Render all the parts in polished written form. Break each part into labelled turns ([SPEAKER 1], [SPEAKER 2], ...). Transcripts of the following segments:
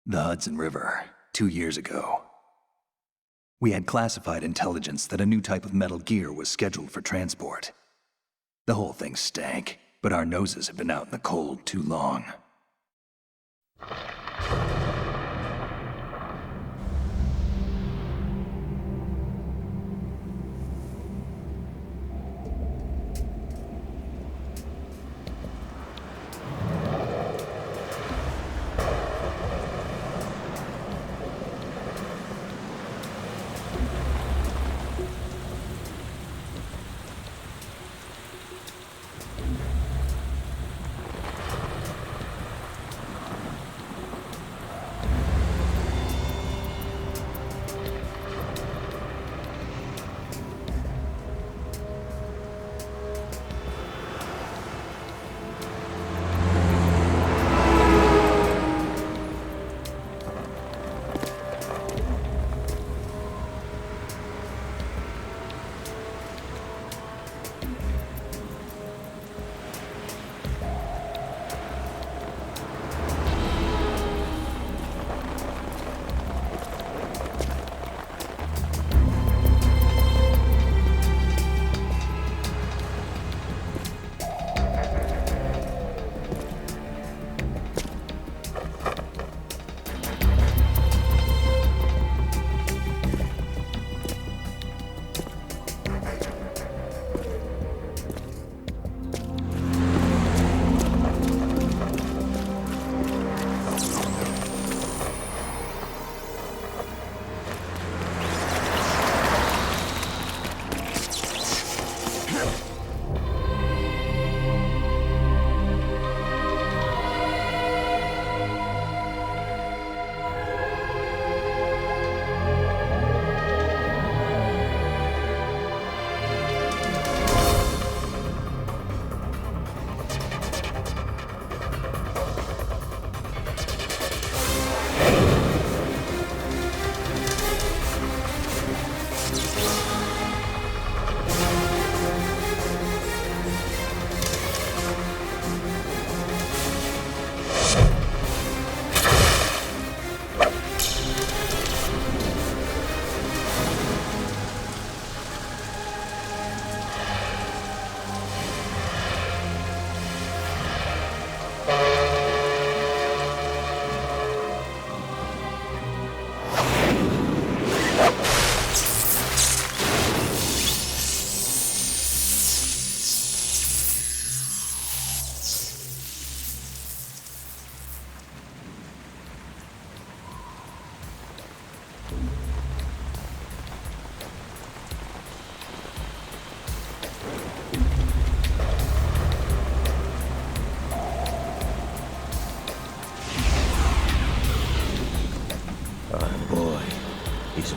[SPEAKER 1] The Hudson River, 2 years ago. We had classified intelligence that a new type of metal gear was scheduled for transport. The whole thing stank, but our noses had been out in the cold too long.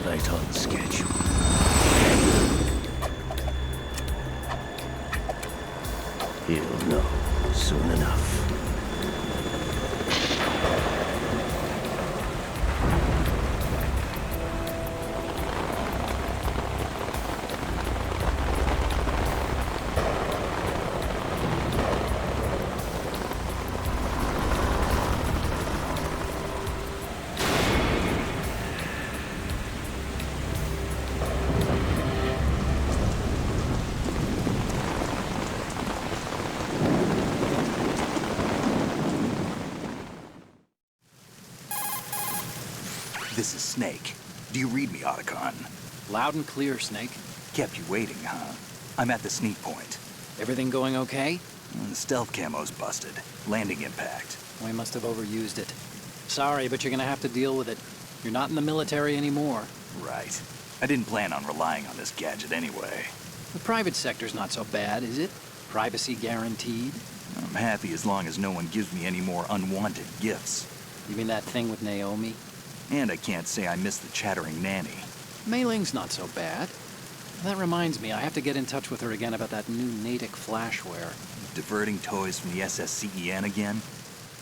[SPEAKER 2] Right on schedule. He'll know soon enough.
[SPEAKER 1] This is Snake. Do you read me, Otacon?
[SPEAKER 3] Loud and clear, Snake.
[SPEAKER 1] Kept you waiting, huh? I'm at the sneak point.
[SPEAKER 3] Everything going okay?
[SPEAKER 1] The stealth camo's busted. Landing impact.
[SPEAKER 3] We must have overused it. Sorry, but you're gonna have to deal with it. You're not in the military anymore.
[SPEAKER 1] Right. I didn't plan on relying on this gadget anyway.
[SPEAKER 3] The private sector's not so bad, is it? Privacy guaranteed?
[SPEAKER 1] I'm happy as long as no one gives me any more unwanted gifts.
[SPEAKER 3] You mean that thing with Naomi?
[SPEAKER 1] And I can't say I miss the chattering nanny.
[SPEAKER 3] Mei Ling's not so bad. That reminds me, I have to get in touch with her again about that new Natick flashware.
[SPEAKER 1] Diverting toys from the SSCEN again?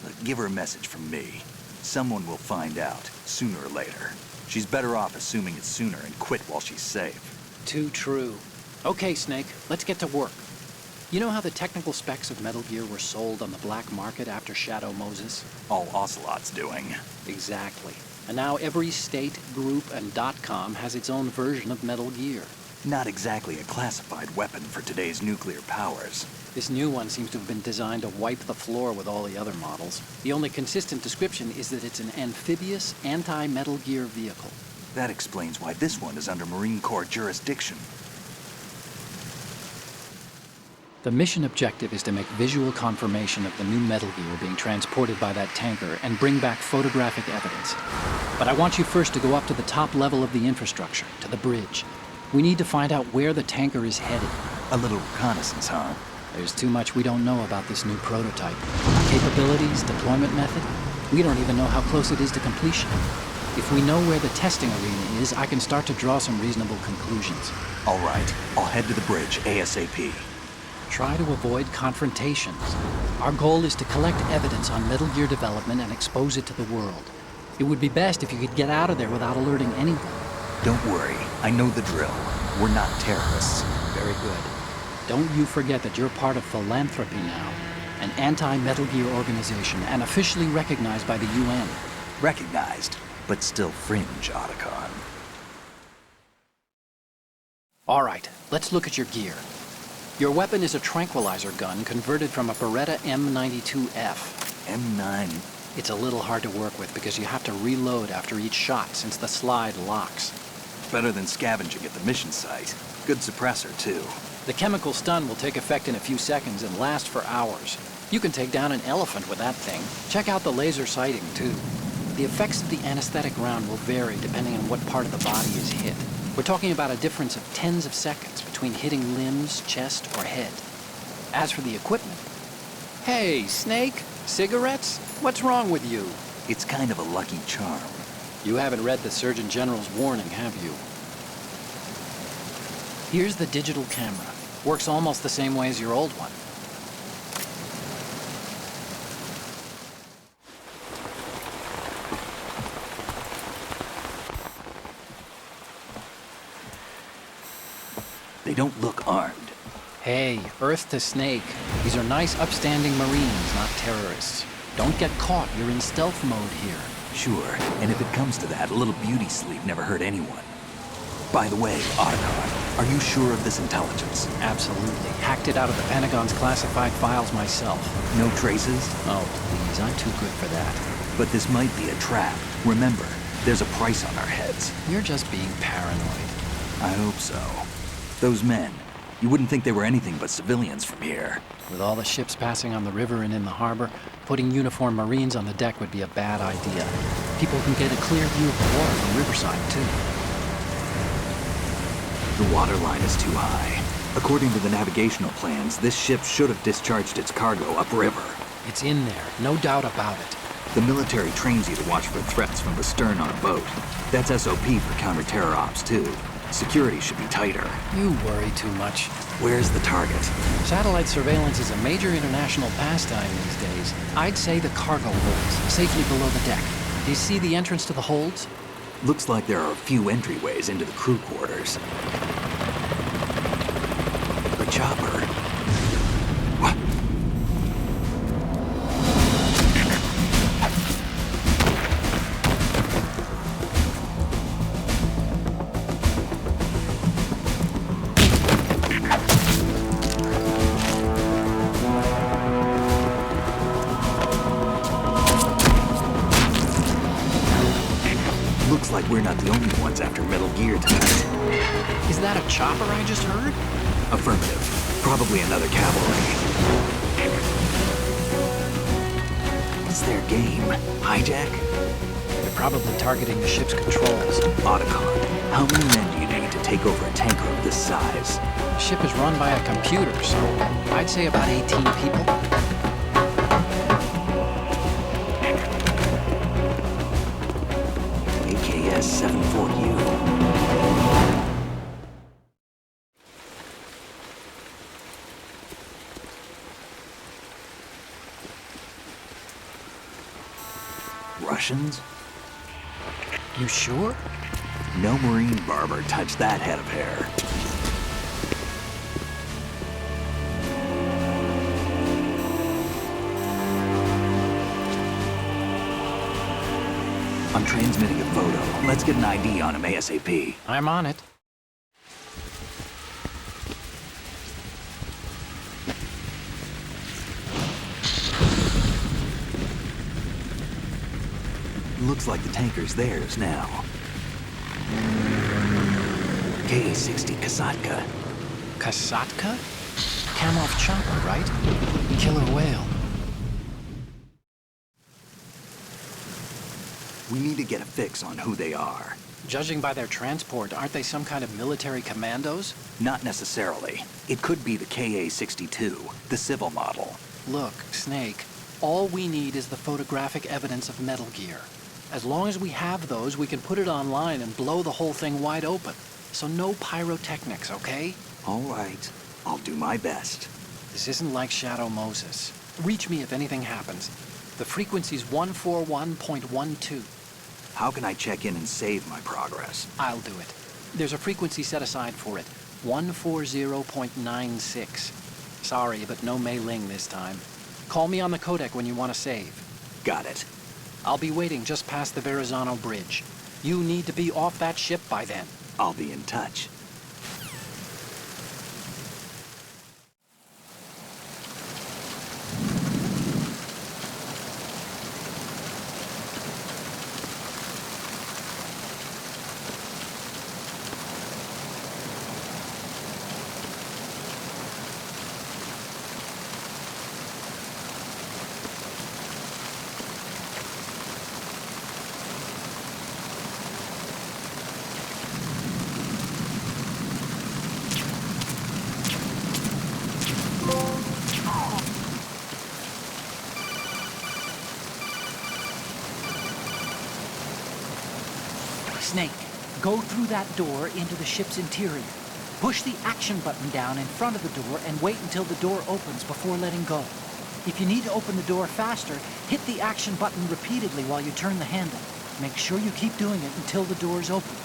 [SPEAKER 1] Look, give her a message from me. Someone will find out, sooner or later. She's better off assuming it's sooner and quit while she's safe.
[SPEAKER 3] Too true. Okay, Snake, let's get to work. You know how the technical specs of Metal Gear were sold on the black market after Shadow Moses?
[SPEAKER 1] All Ocelot's doing.
[SPEAKER 3] Exactly. And now every state, group, and .com has its own version of Metal Gear.
[SPEAKER 1] Not exactly a classified weapon for today's nuclear powers.
[SPEAKER 3] This new one seems to have been designed to wipe the floor with all the other models. The only consistent description is that it's an amphibious, anti-Metal Gear vehicle.
[SPEAKER 1] That explains why this one is under Marine Corps jurisdiction.
[SPEAKER 3] The mission objective is to make visual confirmation of the new Metal Gear being transported by that tanker and bring back photographic evidence. But I want you first to go up to the top level of the infrastructure, to the bridge. We need to find out where the tanker is headed.
[SPEAKER 1] A little reconnaissance, huh?
[SPEAKER 3] There's too much we don't know about this new prototype. Capabilities, deployment method. We don't even know how close it is to completion. If we know where the testing arena is, I can start to draw some reasonable conclusions.
[SPEAKER 1] All right, I'll head to the bridge ASAP.
[SPEAKER 3] Try to avoid confrontations. Our goal is to collect evidence on Metal Gear development and expose it to the world. It would be best if you could get out of there without alerting anyone.
[SPEAKER 1] Don't worry, I know the drill. We're not terrorists.
[SPEAKER 3] Very good. Don't you forget that you're part of Philanthropy now, an anti-Metal Gear organization and officially recognized by the UN.
[SPEAKER 1] Recognized, but still fringe, Otacon.
[SPEAKER 3] All right, let's look at your gear. Your weapon is a tranquilizer gun converted from a Beretta M92F.
[SPEAKER 1] M9.
[SPEAKER 3] It's a little hard to work with because you have to reload after each shot since the slide locks.
[SPEAKER 1] Better than scavenging at the mission site. Good suppressor, too.
[SPEAKER 3] The chemical stun will take effect in a few seconds and last for hours. You can take down an elephant with that thing. Check out the laser sighting, too. The effects of the anesthetic round will vary depending on what part of the body is hit. We're talking about a difference of tens of seconds between hitting limbs, chest, or head. As for the equipment... Hey, Snake? Cigarettes? What's wrong with you?
[SPEAKER 1] It's kind of a lucky charm.
[SPEAKER 3] You haven't read the Surgeon General's warning, have you? Here's the digital camera. Works almost the same way as your old one.
[SPEAKER 1] They don't look armed.
[SPEAKER 3] Hey, Earth to Snake. These are nice, upstanding Marines, not terrorists. Don't get caught. You're in stealth mode here.
[SPEAKER 1] Sure, and if it comes to that, a little beauty sleep never hurt anyone. By the way, Otacon, are you sure of this intelligence?
[SPEAKER 3] Absolutely. Hacked it out of the Pentagon's classified files myself.
[SPEAKER 1] No traces?
[SPEAKER 3] Oh, please, I'm too good for that.
[SPEAKER 1] But this might be a trap. Remember, there's a price on our heads.
[SPEAKER 3] You're just being paranoid.
[SPEAKER 1] I hope so. Those men, you wouldn't think they were anything but civilians from here.
[SPEAKER 3] With all the ships passing on the river and in the harbor, putting uniformed Marines on the deck would be a bad idea. People can get a clear view of the water from Riverside, too.
[SPEAKER 1] The water line is too high. According to the navigational plans, this ship should have discharged its cargo upriver.
[SPEAKER 3] It's in there, no doubt about it.
[SPEAKER 1] The military trains you to watch for threats from the stern on a boat. That's SOP for counter-terror ops, too. Security should be tighter.
[SPEAKER 3] You worry too much.
[SPEAKER 1] Where's the target?
[SPEAKER 3] Satellite surveillance is a major international pastime these days. I'd say the cargo holds, safely below the deck. Do you see the entrance to the holds?
[SPEAKER 1] Looks like there are a few entryways into the crew quarters. The chopper. What? Looks like we're not the only ones after Metal Gear tonight.
[SPEAKER 3] Is that a chopper I just heard?
[SPEAKER 1] Affirmative. Probably another cavalry. What's their game? Hijack?
[SPEAKER 3] They're probably targeting the ship's controls.
[SPEAKER 1] Otacon, how many men do you need to take over a tanker of this size?
[SPEAKER 3] The ship is run by a computer, so I'd say about 18 people.
[SPEAKER 1] AKS 74U. Russians?
[SPEAKER 3] You sure?
[SPEAKER 1] No Marine barber touched that head of hair. I'm transmitting a photo. Let's get an ID on him ASAP.
[SPEAKER 3] I'm on it.
[SPEAKER 1] Looks like the tanker's theirs now. K-60 Kasatka.
[SPEAKER 3] Kasatka? Kamov chopper, right? Killer whale.
[SPEAKER 1] We need to get a fix on who they are.
[SPEAKER 3] Judging by their transport, aren't they some kind of military commandos?
[SPEAKER 1] Not necessarily. It could be the KA-62, the civil model.
[SPEAKER 3] Look, Snake, all we need is the photographic evidence of Metal Gear. As long as we have those, we can put it online and blow the whole thing wide open. So no pyrotechnics, okay?
[SPEAKER 1] All right. I'll do my best.
[SPEAKER 3] This isn't like Shadow Moses. Reach me if anything happens. The frequency's 141.12.
[SPEAKER 1] How can I check in and save my progress?
[SPEAKER 3] I'll do it. There's a frequency set aside for it. 140.96. Sorry, but no Mei Ling this time. Call me on the codec when you want to save.
[SPEAKER 1] Got it.
[SPEAKER 3] I'll be waiting just past the Verrazano Bridge. You need to be off that ship by then.
[SPEAKER 1] I'll be in touch.
[SPEAKER 4] Snake, go through that door into the ship's interior. Push the action button down in front of the door and wait until the door opens before letting go. If you need to open the door faster, hit the action button repeatedly while you turn the handle. Make sure you keep doing it until the door's open.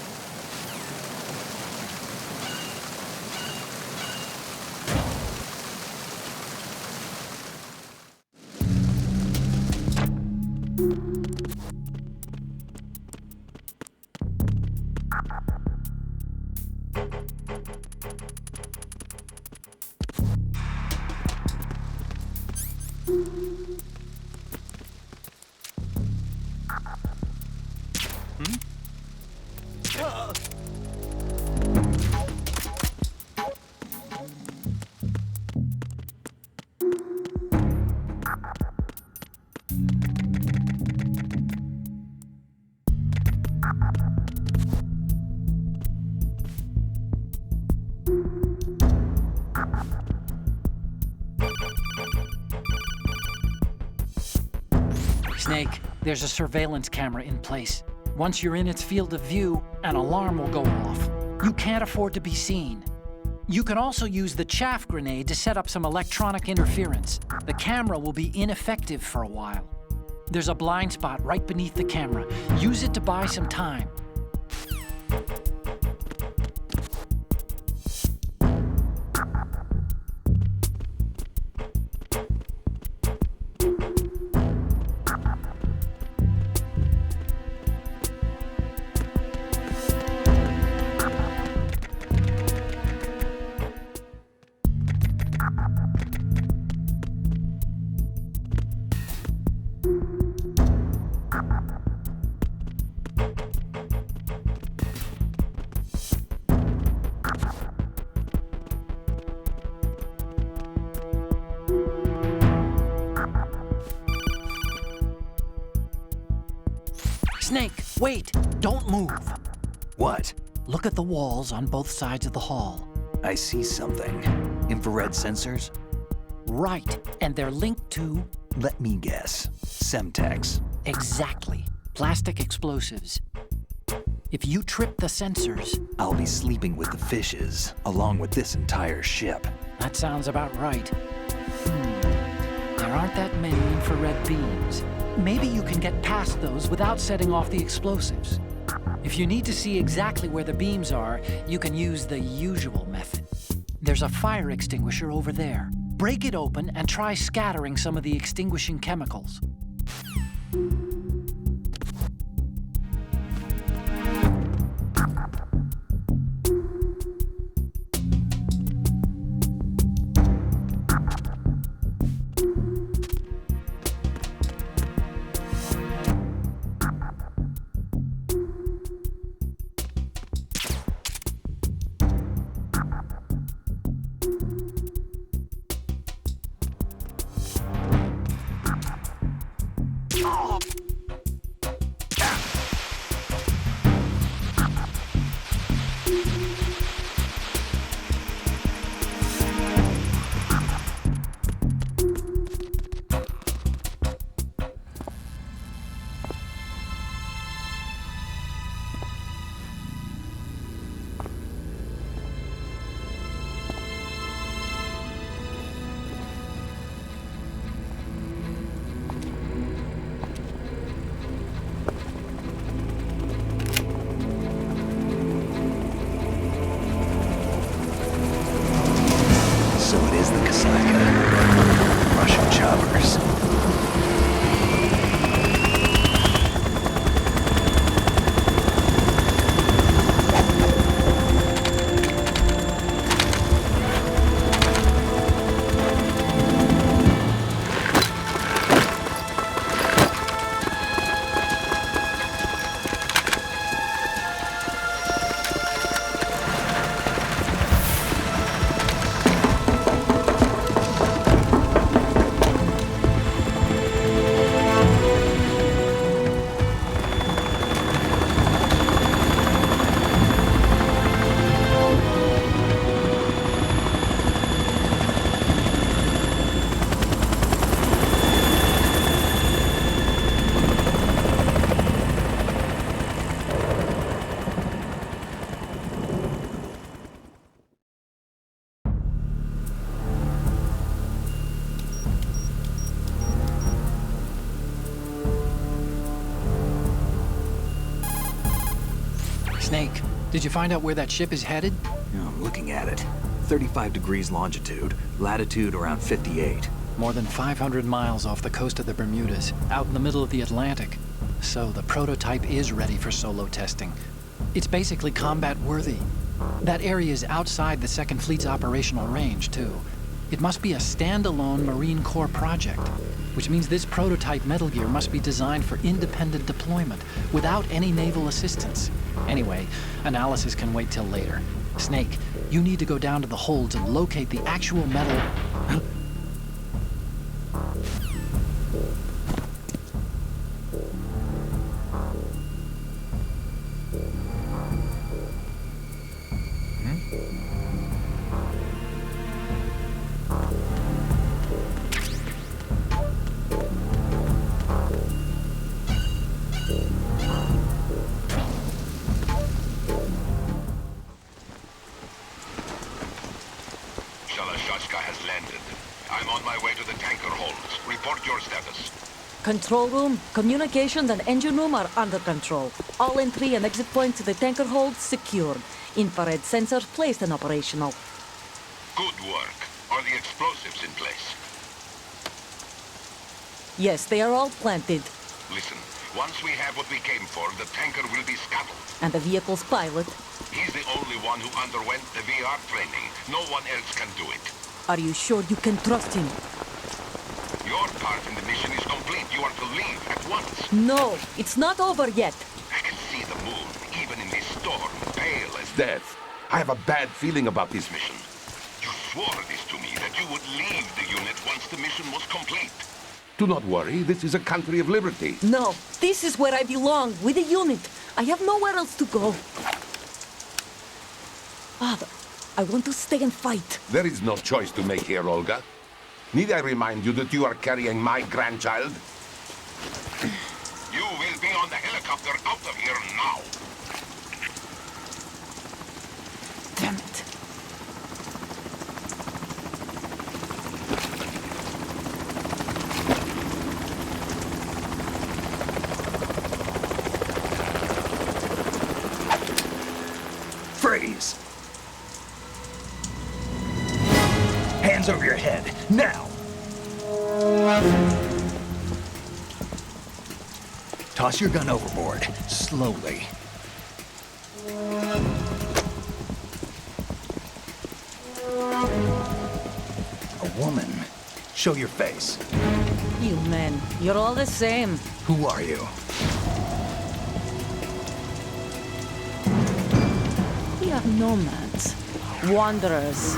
[SPEAKER 4] Snake, there's a surveillance camera in place. Once you're in its field of view, an alarm will go off. You can't afford to be seen. You can also use the chaff grenade to set up some electronic interference. The camera will be ineffective for a while. There's a blind spot right beneath the camera. Use it to buy some time. Snake, wait! Don't move!
[SPEAKER 1] What?
[SPEAKER 4] Look at the walls on both sides of the hall.
[SPEAKER 1] I see something. Infrared sensors?
[SPEAKER 4] Right, and they're linked to...
[SPEAKER 1] Let me guess. Semtex.
[SPEAKER 4] Exactly. Plastic explosives. If you trip the sensors...
[SPEAKER 1] I'll be sleeping with the fishes, along with this entire ship.
[SPEAKER 4] That sounds about right. There aren't that many infrared beams. Maybe you can get past those without setting off the explosives. If you need to see exactly where the beams are, you can use the usual method. There's a fire extinguisher over there. Break it open and try scattering some of the extinguishing chemicals.
[SPEAKER 3] Snake, did you find out where that ship is headed?
[SPEAKER 1] Yeah, I'm looking at it. 35 degrees longitude, latitude around 58.
[SPEAKER 3] More than 500 miles off the coast of the Bermudas, out in the middle of the Atlantic. So the prototype is ready for solo testing. It's basically combat-worthy. That area is outside the Second Fleet's operational range, too. It must be a standalone Marine Corps project, which means this prototype Metal Gear must be designed for independent deployment, without any naval assistance. Anyway, analysis can wait till later. Snake, you need to go down to the holds and locate the actual metal...
[SPEAKER 5] Has landed. I'm on my way to the tanker holds. Report your status.
[SPEAKER 6] Control room, communications and engine room are under control. All entry and exit points to the tanker hold secured. Infrared sensors placed and operational.
[SPEAKER 5] Good work. Are the explosives in place?
[SPEAKER 6] Yes, they are all planted.
[SPEAKER 5] Listen, once we have what we came for, the tanker will be scuttled.
[SPEAKER 6] And the vehicle's pilot?
[SPEAKER 5] He's the only one who underwent the VR training. No one else can do it.
[SPEAKER 6] Are you sure you can trust him?
[SPEAKER 5] Your part in the mission is complete. You are to leave at once.
[SPEAKER 6] No, it's not over yet.
[SPEAKER 5] I can see the moon, even in this storm, pale as death. I have a bad feeling about this mission. You swore this to me, that you would leave the unit once the mission was complete. Do not worry, this is a country of liberty.
[SPEAKER 6] No, this is where I belong, with the unit. I have nowhere else to go. Father, I want to stay and fight.
[SPEAKER 5] There is no choice to make here, Olga. Need I remind you that you are carrying my grandchild? You will be on the helicopter out of here now.
[SPEAKER 6] Damn it.
[SPEAKER 1] Freeze! Hands over your head, now! Toss your gun overboard, slowly. A woman. Show your face.
[SPEAKER 6] You men, you're all the same.
[SPEAKER 1] Who are you?
[SPEAKER 6] We are nomads. Wanderers.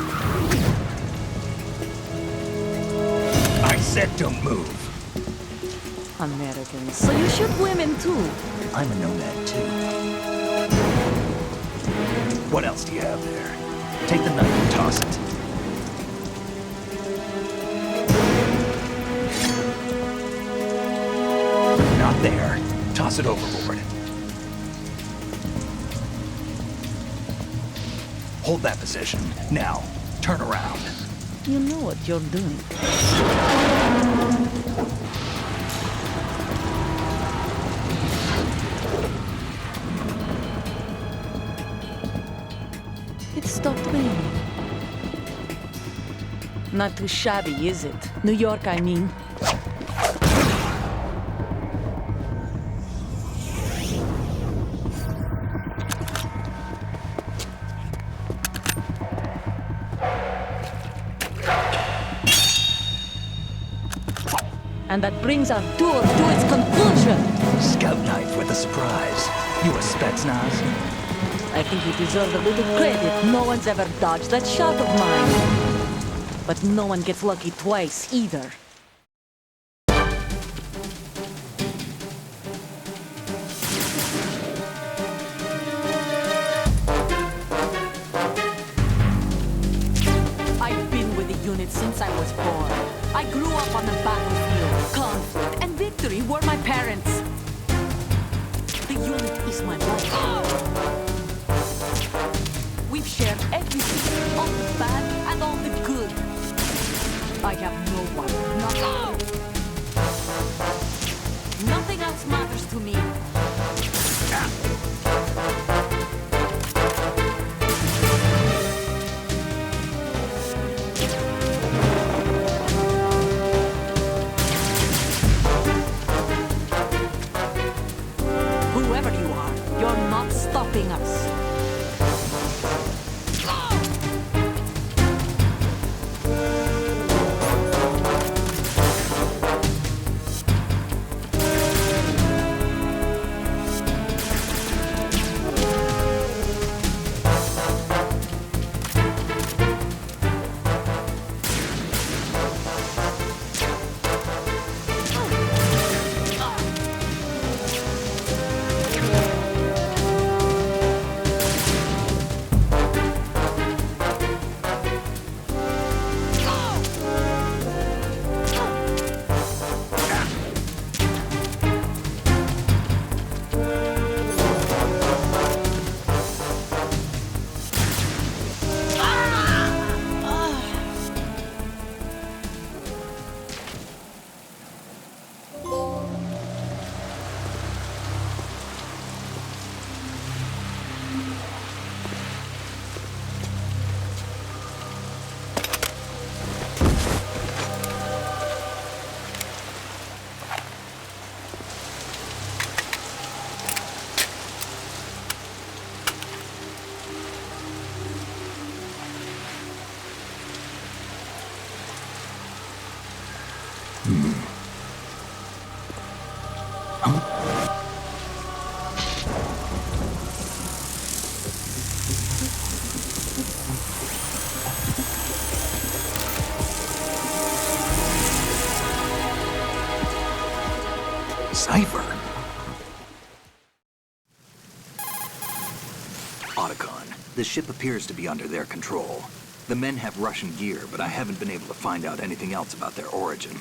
[SPEAKER 1] I said don't move.
[SPEAKER 6] Americans. So you shoot women too.
[SPEAKER 1] I'm a nomad too. What else do you have there? Take the knife and toss it. Not there. Toss it overboard. Hold that position. Now, turn around.
[SPEAKER 6] You know what you're doing. It stopped raining. Not too shabby, is it? New York, I mean. And that brings our tour to its conclusion.
[SPEAKER 1] Scout knife with a surprise. You a Spetsnaz?
[SPEAKER 6] I think you deserve a little credit. No one's ever dodged that shot of mine. But no one gets lucky twice, either. I've been with the unit since I was born. I grew up on the battlefield. Conflict and victory were my parents. The unit is my life. We've shared everything, all the bad and all the good. I have no one, nothing. Nothing else matters to me.
[SPEAKER 1] cipher. Otacon, the ship appears to be under their control. The men have Russian gear, but I haven't been able to find out anything else about their origin.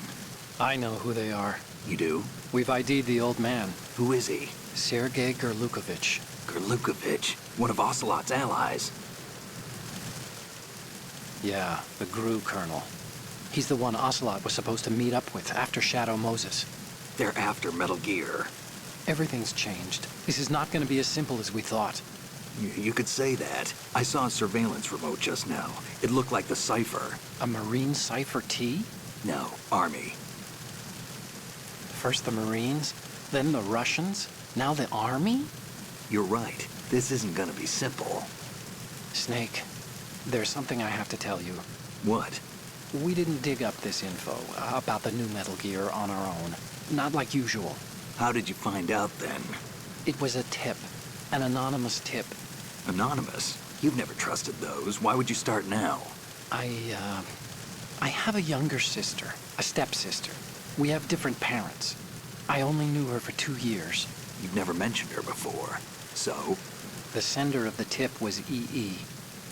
[SPEAKER 3] I know who they are.
[SPEAKER 1] You do?
[SPEAKER 3] We've ID'd the old man,
[SPEAKER 1] Who is he?
[SPEAKER 3] Sergei Gerlukovich.
[SPEAKER 1] Gerlukovich, one of Ocelot's allies.
[SPEAKER 3] Yeah, the GRU colonel. He's the one Ocelot was supposed to meet up with after Shadow Moses.
[SPEAKER 1] They're after Metal Gear.
[SPEAKER 3] Everything's changed. This is not going to be as simple as we thought.
[SPEAKER 1] You could say that. I saw a surveillance remote just now. It looked like the cipher.
[SPEAKER 3] A Marine Cipher T?
[SPEAKER 1] No, Army.
[SPEAKER 3] First the Marines, then the Russians, now the Army?
[SPEAKER 1] You're right. This isn't gonna be simple.
[SPEAKER 3] Snake, there's something I have to tell you.
[SPEAKER 1] What?
[SPEAKER 3] We didn't dig up this info about the new Metal Gear on our own. Not like usual.
[SPEAKER 1] How did you find out then?
[SPEAKER 3] It was a tip. An anonymous tip.
[SPEAKER 1] Anonymous? You've never trusted those. Why would you start now?
[SPEAKER 3] I have a younger sister, a stepsister. We have different parents. I only knew her for 2 years.
[SPEAKER 1] You've never mentioned her before. So?
[SPEAKER 3] The sender of the tip was EE.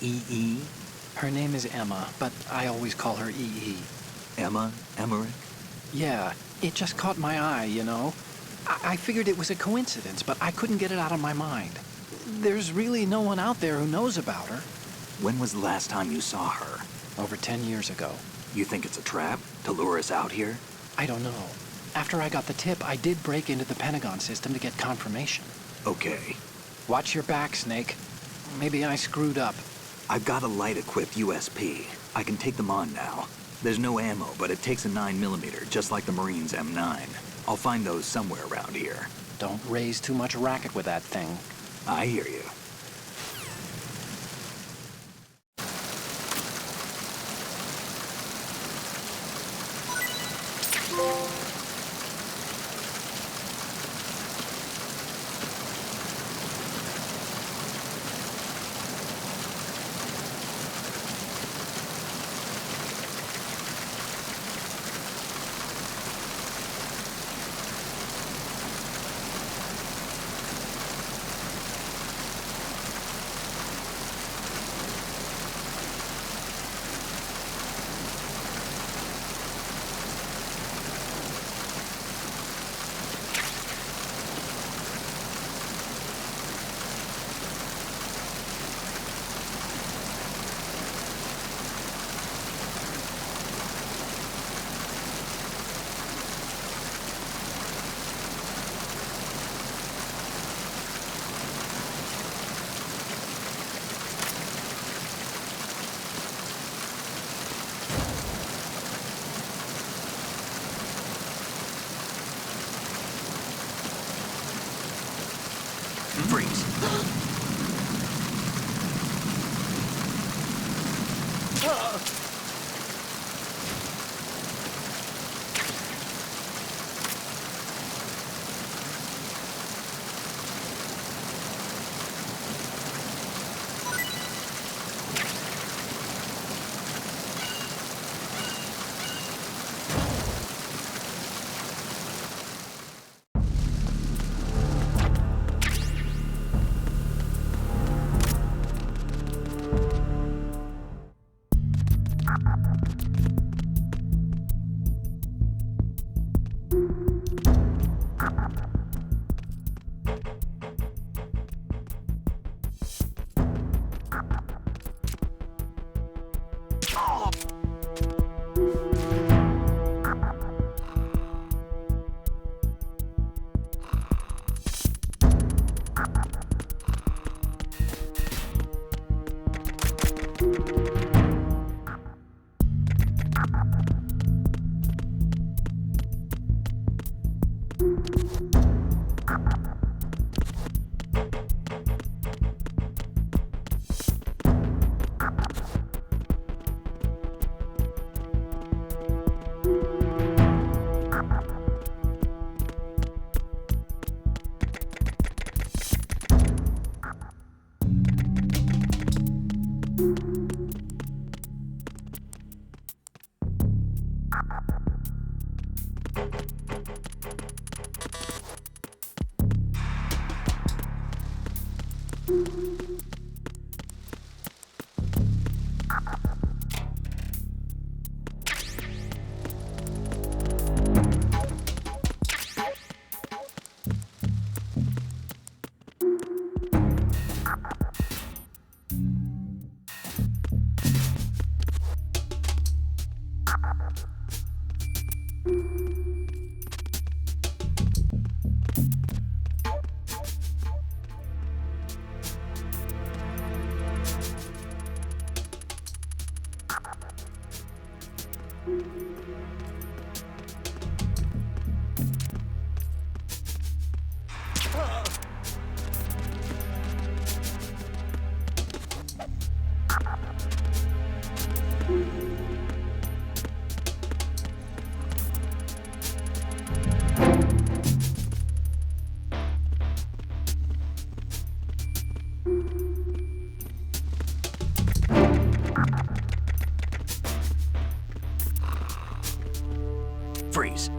[SPEAKER 1] E.E.?
[SPEAKER 3] Her name is Emma, but I always call her EE.
[SPEAKER 1] Emma? Emmerich?
[SPEAKER 3] Yeah, it just caught my eye, you know? I figured it was a coincidence, but I couldn't get it out of my mind. There's really no one out there who knows about her.
[SPEAKER 1] When was the last time you saw her?
[SPEAKER 3] Over 10 years ago.
[SPEAKER 1] You think it's a trap? To lure us out here?
[SPEAKER 3] I don't know. After I got the tip, I did break into the Pentagon system to get confirmation.
[SPEAKER 1] Okay.
[SPEAKER 3] Watch your back, Snake. Maybe I screwed up.
[SPEAKER 1] I've got a light-equipped USP. I can take them on now. There's no ammo, but it takes a 9mm, just like the Marines' M9. I'll find those somewhere around here.
[SPEAKER 3] Don't raise too much racket with that thing.
[SPEAKER 1] I hear you. Freeze.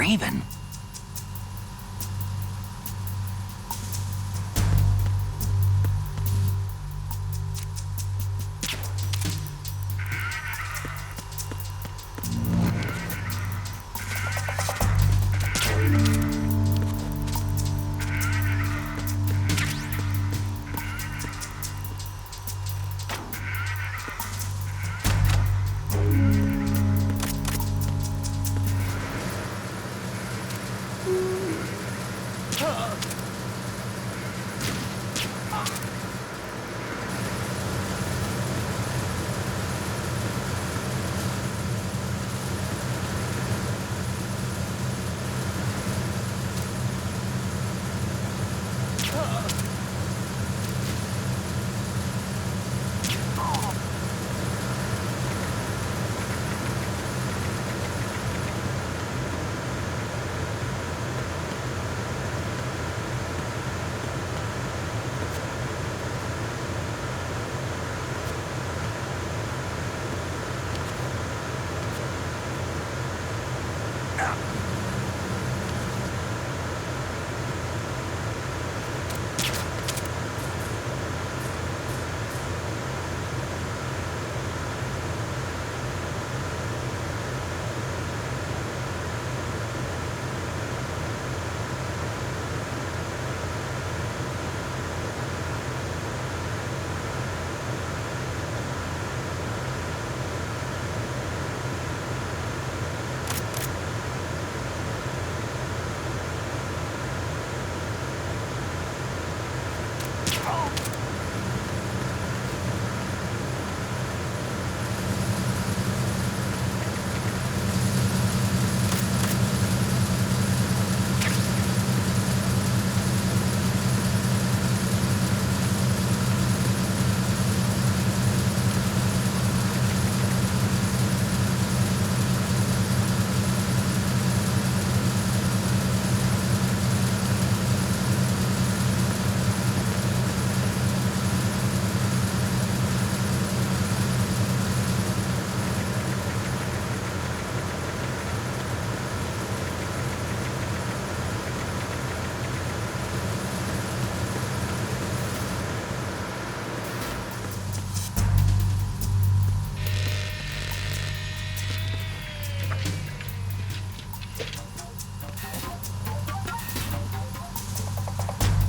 [SPEAKER 1] Raven.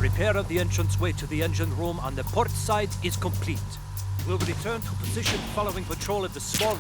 [SPEAKER 7] Repair of the entranceway to the engine room on the port side is complete. We'll return to position following patrol of the small...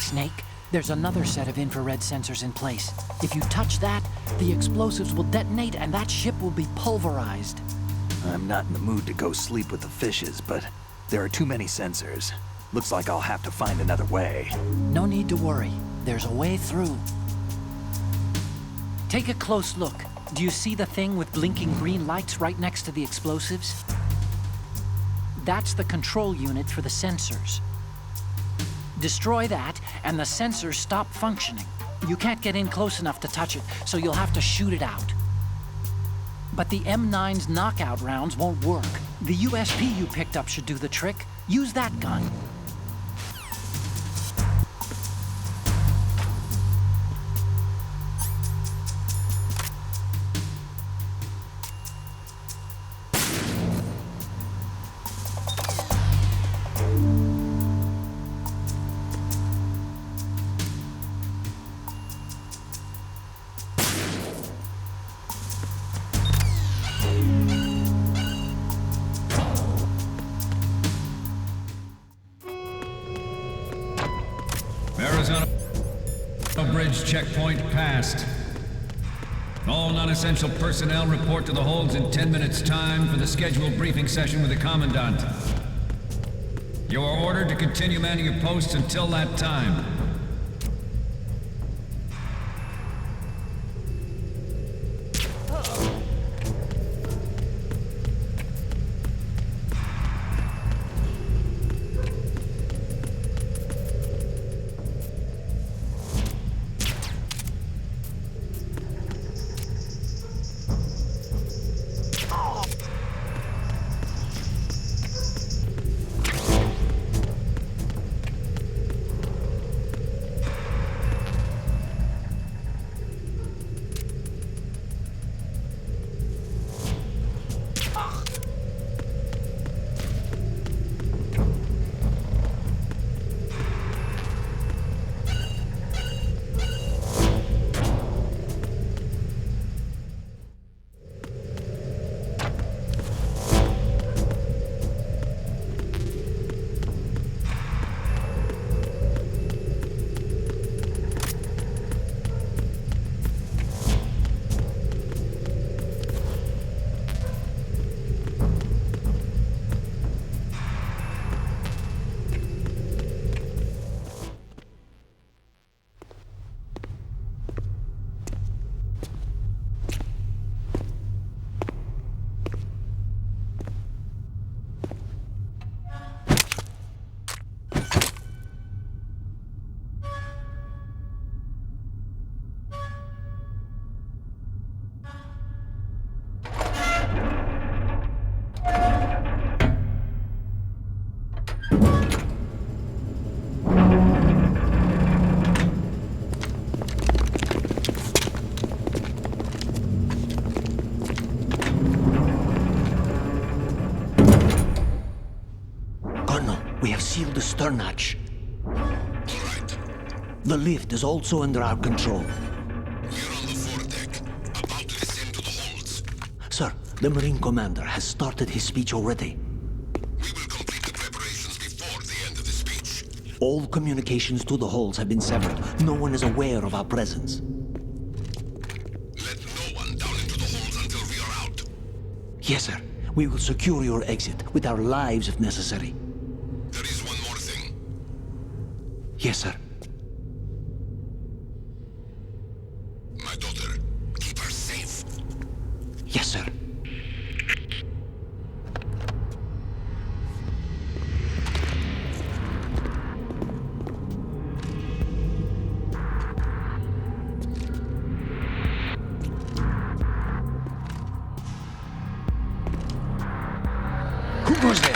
[SPEAKER 4] Snake, there's another set of infrared sensors in place. If you touch that, the explosives will detonate and that ship will be pulverized.
[SPEAKER 1] I'm not in the mood to go sleep with the fishes, but there are too many sensors. Looks like I'll have to find another way.
[SPEAKER 4] No need to worry. There's a way through. Take a close look. Do you see the thing with blinking green lights right next to the explosives? That's the control unit for the sensors. Destroy that, and the sensors stop functioning. You can't get in close enough to touch it, so you'll have to shoot it out. But the M9's knockout rounds won't work. The USP you picked up should do the trick. Use that gun.
[SPEAKER 8] Arizona Bridge checkpoint passed. All non-essential personnel report to the holds in 10 minutes' time for the scheduled briefing session with the Commandant. You are ordered to continue manning your posts until that time.
[SPEAKER 2] We have sealed the stern hatch.
[SPEAKER 5] All right.
[SPEAKER 2] The lift is also under our control.
[SPEAKER 5] We're on the foredeck, about to descend to the holds.
[SPEAKER 2] Sir, the Marine Commander has started his speech already.
[SPEAKER 5] We will complete the preparations before the end of the speech.
[SPEAKER 2] All communications to the holds have been severed. No one is aware of our presence.
[SPEAKER 5] Let no one down into the holds until we are out.
[SPEAKER 2] Yes, sir. We will secure your exit with our lives if necessary.
[SPEAKER 5] There is one more thing.
[SPEAKER 2] Yes, sir.
[SPEAKER 5] My daughter, keep her safe.
[SPEAKER 2] Yes, sir. Who goes there?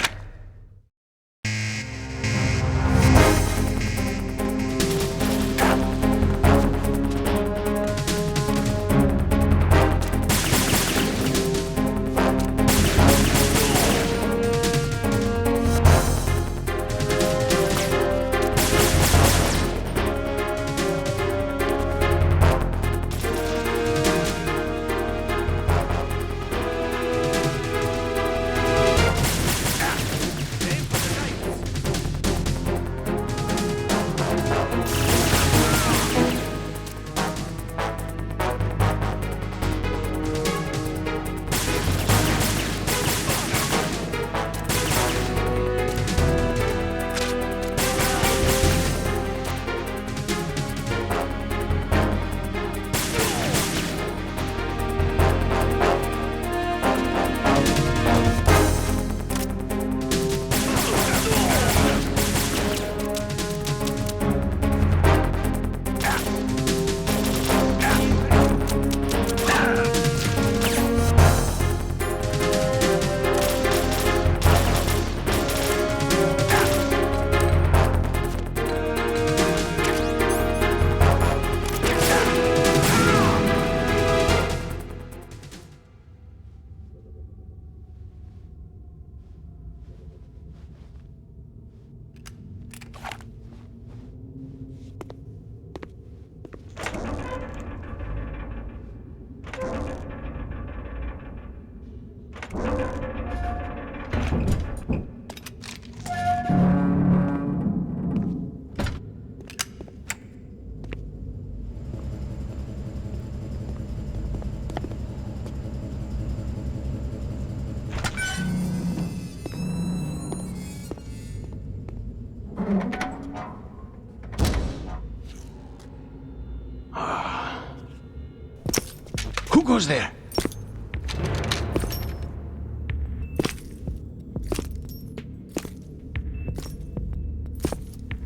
[SPEAKER 2] goes there?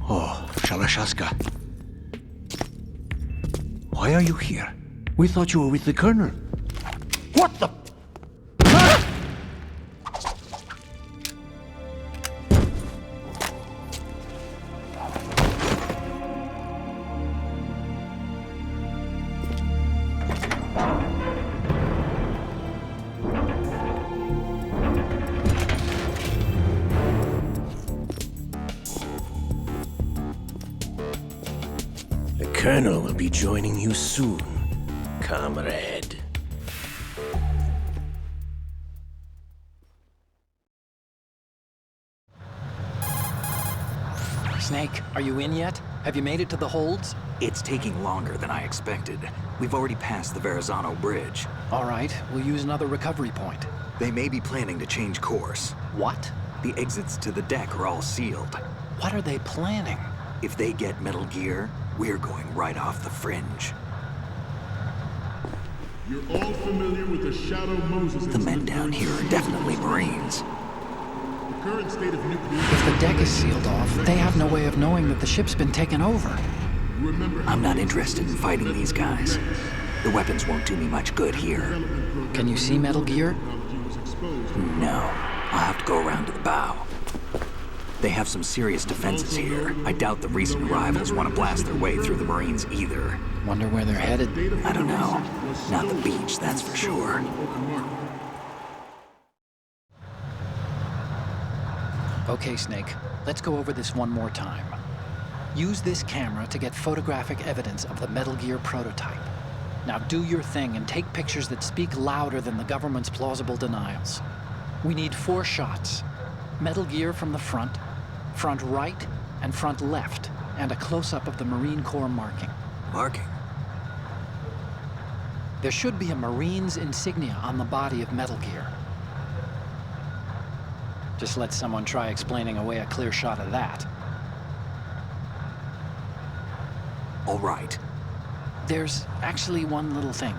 [SPEAKER 2] Oh, Shalashaska. Why are you here? We thought you were with the Colonel. What the?
[SPEAKER 9] The Colonel will be joining you soon, comrade.
[SPEAKER 3] Snake, are you in yet? Have you made it to the holds?
[SPEAKER 1] It's taking longer than I expected. We've already passed the Verrazano Bridge.
[SPEAKER 3] All right, we'll use another recovery point.
[SPEAKER 1] They may be planning to change course.
[SPEAKER 3] What?
[SPEAKER 1] The exits to the deck are all sealed.
[SPEAKER 3] What are they planning?
[SPEAKER 1] If they get Metal Gear, we're going right off the fringe.
[SPEAKER 10] You're all familiar with the Shadow Moses.
[SPEAKER 1] The men down here are definitely Marines.
[SPEAKER 10] The current state of nuclear...
[SPEAKER 3] If the deck is sealed off, they have no way of knowing that the ship's been taken over.
[SPEAKER 1] I'm not interested in fighting these guys. The weapons won't do me much good here.
[SPEAKER 3] Can you see Metal Gear?
[SPEAKER 1] No. I'll have to go around to the bow. They have some serious defenses here. I doubt the recent arrivals want to blast their way through the Marines either.
[SPEAKER 3] Wonder where they're headed?
[SPEAKER 1] I don't know. Not the beach, that's for sure.
[SPEAKER 3] Okay, Snake. Let's go over this one more time. Use this camera to get photographic evidence of the Metal Gear prototype. Now do your thing and take pictures that speak louder than the government's plausible denials. We need 4 shots. Metal Gear from the front right, and front left, and a close-up of the Marine Corps marking.
[SPEAKER 1] Marking?
[SPEAKER 3] There should be a Marine's insignia on the body of Metal Gear. Just let someone try explaining away a clear shot of that.
[SPEAKER 1] All right.
[SPEAKER 3] There's actually one little thing.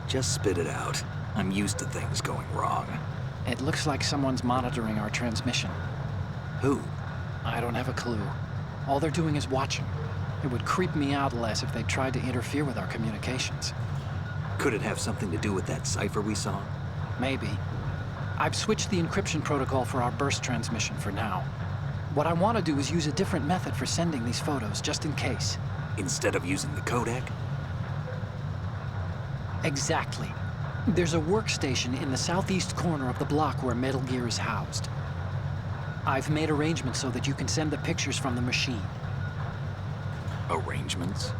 [SPEAKER 1] Just spit it out. I'm used to things going wrong.
[SPEAKER 3] It looks like someone's monitoring our transmission.
[SPEAKER 1] Who?
[SPEAKER 3] I don't have a clue. All they're doing is watching. It would creep me out less if they tried to interfere with our communications.
[SPEAKER 1] Could it have something to do with that cipher we saw?
[SPEAKER 3] Maybe. I've switched the encryption protocol for our burst transmission for now. What I want to do is use a different method for sending these photos, just in case.
[SPEAKER 1] Instead of using the codec?
[SPEAKER 3] Exactly. There's a workstation in the southeast corner of the block where Metal Gear is housed. I've made arrangements so that you can send the pictures from the machine.
[SPEAKER 1] Arrangements?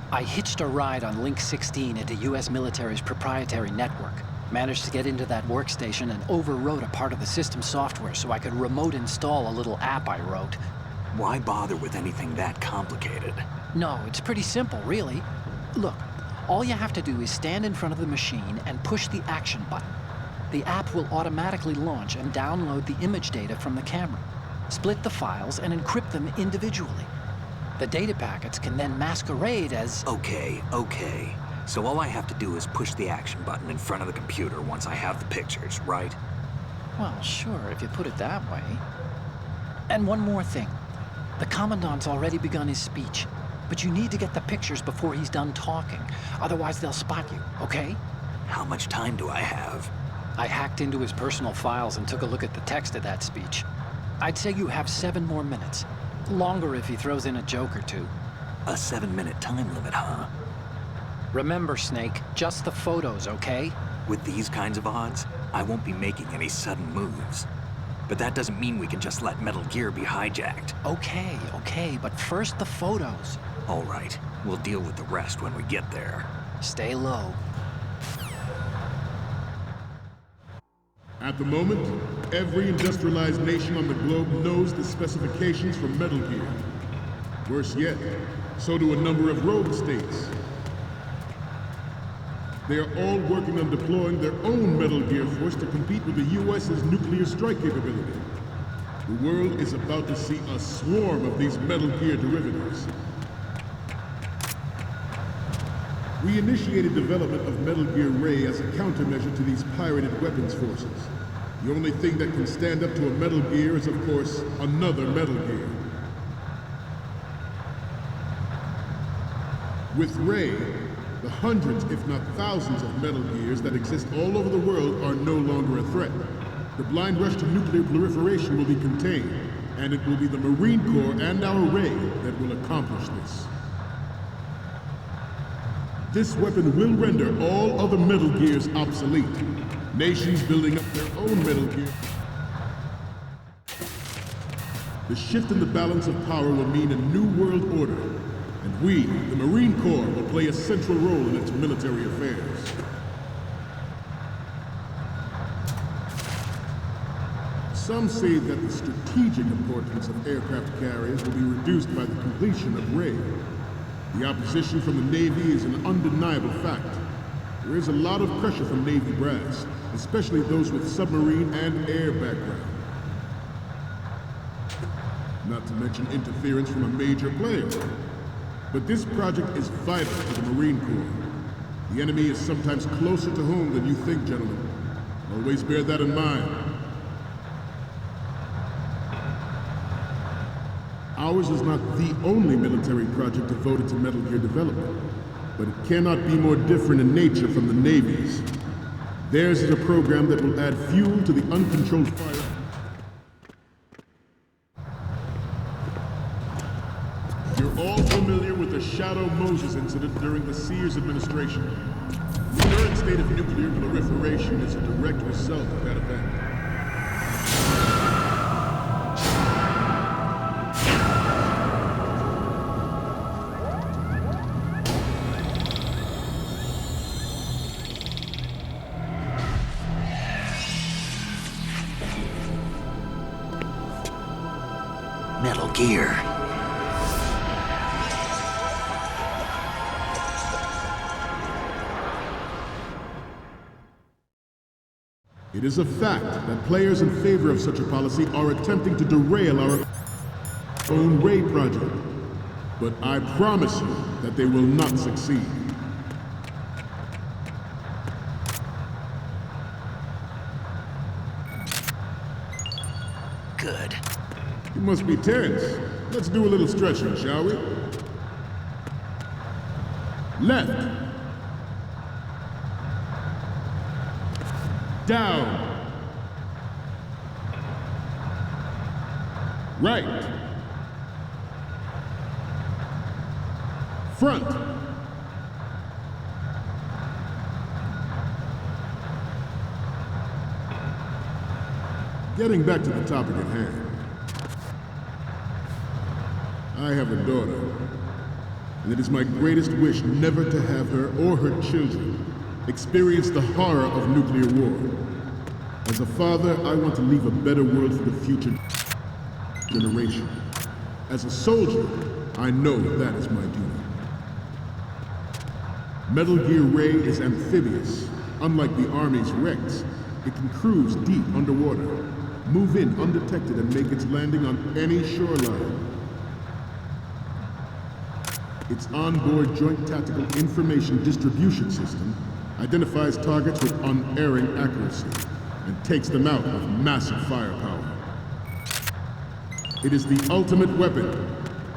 [SPEAKER 3] I hitched a ride on Link 16 into U.S. military's proprietary network. Managed to get into that workstation and overwrote a part of the system software so I could remote install a little app I wrote.
[SPEAKER 1] Why bother with anything that complicated?
[SPEAKER 3] No, it's pretty simple, really. Look, all you have to do is stand in front of the machine and push the action button. The app will automatically launch and download the image data from the camera, split the files, and encrypt them individually. The data packets can then masquerade as...
[SPEAKER 1] Okay. So all I have to do is push the action button in front of the computer once I have the pictures, right?
[SPEAKER 3] Well, sure, if you put it that way. And one more thing. The Commandant's already begun his speech, but you need to get the pictures before he's done talking. Otherwise, they'll spot you, okay?
[SPEAKER 1] How much time do I have?
[SPEAKER 3] I hacked into his personal files and took a look at the text of that speech. I'd say you have 7 more minutes. Longer if he throws in a joke or two.
[SPEAKER 1] A 7-minute time limit, huh?
[SPEAKER 3] Remember, Snake, just the photos, okay?
[SPEAKER 1] With these kinds of odds, I won't be making any sudden moves. But that doesn't mean we can just let Metal Gear be hijacked.
[SPEAKER 3] Okay, but first the photos.
[SPEAKER 1] All right, we'll deal with the rest when we get there.
[SPEAKER 3] Stay low.
[SPEAKER 10] At the moment, every industrialized nation on the globe knows the specifications for Metal Gear. Worse yet, so do a number of rogue states. They are all working on deploying their own Metal Gear force to compete with the U.S.'s nuclear strike capability. The world is about to see a swarm of these Metal Gear derivatives. We initiated development of Metal Gear Ray as a countermeasure to these pirated weapons forces. The only thing that can stand up to a Metal Gear is, of course, another Metal Gear. With Ray, the hundreds, if not thousands, of Metal Gears that exist all over the world are no longer a threat. The blind rush to nuclear proliferation will be contained, and it will be the Marine Corps and our Ray that will accomplish this. This weapon will render all other Metal Gears obsolete. Nations building up their own Metal Gear. The shift in the balance of power will mean a new world order, and we, the Marine Corps, will play a central role in its military affairs. Some say that the strategic importance of aircraft carriers will be reduced by the completion of Ray. The opposition from the Navy is an undeniable fact. There is a lot of pressure from Navy brass, especially those with submarine and air background. Not to mention interference from a major player. But this project is vital to the Marine Corps. The enemy is sometimes closer to home than you think, gentlemen. Always bear that in mind. Ours is not the only military project devoted to Metal Gear development, but it cannot be more different in nature from the Navy's. Theirs is a program that will add fuel to the uncontrolled fire. You're all familiar with the Shadow Moses incident during the Sears administration. The current state of nuclear proliferation is a direct result of that event.
[SPEAKER 2] Metal Gear.
[SPEAKER 10] It is a fact that players in favor of such a policy are attempting to derail our own Ray project. But I promise you that they will not succeed.
[SPEAKER 2] Good.
[SPEAKER 10] You must be tense. Let's do a little stretching, shall we? Left. Down. Right. Front. Getting back to the topic at hand. I have a daughter, and it is my greatest wish never to have her or her children experience the horror of nuclear war. As a father, I want to leave a better world for the future generation. As a soldier, I know that is my duty. Metal Gear Ray is amphibious. Unlike the Army's Rex, it can cruise deep underwater, move in undetected, and make its landing on any shoreline. Its onboard Joint Tactical Information Distribution System identifies targets with unerring accuracy and takes them out with massive firepower. It is the ultimate weapon,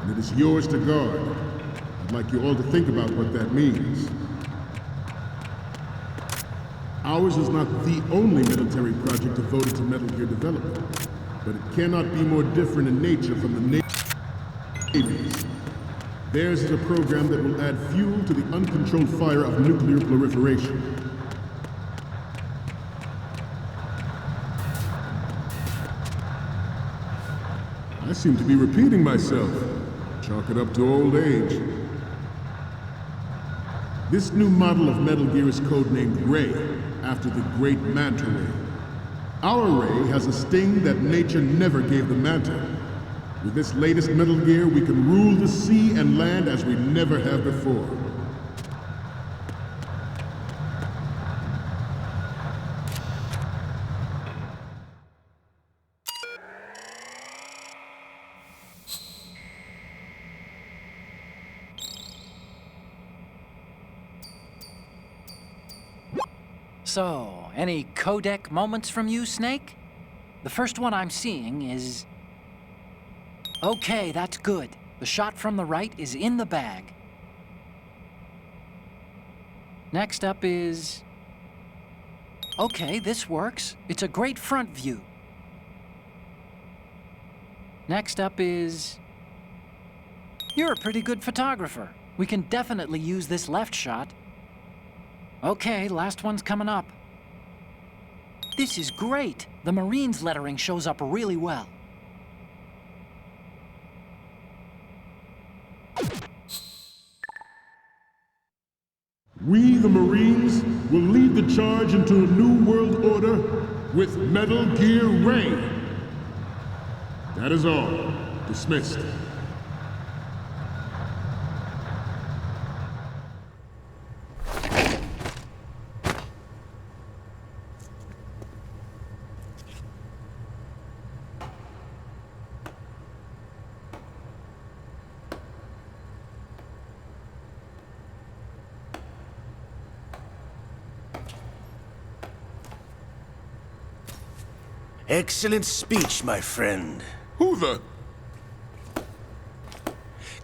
[SPEAKER 10] and it is yours to guard. I'd like you all to think about what that means. Ours is not the only military project devoted to Metal Gear development, but it cannot be more different in nature from the Navy's. Theirs is a program that will add fuel to the uncontrolled fire of nuclear proliferation. I seem to be repeating myself. Chalk it up to old age. This new model of Metal Gear is codenamed Ray, after the great Manta Ray. Our Ray has a sting that nature never gave the Manta. With this latest Metal Gear, we can rule the sea and land as we never have before.
[SPEAKER 4] So, any codec moments from you, Snake? The first one I'm seeing is... Okay, that's good. The shot from the right is in the bag. Next up is... Okay, this works. It's a great front view. Next up is... You're a pretty good photographer. We can definitely use this left shot. Okay, last one's coming up. This is great. The Marines lettering shows up really well.
[SPEAKER 10] We, the Marines, will lead the charge into a new world order with Metal Gear Ray. That is all. Dismissed.
[SPEAKER 9] Excellent speech, my friend.
[SPEAKER 10] Who the...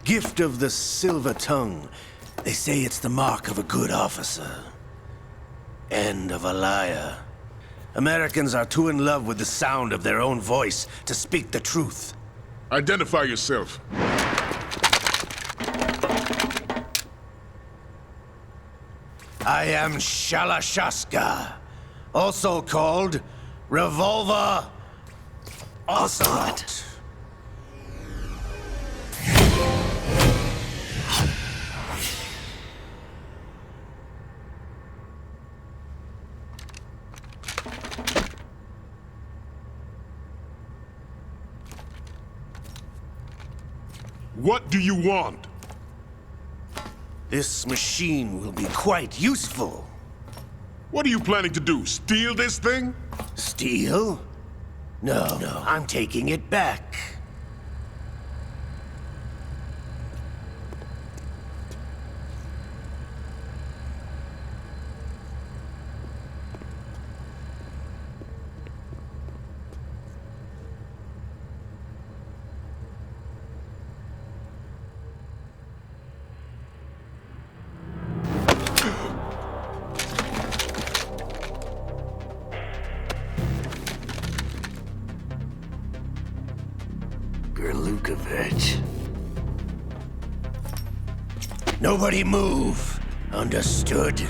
[SPEAKER 9] Gift of the silver tongue. They say it's the mark of a good officer. And of a liar. Americans are too in love with the sound of their own voice to speak the truth.
[SPEAKER 10] Identify yourself.
[SPEAKER 9] I am Shalashaska, also called Revolver Ocelot.
[SPEAKER 10] What do you want?
[SPEAKER 9] This machine will be quite useful.
[SPEAKER 10] What are you planning to do? Steal this thing?
[SPEAKER 9] Steal? No, I'm taking it back. Nobody move. Understood?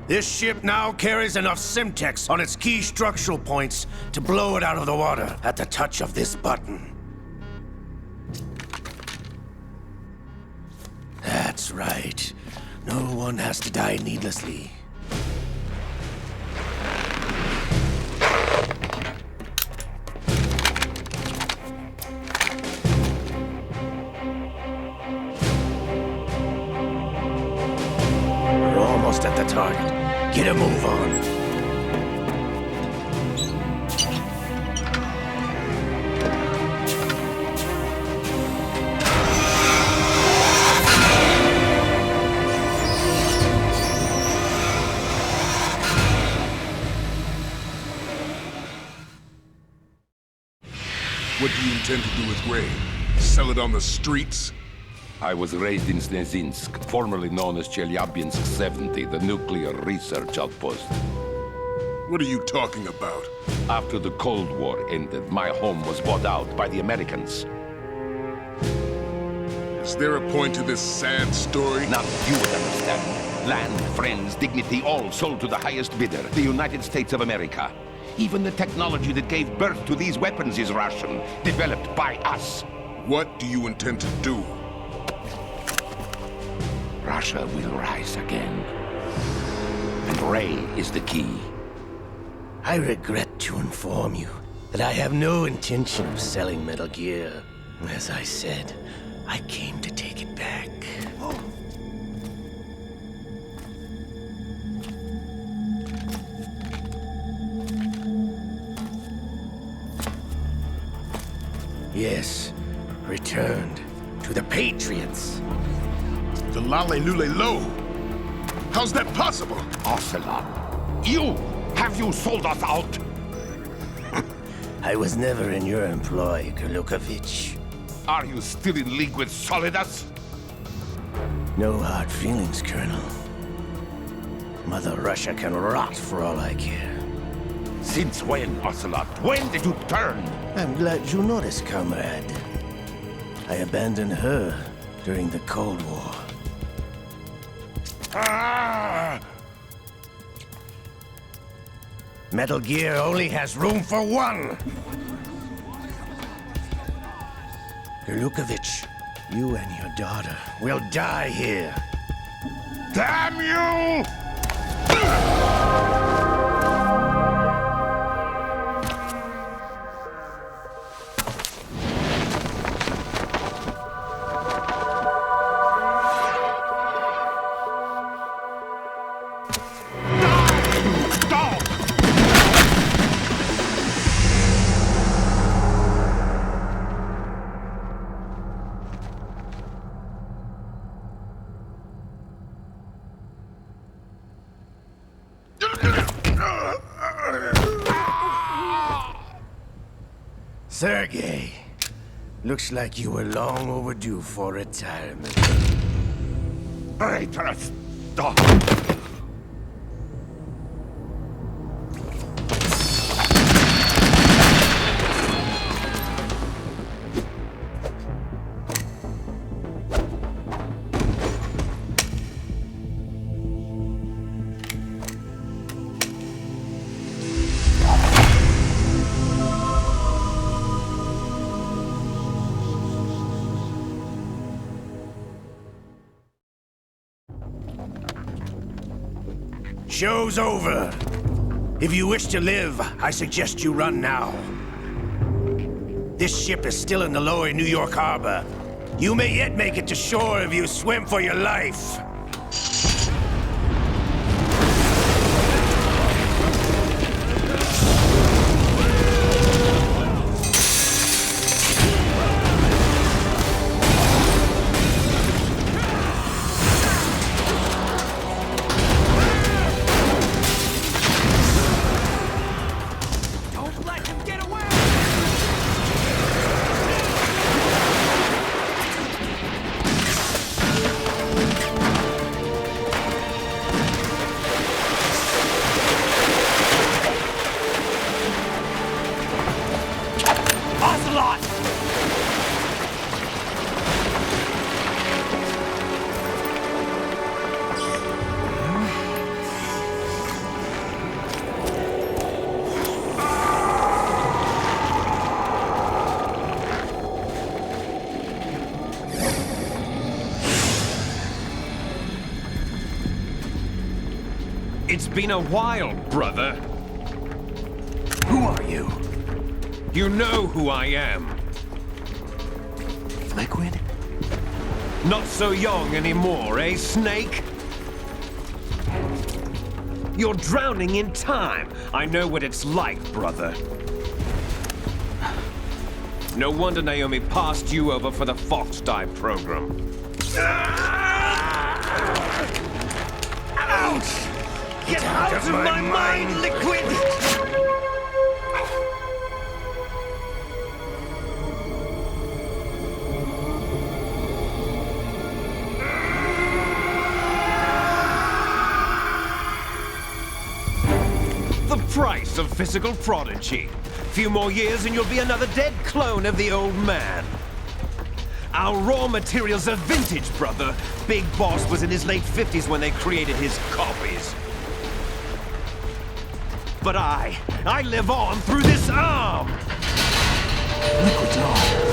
[SPEAKER 9] This ship now carries enough Simtex on its key structural points to blow it out of the water at the touch of this button. That's right. No one has to die needlessly. We're almost at the target. Get a move on.
[SPEAKER 10] What do you intend to do with Ray? Sell it on the streets?
[SPEAKER 5] I was raised in Snezinsk, formerly known as Chelyabinsk 70, the nuclear research outpost.
[SPEAKER 10] What are you talking about?
[SPEAKER 5] After the Cold War ended, my home was bought out by the Americans.
[SPEAKER 10] Is there a point to this sad story?
[SPEAKER 5] Now you would understand. Land, friends, dignity, all sold to the highest bidder, the United States of America. Even the technology that gave birth to these weapons is Russian, developed by us.
[SPEAKER 10] What do you intend to do?
[SPEAKER 5] Russia will rise again. And Ray is the key.
[SPEAKER 9] I regret to inform you that I have no intention of selling Metal Gear. As I said, I came to take it Yes, returned to the Patriots.
[SPEAKER 5] The Lale Lule Lo. How's that possible? Ocelot, have you sold us out?
[SPEAKER 9] I was never in your employ, Golukovich.
[SPEAKER 5] Are you still in league with Solidus?
[SPEAKER 9] No hard feelings, Colonel. Mother Russia can rot for all I care.
[SPEAKER 5] Since when, Ocelot? When did you turn?
[SPEAKER 9] I'm glad you noticed, comrade. I abandoned her during the Cold War.
[SPEAKER 5] Ah!
[SPEAKER 9] Metal Gear only has room for one! Golukovich, you and your daughter will die here.
[SPEAKER 5] Damn you!
[SPEAKER 9] Sergei, looks like you were long overdue for retirement.
[SPEAKER 5] Traitorous dog!
[SPEAKER 9] Show's over. If you wish to live, I suggest you run now. This ship is still in the lower New York harbor. You may yet make it to shore if you swim for your life.
[SPEAKER 11] It's been a while, brother.
[SPEAKER 1] Who are you?
[SPEAKER 11] You know who I am.
[SPEAKER 1] Liquid?
[SPEAKER 11] Not so young anymore, eh, Snake? You're drowning in time. I know what it's like, brother. No wonder Naomi passed you over for the Fox Dive program.
[SPEAKER 9] Ouch!
[SPEAKER 11] Get out of my mind, Liquid! The price of physical prodigy. Few more years and you'll be another dead clone of the old man. Our raw materials are vintage, brother. Big Boss was in his late 50s when they created his copies. But I live on through this arm!
[SPEAKER 1] Liquid's on.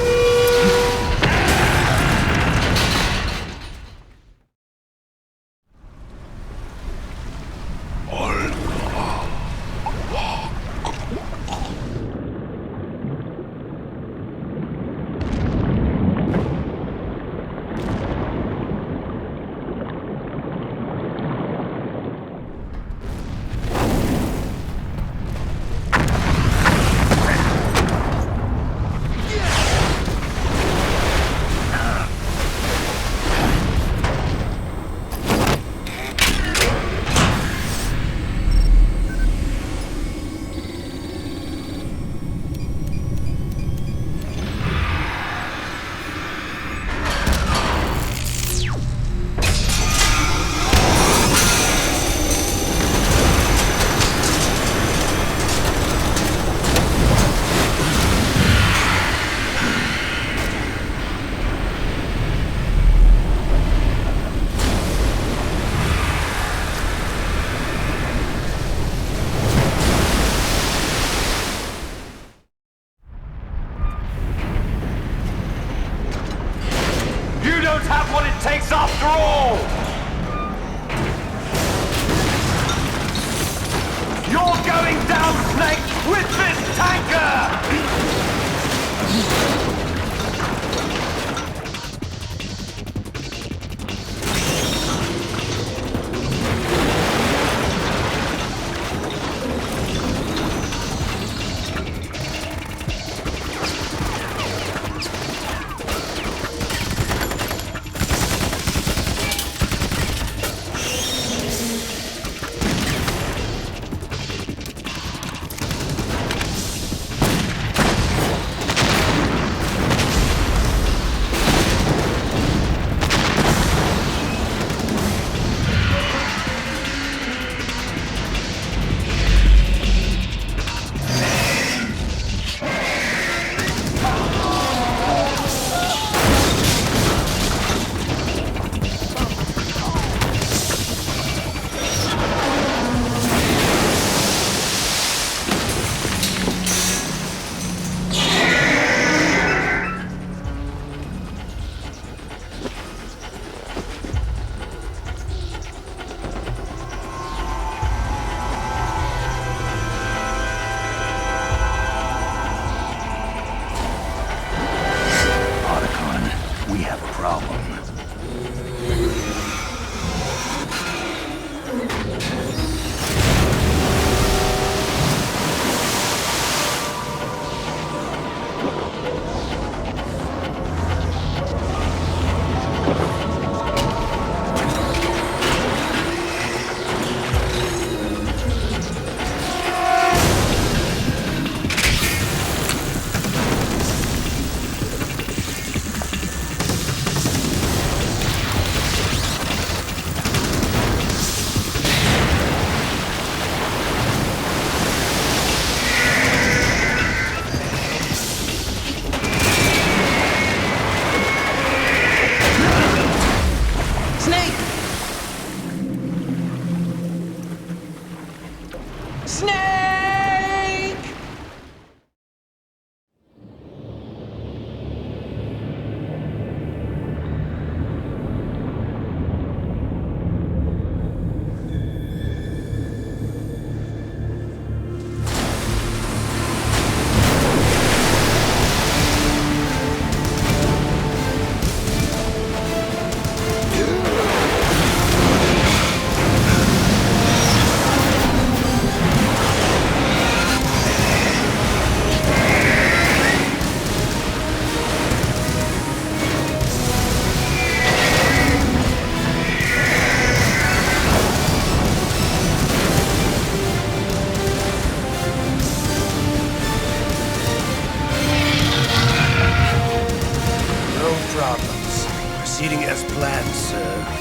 [SPEAKER 11] down, Snake, with this tanker!
[SPEAKER 1] We have a problem.
[SPEAKER 9] Proceeding as planned, sir.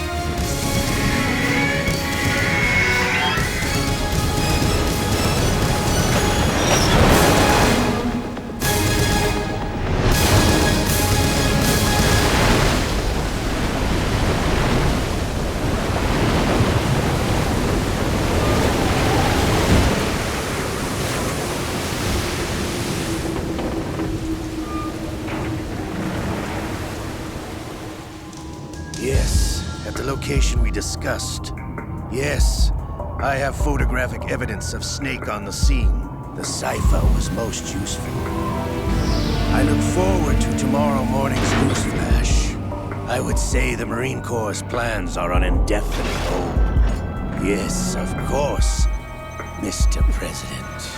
[SPEAKER 9] Yes, at the location we discussed. Yes, I have photographic evidence of Snake on the scene. The cipher was most useful. I look forward to tomorrow morning's news flash. I would say the Marine Corps' plans are on indefinite hold. Yes, of course, Mr. President.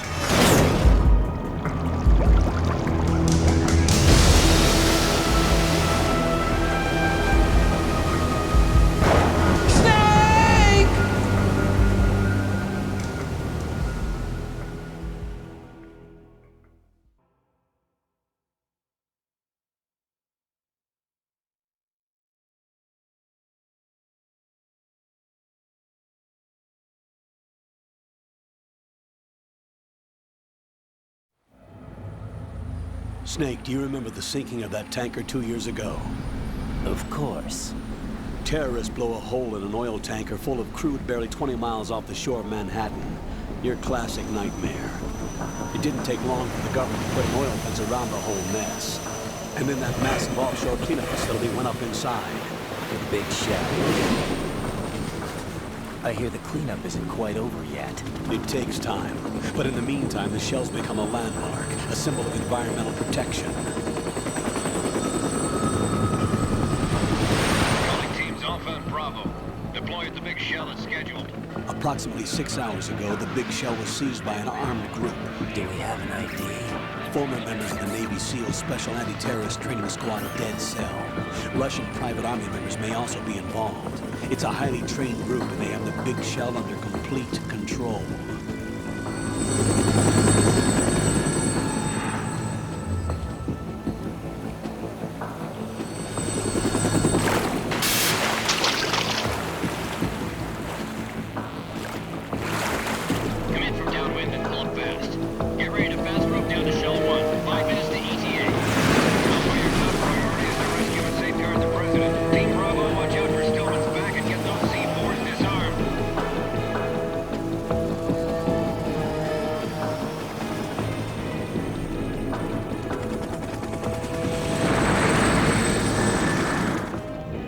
[SPEAKER 12] Snake, do you remember the sinking of that tanker 2 years ago?
[SPEAKER 2] Of course.
[SPEAKER 12] Terrorists blow a hole in an oil tanker full of crude barely 20 miles off the shore of Manhattan. Your classic nightmare. It didn't take long for the government to put an oil fence around the whole mess. And then that massive offshore cleanup facility went up inside.
[SPEAKER 2] The big shadow.
[SPEAKER 13] I hear the cleanup isn't quite over yet.
[SPEAKER 12] It takes time. But in the meantime, the shell's become a landmark, a symbol of environmental protection.
[SPEAKER 14] Calling teams Alpha and Bravo. Deploy at the big shell as scheduled.
[SPEAKER 12] Approximately 6 hours ago, the big shell was seized by an armed group.
[SPEAKER 13] Do we have an ID?
[SPEAKER 12] Former members of the Navy SEAL Special Anti-Terrorist Training Squad Dead Cell. Russian private army members may also be involved. It's a highly trained group, and they have the big shell under complete control.
[SPEAKER 14] Come in from downwind and pull up fast. Get ready to fast rope down to Shell 1. 5 minutes to ETA. Alpha, your top priority is to rescue and safeguard the President. Team Bravo, watch out for Stillman's back and get those C4s disarmed.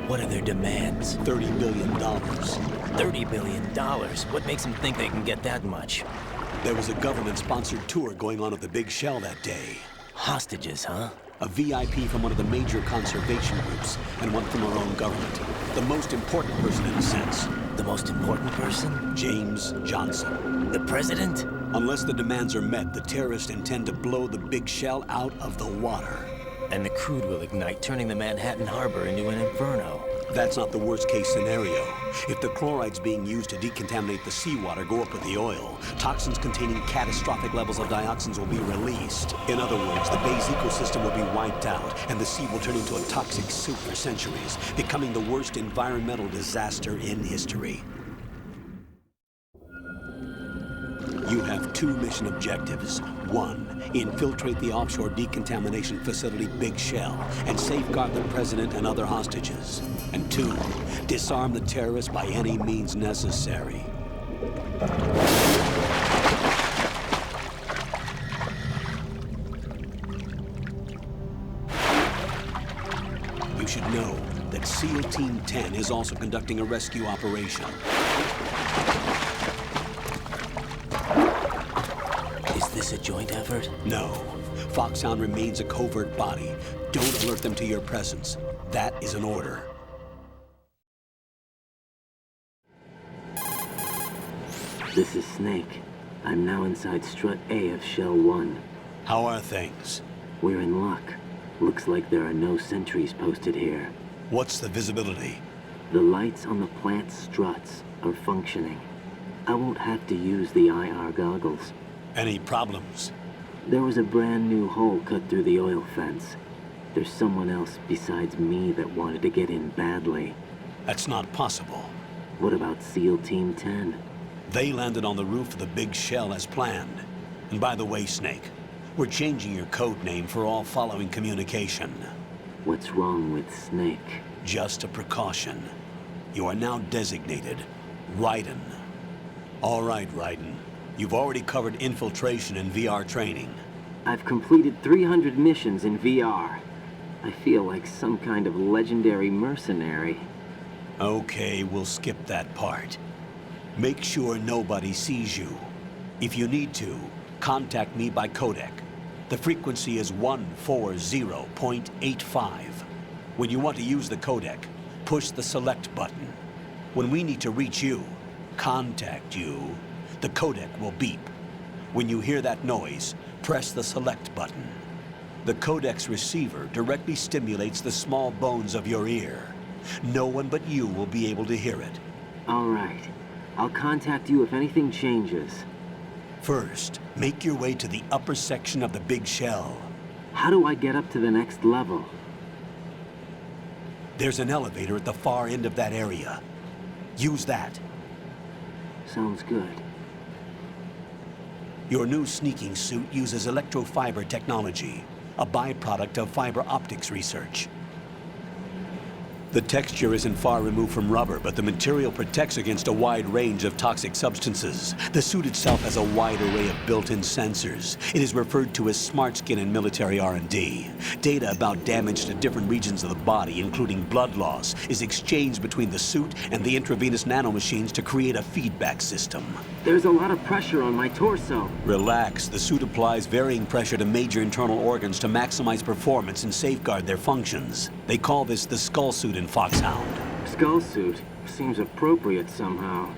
[SPEAKER 13] What are their demands?
[SPEAKER 12] $30 billion.
[SPEAKER 13] $30 billion? What makes them think they can get that much?
[SPEAKER 12] There was a government-sponsored tour going on at the big shell that day.
[SPEAKER 13] Hostages, huh?
[SPEAKER 12] A VIP from one of the major conservation groups, and one from our own government. The most important person in a sense.
[SPEAKER 13] The most important person?
[SPEAKER 12] James Johnson.
[SPEAKER 13] The president?
[SPEAKER 12] Unless the demands are met, the terrorists intend to blow the big shell out of the water.
[SPEAKER 13] And the crude will ignite, turning the Manhattan Harbor into an inferno.
[SPEAKER 12] That's not the worst-case scenario. If the chlorides being used to decontaminate the seawater go up with the oil, toxins containing catastrophic levels of dioxins will be released. In other words, the bay's ecosystem will be wiped out, and the sea will turn into a toxic soup for centuries, becoming the worst environmental disaster in history. You have 2 mission objectives. 1, infiltrate the offshore decontamination facility Big Shell and safeguard the president and other hostages. And 2, disarm the terrorists by any means necessary. You should know that SEAL Team 10 is also conducting a rescue operation.
[SPEAKER 13] Is this a joint effort?
[SPEAKER 12] No. Foxhound remains a covert body. Don't alert them to your presence. That is an order.
[SPEAKER 15] This is Snake. I'm now inside Strut A of Shell 1.
[SPEAKER 12] How are things?
[SPEAKER 15] We're in luck. Looks like there are no sentries posted here.
[SPEAKER 12] What's the visibility?
[SPEAKER 15] The lights on the plant's struts are functioning. I won't have to use the IR goggles.
[SPEAKER 12] Any problems?
[SPEAKER 15] There was a brand new hole cut through the oil fence. There's someone else besides me that wanted to get in badly.
[SPEAKER 12] That's not possible.
[SPEAKER 15] What about SEAL Team 10?
[SPEAKER 12] They landed on the roof of the Big Shell as planned. And by the way, Snake, we're changing your code name for all following communication.
[SPEAKER 15] What's wrong with Snake?
[SPEAKER 12] Just a precaution. You are now designated Raiden. All right, Raiden. You've already covered infiltration and VR training.
[SPEAKER 15] I've completed 300 missions in VR. I feel like some kind of legendary mercenary.
[SPEAKER 12] Okay, we'll skip that part. Make sure nobody sees you. If you need to, contact me by codec. The frequency is 140.85. When you want to use the codec, push the select button. When we need to reach you, contact you, the codec will beep. When you hear that noise, press the select button. The codec's receiver directly stimulates the small bones of your ear. No one but you will be able to hear it.
[SPEAKER 15] All right. I'll contact you if anything changes.
[SPEAKER 12] First, make your way to the upper section of the Big Shell.
[SPEAKER 15] How do I get up to the next level?
[SPEAKER 12] There's an elevator at the far end of that area. Use that.
[SPEAKER 15] Sounds good.
[SPEAKER 12] Your new sneaking suit uses electrofiber technology, a byproduct of fiber optics research. The texture isn't far removed from rubber, but the material protects against a wide range of toxic substances. The suit itself has a wide array of built-in sensors. It is referred to as smart skin in military R&D. Data about damage to different regions of the body, including blood loss, is exchanged between the suit and the intravenous nanomachines to create a feedback system.
[SPEAKER 15] There's a lot of pressure on my torso.
[SPEAKER 12] Relax. The suit applies varying pressure to major internal organs to maximize performance and safeguard their functions. They call this the skull suit in Foxhound.
[SPEAKER 15] Skull suit seems appropriate somehow.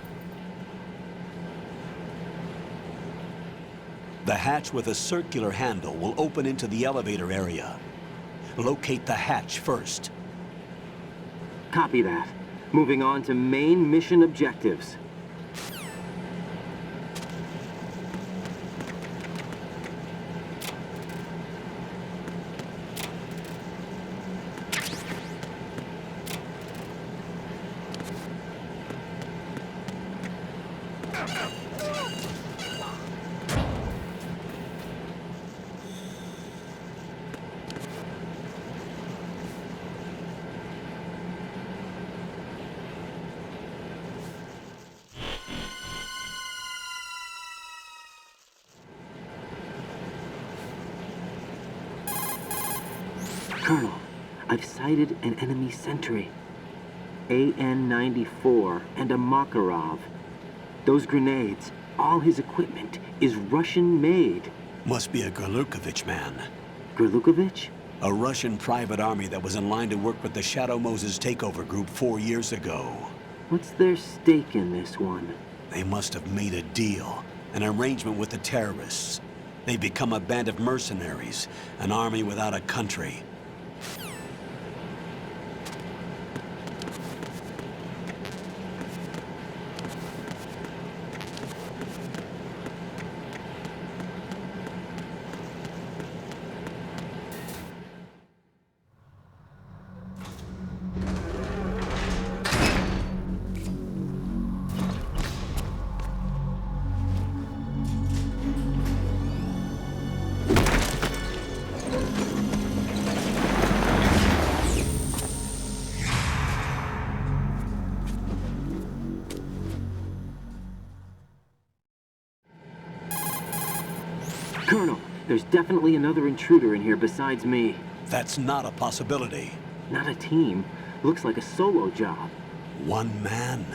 [SPEAKER 12] The hatch with a circular handle will open into the elevator area. Locate the hatch first.
[SPEAKER 15] Copy that. Moving on to main mission objectives. Colonel, I've sighted an enemy sentry. AN-94 and a Makarov. Those grenades, all his equipment, is Russian-made.
[SPEAKER 12] Must be a Gorlukovich man.
[SPEAKER 15] Gorlukovich?
[SPEAKER 12] A Russian private army that was in line to work with the Shadow Moses takeover group 4 years ago.
[SPEAKER 15] What's their stake in this one?
[SPEAKER 12] They must have made a deal, an arrangement with the terrorists. They've become a band of mercenaries, an army without a country.
[SPEAKER 15] Colonel, there's definitely another intruder in here besides me.
[SPEAKER 12] That's not a possibility.
[SPEAKER 15] Not a team. Looks like a solo job.
[SPEAKER 12] One man.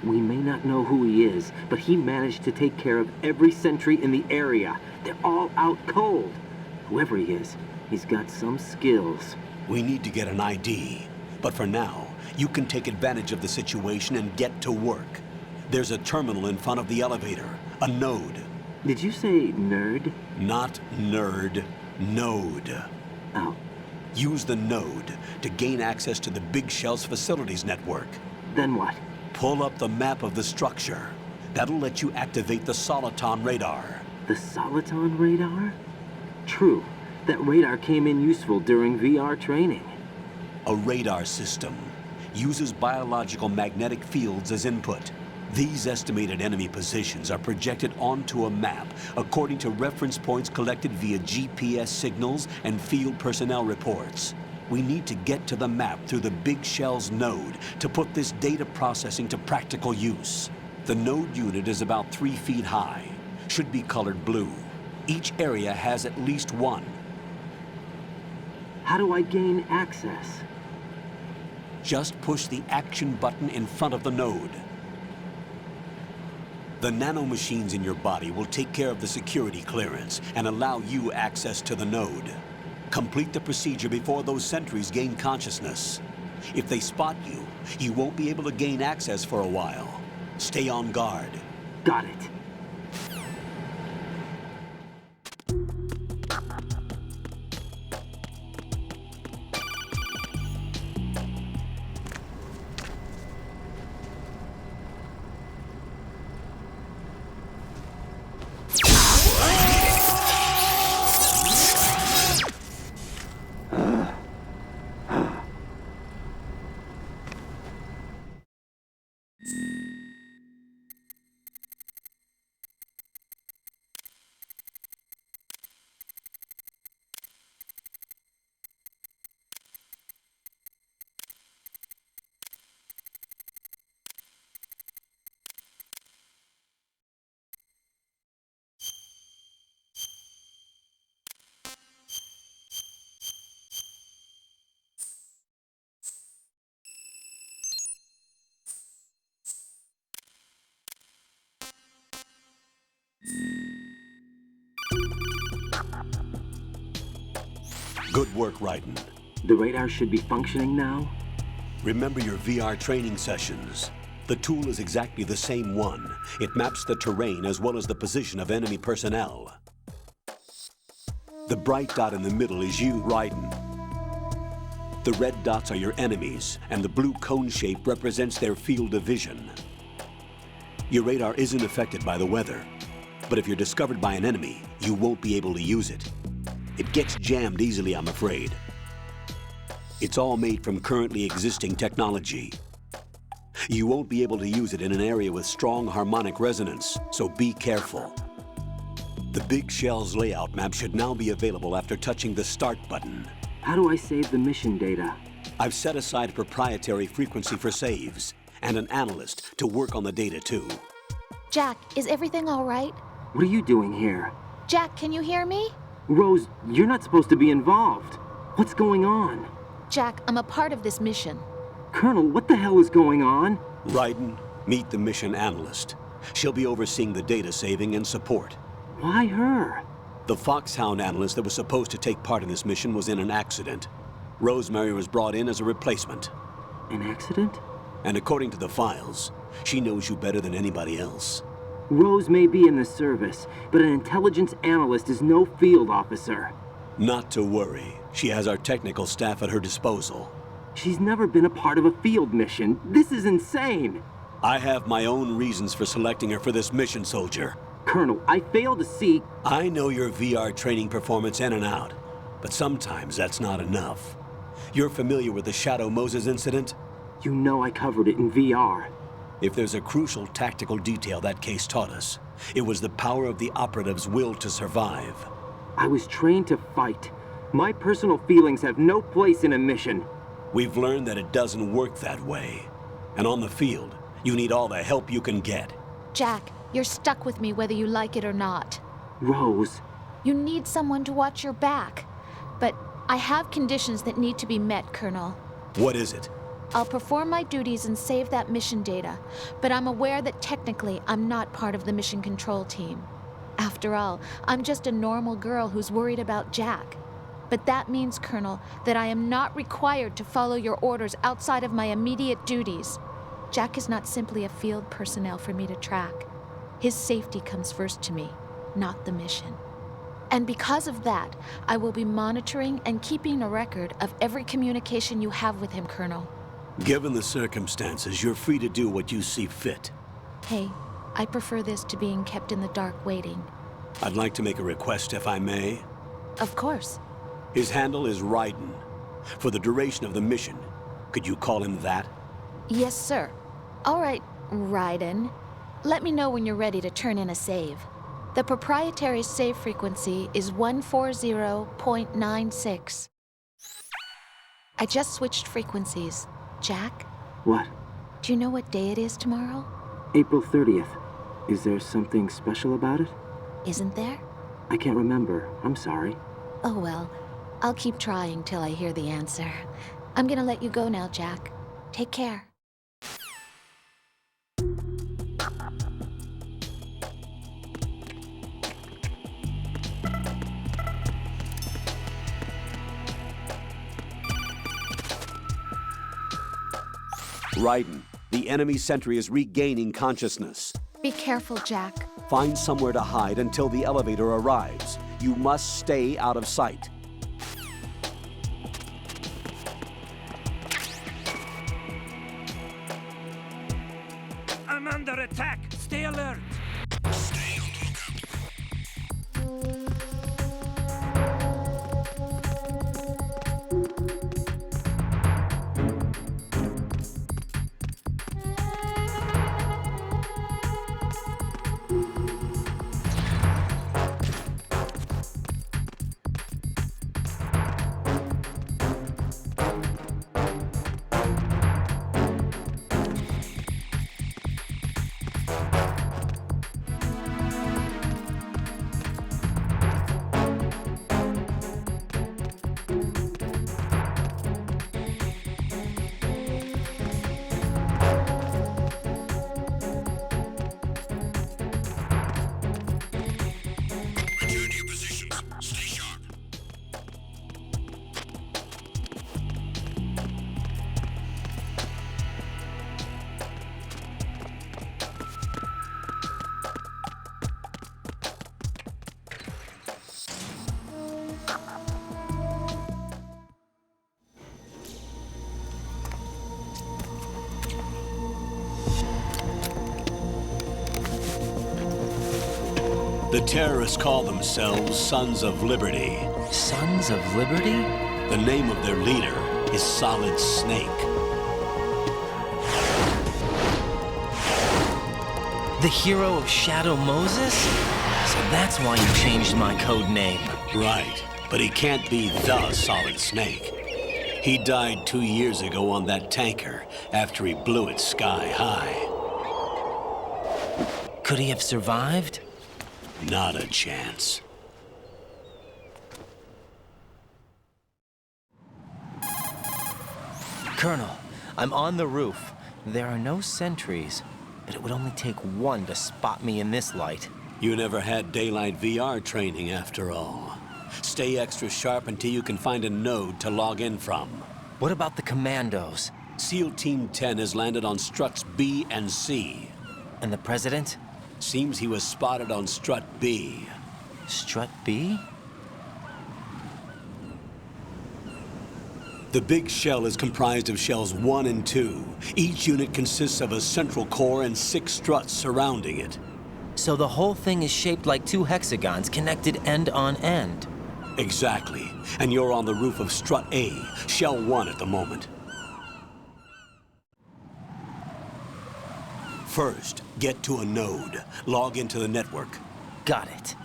[SPEAKER 15] We may not know who he is, but he managed to take care of every sentry in the area. They're all out cold. Whoever he is, he's got some skills.
[SPEAKER 12] We need to get an ID. But for now, you can take advantage of the situation and get to work. There's a terminal in front of the elevator. A node.
[SPEAKER 15] Did you say nerd?
[SPEAKER 12] Not nerd. Node.
[SPEAKER 15] Oh.
[SPEAKER 12] Use the node to gain access to the Big Shell's facilities network.
[SPEAKER 15] Then what?
[SPEAKER 12] Pull up the map of the structure. That'll let you activate the Soliton radar.
[SPEAKER 15] The Soliton radar? True. That radar came in useful during VR training.
[SPEAKER 12] A radar system uses biological magnetic fields as input. These estimated enemy positions are projected onto a map according to reference points collected via GPS signals and field personnel reports. We need to get to the map through the Big Shell's node to put this data processing to practical use. The node unit is about 3 feet high, should be colored blue. Each area has at least one.
[SPEAKER 15] How do I gain access?
[SPEAKER 12] Just push the action button in front of the node. The nanomachines in your body will take care of the security clearance and allow you access to the node. Complete the procedure before those sentries gain consciousness. If they spot you, you won't be able to gain access for a while. Stay on guard.
[SPEAKER 15] Got it.
[SPEAKER 12] Good work, Raiden.
[SPEAKER 15] The radar should be functioning now?
[SPEAKER 12] Remember your VR training sessions. The tool is exactly the same one. It maps the terrain as well as the position of enemy personnel. The bright dot in the middle is you, Raiden. The red dots are your enemies, and the blue cone shape represents their field of vision. Your radar isn't affected by the weather, but if you're discovered by an enemy, you won't be able to use it. It gets jammed easily, I'm afraid. It's all made from currently existing technology. You won't be able to use it in an area with strong harmonic resonance, so be careful. The Big Shell's layout map should now be available after touching the Start button.
[SPEAKER 15] How do I save the mission data?
[SPEAKER 12] I've set aside a proprietary frequency for saves, and an analyst to work on the data too.
[SPEAKER 16] Jack, is everything all right?
[SPEAKER 15] What are you doing here?
[SPEAKER 16] Jack, can you hear me?
[SPEAKER 15] Rose, you're not supposed to be involved. What's going on?
[SPEAKER 16] Jack, I'm a part of this mission.
[SPEAKER 15] Colonel, what the hell is going on?
[SPEAKER 12] Raiden, meet the mission analyst. She'll be overseeing the data saving and support.
[SPEAKER 15] Why her?
[SPEAKER 12] The Foxhound analyst that was supposed to take part in this mission was in an accident. Rosemary was brought in as a replacement.
[SPEAKER 15] An accident?
[SPEAKER 12] And according to the files, she knows you better than anybody else.
[SPEAKER 15] Rose may be in the service, but an intelligence analyst is no field officer.
[SPEAKER 12] Not to worry. She has our technical staff at her disposal.
[SPEAKER 15] She's never been a part of a field mission. This is insane.
[SPEAKER 12] I have my own reasons for selecting her for this mission, soldier.
[SPEAKER 15] Colonel, I fail to see...
[SPEAKER 12] I know your VR training performance in and out, but sometimes that's not enough. You're familiar with the Shadow Moses incident?
[SPEAKER 15] You know I covered it in VR.
[SPEAKER 12] If there's a crucial tactical detail that case taught us, it was the power of the operative's will to survive.
[SPEAKER 15] I was trained to fight. My personal feelings have no place in a mission.
[SPEAKER 12] We've learned that it doesn't work that way. And on the field, you need all the help you can get.
[SPEAKER 16] Jack, you're stuck with me whether you like it or not.
[SPEAKER 15] Rose.
[SPEAKER 16] You need someone to watch your back. But I have conditions that need to be met, Colonel.
[SPEAKER 12] What is it?
[SPEAKER 16] I'll perform my duties and save that mission data, but I'm aware that technically I'm not part of the mission control team. After all, I'm just a normal girl who's worried about Jack. But that means, Colonel, that I am not required to follow your orders outside of my immediate duties. Jack is not simply a field personnel for me to track. His safety comes first to me, not the mission. And because of that, I will be monitoring and keeping a record of every communication you have with him, Colonel.
[SPEAKER 12] Given the circumstances, you're free to do what you see fit.
[SPEAKER 16] Hey, I prefer this to being kept in the dark waiting.
[SPEAKER 12] I'd like to make a request, if I may.
[SPEAKER 16] Of course.
[SPEAKER 12] His handle is Raiden. For the duration of the mission, could you call him that?
[SPEAKER 16] Yes, sir. All right, Raiden. Let me know when you're ready to turn in a save. The proprietary save frequency is 140.96. I just switched frequencies. Jack?
[SPEAKER 15] What?
[SPEAKER 16] Do you know what day it is tomorrow?
[SPEAKER 15] April 30th. Is there something special about it?
[SPEAKER 16] Isn't there?
[SPEAKER 15] I can't remember. I'm sorry.
[SPEAKER 16] Oh well, I'll keep trying till I hear the answer. I'm gonna let you go now, Jack. Take care.
[SPEAKER 12] Raiden, the enemy sentry is regaining consciousness.
[SPEAKER 16] Be careful, Jack.
[SPEAKER 12] Find somewhere to hide until the elevator arrives. You must stay out of sight.
[SPEAKER 7] I'm under attack. Stay alert.
[SPEAKER 8] Stay on the lookout.
[SPEAKER 12] The terrorists call themselves Sons of Liberty.
[SPEAKER 13] Sons of Liberty?
[SPEAKER 12] The name of their leader is Solid Snake.
[SPEAKER 13] The hero of Shadow Moses? So that's why you changed my code name.
[SPEAKER 12] Right, but he can't be the Solid Snake. He died 2 years ago on that tanker after he blew it sky high.
[SPEAKER 13] Could he have survived?
[SPEAKER 12] Not a chance.
[SPEAKER 13] Colonel, I'm on the roof. There are no sentries, but it would only take one to spot me in this light.
[SPEAKER 12] You never had daylight VR training after all. Stay extra sharp until you can find a node to log in from.
[SPEAKER 13] What about the commandos?
[SPEAKER 12] SEAL Team 10 has landed on struts B and C.
[SPEAKER 13] And the president?
[SPEAKER 12] Seems he was spotted on strut B.
[SPEAKER 13] Strut B?
[SPEAKER 12] The big shell is comprised of shells 1 and 2. Each unit consists of a central core and 6 struts surrounding it.
[SPEAKER 13] So the whole thing is shaped like 2 hexagons connected end on end.
[SPEAKER 12] Exactly. And you're on the roof of strut A, shell 1 at the moment. First, get to a node. Log into the network.
[SPEAKER 13] Got it.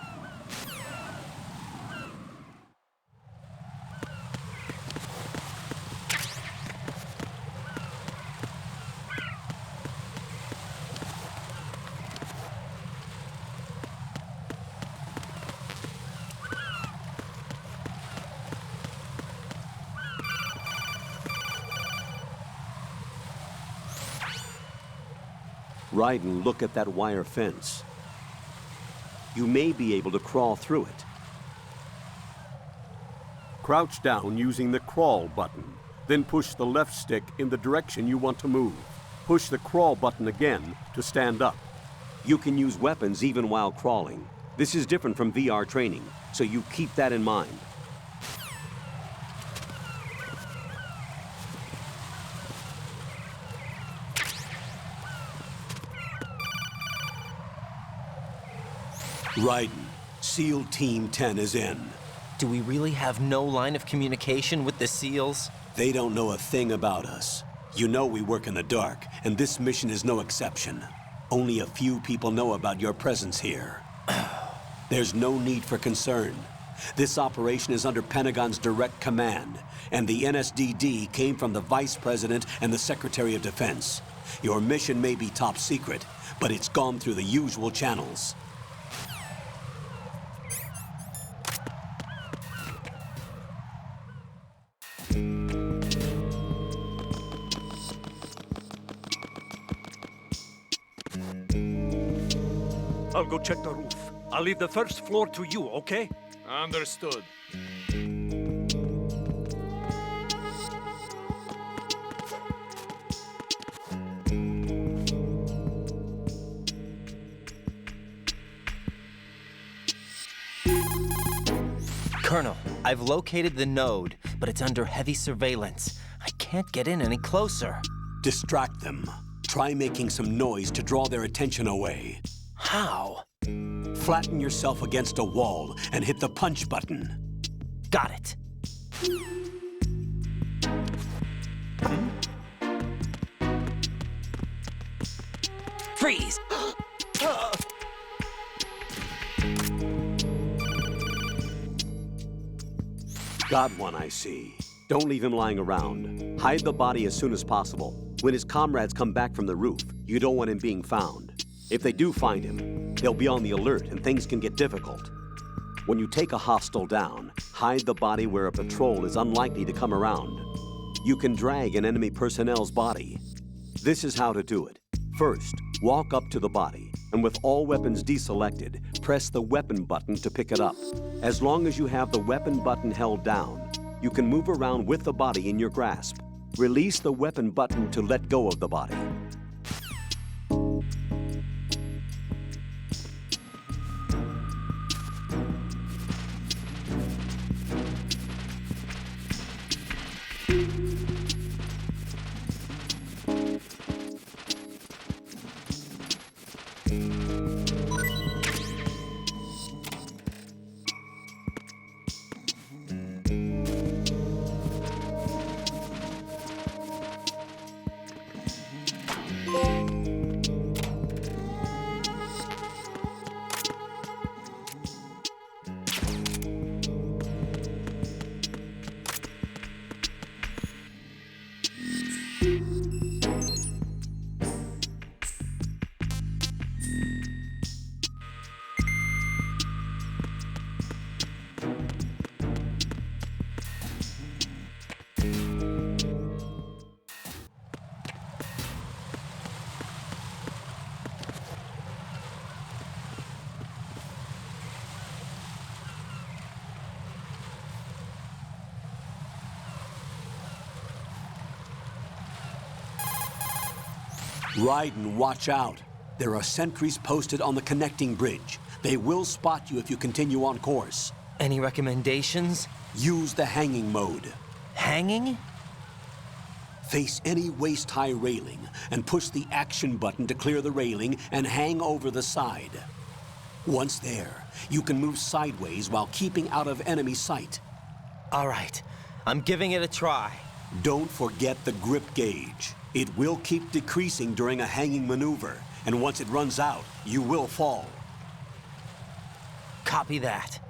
[SPEAKER 17] Raiden, look at that wire fence. You may be able to crawl through it. Crouch down using the crawl button. Then push the left stick in the direction you want to move. Push the crawl button again to stand up. You can use weapons even while crawling. This is different from VR training, so you keep that in mind.
[SPEAKER 12] Raiden, SEAL Team 10 is in.
[SPEAKER 13] Do we really have no line of communication with the SEALs?
[SPEAKER 12] They don't know a thing about us. You know we work in the dark, and this mission is no exception. Only a few people know about your presence here. There's no need for concern. This operation is under Pentagon's direct command, and the NSDD came from the Vice President and the Secretary of Defense. Your mission may be top secret, but it's gone through the usual channels.
[SPEAKER 7] I'll go check the roof. I'll leave the first floor to you, okay?
[SPEAKER 18] Understood.
[SPEAKER 13] Colonel, I've located the node, but it's under heavy surveillance. I can't get in any closer.
[SPEAKER 12] Distract them. Try making some noise to draw their attention away.
[SPEAKER 13] How?
[SPEAKER 12] Flatten yourself against a wall and hit the punch button.
[SPEAKER 13] Got it. Freeze!
[SPEAKER 17] Got one, I see. Don't leave him lying around. Hide the body as soon as possible. When his comrades come back from the roof, you don't want him being found. If they do find him, they'll be on the alert and things can get difficult. When you take a hostile down, hide the body where a patrol is unlikely to come around. You can drag an enemy personnel's body. This is how to do it. First, walk up to the body, and with all weapons deselected, press the weapon button to pick it up. As long as you have the weapon button held down, you can move around with the body in your grasp. Release the weapon button to let go of the body. Raiden, watch out. There are sentries posted on the connecting bridge. They will spot you if you continue on course.
[SPEAKER 13] Any recommendations?
[SPEAKER 17] Use the hanging mode.
[SPEAKER 13] Hanging?
[SPEAKER 17] Face any waist-high railing and push the action button to clear the railing and hang over the side. Once there, you can move sideways while keeping out of enemy sight.
[SPEAKER 13] All right, I'm giving it a try.
[SPEAKER 17] Don't forget the grip gauge. It will keep decreasing during a hanging maneuver, and once it runs out, you will fall.
[SPEAKER 13] Copy that.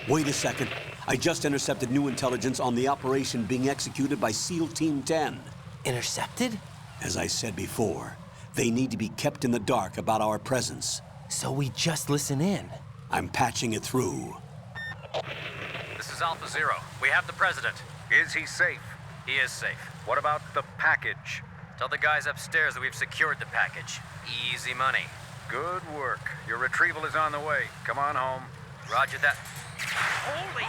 [SPEAKER 17] Wait a second. I just intercepted new intelligence on the operation being executed by SEAL Team 10.
[SPEAKER 13] Intercepted?
[SPEAKER 17] As I said before, they need to be kept in the dark about our presence.
[SPEAKER 13] So we just listen in?
[SPEAKER 17] I'm patching it through.
[SPEAKER 18] This is Alpha Zero. We have the President. Is he safe? He is safe. What about the package? Tell the guys upstairs that we've secured the package. Easy money. Good work. Your retrieval is on the way. Come on home. Roger that. Holy!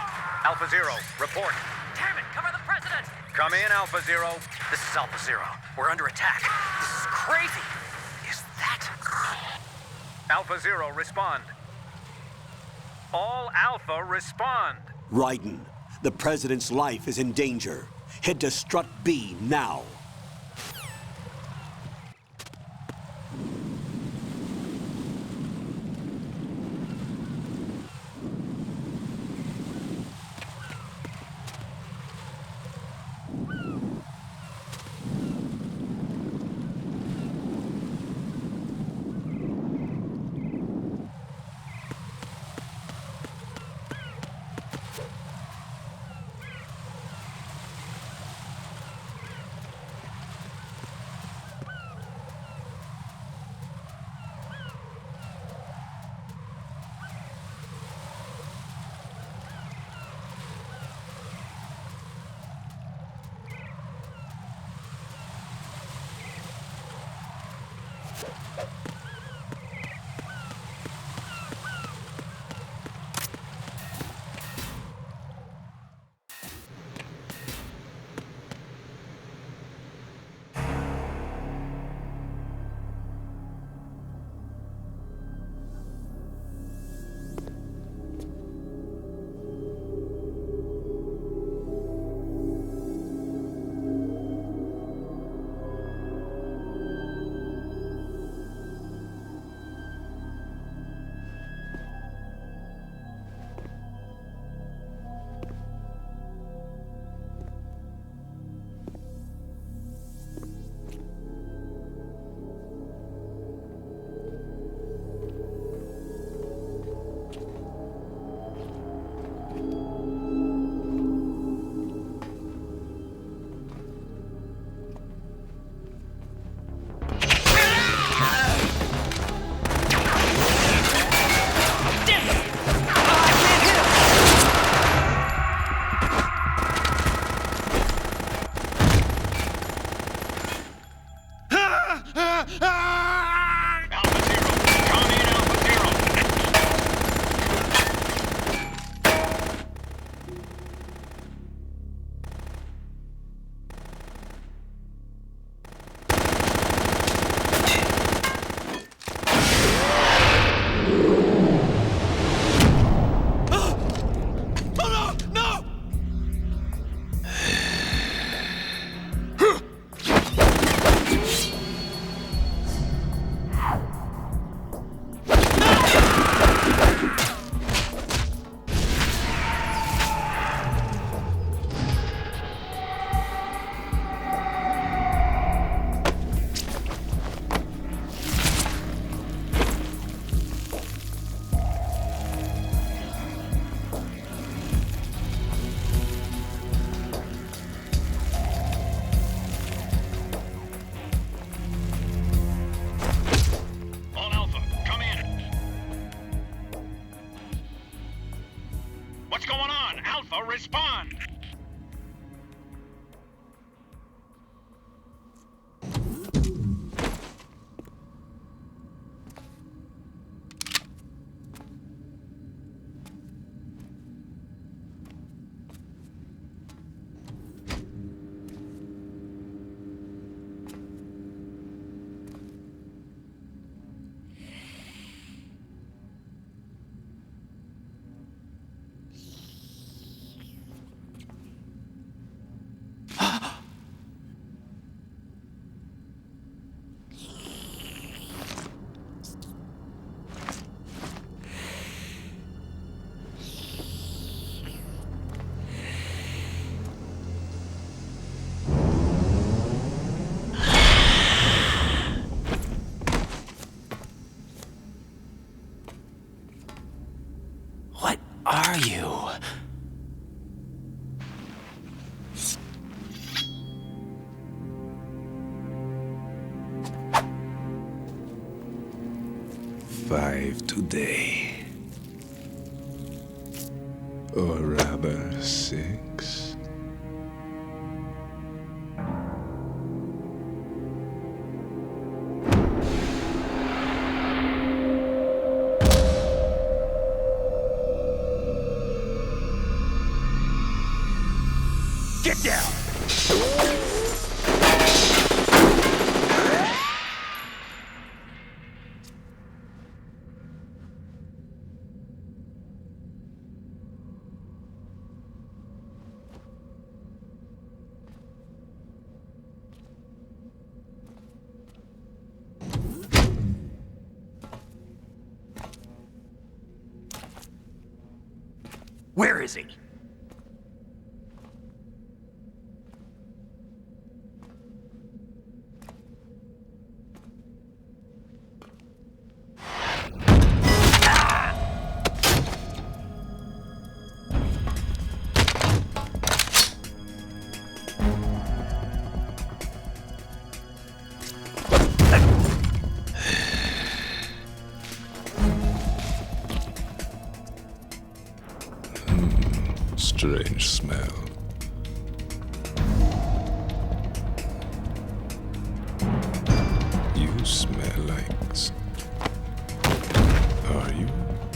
[SPEAKER 18] Alpha Zero, report. Damn it, cover the President! Come in, Alpha Zero. This is Alpha Zero. We're under attack. This is crazy. Is that... Alpha Zero, respond. All Alpha, respond.
[SPEAKER 17] Raiden, the President's life is in danger. Head to Strut B now.
[SPEAKER 5] Respond!
[SPEAKER 13] are you?
[SPEAKER 19] Five today. Or rather, 6.
[SPEAKER 11] Get down!
[SPEAKER 1] Where is he?
[SPEAKER 19] Strange smell. You smell like... Are you?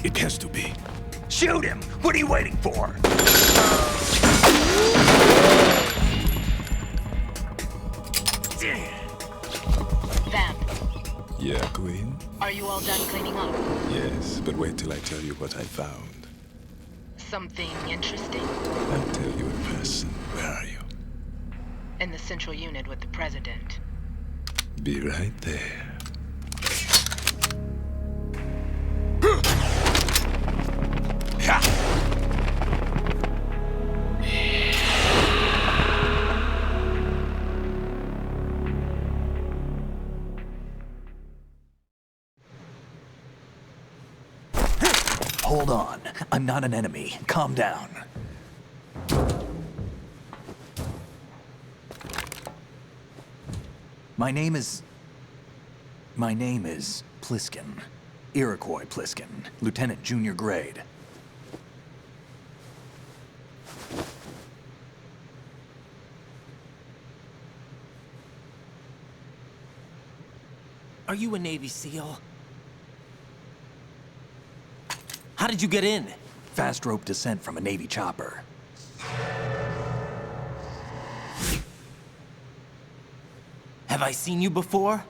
[SPEAKER 1] It has to be. Shoot him! What are you waiting for?
[SPEAKER 20] Vamp,
[SPEAKER 19] Yeah, Queen?
[SPEAKER 20] are you all done cleaning up?
[SPEAKER 19] Yes, but wait till I tell you what I found.
[SPEAKER 20] Something interesting?
[SPEAKER 19] I'll tell you in person. Where are you?
[SPEAKER 20] In the central unit with the president.
[SPEAKER 19] Be right there.
[SPEAKER 1] Hold on. I'm not an enemy. Calm down. My name is Pliskin. Iroquois Pliskin. Lieutenant Junior Grade.
[SPEAKER 13] Are you a Navy SEAL? How did you get in?
[SPEAKER 1] Fast rope descent from a Navy chopper.
[SPEAKER 13] Have I seen you before?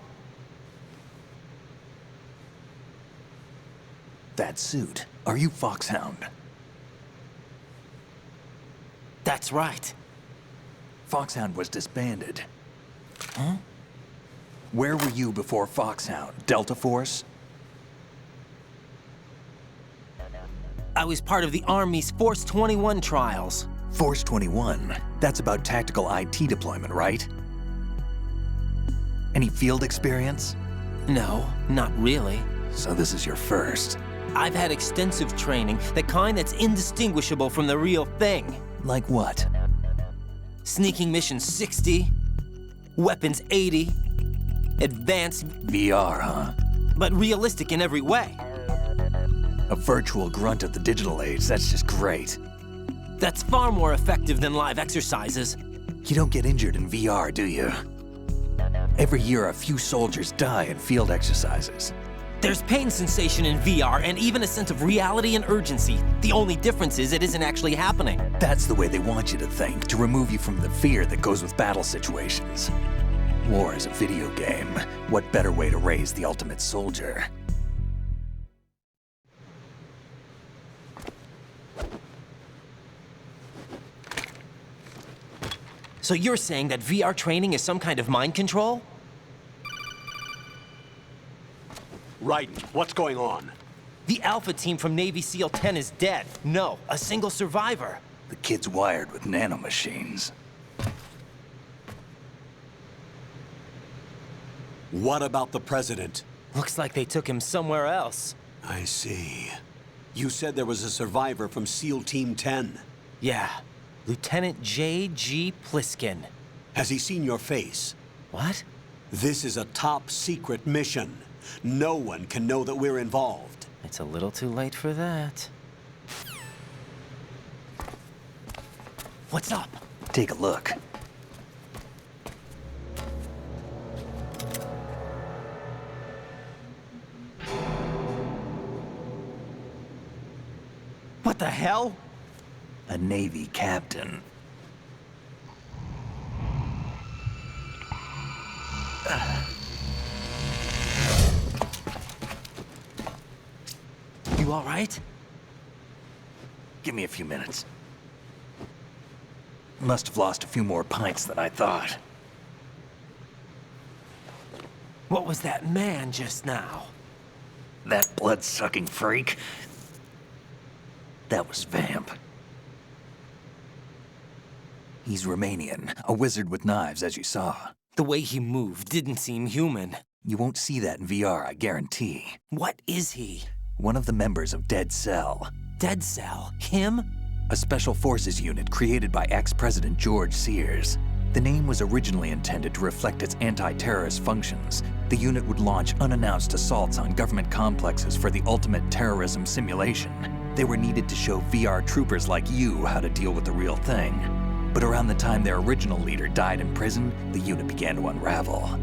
[SPEAKER 1] That suit. Are you Foxhound?
[SPEAKER 13] That's right.
[SPEAKER 1] Foxhound was disbanded. Huh? Where were you before Foxhound? Delta Force?
[SPEAKER 13] I was part of the Army's Force 21 trials.
[SPEAKER 1] Force 21? That's about tactical IT deployment, right? Any field experience?
[SPEAKER 13] No, not really.
[SPEAKER 1] So this is your first.
[SPEAKER 13] I've had extensive training, the kind that's indistinguishable from the real thing.
[SPEAKER 1] Like what?
[SPEAKER 13] Sneaking mission 60, weapons 80, advanced...
[SPEAKER 1] VR, huh?
[SPEAKER 13] But realistic in every way.
[SPEAKER 1] A virtual grunt of the digital age, that's just great.
[SPEAKER 13] That's far more effective than live exercises.
[SPEAKER 1] You don't get injured in VR, do you? Every year, a few soldiers die in field exercises.
[SPEAKER 13] There's pain sensation in VR and even a sense of reality and urgency. The only difference is it isn't actually happening.
[SPEAKER 1] That's the way they want you to think, to remove you from the fear that goes with battle situations. War is a video game. What better way to raise the ultimate soldier?
[SPEAKER 13] So you're saying that VR training is some kind of mind control?
[SPEAKER 17] Raiden, what's going on?
[SPEAKER 13] The Alpha team from Navy SEAL 10 is dead. No, a single survivor.
[SPEAKER 1] The kid's wired with nanomachines.
[SPEAKER 17] What about the president?
[SPEAKER 13] Looks like they took him somewhere else.
[SPEAKER 17] I see. You said there was a survivor from SEAL Team 10.
[SPEAKER 13] Yeah. Lieutenant J.G. Pliskin.
[SPEAKER 17] Has he seen your face?
[SPEAKER 13] What?
[SPEAKER 17] This is a top-secret mission. No one can know that we're involved.
[SPEAKER 13] It's a little too late for that. What's up?
[SPEAKER 1] Take a look.
[SPEAKER 13] What the hell?
[SPEAKER 1] A Navy captain.
[SPEAKER 13] You all right?
[SPEAKER 1] Give me a few minutes. Must have lost a few more pints than I thought.
[SPEAKER 13] What was that man just now?
[SPEAKER 1] That blood-sucking freak? That was Vamp. He's Romanian, a wizard with knives, as you saw.
[SPEAKER 13] The way he moved didn't seem human.
[SPEAKER 1] You won't see that in VR, I guarantee.
[SPEAKER 13] What is he?
[SPEAKER 1] One of the members of Dead Cell.
[SPEAKER 13] Dead Cell? Him?
[SPEAKER 1] A special forces unit created by ex-President George Sears. The name was originally intended to reflect its anti-terrorist functions. The unit would launch unannounced assaults on government complexes for the ultimate terrorism simulation. They were needed to show VR troopers like you how to deal with the real thing. But around the time their original leader died in prison, the unit began to unravel.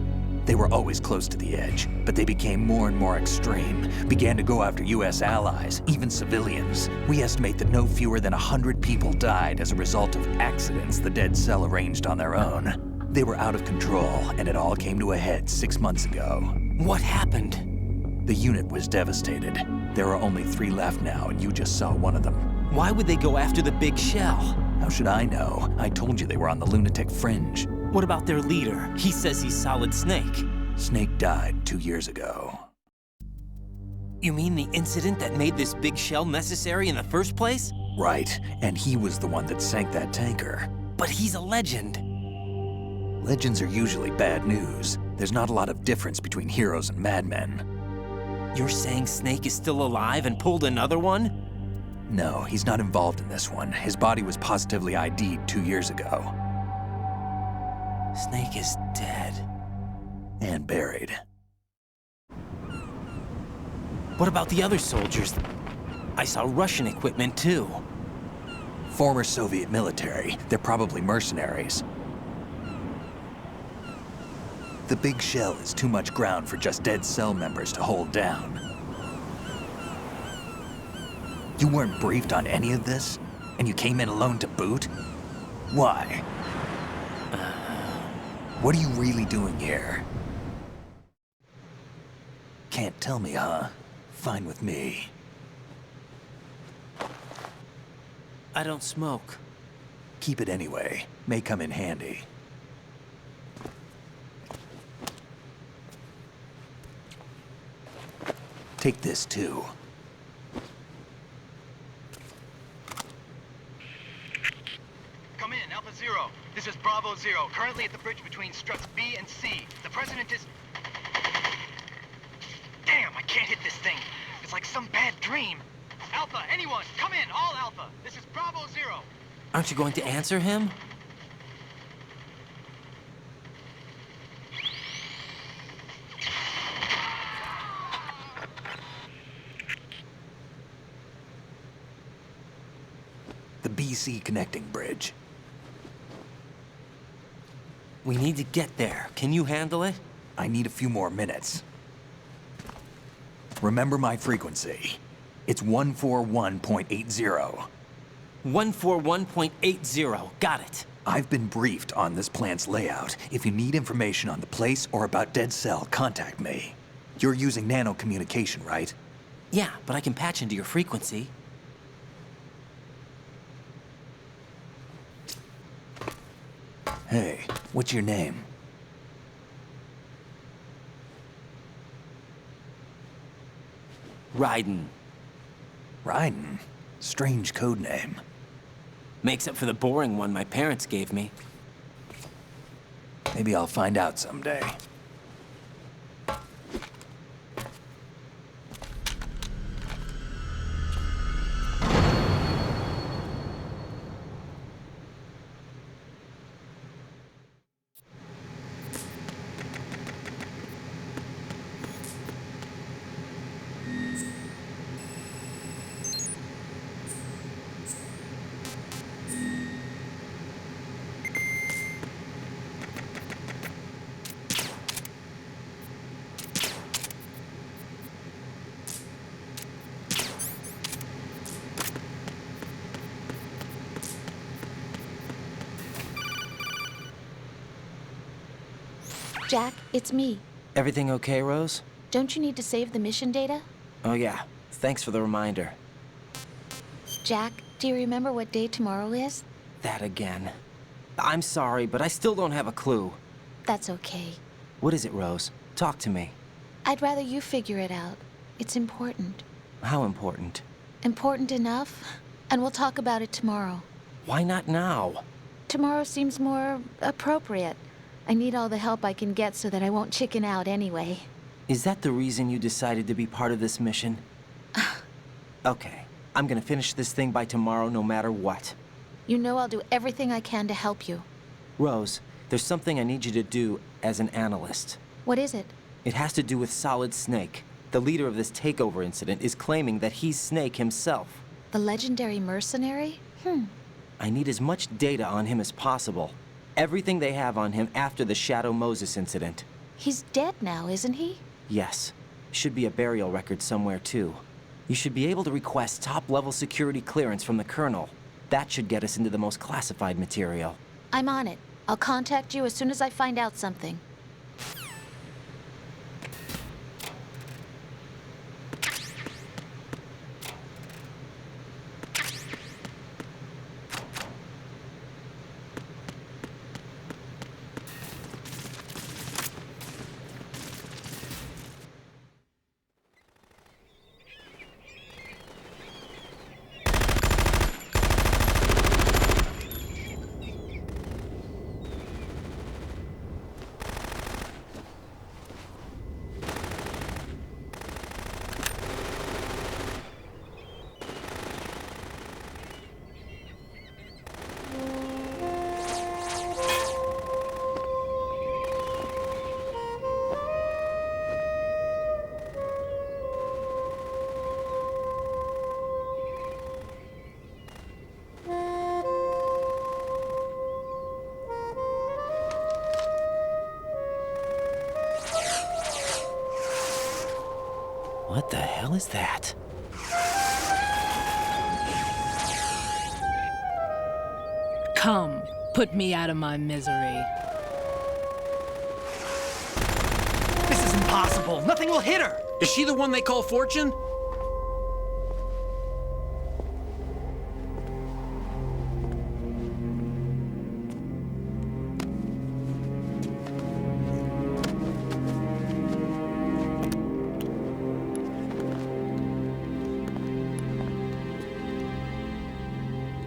[SPEAKER 1] They were always close to the edge, but they became more and more extreme, began to go after US allies, even civilians. We estimate that no fewer than 100 people died as a result of accidents the Dead Cell arranged on their own. They were out of control, and it all came to a head 6 months ago.
[SPEAKER 13] What happened?
[SPEAKER 1] The unit was devastated. There are only 3 left now, and you just saw one of them.
[SPEAKER 13] Why would they go after the big shell?
[SPEAKER 1] How should I know? I told you they were on the lunatic fringe.
[SPEAKER 13] What about their leader? He says he's Solid Snake.
[SPEAKER 1] Snake died 2 years ago.
[SPEAKER 13] You mean the incident that made this big shell necessary in the first place?
[SPEAKER 1] Right, and he was the one that sank that tanker.
[SPEAKER 13] But he's a legend.
[SPEAKER 1] Legends are usually bad news. There's not a lot of difference between heroes and madmen.
[SPEAKER 13] You're saying Snake is still alive and pulled another one?
[SPEAKER 1] No, he's not involved in this one. His body was positively ID'd 2 years ago.
[SPEAKER 13] Snake is dead.
[SPEAKER 1] And buried.
[SPEAKER 13] What about the other soldiers? I saw Russian equipment too.
[SPEAKER 1] Former Soviet military. They're probably mercenaries. The big shell is too much ground for just Dead Cell members to hold down. You weren't briefed on any of this? And you came in alone to boot? Why? What are you really doing here? Can't tell me, huh? Fine with me.
[SPEAKER 13] I don't smoke.
[SPEAKER 1] Keep it anyway. May come in handy. Take this too.
[SPEAKER 21] Come in, Alpha Zero. This is Bravo Zero, currently at the bridge between struts B and C. The President is... Damn, I can't hit this thing. It's like some bad dream. Alpha, anyone, come in, all Alpha. This is Bravo Zero.
[SPEAKER 13] Aren't you going to answer him?
[SPEAKER 1] The BC connecting bridge.
[SPEAKER 13] We need to get there. Can you handle it?
[SPEAKER 1] I need a few more minutes. Remember my frequency. It's 141.80.
[SPEAKER 13] 141.80. Got it.
[SPEAKER 1] I've been briefed on this plant's layout. If you need information on the place or about Dead Cell, contact me. You're using nano communication, right?
[SPEAKER 13] Yeah, but I can patch into your frequency.
[SPEAKER 1] Hey, what's your name?
[SPEAKER 13] Raiden.
[SPEAKER 1] Raiden? Strange code name.
[SPEAKER 13] Makes up for the boring one my parents gave me.
[SPEAKER 1] Maybe I'll find out someday.
[SPEAKER 16] Jack, it's me.
[SPEAKER 13] Everything okay, Rose?
[SPEAKER 16] Don't you need to save the mission data?
[SPEAKER 13] Oh yeah, thanks for the reminder.
[SPEAKER 16] Jack, do you remember what day tomorrow is?
[SPEAKER 13] That again. I'm sorry, but I still don't have a clue.
[SPEAKER 16] That's okay.
[SPEAKER 13] What is it, Rose? Talk to me.
[SPEAKER 16] I'd rather you figure it out. It's important.
[SPEAKER 13] How important?
[SPEAKER 16] Important enough? And we'll talk about it tomorrow.
[SPEAKER 13] Why not now?
[SPEAKER 16] Tomorrow seems more appropriate. I need all the help I can get so that I won't chicken out anyway.
[SPEAKER 13] Is that the reason you decided to be part of this mission? Okay, I'm gonna finish this thing by tomorrow no matter what.
[SPEAKER 16] You know I'll do everything I can to help you.
[SPEAKER 13] Rose, there's something I need you to do as an analyst.
[SPEAKER 16] What is it?
[SPEAKER 13] It has to do with Solid Snake. The leader of this takeover incident is claiming that he's Snake himself.
[SPEAKER 16] The legendary mercenary?
[SPEAKER 13] I need as much data on him as possible. Everything they have on him after the Shadow Moses incident.
[SPEAKER 16] He's dead now, isn't he?
[SPEAKER 13] Yes. Should be a burial record somewhere, too. You should be able to request top-level security clearance from the Colonel. That should get us into the most classified material.
[SPEAKER 16] I'm on it. I'll contact you as soon as I find out something.
[SPEAKER 13] What the hell is that?
[SPEAKER 6] Come, put me out of my misery.
[SPEAKER 3] This is impossible. Nothing will hit her. Is she the one they call Fortune?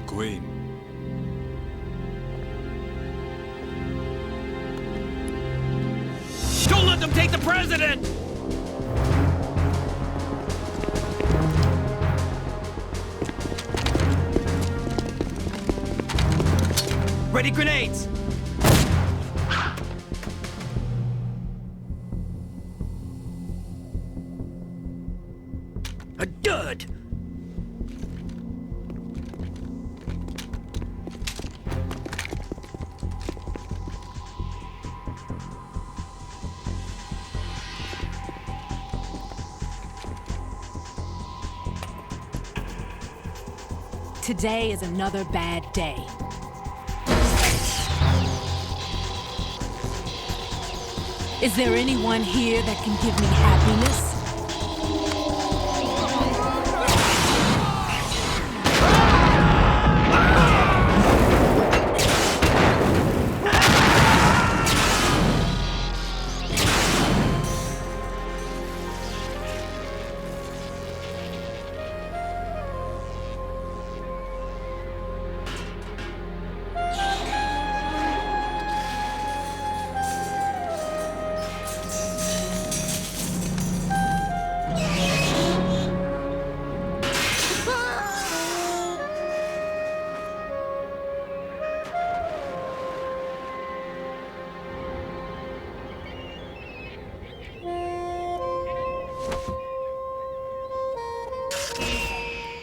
[SPEAKER 19] Queen.
[SPEAKER 3] Don't let them take the president! Ready grenades! Good!
[SPEAKER 6] Today is another bad day. Is there anyone here that can give me happiness?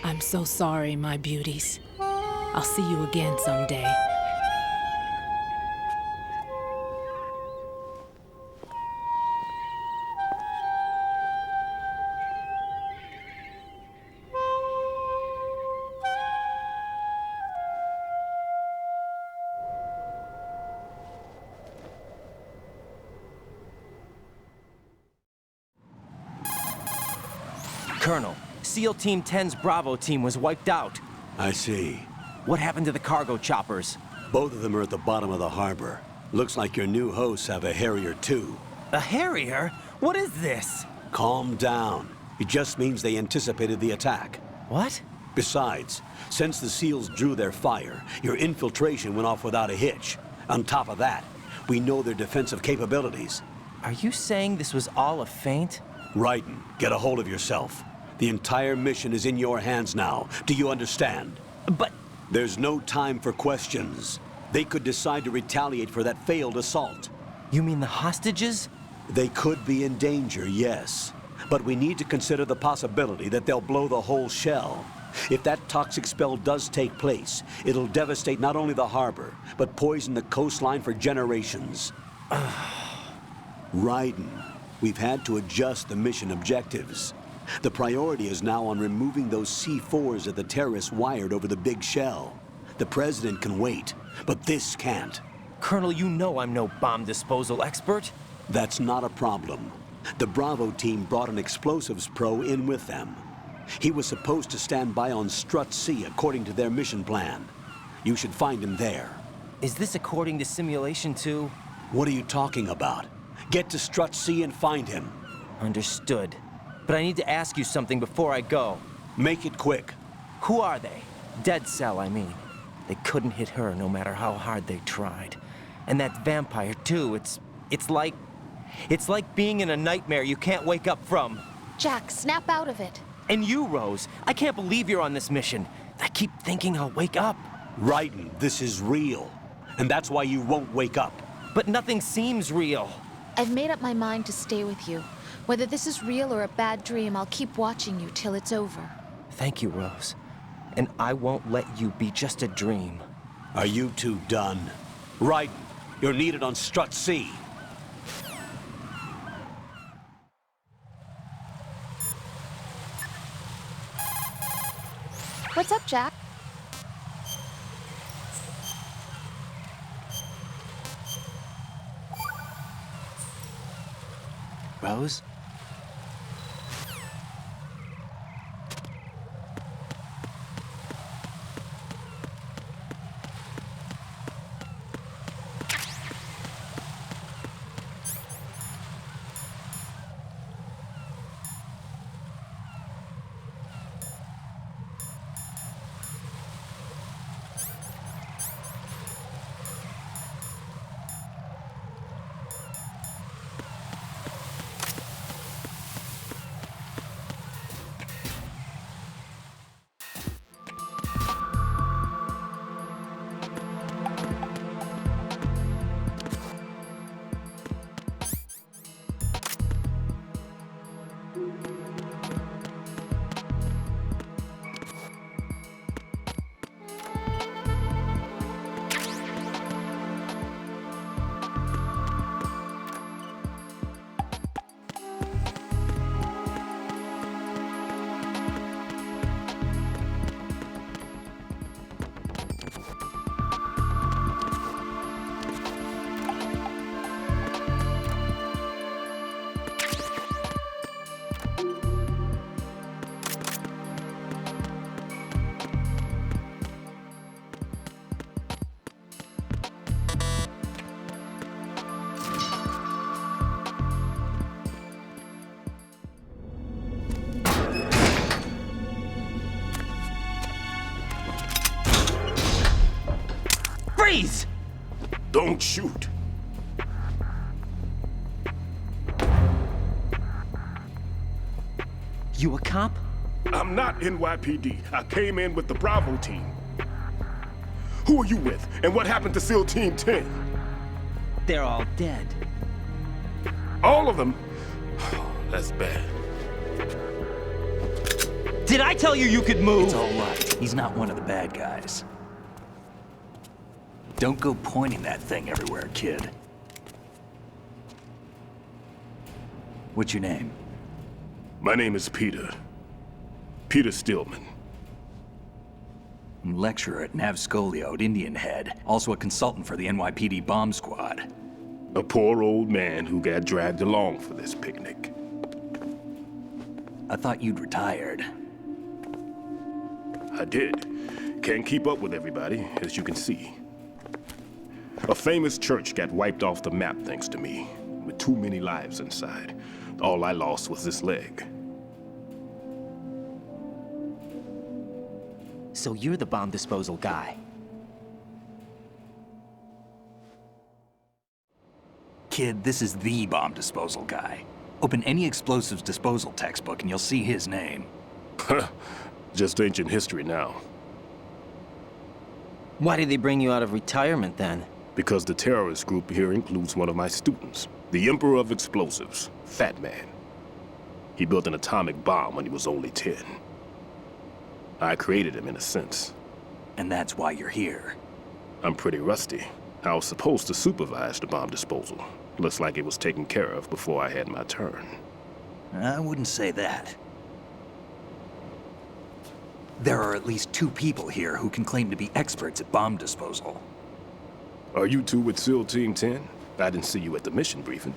[SPEAKER 6] I'm so sorry, my beauties. I'll see you again someday.
[SPEAKER 13] Colonel, SEAL Team 10's Bravo team was wiped out.
[SPEAKER 17] I see.
[SPEAKER 13] What happened to the cargo choppers?
[SPEAKER 17] Both of them are at the bottom of the harbor. Looks like your new hosts have a Harrier too.
[SPEAKER 13] A Harrier? What is this?
[SPEAKER 17] Calm down. It just means they anticipated the attack.
[SPEAKER 13] What?
[SPEAKER 17] Besides, since the SEALs drew their fire, your infiltration went off without a hitch. On top of that, we know their defensive capabilities.
[SPEAKER 13] Are you saying this was all a feint?
[SPEAKER 17] Raiden, get a hold of yourself. The entire mission is in your hands now. Do you understand?
[SPEAKER 13] But...
[SPEAKER 17] There's no time for questions. They could decide to retaliate for that failed assault.
[SPEAKER 13] You mean the hostages?
[SPEAKER 17] They could be in danger, yes. But we need to consider the possibility that they'll blow the whole shell. If that toxic spell does take place, it'll devastate not only the harbor, but poison the coastline for generations. Raiden, we've had to adjust the mission objectives. The priority is now on removing those C4s that the terrorists wired over the big shell. The President can wait, but this can't.
[SPEAKER 13] Colonel, you know I'm no bomb disposal expert.
[SPEAKER 17] That's not a problem. The Bravo team brought an explosives pro in with them. He was supposed to stand by on Strut C according to their mission plan. You should find him there.
[SPEAKER 13] Is this according to simulation 2?
[SPEAKER 17] What are you talking about? Get to Strut C and find him.
[SPEAKER 13] Understood. But I need to ask you something before I go.
[SPEAKER 17] Make it quick.
[SPEAKER 13] Who are they? Dead Cell, I mean. They couldn't hit her no matter how hard they tried. And that vampire, too, it's like being in a nightmare you can't wake up from.
[SPEAKER 16] Jack, snap out of it.
[SPEAKER 13] And you, Rose, I can't believe you're on this mission. I keep thinking I'll wake up.
[SPEAKER 17] Raiden, this is real. And that's why you won't wake up.
[SPEAKER 13] But nothing seems real.
[SPEAKER 16] I've made up my mind to stay with you. Whether this is real or a bad dream, I'll keep watching you till it's over.
[SPEAKER 13] Thank you, Rose. And I won't let you be just a dream.
[SPEAKER 17] Are you two done? Raiden, you're needed on Strut C.
[SPEAKER 16] What's up, Jack?
[SPEAKER 13] Rose? Freeze!
[SPEAKER 5] Don't shoot.
[SPEAKER 13] You a cop?
[SPEAKER 5] I'm not NYPD. I came in with the Bravo team. Who are you with? And what happened to SEAL Team 10?
[SPEAKER 13] They're all dead.
[SPEAKER 5] All of them? That's bad.
[SPEAKER 13] Did I tell you you could move?
[SPEAKER 1] It's all right. He's not one of the bad guys. Don't go pointing that thing everywhere, kid. What's your name?
[SPEAKER 5] My name is Peter. Peter Stillman.
[SPEAKER 1] I'm lecturer at Nav Scolio at Indian Head. Also a consultant for the NYPD bomb squad.
[SPEAKER 5] A poor old man who got dragged along for this picnic.
[SPEAKER 1] I thought you'd retired.
[SPEAKER 4] I did. Can't keep up with everybody, as you can see. A famous church got wiped off the map thanks to me, with too many lives inside. All I lost was this leg.
[SPEAKER 13] So you're the bomb disposal guy.
[SPEAKER 1] Kid, this is the bomb disposal guy. Open any explosives disposal textbook and you'll see his name.
[SPEAKER 4] Just ancient history now.
[SPEAKER 13] Why did they bring you out of retirement then?
[SPEAKER 4] Because the terrorist group here includes one of my students, the Emperor of Explosives, Fat Man. He built an atomic bomb when he was only 10. I created him in a sense.
[SPEAKER 1] And that's why you're here.
[SPEAKER 4] I'm pretty rusty. I was supposed to supervise the bomb disposal. Looks like it was taken care of before I had my turn.
[SPEAKER 1] I wouldn't say that. There are at least 2 people here who can claim to be experts at bomb disposal.
[SPEAKER 4] Are you 2 with SEAL Team 10? I didn't see you at the mission briefing.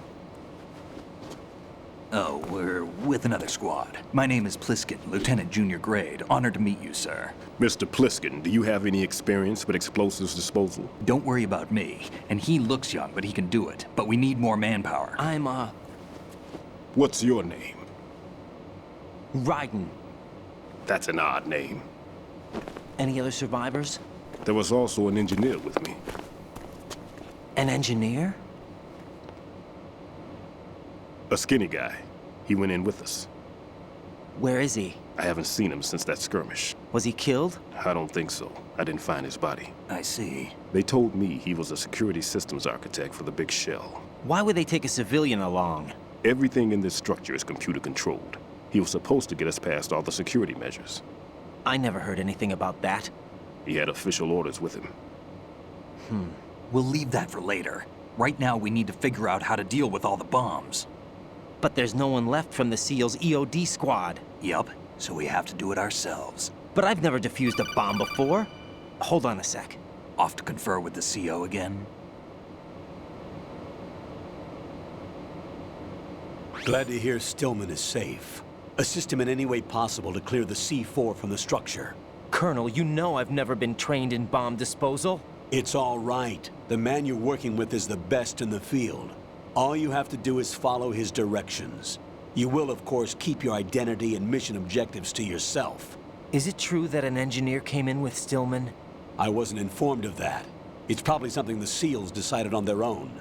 [SPEAKER 1] Oh, we're with another squad. My name is Pliskin, Lieutenant Junior Grade. Honored to meet you, sir.
[SPEAKER 4] Mr. Pliskin, do you have any experience with explosives disposal?
[SPEAKER 1] Don't worry about me. And he looks young, but he can do it. But we need more manpower.
[SPEAKER 4] What's your name?
[SPEAKER 13] Raiden.
[SPEAKER 4] That's an odd name.
[SPEAKER 13] Any other survivors?
[SPEAKER 4] There was also an engineer with me.
[SPEAKER 13] An engineer?
[SPEAKER 4] A skinny guy. He went in with us.
[SPEAKER 13] Where is he?
[SPEAKER 4] I haven't seen him since that skirmish.
[SPEAKER 13] Was he killed?
[SPEAKER 4] I don't think so. I didn't find his body.
[SPEAKER 1] I see.
[SPEAKER 4] They told me he was a security systems architect for the big shell.
[SPEAKER 13] Why would they take a civilian along?
[SPEAKER 4] Everything in this structure is computer controlled. He was supposed to get us past all the security measures.
[SPEAKER 13] I never heard anything about that.
[SPEAKER 4] He had official orders with him.
[SPEAKER 1] We'll leave that for later. Right now, we need to figure out how to deal with all the bombs.
[SPEAKER 13] But there's no one left from the SEAL's EOD squad.
[SPEAKER 1] Yup, so we have to do it ourselves.
[SPEAKER 13] But I've never defused a bomb before. Hold on a sec.
[SPEAKER 1] Off to confer with the CO again?
[SPEAKER 17] Glad to hear Stillman is safe. Assist him in any way possible to clear the C4 from the structure.
[SPEAKER 13] Colonel, you know I've never been trained in bomb disposal.
[SPEAKER 17] It's all right. The man you're working with is the best in the field. All you have to do is follow his directions. You will, of course, keep your identity and mission objectives to yourself.
[SPEAKER 13] Is it true that an engineer came in with Stillman?
[SPEAKER 17] I wasn't informed of that. It's probably something the SEALs decided on their own.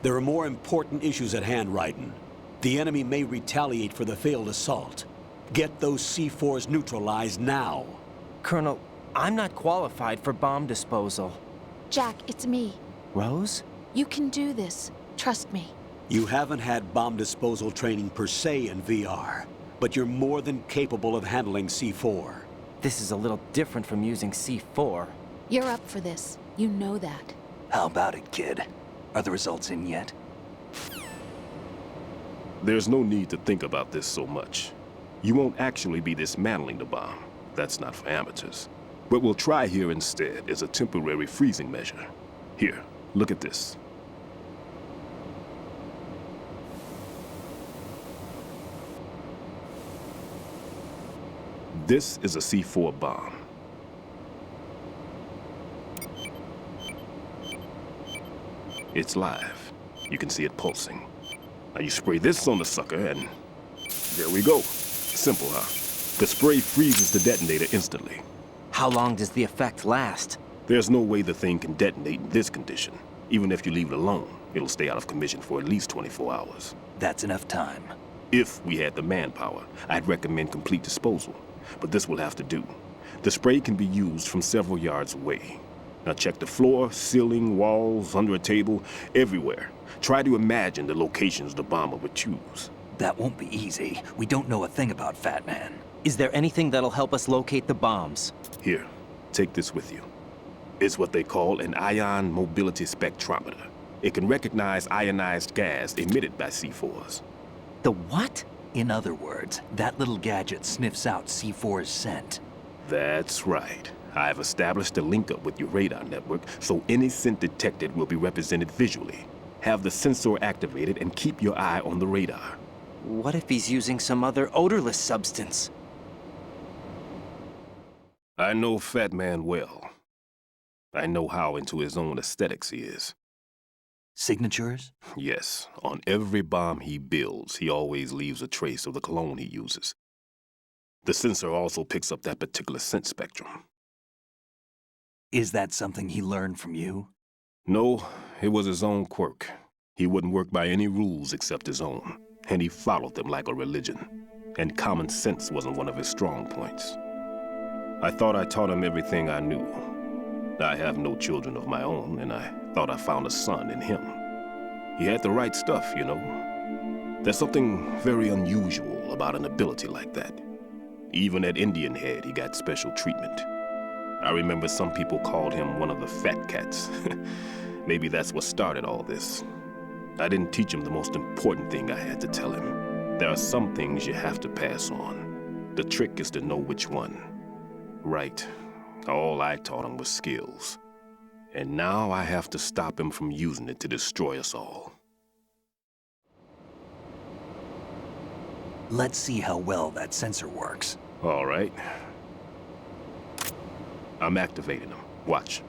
[SPEAKER 17] There are more important issues at hand, Raiden. The enemy may retaliate for the failed assault. Get those C4s neutralized now.
[SPEAKER 13] Colonel, I'm not qualified for bomb disposal.
[SPEAKER 16] Jack, it's me.
[SPEAKER 13] Rose?
[SPEAKER 16] You can do this. Trust me.
[SPEAKER 17] You haven't had bomb disposal training per se in VR, but you're more than capable of handling C4.
[SPEAKER 13] This is a little different from using C4.
[SPEAKER 16] You're up for this. You know that.
[SPEAKER 1] How about it, kid? Are the results in yet?
[SPEAKER 4] There's no need to think about this so much. You won't actually be dismantling the bomb. That's not for amateurs. What we'll try here instead is a temporary freezing measure. Here, look at this. This is a C4 bomb. It's live. You can see it pulsing. Now you spray this on the sucker and there we go. Simple, huh? The spray freezes the detonator instantly.
[SPEAKER 13] How long does the effect last?
[SPEAKER 4] There's no way the thing can detonate in this condition. Even if you leave it alone, it'll stay out of commission for at least 24 hours.
[SPEAKER 1] That's enough time.
[SPEAKER 4] If we had the manpower, I'd recommend complete disposal. But this will have to do. The spray can be used from several yards away. Now check the floor, ceiling, walls, under a table, everywhere. Try to imagine the locations the bomber would choose.
[SPEAKER 1] That won't be easy. We don't know a thing about Fat Man.
[SPEAKER 13] Is there anything that'll help us locate the bombs?
[SPEAKER 4] Here, take this with you. It's what they call an ion mobility spectrometer. It can recognize ionized gas emitted by C4s.
[SPEAKER 13] The what?
[SPEAKER 1] In other words, that little gadget sniffs out C4's scent.
[SPEAKER 4] That's right. I've established a link up with your radar network, so any scent detected will be represented visually. Have the sensor activated and keep your eye on the radar.
[SPEAKER 13] What if he's using some other odorless substance?
[SPEAKER 4] I know Fat Man well. I know how into his own aesthetics he is.
[SPEAKER 1] Signatures?
[SPEAKER 4] Yes, on every bomb he builds, he always leaves a trace of the cologne he uses. The sensor also picks up that particular scent spectrum.
[SPEAKER 1] Is that something he learned from you?
[SPEAKER 4] No, it was his own quirk. He wouldn't work by any rules except his own, and he followed them like a religion. And common sense wasn't one of his strong points. I thought I taught him everything I knew. I have no children of my own, and I thought I found a son in him. He had the right stuff, you know. There's something very unusual about an ability like that. Even at Indian Head, he got special treatment. I remember some people called him one of the fat cats. Maybe that's what started all this. I didn't teach him the most important thing I had to tell him. There are some things you have to pass on. The trick is to know which one. Right. All I taught him was skills. And now I have to stop him from using it to destroy us all.
[SPEAKER 1] Let's see how well that sensor works.
[SPEAKER 4] All right. I'm activating them. Watch.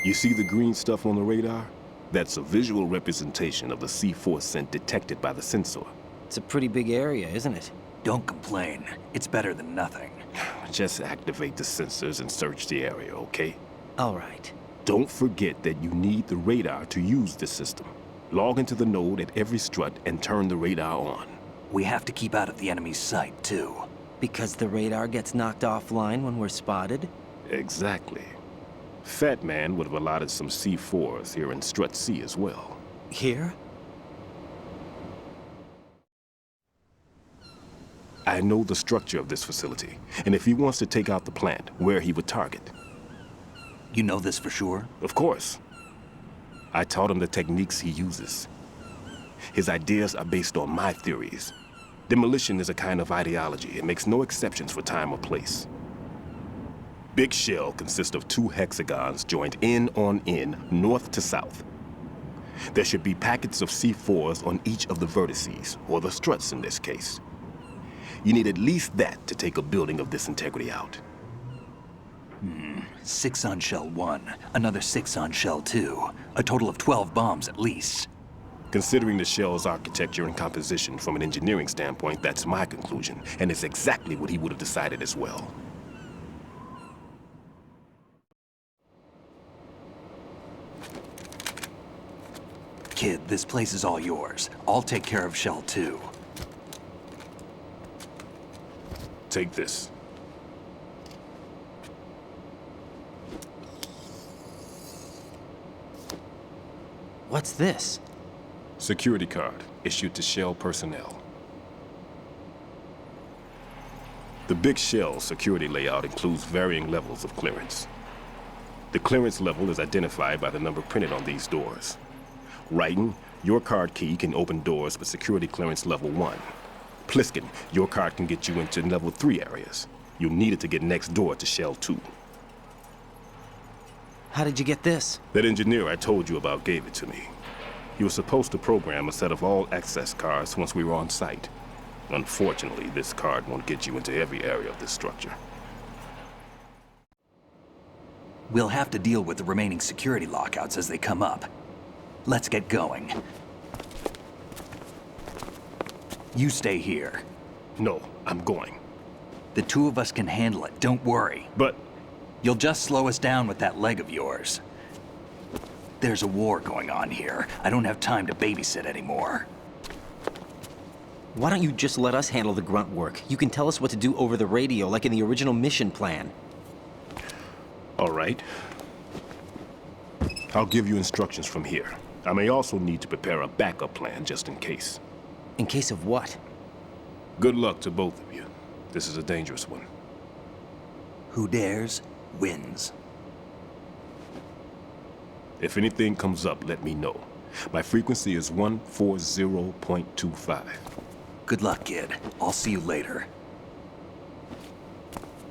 [SPEAKER 4] You see the green stuff on the radar? That's a visual representation of the C4 scent detected by the sensor.
[SPEAKER 13] It's a pretty big area, isn't it?
[SPEAKER 1] Don't complain. It's better than nothing.
[SPEAKER 4] Just activate the sensors and search the area, okay?
[SPEAKER 13] All right.
[SPEAKER 4] Don't forget that you need the radar to use the system. Log into the node at every strut and turn the radar on.
[SPEAKER 1] We have to keep out of the enemy's sight, too.
[SPEAKER 13] Because the radar gets knocked offline when we're spotted?
[SPEAKER 4] Exactly. Fat Man would have allotted some C4s here in Strut C as well.
[SPEAKER 13] Here?
[SPEAKER 4] I know the structure of this facility, and if he wants to take out the plant, where he would target.
[SPEAKER 1] You know this for sure?
[SPEAKER 4] Of course. I taught him the techniques he uses. His ideas are based on my theories. Demolition is a kind of ideology. It makes no exceptions for time or place. Big Shell consists of 2 hexagons joined end on end, north to south. There should be packets of C4s on each of the vertices, or the struts in this case. You need at least that to take a building of this integrity out.
[SPEAKER 1] 6 on Shell 1, another 6 on Shell 2. A total of 12 bombs at least.
[SPEAKER 4] Considering the shell's architecture and composition from an engineering standpoint, that's my conclusion, and it's exactly what he would have decided as well.
[SPEAKER 1] Kid, this place is all yours. I'll take care of Shell 2.
[SPEAKER 4] Take this.
[SPEAKER 13] What's this?
[SPEAKER 4] Security card issued to Shell personnel. The Big Shell security layout includes varying levels of clearance. The clearance level is identified by the number printed on these doors. Writing, your card key can open doors with security clearance level 1. Pliskin, your card can get you into level 3 areas. You'll need it to get next door to Shell 2.
[SPEAKER 13] How did you get this?
[SPEAKER 4] That engineer I told you about gave it to me. He was supposed to program a set of all access cards once we were on site. Unfortunately, this card won't get you into every area of this structure.
[SPEAKER 1] We'll have to deal with the remaining security lockouts as they come up. Let's get going. You stay here.
[SPEAKER 4] No, I'm going.
[SPEAKER 1] The 2 of us can handle it, don't worry.
[SPEAKER 4] But...
[SPEAKER 1] You'll just slow us down with that leg of yours. There's a war going on here. I don't have time to babysit anymore.
[SPEAKER 13] Why don't you just let us handle the grunt work? You can tell us what to do over the radio, like in the original mission plan.
[SPEAKER 4] All right. I'll give you instructions from here. I may also need to prepare a backup plan just in case.
[SPEAKER 13] In case of what?
[SPEAKER 4] Good luck to both of you. This is a dangerous one.
[SPEAKER 1] Who dares, wins.
[SPEAKER 4] If anything comes up, let me know. My frequency is 140.25.
[SPEAKER 1] Good luck, kid. I'll see you later.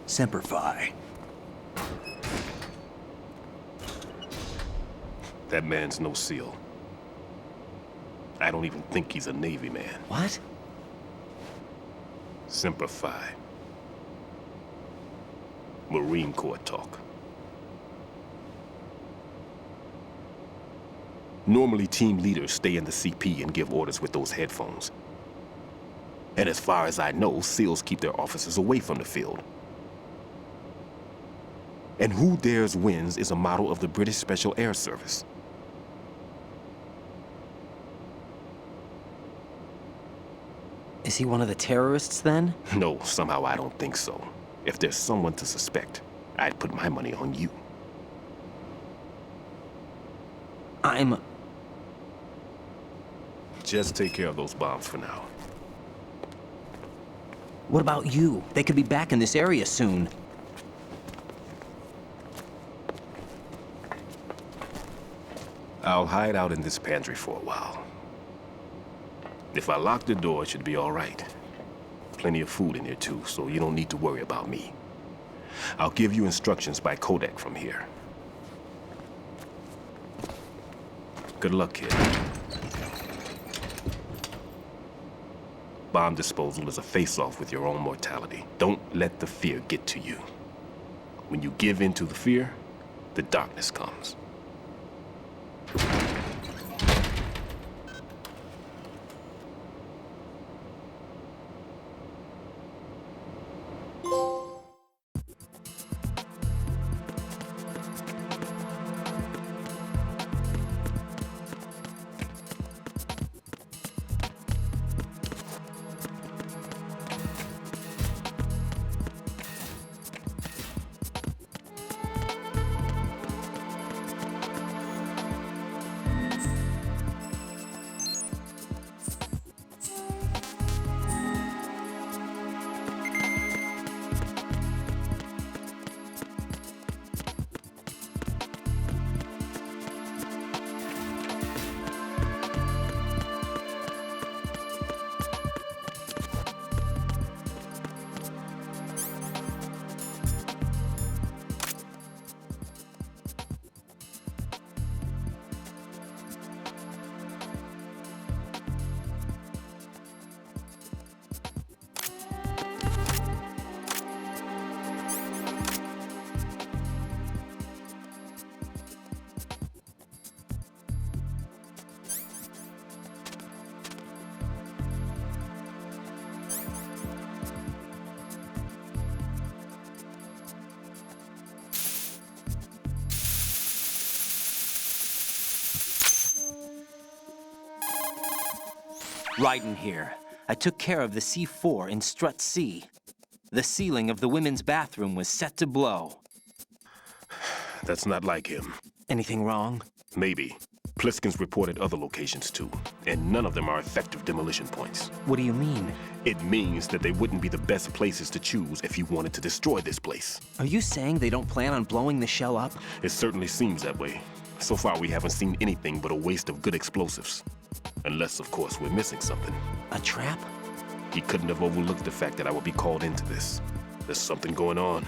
[SPEAKER 1] Semper Fi.
[SPEAKER 4] That man's no SEAL. I don't even think he's a Navy man.
[SPEAKER 13] What?
[SPEAKER 4] Semper Fi. Marine Corps talk. Normally, team leaders stay in the CP and give orders with those headphones. And as far as I know, SEALs keep their officers away from the field. And who dares wins is a motto of the British Special Air Service.
[SPEAKER 13] Is he one of the terrorists then?
[SPEAKER 4] No, somehow I don't think so. If there's someone to suspect, I'd put my money on you. Just take care of those bombs for now.
[SPEAKER 13] What about you? They could be back in this area soon.
[SPEAKER 4] I'll hide out in this pantry for a while. If I lock the door, it should be all right. Plenty of food in here too, so you don't need to worry about me. I'll give you instructions by codec from here. Good luck, kid. Bomb disposal is a face-off with your own mortality. Don't let the fear get to you. When you give in to the fear, the darkness comes.
[SPEAKER 13] Raiden here. I took care of the C4 in Strut C. The ceiling of the women's bathroom was set to blow.
[SPEAKER 4] That's not like him.
[SPEAKER 13] Anything wrong?
[SPEAKER 4] Maybe. Pliskin's reported other locations too, and none of them are effective demolition points.
[SPEAKER 13] What do you mean?
[SPEAKER 4] It means that they wouldn't be the best places to choose if you wanted to destroy this place.
[SPEAKER 13] Are you saying they don't plan on blowing the shell up?
[SPEAKER 4] It certainly seems that way. So far, we haven't seen anything but a waste of good explosives. Unless, of course, we're missing something.
[SPEAKER 13] A trap?
[SPEAKER 4] He couldn't have overlooked the fact that I would be called into this. There's something going on.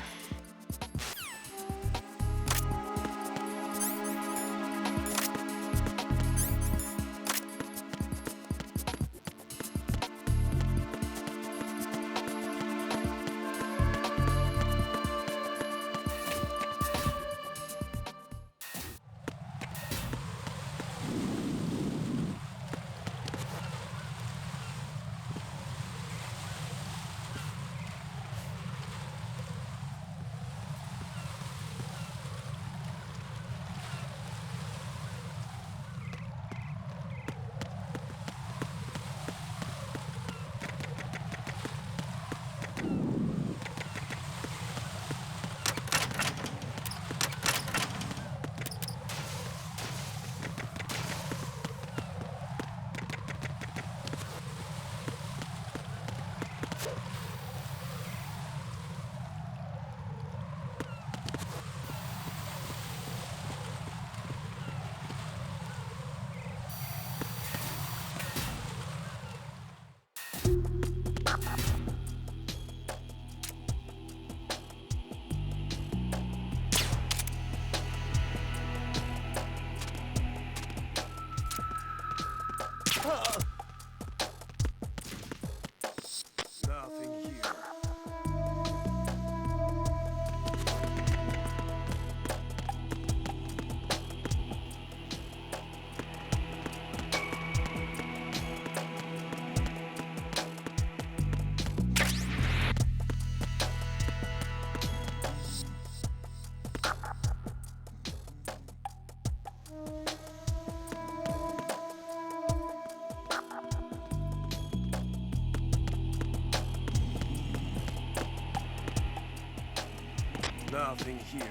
[SPEAKER 9] Nothing here.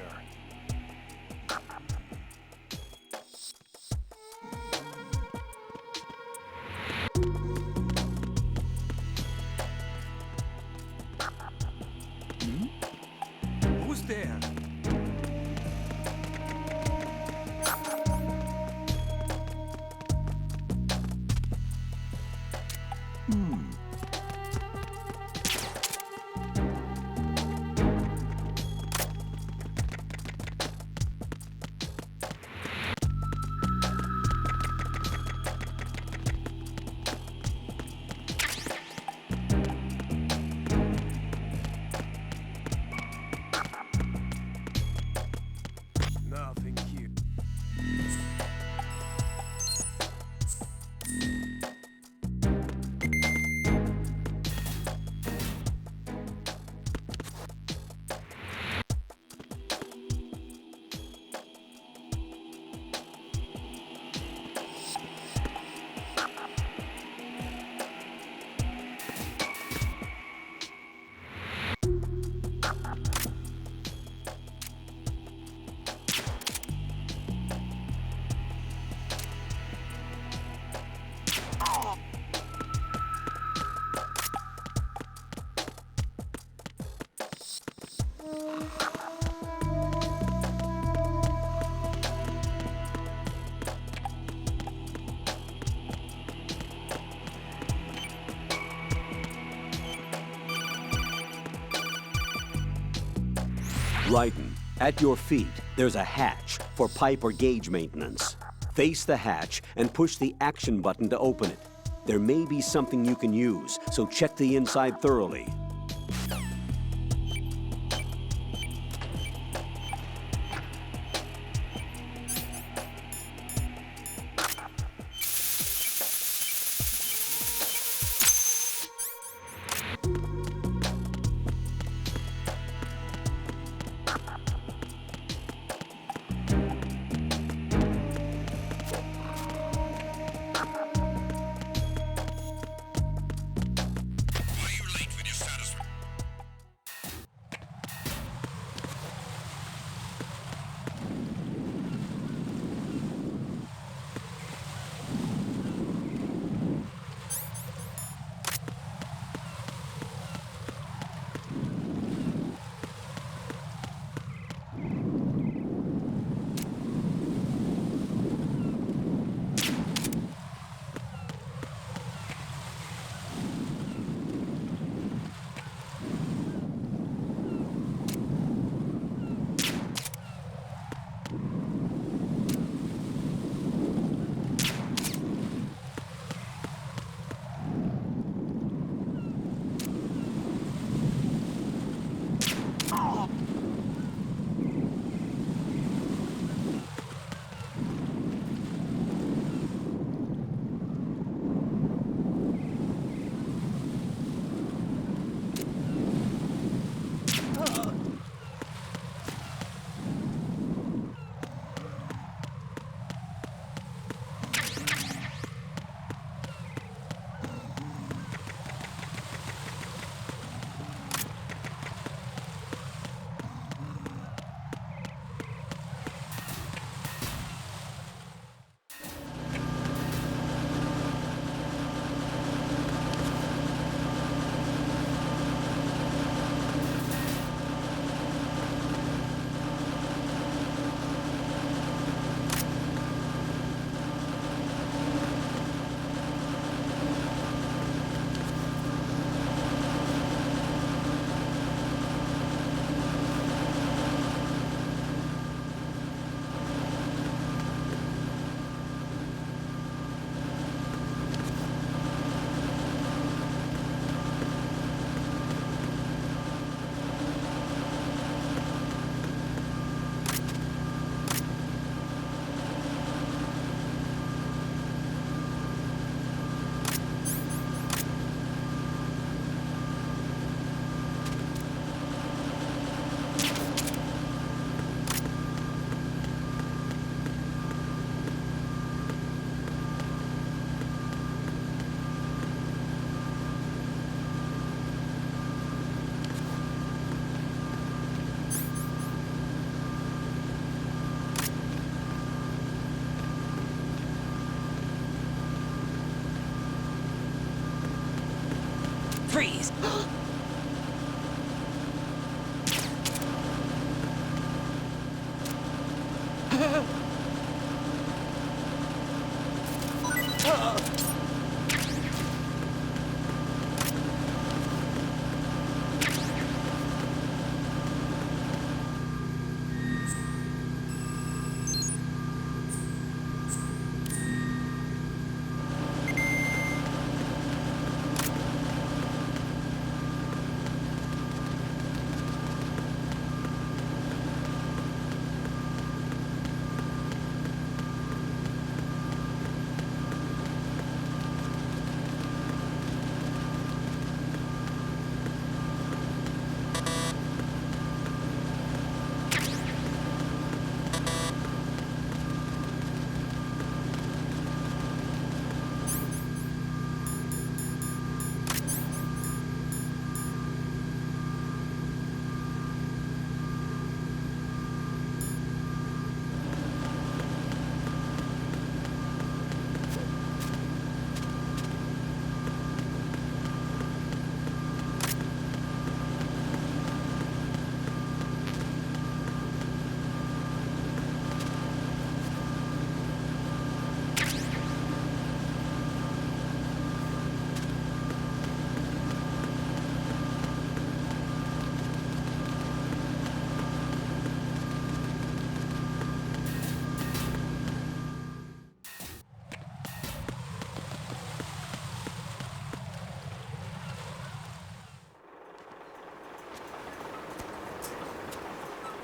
[SPEAKER 11] Who's there?
[SPEAKER 9] Nothing here.
[SPEAKER 17] Raiden, at your feet, there's a hatch for pipe or gauge maintenance. Face the hatch and push the action button to open it. There may be something you can use, so check the inside thoroughly.
[SPEAKER 5] Why are you late with your Saturday?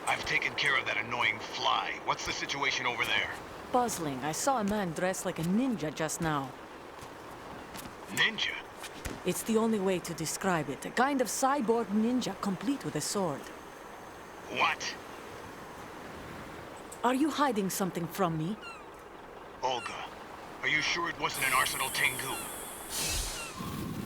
[SPEAKER 5] I've taken care of that annoying fly. What's the situation over there?
[SPEAKER 6] Puzzling. I saw a man dressed like a ninja just now.
[SPEAKER 5] Ninja?
[SPEAKER 6] It's the only way to describe it. A kind of cyborg ninja, complete with a sword.
[SPEAKER 5] What?
[SPEAKER 6] Are you hiding something from me?
[SPEAKER 5] Olga, are you sure it wasn't an Arsenal Tengu?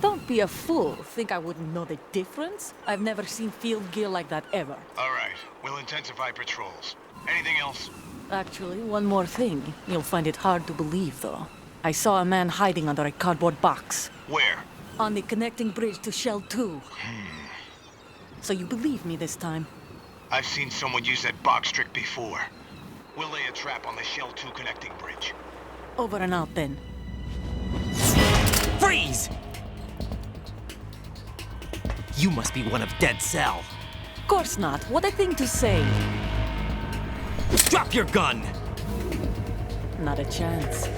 [SPEAKER 6] Don't be a fool. Think I wouldn't know the difference? I've never seen field gear like that ever.
[SPEAKER 5] All right, we'll intensify patrols. Anything else?
[SPEAKER 6] Actually, one more thing. You'll find it hard to believe, though. I saw a man hiding under a cardboard box.
[SPEAKER 5] Where?
[SPEAKER 6] On the connecting bridge to Shell 2. So you believe me this time?
[SPEAKER 5] I've seen someone use that box trick before. We'll lay a trap on the Shell 2 connecting bridge.
[SPEAKER 6] Over and out, then.
[SPEAKER 13] Freeze! You must be one of Dead Cell.
[SPEAKER 6] Of course not. What a thing to say.
[SPEAKER 13] Drop your gun!
[SPEAKER 6] Not a chance.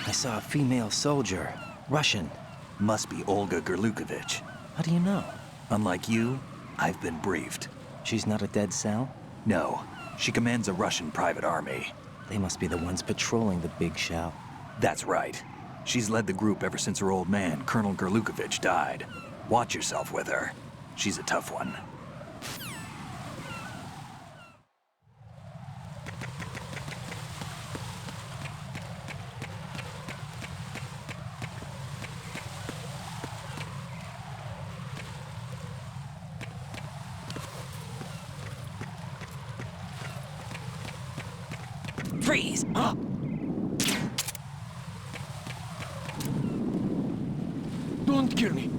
[SPEAKER 1] I saw a female soldier. Russian. Must be Olga Gerlukovich.
[SPEAKER 13] How do you know?
[SPEAKER 1] Unlike you, I've been briefed.
[SPEAKER 13] She's not a Dead Cell?
[SPEAKER 1] No. She commands a Russian private army.
[SPEAKER 13] They must be the ones patrolling the big shell.
[SPEAKER 1] That's right. She's led the group ever since her old man, Colonel Gerlukovich, died. Watch yourself with her. She's a tough one.
[SPEAKER 13] Freeze! Up!
[SPEAKER 11] Don't kill me.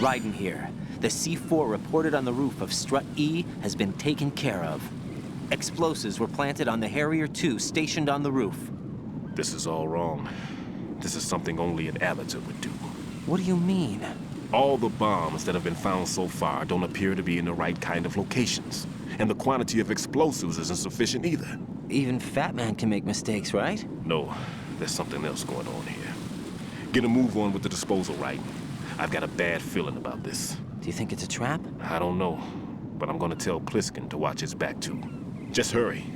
[SPEAKER 13] Raiden here. The C4 reported on the roof of Strut E has been taken care of. Explosives were planted on the Harrier 2 stationed on the roof.
[SPEAKER 4] This is all wrong. This is something only an amateur would do.
[SPEAKER 13] What do you mean?
[SPEAKER 4] All the bombs that have been found so far don't appear to be in the right kind of locations. And the quantity of explosives isn't sufficient either.
[SPEAKER 13] Even Fat Man can make mistakes, right?
[SPEAKER 4] No, there's something else going on here. Get a move on with the disposal, right? I've got a bad feeling about this.
[SPEAKER 13] Do you think it's a trap?
[SPEAKER 4] I don't know, but I'm gonna tell Pliskin to watch his back too. Just hurry.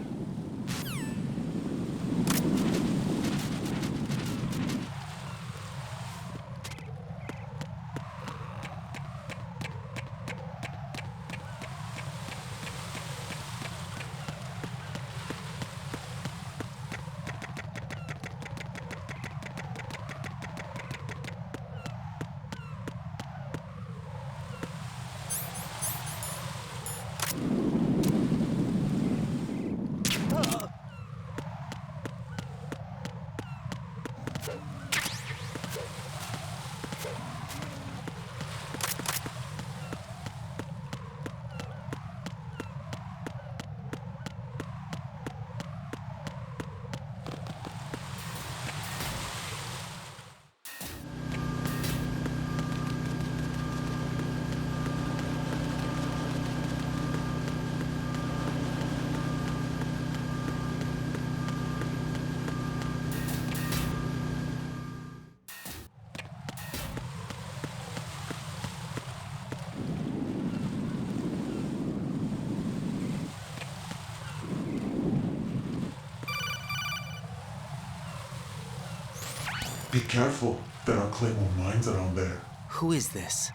[SPEAKER 10] Be careful. There are Claymore mines around there.
[SPEAKER 13] Who is this?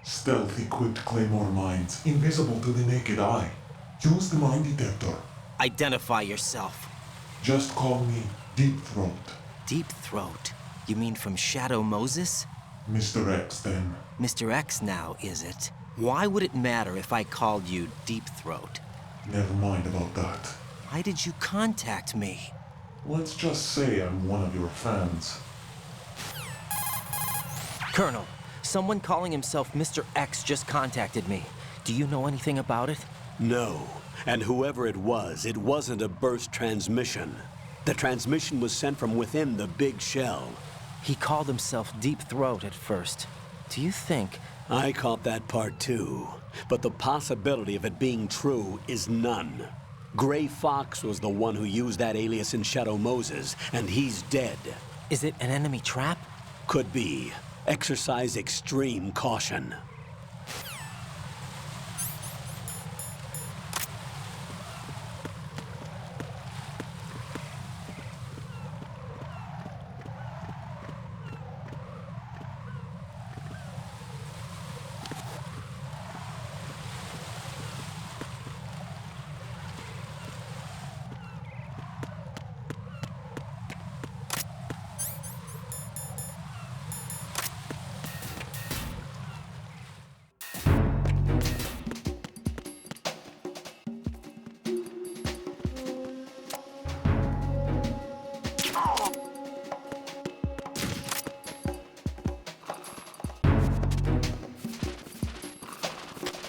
[SPEAKER 10] Stealth-equipped Claymore mines, invisible to the naked eye. Use the mine detector.
[SPEAKER 13] Identify yourself.
[SPEAKER 10] Just call me Deep Throat.
[SPEAKER 13] Deep Throat? You mean from Shadow Moses?
[SPEAKER 10] Mr. X, then.
[SPEAKER 13] Mr. X now, is it? Why would it matter if I called you Deep Throat?
[SPEAKER 10] Never mind about that.
[SPEAKER 13] Why did you contact me?
[SPEAKER 10] Let's just say I'm one of your fans.
[SPEAKER 13] Colonel, someone calling himself Mr. X just contacted me. Do you know anything about it?
[SPEAKER 17] No. And whoever it wasn't a burst transmission. The transmission was sent from within the big shell.
[SPEAKER 13] He called himself Deep Throat at first. Do you think...
[SPEAKER 17] I caught that part too. But the possibility of it being true is none. Gray Fox was the one who used that alias in Shadow Moses, and he's dead.
[SPEAKER 13] Is it an enemy trap?
[SPEAKER 17] Could be. Exercise extreme caution.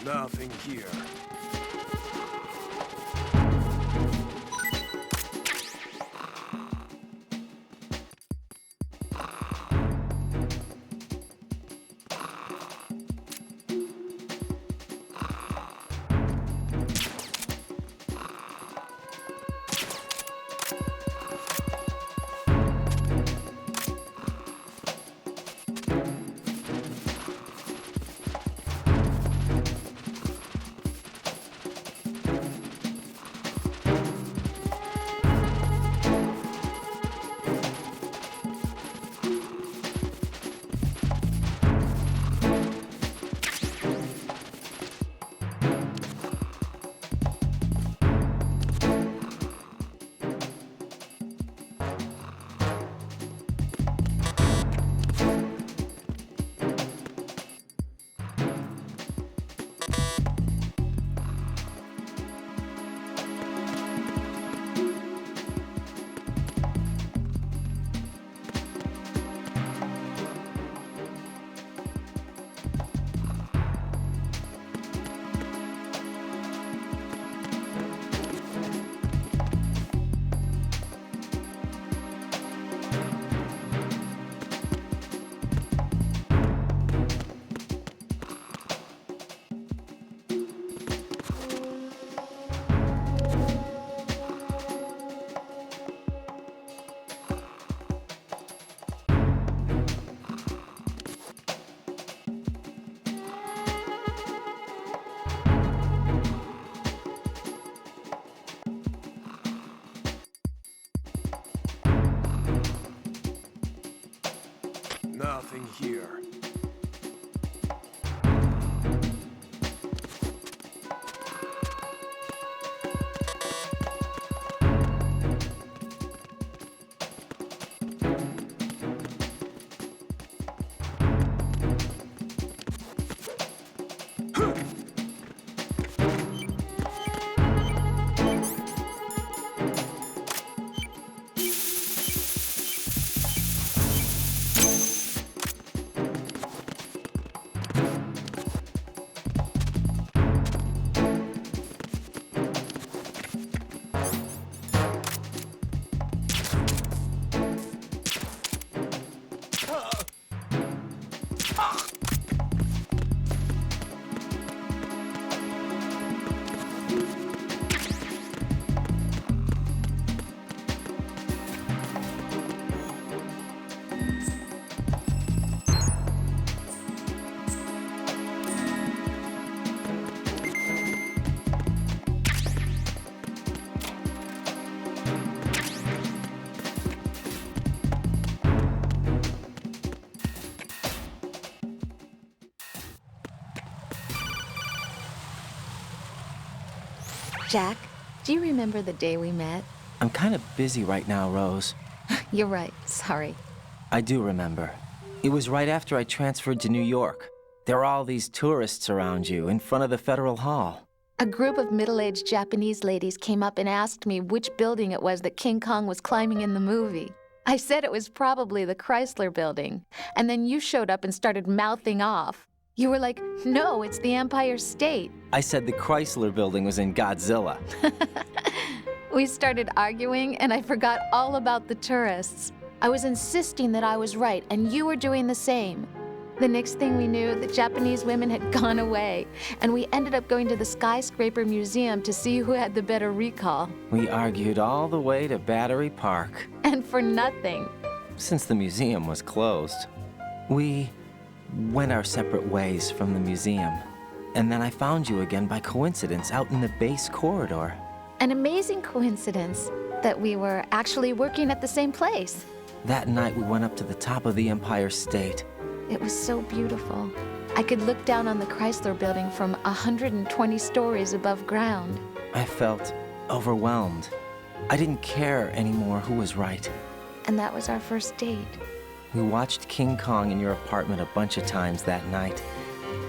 [SPEAKER 11] Nothing here. Nothing here.
[SPEAKER 16] Jack, do you remember the day we met?
[SPEAKER 13] I'm kind of busy right now, Rose.
[SPEAKER 16] You're right, sorry.
[SPEAKER 13] I do remember. It was right after I transferred to New York. There were all these tourists around you in front of the Federal Hall.
[SPEAKER 16] A group of middle-aged Japanese ladies came up and asked me which building it was that King Kong was climbing in the movie. I said it was probably the Chrysler Building, and then you showed up and started mouthing off. You were like, no, it's the Empire State.
[SPEAKER 13] I said the Chrysler Building was in Godzilla.
[SPEAKER 16] We started arguing, and I forgot all about the tourists. I was insisting that I was right, and you were doing the same. The next thing we knew, the Japanese women had gone away, and we ended up going to the Skyscraper Museum to see who had the better recall.
[SPEAKER 13] We argued all the way to Battery Park.
[SPEAKER 16] And for nothing.
[SPEAKER 13] Since the museum was closed, we went our separate ways from the museum. And then I found you again by coincidence out in the base corridor.
[SPEAKER 16] An amazing coincidence that we were actually working at the same place.
[SPEAKER 13] That night we went up to the top of the Empire State.
[SPEAKER 16] It was so beautiful. I could look down on the Chrysler Building from 120 stories above ground.
[SPEAKER 13] I felt overwhelmed. I didn't care anymore who was right.
[SPEAKER 16] And that was our first date.
[SPEAKER 13] We watched King Kong in your apartment a bunch of times that night.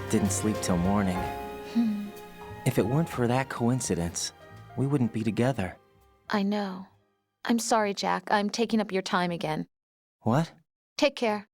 [SPEAKER 13] Didn't sleep till morning. If it weren't for that coincidence, we wouldn't be together.
[SPEAKER 16] I know. I'm sorry, Jack. I'm taking up your time again.
[SPEAKER 13] What?
[SPEAKER 16] Take care.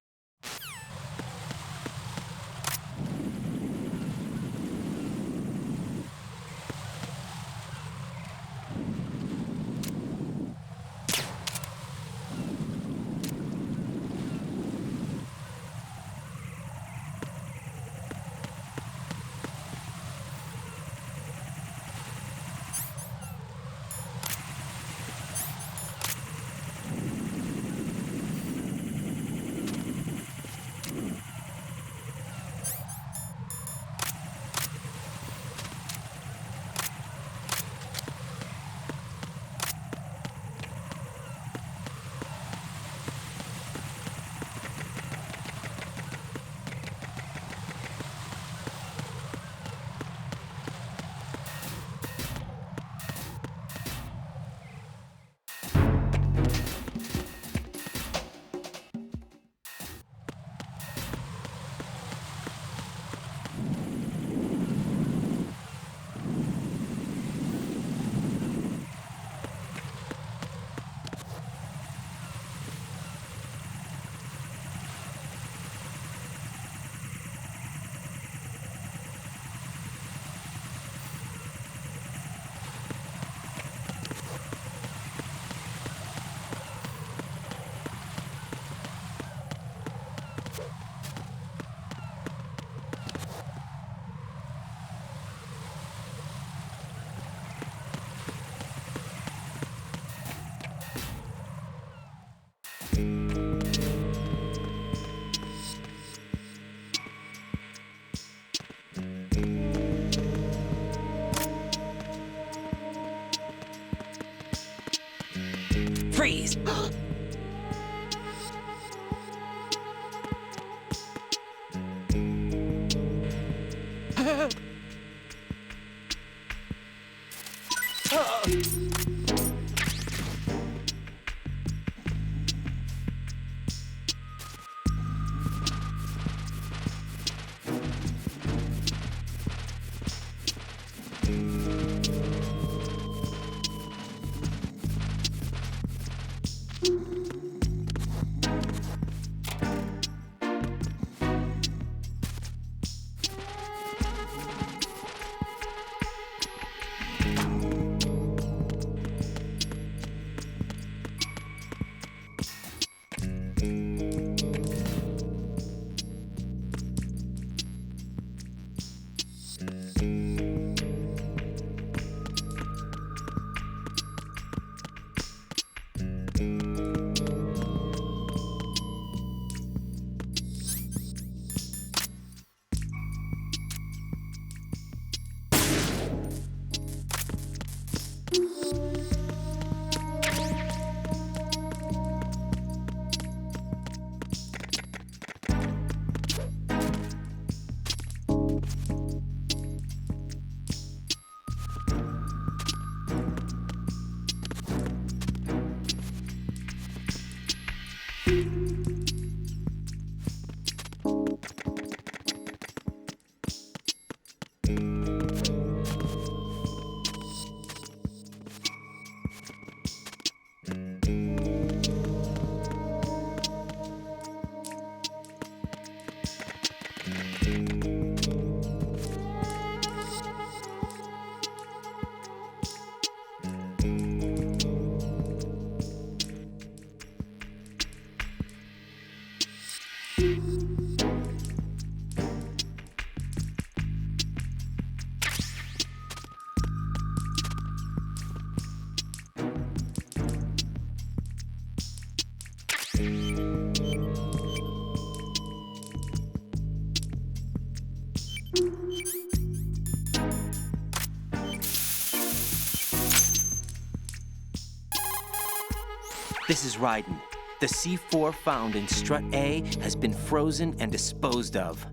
[SPEAKER 13] Freeze! This is Raiden. The C4 found in Strut A has been frozen and disposed of.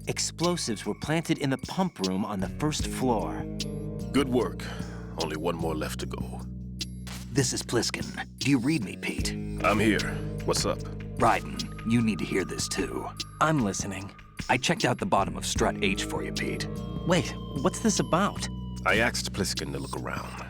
[SPEAKER 13] Explosives were planted in the pump room on the first floor.
[SPEAKER 4] Good work. Only one more left to go.
[SPEAKER 1] This is Pliskin. Do you read me, Pete?
[SPEAKER 4] I'm here. What's up?
[SPEAKER 1] Raiden, you need to hear this too.
[SPEAKER 13] I'm listening.
[SPEAKER 1] I checked out the bottom of Strut H for you, Pete.
[SPEAKER 13] Wait, what's this about?
[SPEAKER 4] I asked Pliskin to look around.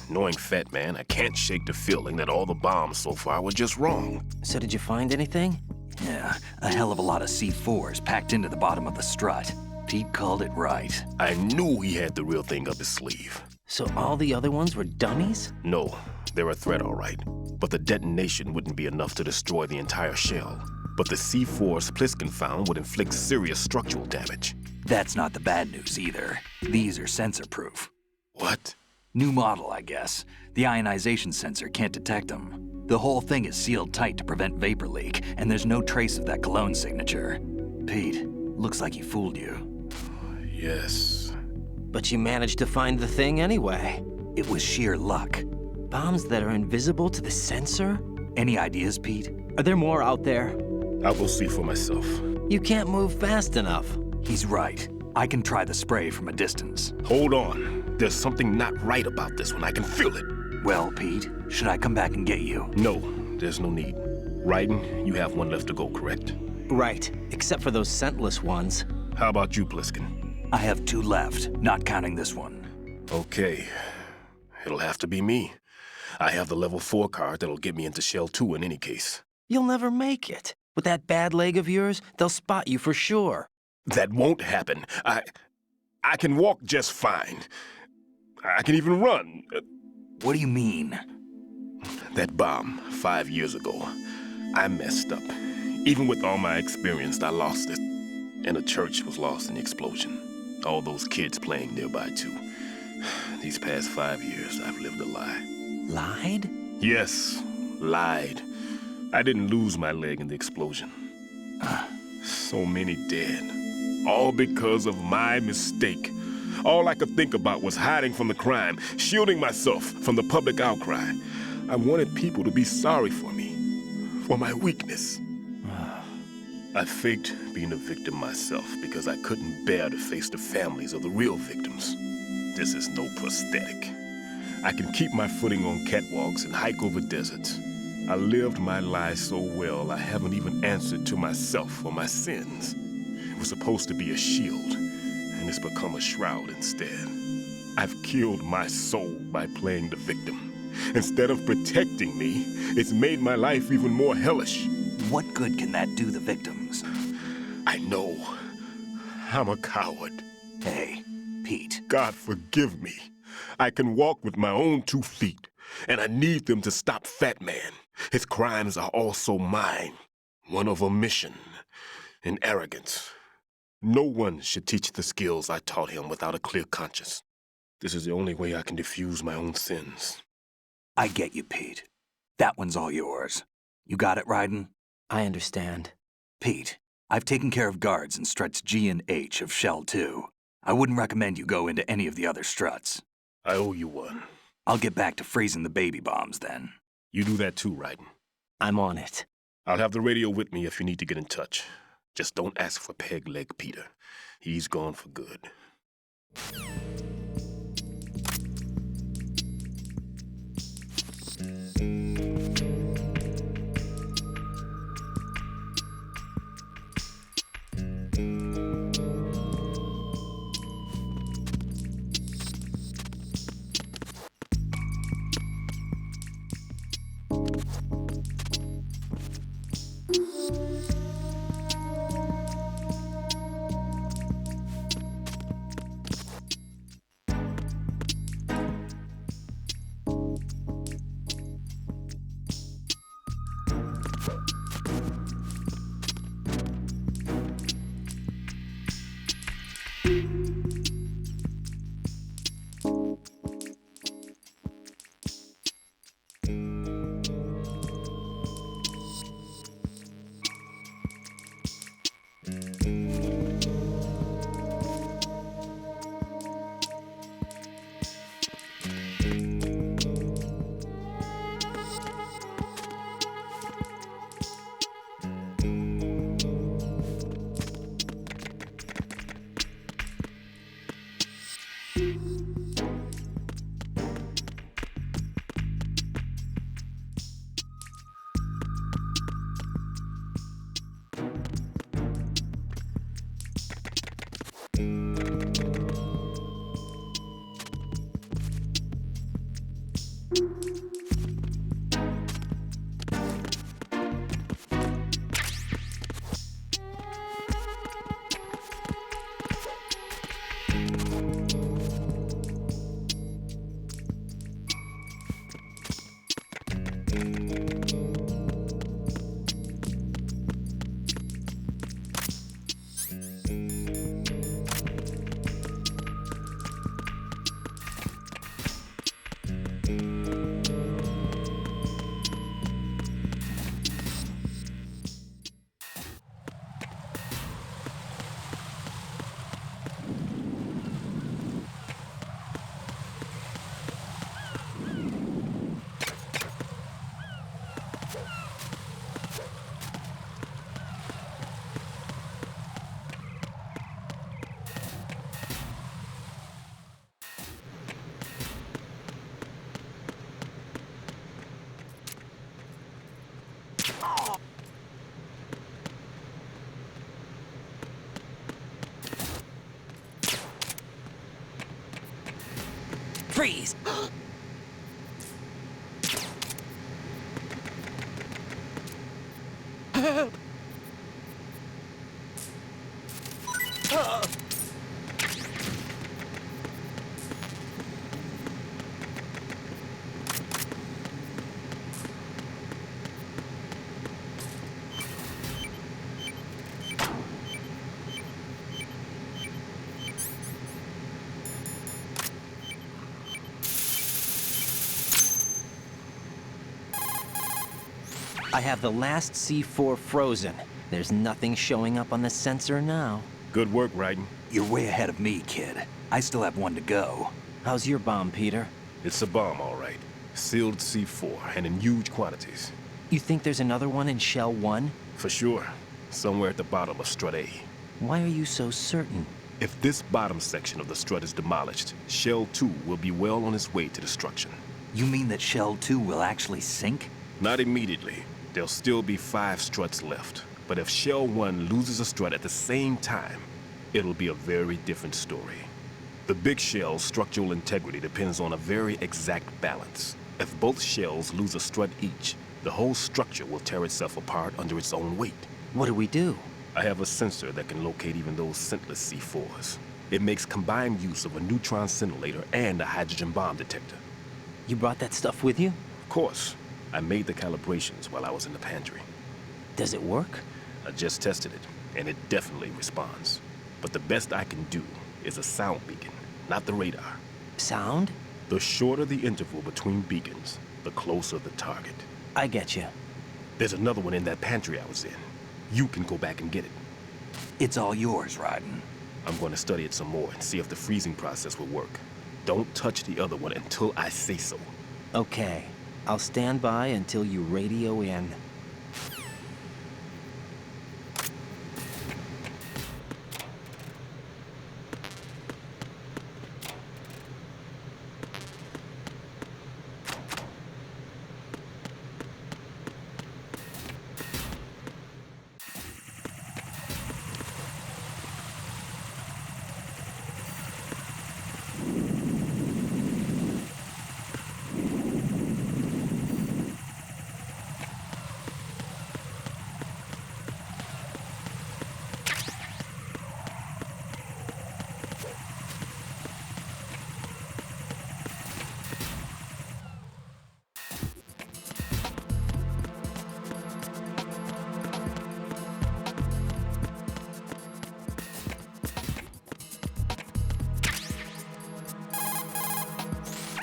[SPEAKER 4] Knowing Fat Man, I can't shake the feeling that all the bombs so far were just wrong.
[SPEAKER 13] So did you find anything?
[SPEAKER 1] Yeah, a hell of a lot of C4s packed into the bottom of the strut. Pete called it right.
[SPEAKER 4] I knew he had the real thing up his sleeve.
[SPEAKER 13] So all the other ones were dummies?
[SPEAKER 4] No, they're a threat, all right. But the detonation wouldn't be enough to destroy the entire shell. But the C4s Pliskin found would inflict serious structural damage.
[SPEAKER 1] That's not the bad news either. These are sensor-proof.
[SPEAKER 4] What?
[SPEAKER 1] New model, I guess. The ionization sensor can't detect them. The whole thing is sealed tight to prevent vapor leak, and there's no trace of that cologne signature. Pete, looks like he fooled you.
[SPEAKER 4] Yes.
[SPEAKER 13] But you managed to find the thing anyway.
[SPEAKER 1] It was sheer luck.
[SPEAKER 13] Bombs that are invisible to the sensor?
[SPEAKER 1] Any ideas, Pete?
[SPEAKER 13] Are there more out there?
[SPEAKER 4] I'll go see for myself.
[SPEAKER 13] You can't move fast enough.
[SPEAKER 1] He's right. I can try the spray from a distance.
[SPEAKER 4] Hold on. There's something not right about this one. I can feel it.
[SPEAKER 1] Well, Pete, should I come back and get you?
[SPEAKER 4] No, there's no need. Raiden, you have one left to go, correct?
[SPEAKER 13] Right, except for those scentless ones.
[SPEAKER 4] How about you, Pliskin?
[SPEAKER 1] I have 2 left, not counting this one.
[SPEAKER 4] Okay. It'll have to be me. I have the level 4 card that'll get me into Shell 2 in any case.
[SPEAKER 13] You'll never make it. With that bad leg of yours, they'll spot you for sure.
[SPEAKER 4] That won't happen. I can walk just fine. I can even run.
[SPEAKER 1] What do you mean?
[SPEAKER 4] That bomb 5 years ago. I messed up. Even with all my experience, I lost it. And the church was lost in the explosion. All those kids playing nearby, too. These past 5 years, I've lived a lie.
[SPEAKER 13] Lied?
[SPEAKER 4] Yes, lied. I didn't lose my leg in the explosion. So many dead. All because of my mistake. All I could think about was hiding from the crime, shielding myself from the public outcry. I wanted people to be sorry for me, for my weakness. I faked being a victim myself because I couldn't bear to face the families of the real victims. This is no prosthetic. I can keep my footing on catwalks and hike over deserts. I lived my lie so well I haven't even answered to myself for my sins. It was supposed to be a shield, and it's become a shroud instead. I've killed my soul by playing the victim. Instead of protecting me, it's made my life even more hellish.
[SPEAKER 1] What good can that do the victims?
[SPEAKER 4] I know. I'm a coward.
[SPEAKER 1] Hey, Pete.
[SPEAKER 4] God forgive me. I can walk with my own 2 feet, and I need them to stop Fat Man. His crimes are also mine. One of omission and arrogance. No one should teach the skills I taught him without a clear conscience. This is the only way I can diffuse my own sins.
[SPEAKER 1] I get you, Pete. That one's all yours. You got it, Raiden?
[SPEAKER 13] I understand.
[SPEAKER 1] Pete, I've taken care of guards in struts G and H of Shell 2. I wouldn't recommend you go into any of the other struts.
[SPEAKER 4] I owe you one.
[SPEAKER 1] I'll get back to freezing the baby bombs then.
[SPEAKER 4] You do that too, Raiden.
[SPEAKER 13] I'm on it.
[SPEAKER 4] I'll have the radio with me if you need to get in touch. Just don't ask for Peg Leg Peter. He's gone for good.
[SPEAKER 13] Freeze! Help! I have the last C4 frozen. There's nothing showing up on the sensor now.
[SPEAKER 4] Good work, Raiden.
[SPEAKER 1] You're way ahead of me, kid. I still have one to go.
[SPEAKER 13] How's your bomb, Peter?
[SPEAKER 4] It's a bomb, all right. Sealed C4, and in huge quantities.
[SPEAKER 13] You think there's another one in Shell 1?
[SPEAKER 4] For sure. Somewhere at the bottom of Strut A.
[SPEAKER 13] Why are you so certain?
[SPEAKER 4] If this bottom section of the strut is demolished, Shell 2 will be well on its way to destruction.
[SPEAKER 1] You mean that Shell 2 will actually sink?
[SPEAKER 4] Not immediately. There'll still be 5 struts left. But if Shell 1 loses a strut at the same time, it'll be a very different story. The big shell's structural integrity depends on a very exact balance. If both shells lose a strut each, the whole structure will tear itself apart under its own weight.
[SPEAKER 13] What do we do?
[SPEAKER 4] I have a sensor that can locate even those scentless C4s. It makes combined use of a neutron scintillator and a hydrogen bomb detector.
[SPEAKER 13] You brought that stuff with you?
[SPEAKER 4] Of course. I made the calibrations while I was in the pantry.
[SPEAKER 13] Does it work?
[SPEAKER 4] I just tested it, and it definitely responds. But the best I can do is a sound beacon, not the radar.
[SPEAKER 13] Sound?
[SPEAKER 4] The shorter the interval between beacons, the closer the target.
[SPEAKER 13] I get you.
[SPEAKER 4] There's another one in that pantry I was in. You can go back and get it.
[SPEAKER 1] It's all yours, Raiden.
[SPEAKER 4] I'm going to study it some more and see if the freezing process will work. Don't touch the other one until I say so.
[SPEAKER 13] Okay. I'll stand by until you radio in.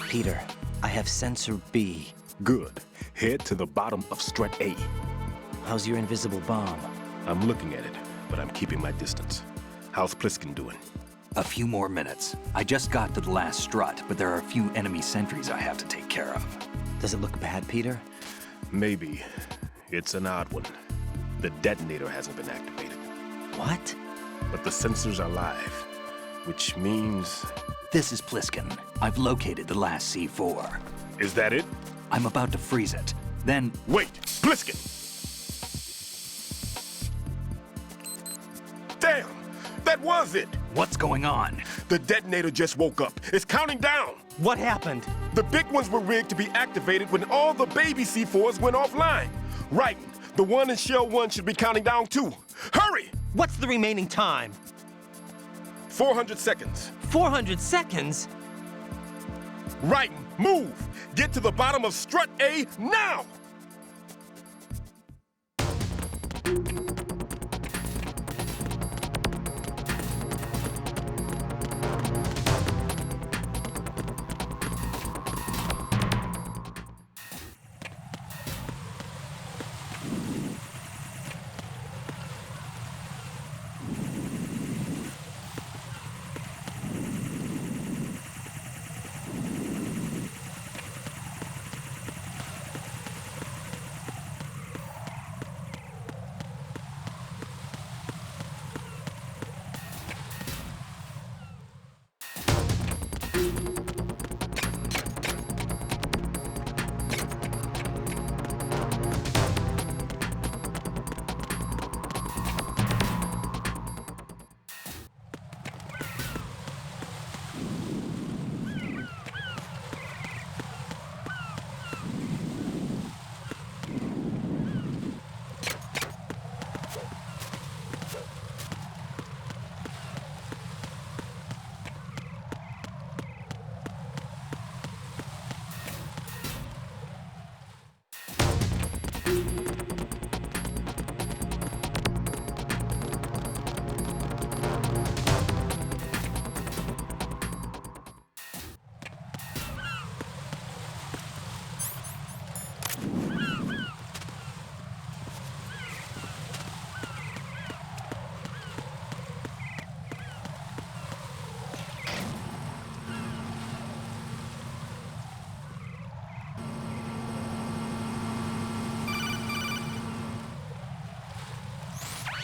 [SPEAKER 13] Peter, I have sensor B.
[SPEAKER 4] Good. Head to the bottom of Strut A.
[SPEAKER 13] How's your invisible bomb?
[SPEAKER 4] I'm looking at it, but I'm keeping my distance. How's Pliskin doing?
[SPEAKER 1] A few more minutes. I just got to the last strut, but there are a few enemy sentries I have to take care of.
[SPEAKER 13] Does it look bad, Peter?
[SPEAKER 4] Maybe. It's an odd one. The detonator hasn't been activated.
[SPEAKER 13] What?
[SPEAKER 4] But the sensors are live, which means...
[SPEAKER 1] This is Pliskin. I've located the last C4.
[SPEAKER 4] Is that it?
[SPEAKER 1] I'm about to freeze it. Then...
[SPEAKER 4] Wait! Pliskin! Damn! That was it!
[SPEAKER 1] What's going on?
[SPEAKER 4] The detonator just woke up. It's counting down!
[SPEAKER 13] What happened?
[SPEAKER 4] The big ones were rigged to be activated when all the baby C4s went offline. Right. The one in Shell 1 should be counting down too. Hurry!
[SPEAKER 13] What's the remaining time?
[SPEAKER 4] 400 seconds.
[SPEAKER 13] 400 seconds?
[SPEAKER 4] Right. Move! Get to the bottom of Strut A now!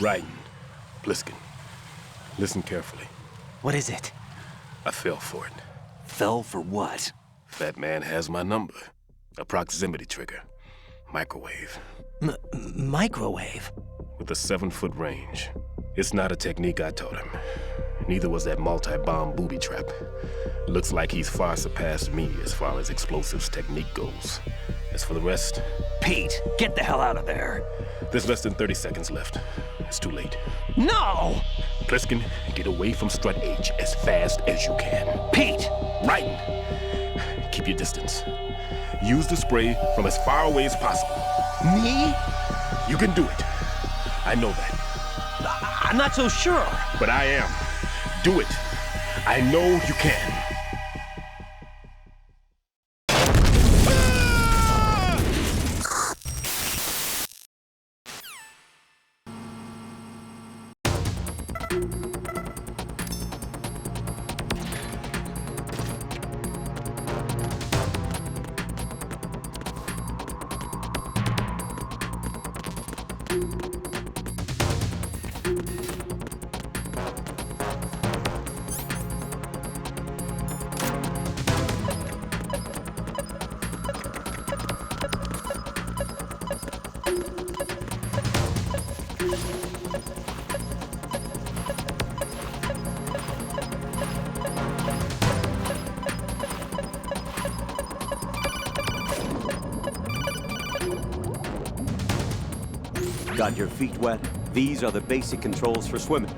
[SPEAKER 4] Right. Pliskin, listen carefully.
[SPEAKER 13] What is it?
[SPEAKER 4] I fell for it.
[SPEAKER 13] Fell for what?
[SPEAKER 4] Fat man has my number. A proximity trigger. Microwave.
[SPEAKER 13] Microwave?
[SPEAKER 4] With a 7-foot range. It's not a technique I taught him. Neither was that multi-bomb booby trap. Looks like he's far surpassed me as far as explosives technique goes. As for the rest...
[SPEAKER 13] Pete, get the hell out of there.
[SPEAKER 4] There's less than 30 seconds left. It's too late.
[SPEAKER 13] No!
[SPEAKER 4] Pliskin, get away from Strut H as fast as you can.
[SPEAKER 13] Pete!
[SPEAKER 4] Right! Keep your distance. Use the spray from as far away as possible.
[SPEAKER 13] Me?
[SPEAKER 4] You can do it. I know that.
[SPEAKER 13] I'm not so sure.
[SPEAKER 4] But I am. Do it. I know you can.
[SPEAKER 17] Got your feet wet? These are the basic controls for swimming.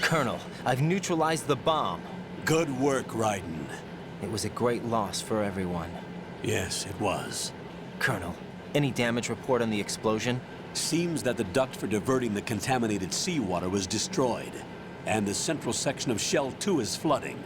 [SPEAKER 13] Colonel, I've neutralized the bomb.
[SPEAKER 12] Good work, Raiden.
[SPEAKER 13] It was a great loss for everyone.
[SPEAKER 12] Yes, it was.
[SPEAKER 13] Colonel, any damage report on the explosion?
[SPEAKER 12] Seems that the duct for diverting the contaminated seawater was destroyed, and the central section of Shell 2 is flooding.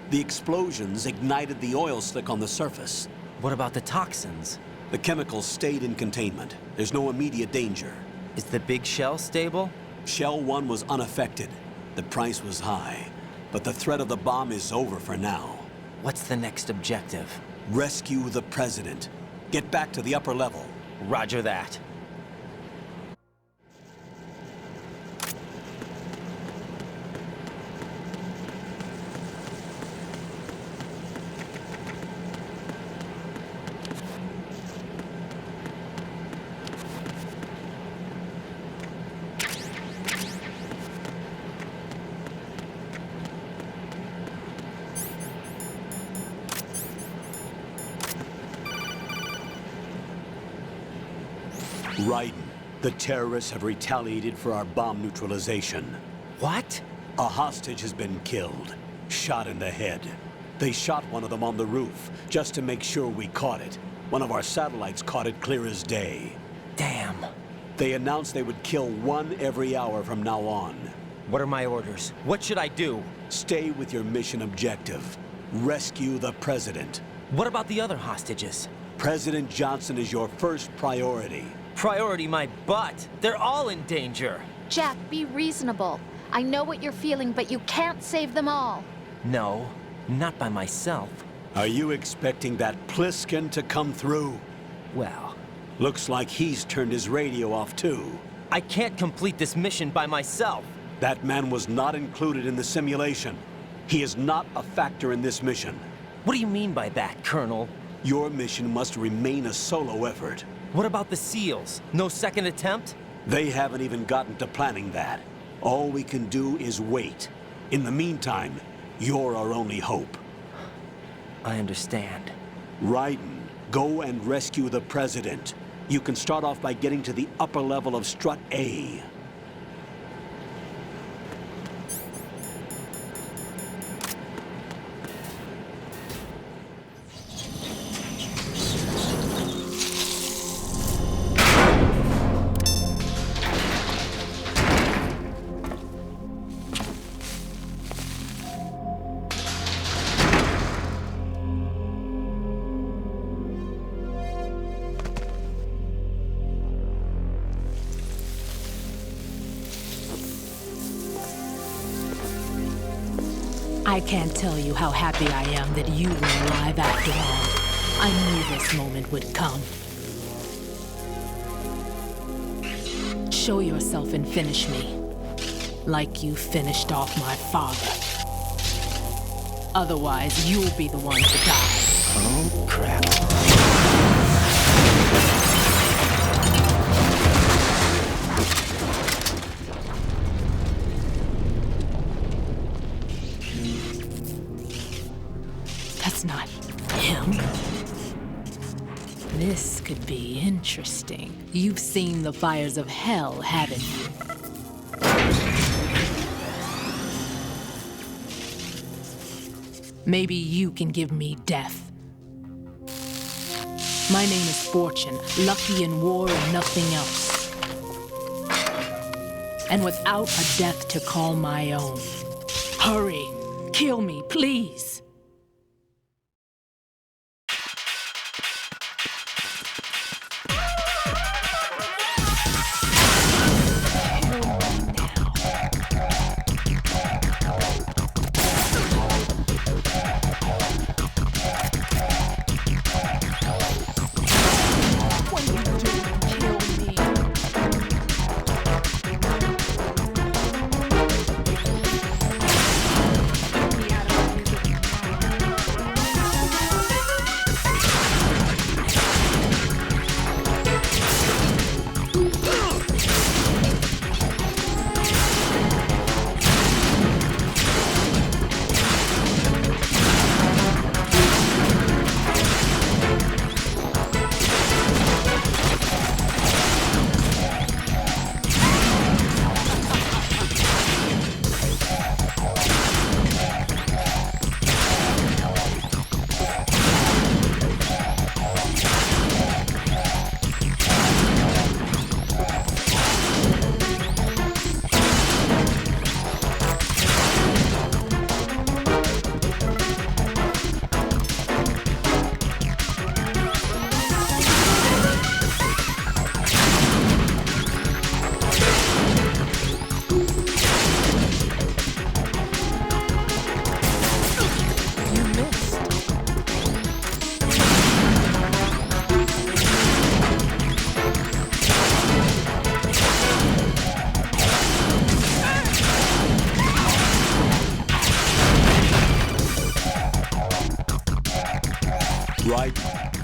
[SPEAKER 12] The explosions ignited the oil slick on the surface.
[SPEAKER 13] What about the toxins?
[SPEAKER 12] The chemicals stayed in containment. There's no immediate danger.
[SPEAKER 13] Is the big shell stable?
[SPEAKER 12] Shell 1 was unaffected. The price was high, but the threat of the bomb is over for now.
[SPEAKER 13] What's the next objective?
[SPEAKER 12] Rescue the President. Get back to the upper level.
[SPEAKER 13] Roger that.
[SPEAKER 17] Raiden, the terrorists have retaliated for our bomb neutralization.
[SPEAKER 13] What?
[SPEAKER 17] A hostage has been killed, shot in the head. They shot one of them on the roof, just to make sure we caught it. One of our satellites caught it clear as day.
[SPEAKER 13] Damn.
[SPEAKER 17] They announced they would kill one every hour from now on.
[SPEAKER 13] What are my orders? What should I do?
[SPEAKER 17] Stay with your mission objective. Rescue the president.
[SPEAKER 13] What about the other hostages?
[SPEAKER 17] President Johnson is your first priority.
[SPEAKER 13] Priority my butt. They're all in danger.
[SPEAKER 16] Jack, be reasonable. I know what you're feeling, but you can't save them all.
[SPEAKER 13] No, not by myself.
[SPEAKER 17] Are you expecting that Pliskin to come through?
[SPEAKER 13] Well...
[SPEAKER 17] Looks like he's turned his radio off too.
[SPEAKER 13] I can't complete this mission by myself.
[SPEAKER 17] That man was not included in the simulation. He is not a factor in this mission.
[SPEAKER 13] What do you mean by that, Colonel?
[SPEAKER 17] Your mission must remain a solo effort.
[SPEAKER 13] What about the SEALs? No second attempt?
[SPEAKER 17] They haven't even gotten to planning that. All we can do is wait. In the meantime, you're our only hope.
[SPEAKER 13] I understand.
[SPEAKER 17] Raiden, go and rescue the president. You can start off by getting to the upper level of Strut A.
[SPEAKER 6] I can't tell you how happy I am that you were alive after all. I knew this moment would come. Show yourself and finish me. Like you finished off my father. Otherwise, you'll be the one to die.
[SPEAKER 13] Oh, crap.
[SPEAKER 6] That's not him. This could be interesting. You've seen the fires of hell, haven't you? Maybe you can give me death. My name is Fortune, lucky in war and nothing else. And without a death to call my own. Hurry, kill me, please.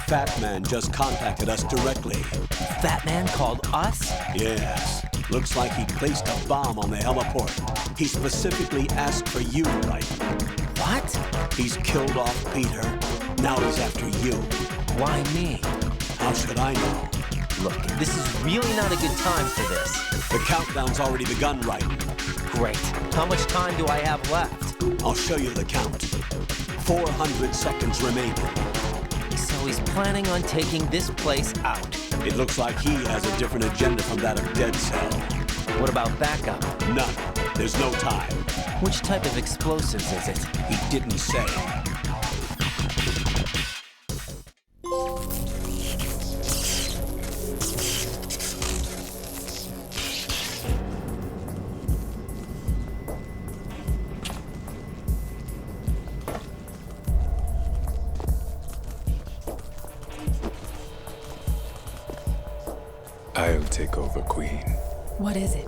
[SPEAKER 17] Fat Man just contacted us directly.
[SPEAKER 13] Fat Man called us?
[SPEAKER 17] Yes. Looks like he placed a bomb on the heliport. He specifically asked for you, right?
[SPEAKER 13] What?
[SPEAKER 17] He's killed off Peter. Now he's after you.
[SPEAKER 13] Why me?
[SPEAKER 17] How should I know?
[SPEAKER 13] Look, this is really not a good time for this.
[SPEAKER 17] The countdown's already begun, right?
[SPEAKER 13] Great. How much time do I have left?
[SPEAKER 17] I'll show you the count. 400 seconds remaining.
[SPEAKER 13] So he's planning on taking this place out.
[SPEAKER 17] It looks like he has a different agenda from that of Dead Cell.
[SPEAKER 13] What about backup?
[SPEAKER 17] None. There's no time.
[SPEAKER 13] Which type of explosives is it?
[SPEAKER 17] He didn't say.
[SPEAKER 19] I'll take over, Queen.
[SPEAKER 6] What is it?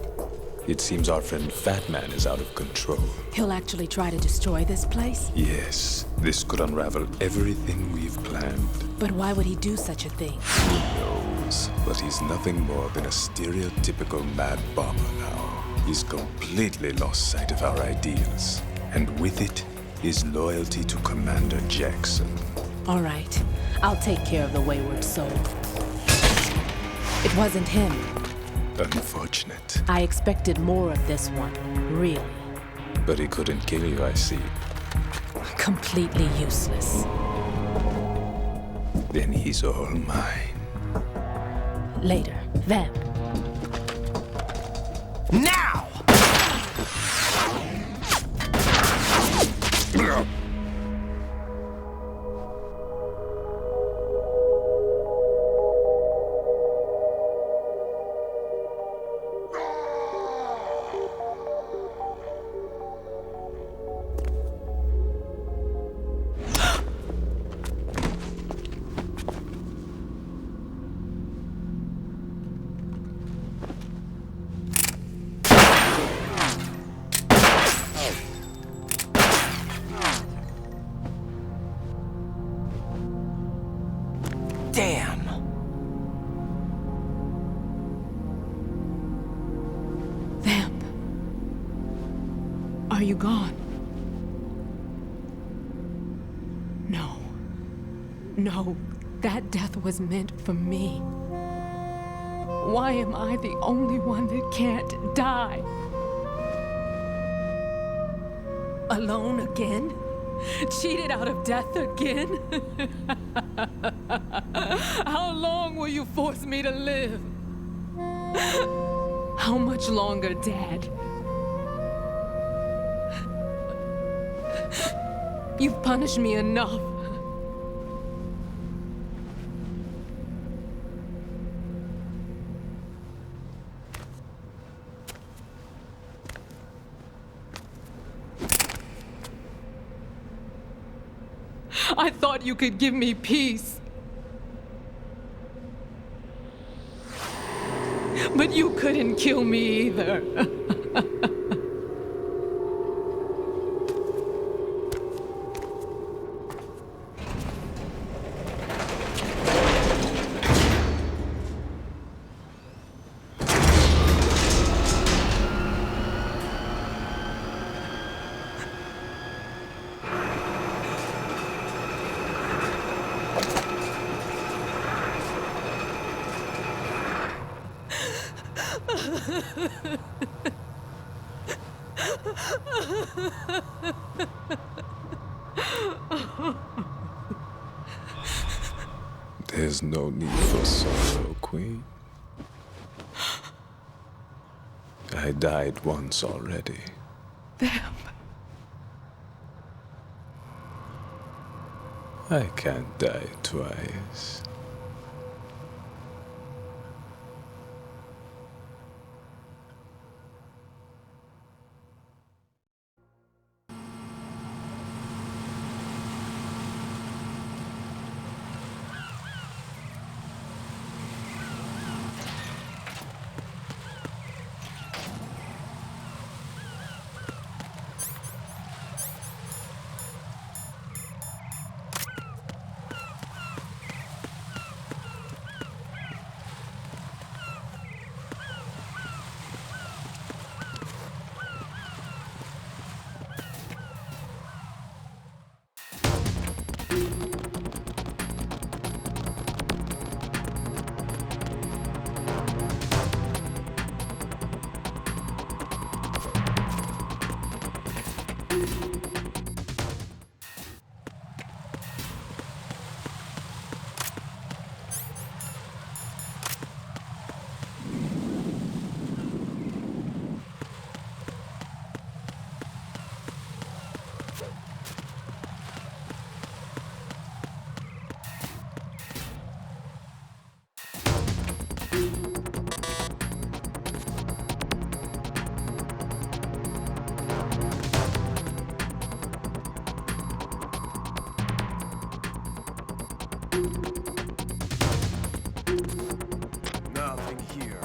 [SPEAKER 19] It seems our friend Fat Man is out of control.
[SPEAKER 6] He'll actually try to destroy this place?
[SPEAKER 19] Yes, this could unravel everything we've planned.
[SPEAKER 6] But why would he do such a thing?
[SPEAKER 19] Who knows? But he's nothing more than a stereotypical mad bomber now. He's completely lost sight of our ideals. And with it, his loyalty to Commander Jackson.
[SPEAKER 6] All right. I'll take care of the wayward soul. It wasn't him.
[SPEAKER 19] Unfortunate.
[SPEAKER 6] I expected more of this one, really.
[SPEAKER 19] But he couldn't kill you, I see.
[SPEAKER 6] Completely useless.
[SPEAKER 19] Then he's all mine.
[SPEAKER 6] Later, then.
[SPEAKER 13] Now! Damn!
[SPEAKER 6] Vamp. Are you gone? No. No, that death was meant for me. Why am I the only one that can't die? Alone again? Cheated out of death again? How long will you force me to live? How much longer, Dad? You've punished me enough. I thought you could give me peace. But you couldn't kill me either.
[SPEAKER 19] There's no need for sorrow, Queen. I died once already.
[SPEAKER 6] Vamp.
[SPEAKER 19] I can't die twice.
[SPEAKER 9] Nothing here.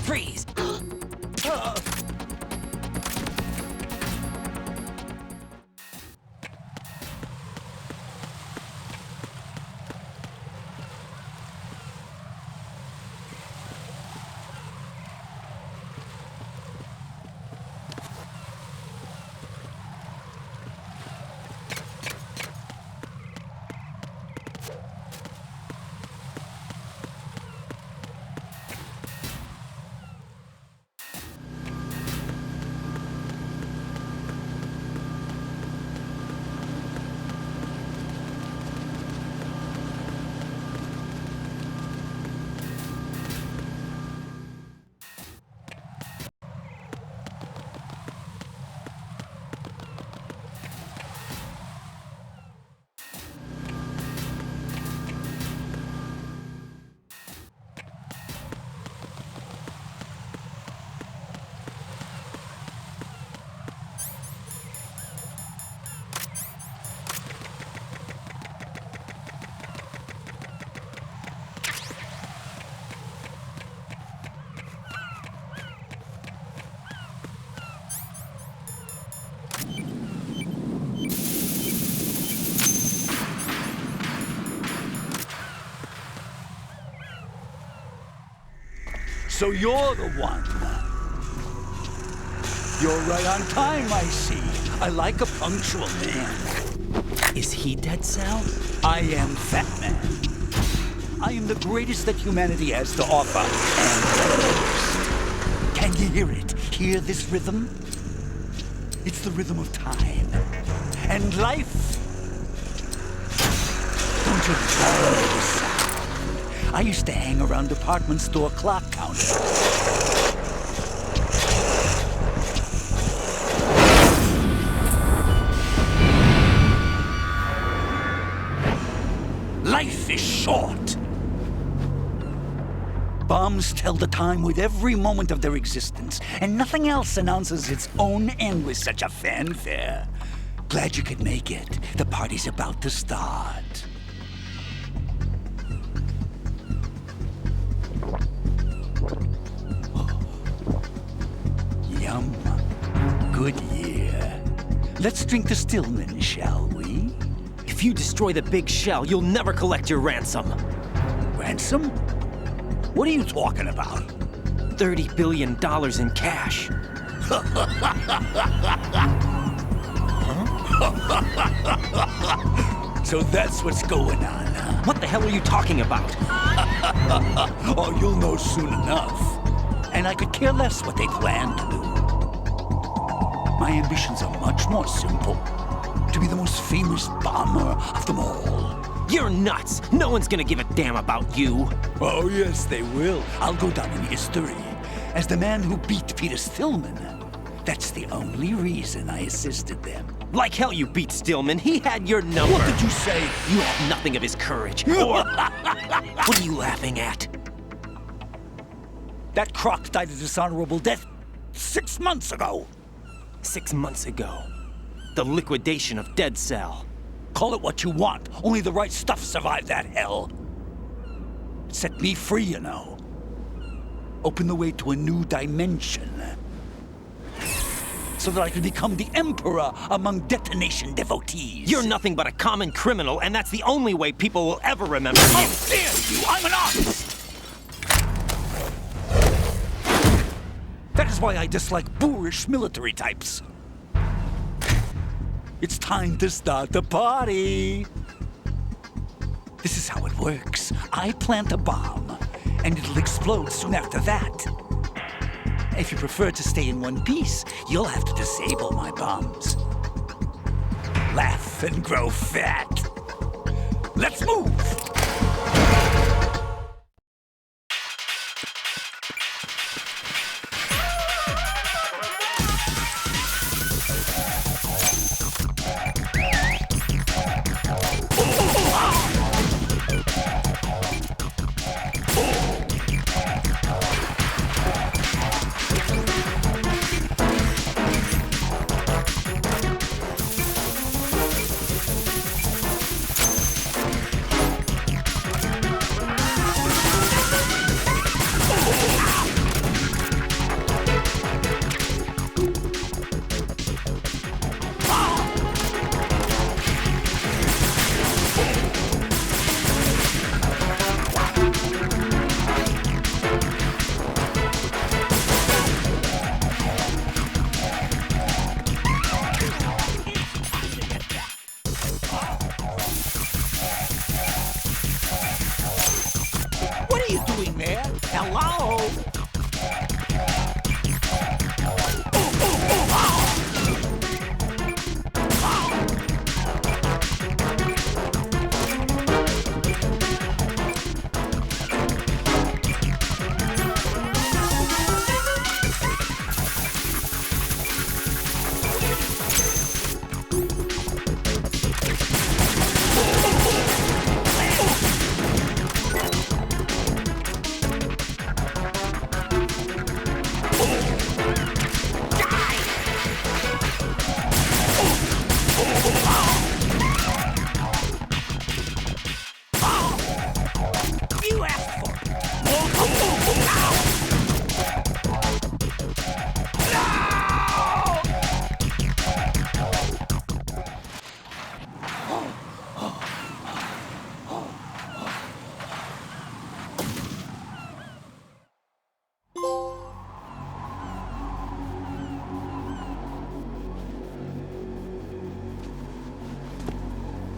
[SPEAKER 13] Freeze!
[SPEAKER 2] So you're the one. You're right on time, I see. I like a punctual man.
[SPEAKER 13] Is he Dead Cell?
[SPEAKER 2] I am Fat Man. I am the greatest that humanity has to offer, and the most. Can you hear it? Hear this rhythm? It's the rhythm of time. And life. Don't you love this sound? I used to hang around department store clock counters. Life is short. Bombs tell the time with every moment of their existence, and nothing else announces its own end with such a fanfare. Glad you could make it. The party's about to start. Yum. Good year. Let's drink to Stillman, shall we?
[SPEAKER 13] If you destroy the big shell, you'll never collect your ransom.
[SPEAKER 2] Ransom? What are you talking about?
[SPEAKER 13] $30 billion in cash.
[SPEAKER 2] So that's what's going on, huh?
[SPEAKER 13] What the hell are you talking about?
[SPEAKER 2] Oh, you'll know soon enough. And I could care less what they plan to do. My ambitions are much more simple. To be the most famous bomber of them all.
[SPEAKER 13] You're nuts! No one's gonna give a damn about you.
[SPEAKER 2] Oh, yes, they will. I'll go down in history as the man who beat Peter Stillman. That's the only reason I assisted them.
[SPEAKER 13] Like hell you beat Stillman. He had your number.
[SPEAKER 2] What did you say?
[SPEAKER 13] You have nothing of his courage. Or... What are you laughing at?
[SPEAKER 2] That croc died a dishonorable death 6 months ago.
[SPEAKER 13] 6 months ago. The liquidation of Dead Cell.
[SPEAKER 2] Call it what you want. Only the right stuff survived that hell. It set me free, you know. Opened the way to a new dimension. so that I can become the emperor among detonation devotees.
[SPEAKER 13] You're nothing but a common criminal, and that's the only way people will ever remember you.
[SPEAKER 2] How dare you! I'm an artist! That is why I dislike boorish military types. It's time to start the party. This is how it works. I plant a bomb, and it'll explode soon after that. If you prefer to stay in one piece, you'll have to disable my bombs. Laugh and grow fat. Let's move!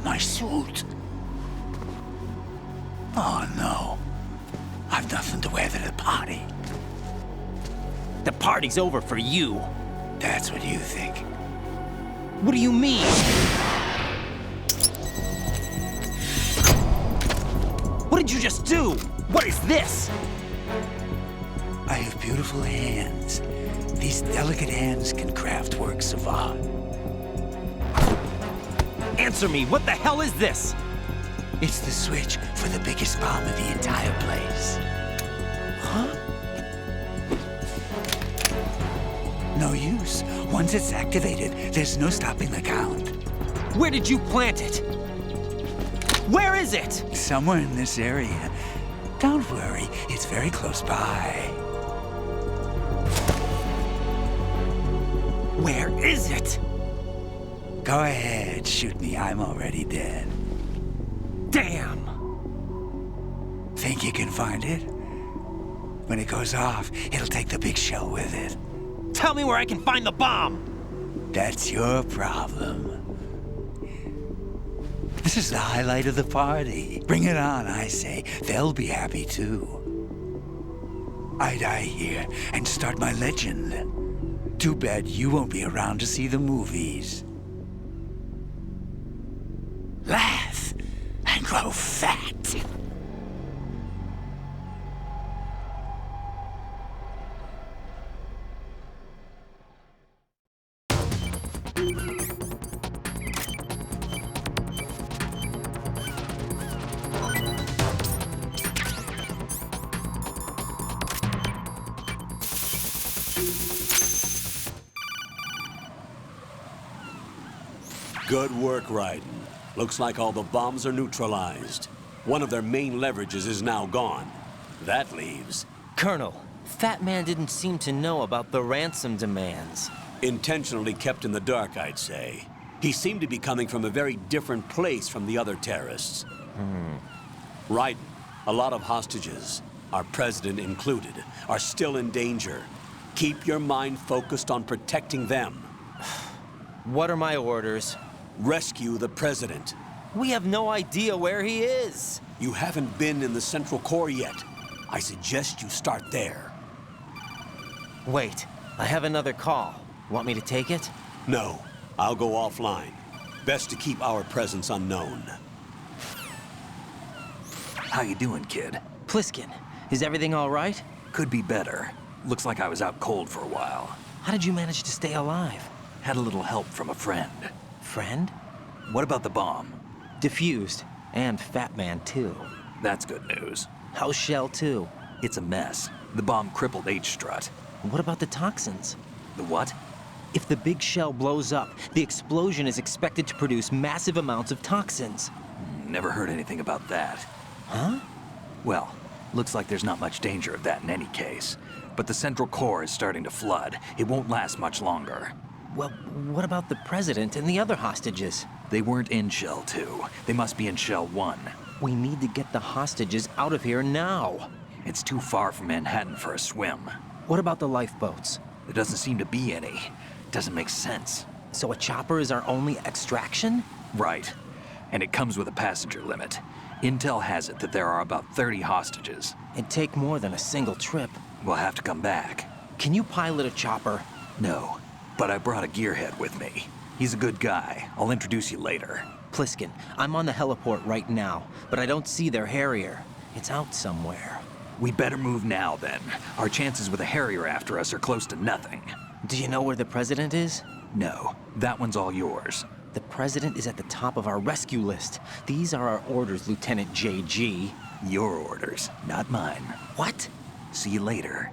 [SPEAKER 2] My suit. Oh no. I've nothing to wear to the party.
[SPEAKER 13] The party's over for you.
[SPEAKER 2] That's what you think.
[SPEAKER 13] What do you mean? What did you just do? What is this?
[SPEAKER 2] I have beautiful hands. These delicate hands can craft works of art.
[SPEAKER 13] Answer me, what the hell is this?
[SPEAKER 2] It's the switch for the biggest bomb in the entire place.
[SPEAKER 13] Huh?
[SPEAKER 2] No use. Once it's activated, there's no stopping the count.
[SPEAKER 13] Where did you plant it? Where is it?
[SPEAKER 2] Somewhere in this area. Don't worry, it's very close by.
[SPEAKER 13] Where is it?
[SPEAKER 2] Go ahead, shoot me. I'm already dead.
[SPEAKER 13] Damn!
[SPEAKER 2] Think you can find it? When it goes off, it'll take the big shell with it.
[SPEAKER 13] Tell me where I can find the bomb!
[SPEAKER 2] That's your problem. This is the highlight of the party. Bring it on, I say. They'll be happy too. I die here and start my legend. Too bad you won't be around to see the movies. Laugh and grow fat.
[SPEAKER 17] Good work, Raiden. Looks like all the bombs are neutralized. One of their main leverages is now gone. That leaves...
[SPEAKER 13] Colonel, Fat Man didn't seem to know about the ransom demands.
[SPEAKER 17] Intentionally kept in the dark, I'd say. He seemed to be coming from a very different place from the other terrorists. Raiden, a lot of hostages, our president included, are still in danger. Keep your mind focused on protecting them.
[SPEAKER 13] What are my orders?
[SPEAKER 17] Rescue the president.
[SPEAKER 13] We have no idea where he is.
[SPEAKER 17] You haven't been in the Central Core yet. I suggest you start there.
[SPEAKER 13] Wait, I have another call. Want me to take it?
[SPEAKER 17] No, I'll go offline. Best to keep our presence unknown.
[SPEAKER 1] How you doing, kid?
[SPEAKER 13] Pliskin, is everything all right?
[SPEAKER 1] Could be better. Looks like I was out cold for a while.
[SPEAKER 13] How did you manage to stay alive?
[SPEAKER 1] Had a little help from a friend.
[SPEAKER 13] Friend?
[SPEAKER 1] What about the bomb?
[SPEAKER 13] Defused. And Fat Man, too.
[SPEAKER 1] That's good news.
[SPEAKER 13] How's Shell 2?
[SPEAKER 1] It's a mess. The bomb crippled H-Strut.
[SPEAKER 13] What about the toxins?
[SPEAKER 1] The what?
[SPEAKER 13] If the big shell blows up, the explosion is expected to produce massive amounts of toxins.
[SPEAKER 1] Never heard anything about that.
[SPEAKER 13] Huh?
[SPEAKER 1] Well, looks like there's not much danger of that in any case. But the Central Core is starting to flood. It won't last much longer.
[SPEAKER 13] Well, what about the president and the other hostages?
[SPEAKER 1] They weren't in Shell 2. They must be in Shell 1.
[SPEAKER 13] We need to get the hostages out of here now.
[SPEAKER 1] It's too far from Manhattan for a swim.
[SPEAKER 13] What about the lifeboats?
[SPEAKER 1] There doesn't seem to be any. Doesn't make sense.
[SPEAKER 13] So a chopper is our only extraction?
[SPEAKER 1] Right. And it comes with a passenger limit. Intel has it that there are about 30 hostages.
[SPEAKER 13] It'd take more than a single trip.
[SPEAKER 1] We'll have to come back.
[SPEAKER 13] Can you pilot a chopper?
[SPEAKER 1] No, but I brought a gearhead with me. He's a good guy. I'll introduce you later.
[SPEAKER 13] Pliskin, I'm on the heliport right now, but I don't see their Harrier. It's out somewhere.
[SPEAKER 1] We better move now, then. Our chances with a Harrier after us are close to nothing.
[SPEAKER 13] Do you know where the president is?
[SPEAKER 1] No, that one's all yours.
[SPEAKER 13] The president is at the top of our rescue list. These are our orders, Lieutenant JG.
[SPEAKER 1] Your orders, not mine.
[SPEAKER 13] What?
[SPEAKER 1] See you later.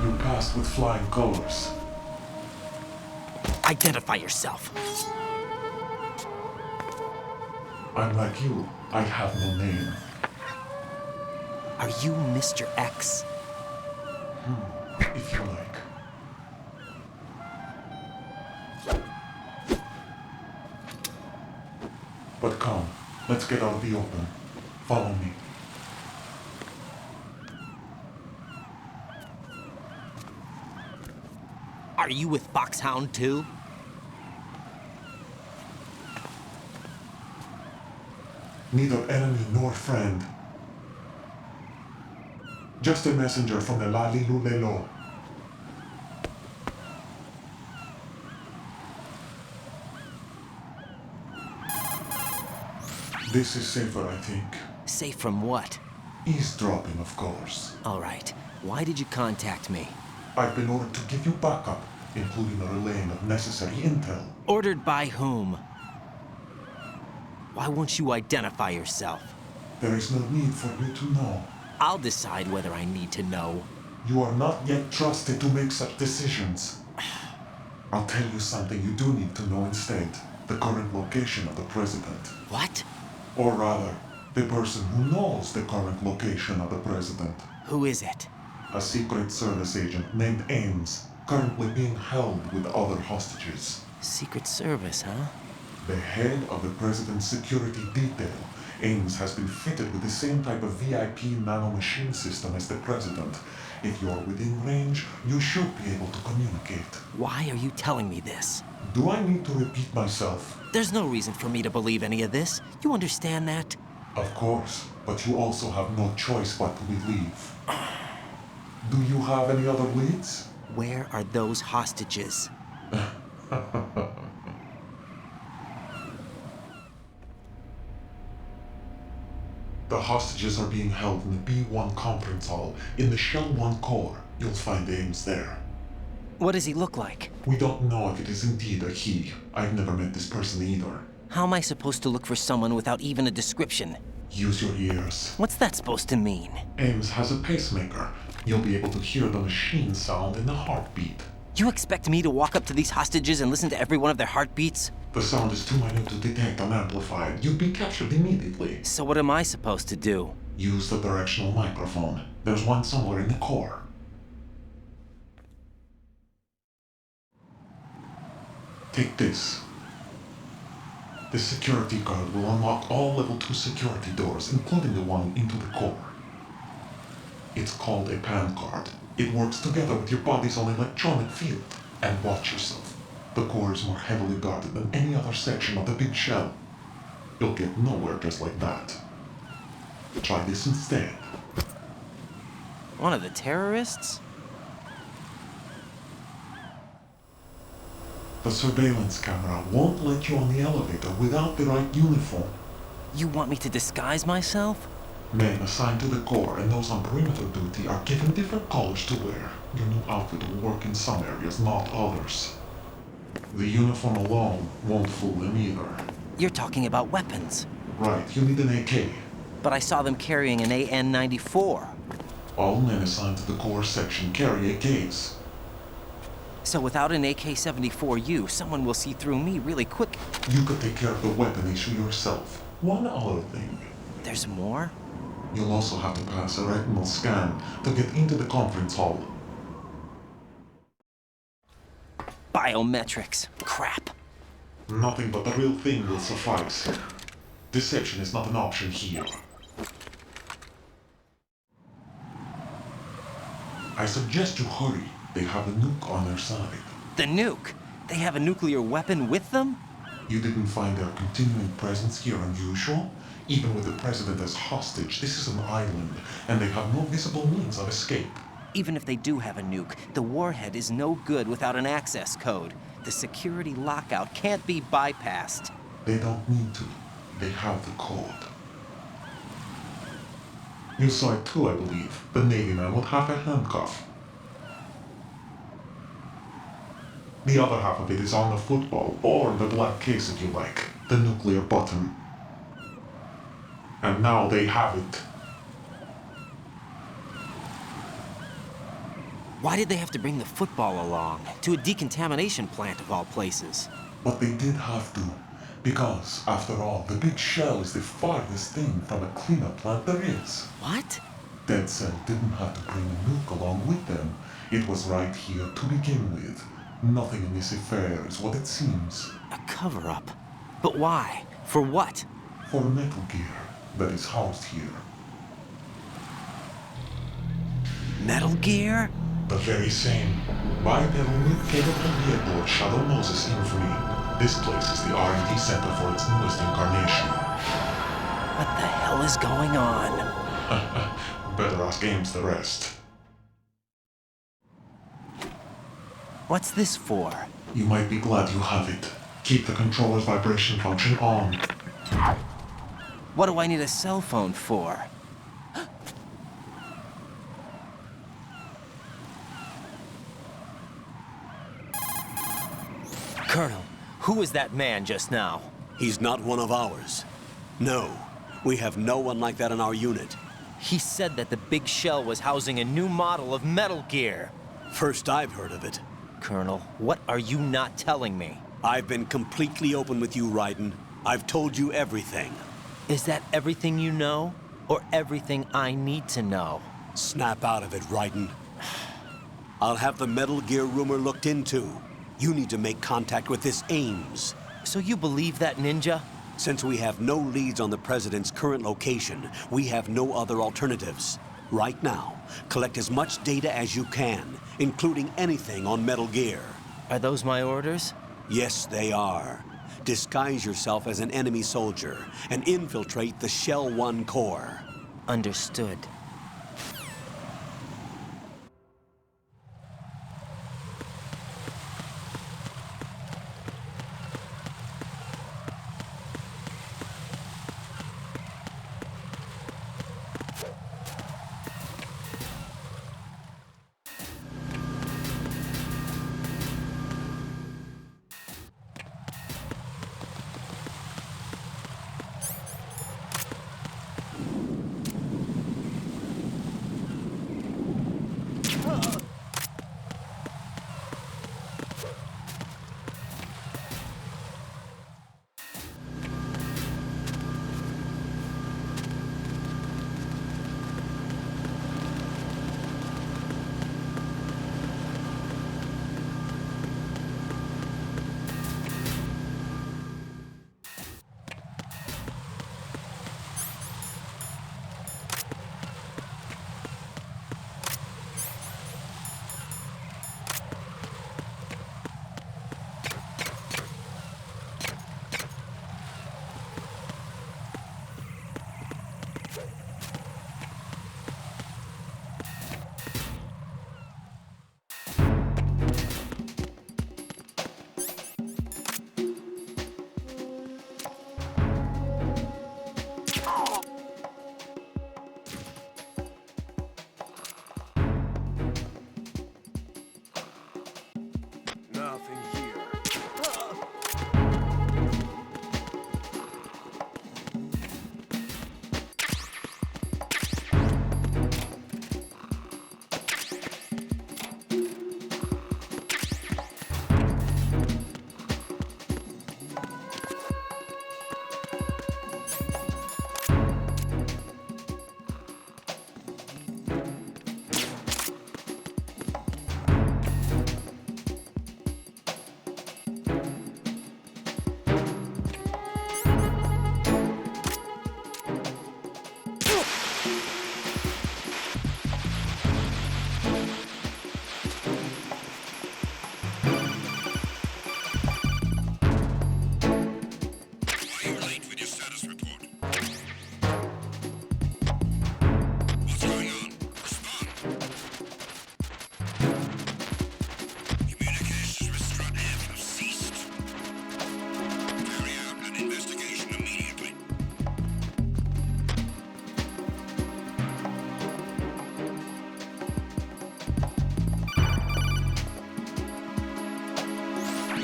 [SPEAKER 10] You passed with flying colors.
[SPEAKER 13] Identify yourself.
[SPEAKER 10] I'm like you. I have no name.
[SPEAKER 13] Are you Mr. X?
[SPEAKER 10] If you like. But come, let's get out of the open. Follow me.
[SPEAKER 13] Are you with Foxhound too?
[SPEAKER 10] Neither enemy nor friend. Just a messenger from the Lalilulelo. This is safer, I think.
[SPEAKER 13] Safe from what?
[SPEAKER 10] Eavesdropping, of course.
[SPEAKER 13] All right. Why did you contact me?
[SPEAKER 10] I've been ordered to give you backup, including the relaying of necessary intel.
[SPEAKER 13] Ordered by whom? Why won't you identify yourself?
[SPEAKER 10] There is no need for you to know.
[SPEAKER 13] I'll decide whether I need to know.
[SPEAKER 10] You are not yet trusted to make such decisions. I'll tell you something you do need to know instead. The current location of the president.
[SPEAKER 13] What?
[SPEAKER 10] Or rather, the person who knows the current location of the president.
[SPEAKER 13] Who is it?
[SPEAKER 10] A Secret Service agent named Ames, currently being held with other hostages.
[SPEAKER 13] Secret Service, huh?
[SPEAKER 10] The head of the president's security detail, Ames has been fitted with the same type of VIP nanomachine system as the president. If you're within range, you should be able to communicate.
[SPEAKER 13] Why are you telling me this?
[SPEAKER 10] Do I need to repeat myself?
[SPEAKER 13] There's no reason for me to believe any of this. You understand that?
[SPEAKER 10] Of course, but you also have no choice but to believe. Do you have any other leads?
[SPEAKER 13] Where are those hostages?
[SPEAKER 10] The hostages are being held in the B1 conference hall in the Shell 1 core. You'll find Ames there.
[SPEAKER 13] What does he look like?
[SPEAKER 10] We don't know if it is indeed a he. I've never met this person either.
[SPEAKER 13] How am I supposed to look for someone without even a description?
[SPEAKER 10] Use your ears.
[SPEAKER 13] What's that supposed to mean?
[SPEAKER 10] Ames has a pacemaker. You'll be able to hear the machine sound in the heartbeat.
[SPEAKER 13] You expect me to walk up to these hostages and listen to every one of their heartbeats?
[SPEAKER 10] The sound is too minute to detect and amplify it. You'd be captured immediately.
[SPEAKER 13] So what am I supposed to do?
[SPEAKER 10] Use the directional microphone. There's one somewhere in the core. Take this. This security card will unlock all level 2 security doors, including the one into the core. It's called a PAN card. It works together with your body's own electronic field. And watch yourself. The core is more heavily guarded than any other section of the big shell. You'll get nowhere just like that. Try this instead.
[SPEAKER 13] One of the terrorists?
[SPEAKER 10] The surveillance camera won't let you on the elevator without the right uniform.
[SPEAKER 13] You want me to disguise myself?
[SPEAKER 10] Men assigned to the core and those on perimeter duty are given different colors to wear. Your new outfit will work in some areas, not others. The uniform alone won't fool them either.
[SPEAKER 13] You're talking about weapons.
[SPEAKER 10] Right, you need an AK.
[SPEAKER 13] But I saw them carrying an AN-94.
[SPEAKER 10] All men assigned to the core section carry AKs.
[SPEAKER 13] So without an AK-74U, someone will see through me really quick.
[SPEAKER 10] You could take care of the weapon issue yourself. One other thing.
[SPEAKER 13] There's more?
[SPEAKER 10] You'll also have to pass a retinal scan to get into the conference hall.
[SPEAKER 13] Biometrics. Crap.
[SPEAKER 10] Nothing but the real thing will suffice. Deception is not an option here. I suggest you hurry. They have a nuke on their side.
[SPEAKER 13] The nuke? They have a nuclear weapon with them?
[SPEAKER 10] You didn't find their continuing presence here unusual? Even with the president as hostage, this is an island, and they have no visible means of escape.
[SPEAKER 13] Even if they do have a nuke, the warhead is no good without an access code. The security lockout can't be bypassed.
[SPEAKER 10] They don't need to. They have the code. You saw it too, I believe. The Navy man with half a handcuff. The other half of it is on the football, or the black case if you like. The nuclear button. And now they have it.
[SPEAKER 13] Why did they have to bring the football along? To a decontamination plant of all places.
[SPEAKER 10] But they did have to. Because, after all, the big shell is the farthest thing from a cleanup plant there is.
[SPEAKER 13] What?
[SPEAKER 10] Dead Cell didn't have to bring a nuke along with them. It was right here to begin with. Nothing in this affair is what it seems.
[SPEAKER 13] A cover-up? But why? For what?
[SPEAKER 10] For Metal Gear that is housed here.
[SPEAKER 13] Metal Gear?
[SPEAKER 10] The very same. Bipedal nuke-capable vehicle Shadow Moses infamy. This place is the R&D center for its newest incarnation.
[SPEAKER 13] What the hell is going on?
[SPEAKER 10] Better ask Ames the rest.
[SPEAKER 13] What's this for?
[SPEAKER 10] You might be glad you have it. Keep the controller's vibration function on.
[SPEAKER 13] What do I need a cell phone for? Colonel, who was that man just now?
[SPEAKER 17] He's not one of ours. No, we have no one like that in our unit.
[SPEAKER 13] He said that the big shell was housing a new model of Metal Gear.
[SPEAKER 17] First I've heard of it.
[SPEAKER 13] Colonel, what are you not telling me?
[SPEAKER 17] I've been completely open with you, Raiden. I've told you everything.
[SPEAKER 13] Is that everything you know? Or everything I need to know?
[SPEAKER 17] Snap out of it, Raiden. I'll have the Metal Gear rumor looked into. You need to make contact with this Ames.
[SPEAKER 13] So you believe that ninja?
[SPEAKER 17] Since we have no leads on the President's current location, we have no other alternatives. Right now, collect as much data as you can, including anything on Metal Gear.
[SPEAKER 13] Are those my orders?
[SPEAKER 17] Yes, they are. Disguise yourself as an enemy soldier and infiltrate the Shell 1 core.
[SPEAKER 13] Understood.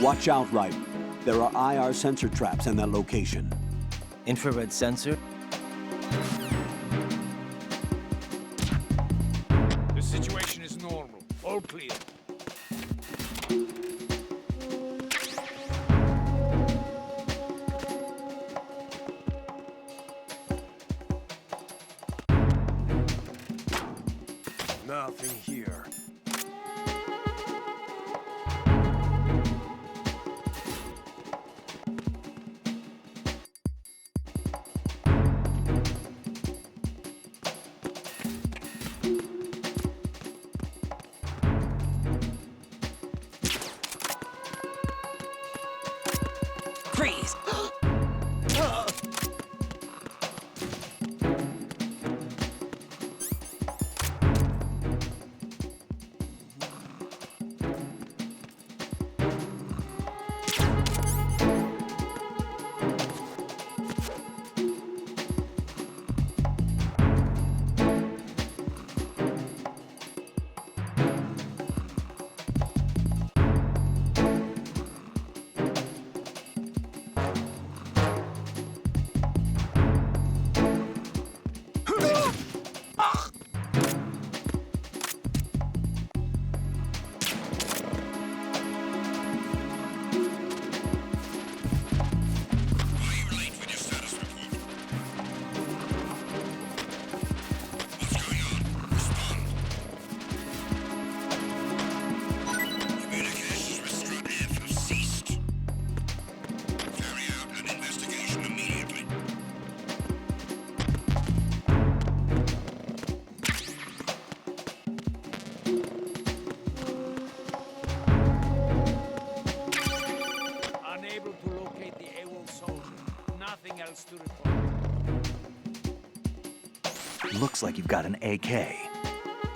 [SPEAKER 17] Watch out, Ryder. There are IR sensor traps in that location.
[SPEAKER 13] Infrared sensor?
[SPEAKER 14] The situation is normal. All clear.
[SPEAKER 11] Nothing here.
[SPEAKER 13] Freeze!
[SPEAKER 14] Unable to locate the AWOL soldier. Nothing else to report.
[SPEAKER 1] Looks like you've got an AK.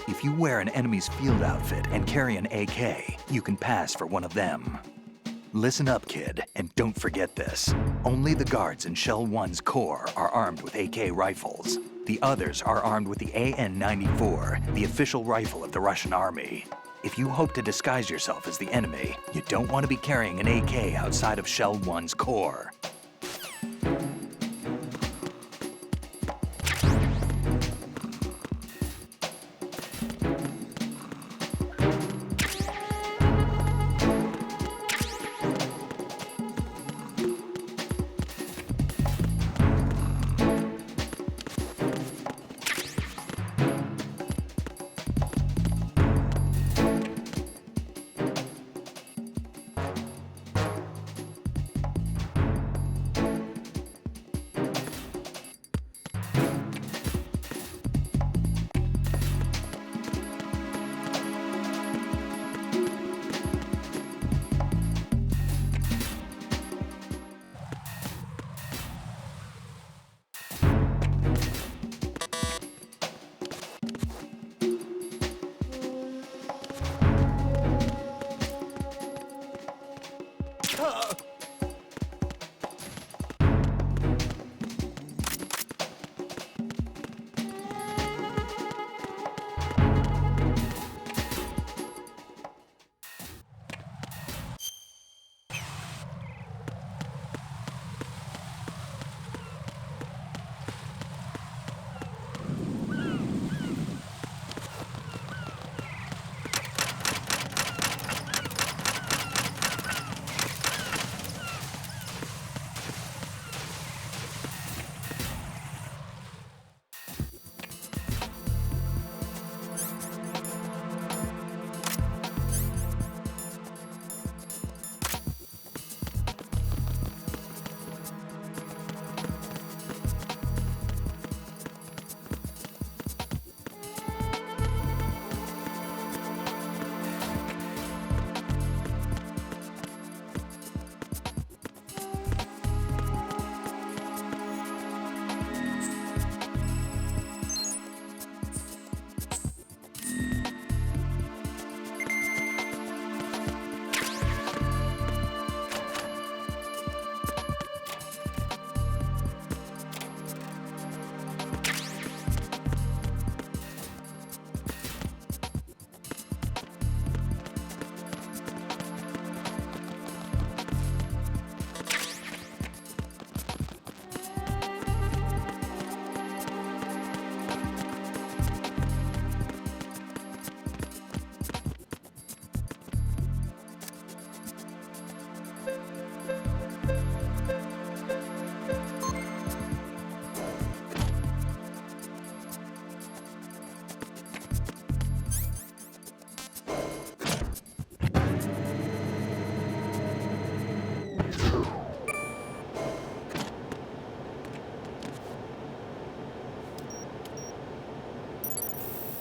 [SPEAKER 1] If you wear an enemy's field outfit and carry an AK, you can pass for one of them. Listen up, kid, and don't forget this. Only the guards in Shell 1's core are armed with AK rifles. The others are armed with the AN-94, the official rifle of the Russian army. If you hope to disguise yourself as the enemy, you don't want to be carrying an AK outside of Shell 1's core.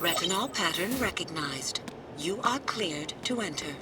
[SPEAKER 15] Retinol pattern recognized. You are cleared to enter.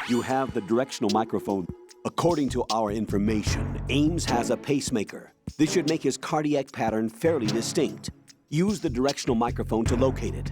[SPEAKER 17] You have the directional microphone. According to our information, Ames has a pacemaker. This should make his cardiac pattern fairly distinct. Use the directional microphone to locate it.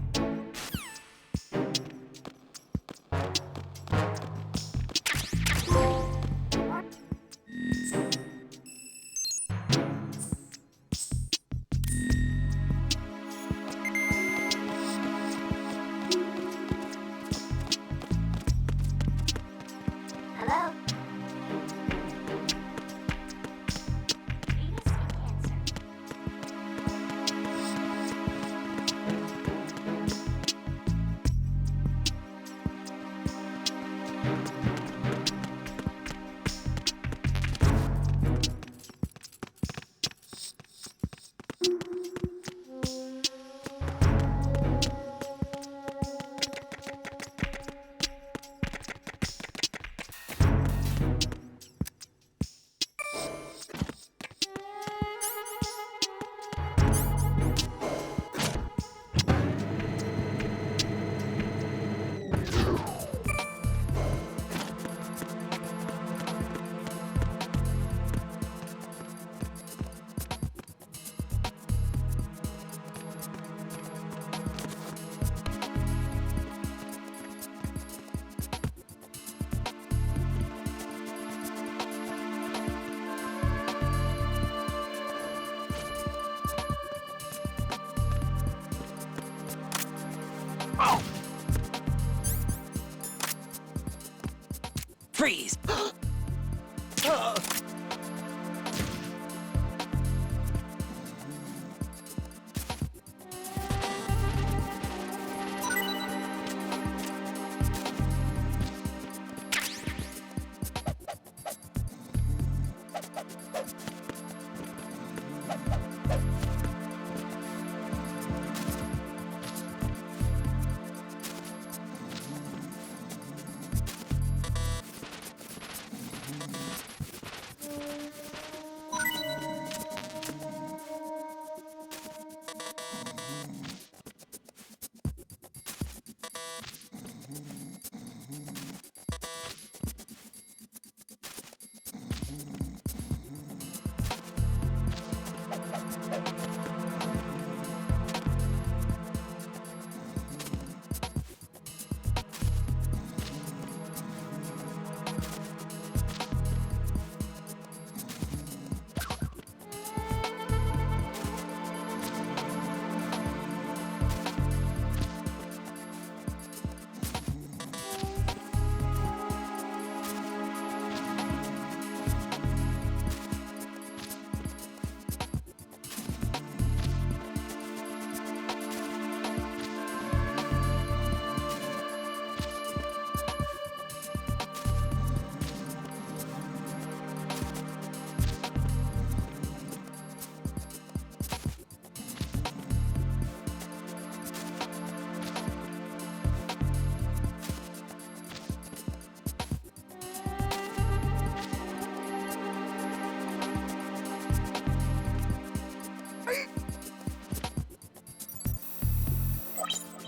[SPEAKER 13] Freeze!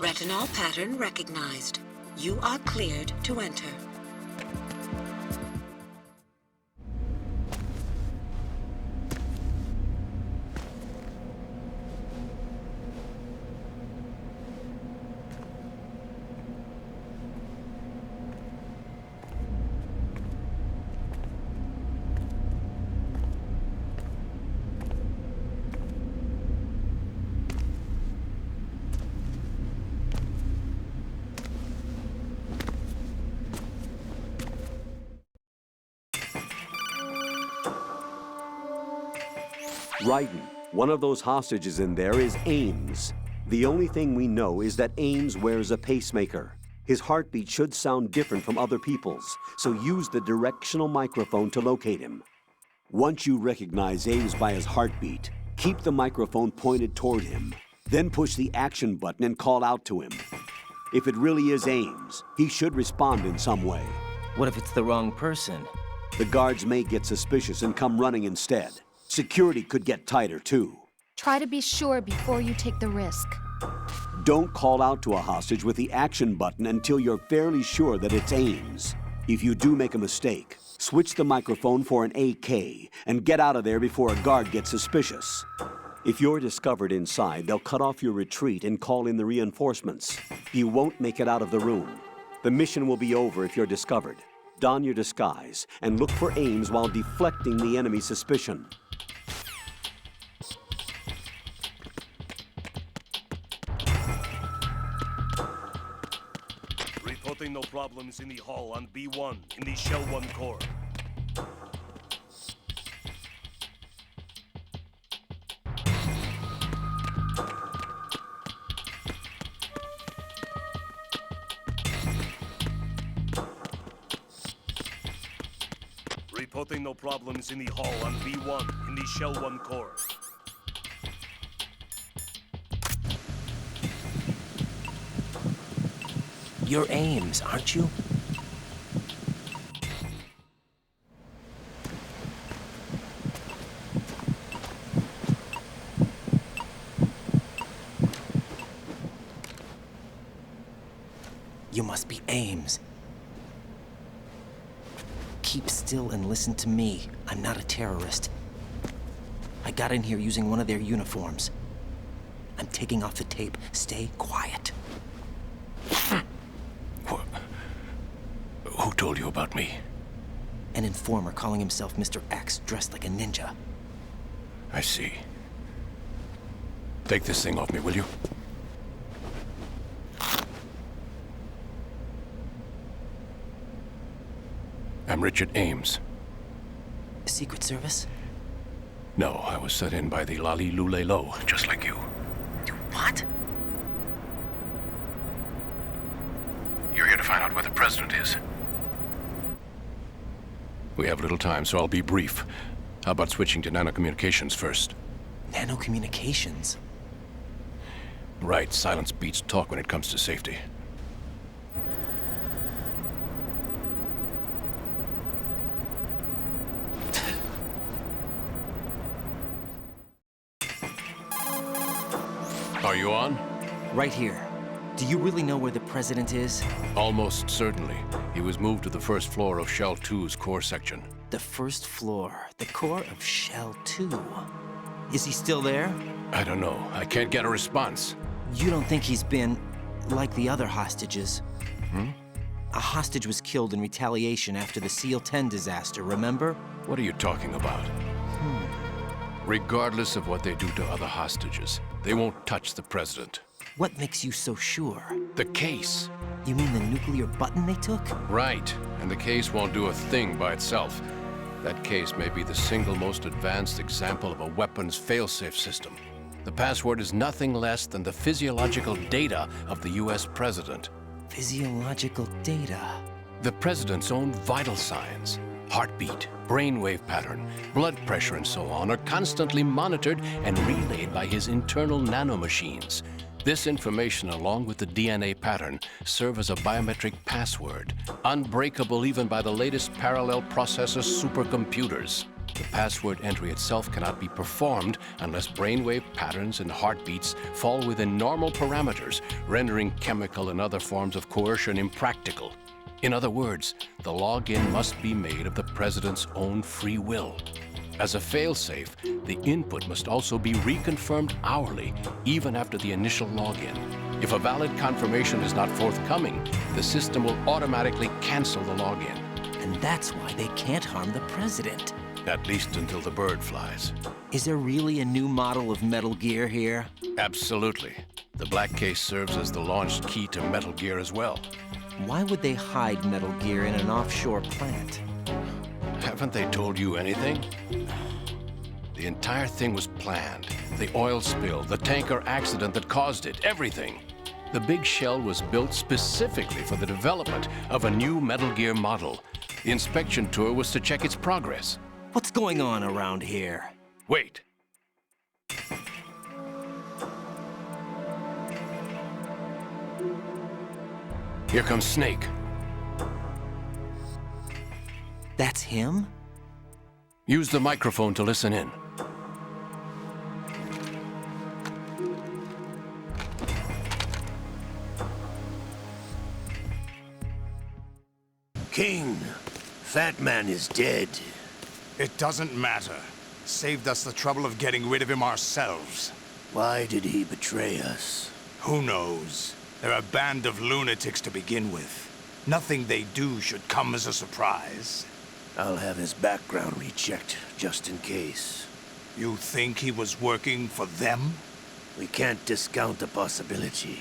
[SPEAKER 15] Retinol pattern recognized. You are cleared to enter.
[SPEAKER 17] Raiden, one of those hostages in there is Ames. The only thing we know is that Ames wears a pacemaker. His heartbeat should sound different from other people's, so use the directional microphone to locate him. Once you recognize Ames by his heartbeat, keep the microphone pointed toward him. Then push the action button and call out to him. If it really is Ames, he should respond in some way.
[SPEAKER 13] What if it's the wrong person?
[SPEAKER 17] The guards may get suspicious and come running instead. Security could get tighter, too.
[SPEAKER 16] Try to be sure before you take the risk.
[SPEAKER 17] Don't call out to a hostage with the action button until you're fairly sure that it's Ames. If you do make a mistake, switch the microphone for an AK and get out of there before a guard gets suspicious. If you're discovered inside, they'll cut off your retreat and call in the reinforcements. You won't make it out of the room. The mission will be over if you're discovered. Don your disguise and look for Ames while deflecting the enemy's suspicion.
[SPEAKER 4] Reporting no problems in the hall on B1 in the Shell 1 core. Reporting no problems in the hall on B1 in the Shell 1 core.
[SPEAKER 13] You're Ames, aren't you? You must be Ames. Keep still and listen to me. I'm not a terrorist. I got in here using one of their uniforms. I'm taking off the tape. Stay quiet.
[SPEAKER 4] Who told you about me?
[SPEAKER 13] An informer calling himself Mr. X, dressed like a ninja.
[SPEAKER 4] I see. Take this thing off me, will you? I'm Richard Ames.
[SPEAKER 13] Secret Service?
[SPEAKER 4] No, I was set in by the Lali Lule Lo, just like you.
[SPEAKER 13] What?
[SPEAKER 4] You're here to find out where the president is. We have little time, so I'll be brief. How about switching to nanocommunications first?
[SPEAKER 13] Nanocommunications?
[SPEAKER 4] Right, silence beats talk when it comes to safety. Are you on?
[SPEAKER 13] Right here. Do you really know where the president is?
[SPEAKER 4] Almost certainly. He was moved to the first floor of Shell 2's core section.
[SPEAKER 13] The first floor, the core of Shell 2. Is he still there?
[SPEAKER 4] I don't know. I can't get a response.
[SPEAKER 13] You don't think he's been like the other hostages?
[SPEAKER 4] Hmm?
[SPEAKER 13] A hostage was killed in retaliation after the SEAL 10 disaster, remember?
[SPEAKER 4] What are you talking about? Regardless of what they do to other hostages, they won't touch the president.
[SPEAKER 13] What makes you so sure?
[SPEAKER 4] The case.
[SPEAKER 13] You mean the nuclear button they took?
[SPEAKER 4] Right, and the case won't do a thing by itself. That case may be the single most advanced example of a weapons failsafe system. The password is nothing less than the physiological data of the US president.
[SPEAKER 13] Physiological data?
[SPEAKER 4] The president's own vital signs, heartbeat, brainwave pattern, blood pressure, and so on are constantly monitored and relayed by his internal nanomachines. This information, along with the DNA pattern, serve as a biometric password, unbreakable even by the latest parallel processor supercomputers.
[SPEAKER 8] The password entry itself cannot be performed unless brainwave patterns and heartbeats fall within normal parameters, rendering chemical and other forms of coercion impractical. In other words, the login must be made of the President's own free will. As a failsafe, the input must also be reconfirmed hourly, even after the initial login. If a valid confirmation is not forthcoming, the system will automatically cancel the login.
[SPEAKER 13] And that's why they can't harm the President.
[SPEAKER 8] At least until the bird flies.
[SPEAKER 13] Is there really a new model of Metal Gear here?
[SPEAKER 8] Absolutely. The black case serves as the launch key to Metal Gear as well.
[SPEAKER 13] Why would they hide Metal Gear in an offshore plant?
[SPEAKER 8] Haven't they told you anything? The entire thing was planned. The oil spill, the tanker accident that caused it, everything. The big shell was built specifically for the development of a new Metal Gear model. The inspection tour was to check its progress.
[SPEAKER 13] What's going on around here?
[SPEAKER 8] Wait. Here comes Snake.
[SPEAKER 13] That's him?
[SPEAKER 8] Use the microphone to listen in.
[SPEAKER 9] King, Fat Man is dead.
[SPEAKER 22] It doesn't matter. Saved us the trouble of getting rid of him ourselves.
[SPEAKER 9] Why did he betray us?
[SPEAKER 22] Who knows? They're a band of lunatics to begin with. Nothing they do should come as a surprise.
[SPEAKER 9] I'll have his background rechecked, just in case.
[SPEAKER 22] You think he was working for them?
[SPEAKER 9] We can't discount the possibility,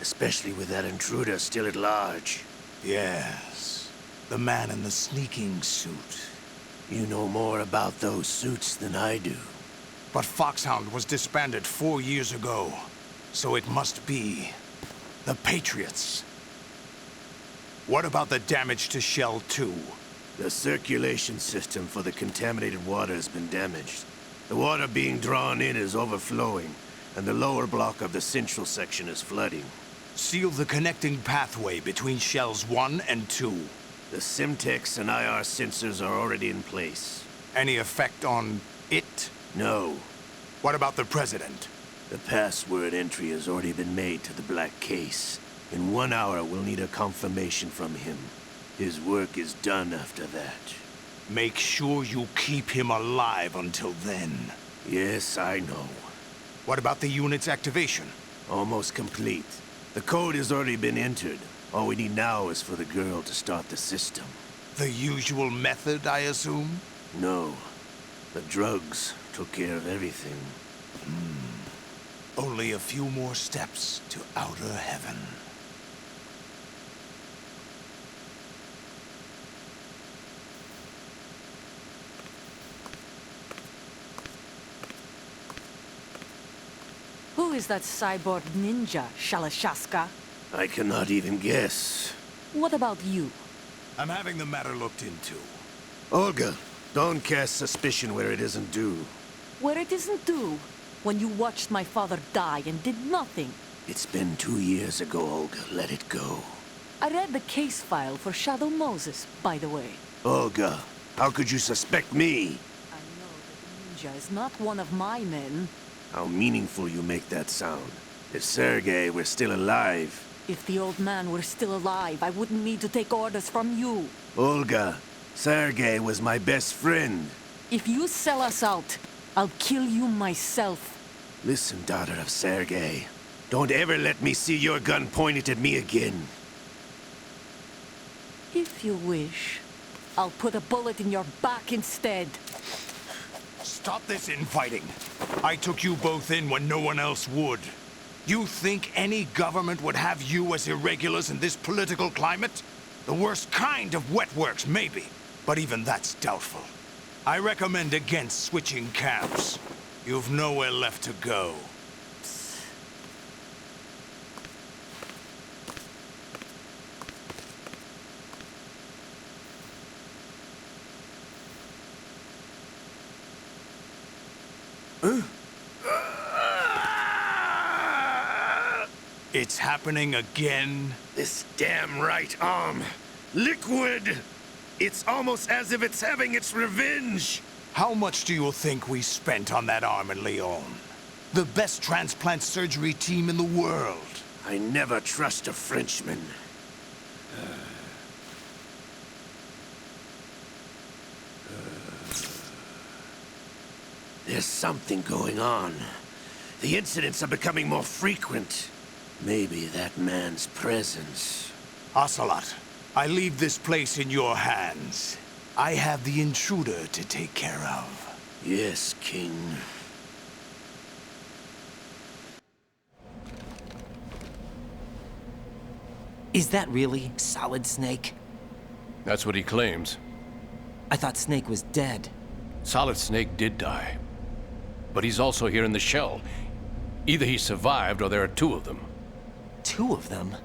[SPEAKER 9] especially with that intruder still at large.
[SPEAKER 22] Yes, the man in the sneaking suit.
[SPEAKER 9] You know more about those suits than I do.
[SPEAKER 22] But Foxhound was disbanded 4 years ago, so it must be the Patriots. What about the damage to Shell 2?
[SPEAKER 9] The circulation system for the contaminated water has been damaged. The water being drawn in is overflowing, and the lower block of the central section is flooding.
[SPEAKER 22] Seal the connecting pathway between Shells 1 and 2.
[SPEAKER 9] The Simtex and IR sensors are already in place.
[SPEAKER 22] Any effect on it?
[SPEAKER 9] No.
[SPEAKER 22] What about the President?
[SPEAKER 9] The password entry has already been made to the black case. In 1 hour, we'll need a confirmation from him. His work is done after that.
[SPEAKER 22] Make sure you keep him alive until then.
[SPEAKER 9] Yes, I know.
[SPEAKER 22] What about the unit's activation?
[SPEAKER 9] Almost complete. The code has already been entered. All we need now is for the girl to start the system.
[SPEAKER 22] The usual method, I assume?
[SPEAKER 9] No. The drugs took care of everything.
[SPEAKER 22] Only a few more steps to outer heaven.
[SPEAKER 23] Who is that cyborg ninja, Shalashaska?
[SPEAKER 9] I cannot even guess.
[SPEAKER 23] What about you?
[SPEAKER 22] I'm having the matter looked into.
[SPEAKER 9] Olga, don't cast suspicion where it isn't due.
[SPEAKER 23] Where it isn't due? When you watched my father die and did nothing.
[SPEAKER 9] It's been 2 years ago, Olga. Let it go.
[SPEAKER 23] I read the case file for Shadow Moses, by the way.
[SPEAKER 9] Olga, how could you suspect me?
[SPEAKER 23] I know that the ninja is not one of my men.
[SPEAKER 9] How meaningful you make that sound. If Sergei were still alive...
[SPEAKER 23] If the old man were still alive, I wouldn't need to take orders from you.
[SPEAKER 9] Olga, Sergei was my best friend.
[SPEAKER 23] If you sell us out, I'll kill you myself.
[SPEAKER 9] Listen, daughter of Sergei. Don't ever let me see your gun pointed at me again.
[SPEAKER 23] If you wish, I'll put a bullet in your back instead.
[SPEAKER 22] Stop this infighting. I took you both in when no one else would. You think any government would have you as irregulars in this political climate? The worst kind of wet works, maybe. But even that's doubtful. I recommend against switching camps. You've nowhere left to go. It's happening again?
[SPEAKER 9] This damn right arm. Liquid! It's almost as if it's having its revenge.
[SPEAKER 22] How much do you think we spent on that arm in Lyon? The best transplant surgery team in the world.
[SPEAKER 9] I never trust a Frenchman. There's something going on. The incidents are becoming more frequent. Maybe that man's presence.
[SPEAKER 22] Ocelot, I leave this place in your hands. I have the intruder to take care of.
[SPEAKER 9] Yes, King.
[SPEAKER 13] Is that really Solid Snake?
[SPEAKER 8] That's what he claims.
[SPEAKER 13] I thought Snake was dead.
[SPEAKER 8] Solid Snake did die. But he's also here in the shell. Either he survived or there are two of them.
[SPEAKER 13] Two of them?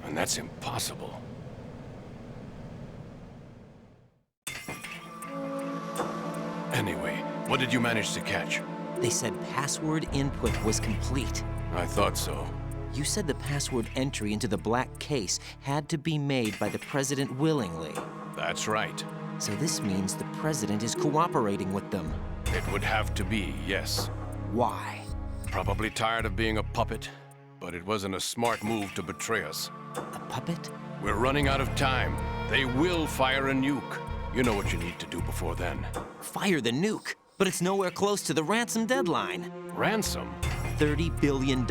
[SPEAKER 8] And that's impossible. Anyway, what did you manage to catch?
[SPEAKER 13] They said password input was complete.
[SPEAKER 8] I thought so.
[SPEAKER 13] You said the password entry into the black case had to be made by the President willingly.
[SPEAKER 8] That's right.
[SPEAKER 13] So this means the President is cooperating with them.
[SPEAKER 8] It would have to be, yes.
[SPEAKER 13] Why?
[SPEAKER 8] Probably tired of being a puppet, but it wasn't a smart move to betray us.
[SPEAKER 13] A puppet?
[SPEAKER 8] We're running out of time. They will fire a nuke. You know what you need to do before then.
[SPEAKER 13] Fire the nuke? But it's nowhere close to the ransom deadline.
[SPEAKER 8] Ransom?
[SPEAKER 13] $30 billion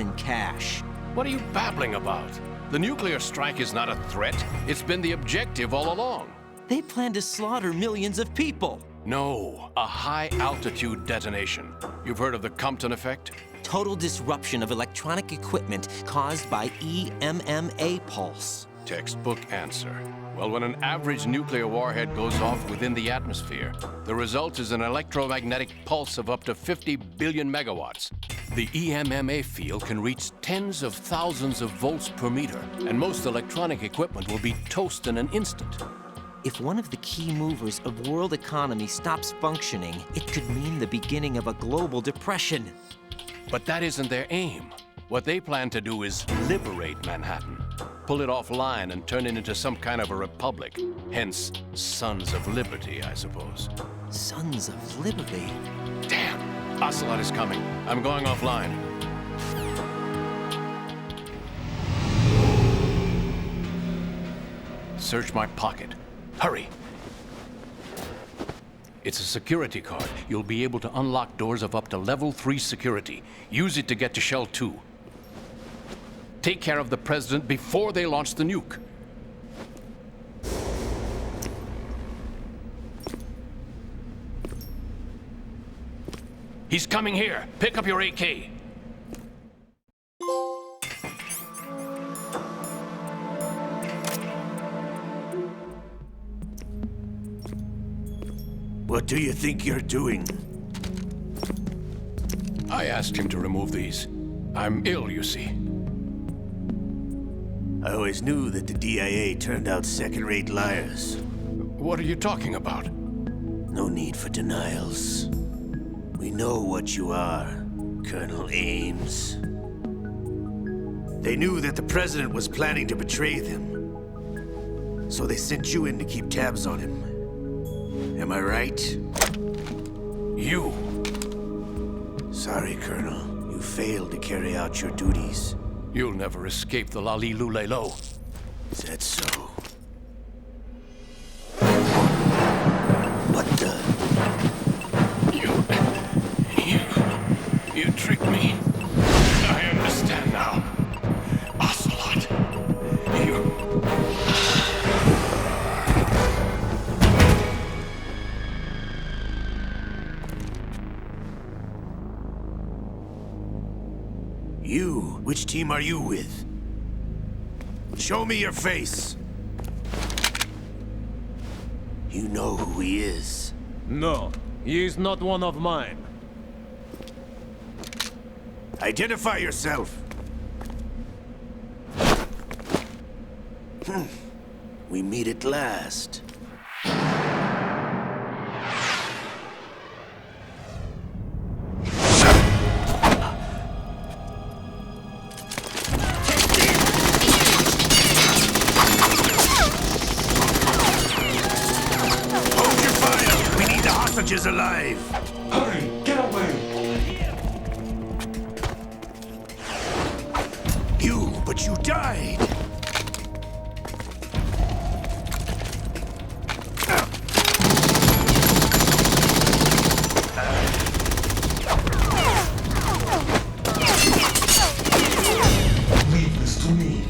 [SPEAKER 13] in cash.
[SPEAKER 8] What are you babbling about? The nuclear strike is not a threat. It's been the objective all along.
[SPEAKER 13] They plan to slaughter millions of people.
[SPEAKER 8] No, a high-altitude detonation. You've heard of the Compton effect?
[SPEAKER 13] Total disruption of electronic equipment caused by EMMA pulse.
[SPEAKER 8] Textbook answer. Well, when an average nuclear warhead goes off within the atmosphere, the result is an electromagnetic pulse of up to 50 billion megawatts. The EMMA field can reach tens of thousands of volts per meter, and most electronic equipment will be toast in an instant.
[SPEAKER 13] If one of the key movers of world economy stops functioning, it could mean the beginning of a global depression.
[SPEAKER 8] But that isn't their aim. What they plan to do is liberate Manhattan. Pull it offline and turn it into some kind of a republic. Hence, Sons of Liberty, I suppose.
[SPEAKER 13] Sons of Liberty?
[SPEAKER 8] Damn! Ocelot is coming. I'm going offline. Search my pocket. Hurry! It's a security card. You'll be able to unlock doors of up to level 3 security. Use it to get to Shell 2. Take care of the President before they launch the nuke. He's coming here. Pick up your AK.
[SPEAKER 9] What do you think you're doing?
[SPEAKER 8] I asked him to remove these. I'm ill, you see.
[SPEAKER 9] I always knew that the DIA turned out second-rate liars.
[SPEAKER 8] What are you talking about?
[SPEAKER 9] No need for denials. We know what you are, Colonel Ames. They knew that the President was planning to betray them. So they sent you in to keep tabs on him. Am I right?
[SPEAKER 8] You.
[SPEAKER 9] Sorry, Colonel. You failed to carry out your duties.
[SPEAKER 8] You'll never escape the Lali-Lu-Le-Lo.
[SPEAKER 9] Is that so? What the?
[SPEAKER 8] You tricked me. I understand now. Ocelot.
[SPEAKER 9] You? Which team are you with? Show me your face. You know who he is.
[SPEAKER 7] No, he is not one of mine.
[SPEAKER 9] Identify yourself. We meet at last. creatures alive!
[SPEAKER 10] Hurry, get away!
[SPEAKER 9] But you died!
[SPEAKER 10] Leave this to me.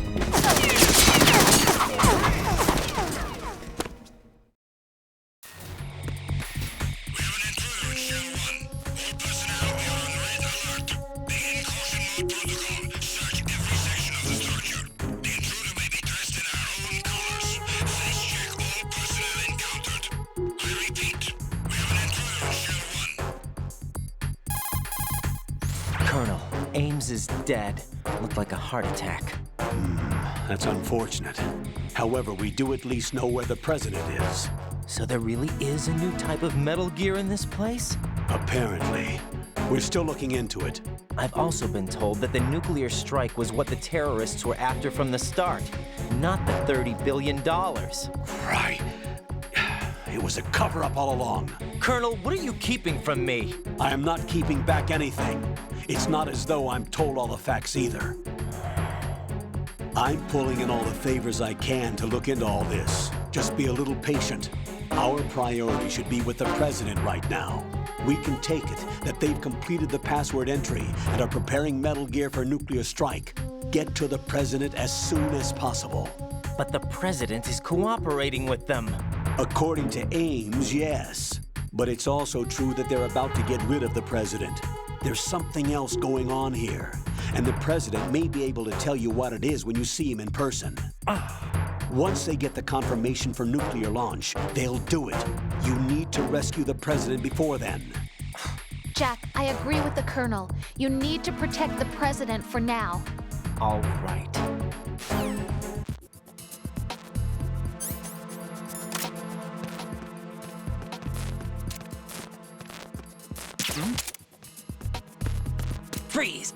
[SPEAKER 13] Colonel, Ames is dead. Looked like a heart attack.
[SPEAKER 12] That's unfortunate. However, we do at least know where the president is.
[SPEAKER 13] So there really is a new type of Metal Gear in this place?
[SPEAKER 12] Apparently. We're still looking into it.
[SPEAKER 13] I've also been told that the nuclear strike was what the terrorists were after from the start, not the $30 billion.
[SPEAKER 12] Right. It was a cover-up all along.
[SPEAKER 13] Colonel, what are you keeping from me?
[SPEAKER 12] I am not keeping back anything. It's not as though I'm told all the facts either. I'm pulling in all the favors I can to look into all this. Just be a little patient. Our priority should be with the president right now. We can take it that they've completed the password entry and are preparing Metal Gear for nuclear strike. Get to the president as soon as possible.
[SPEAKER 13] But the president is cooperating with them.
[SPEAKER 12] According to Ames, yes. But it's also true that they're about to get rid of the president. There's something else going on here, and the president may be able to tell you what it is when you see him in person. Once they get the confirmation for nuclear launch, they'll do it. You need to rescue the president before then.
[SPEAKER 16] Jack, I agree with the Colonel. You need to protect the president for now.
[SPEAKER 13] All right.
[SPEAKER 23] Freeze!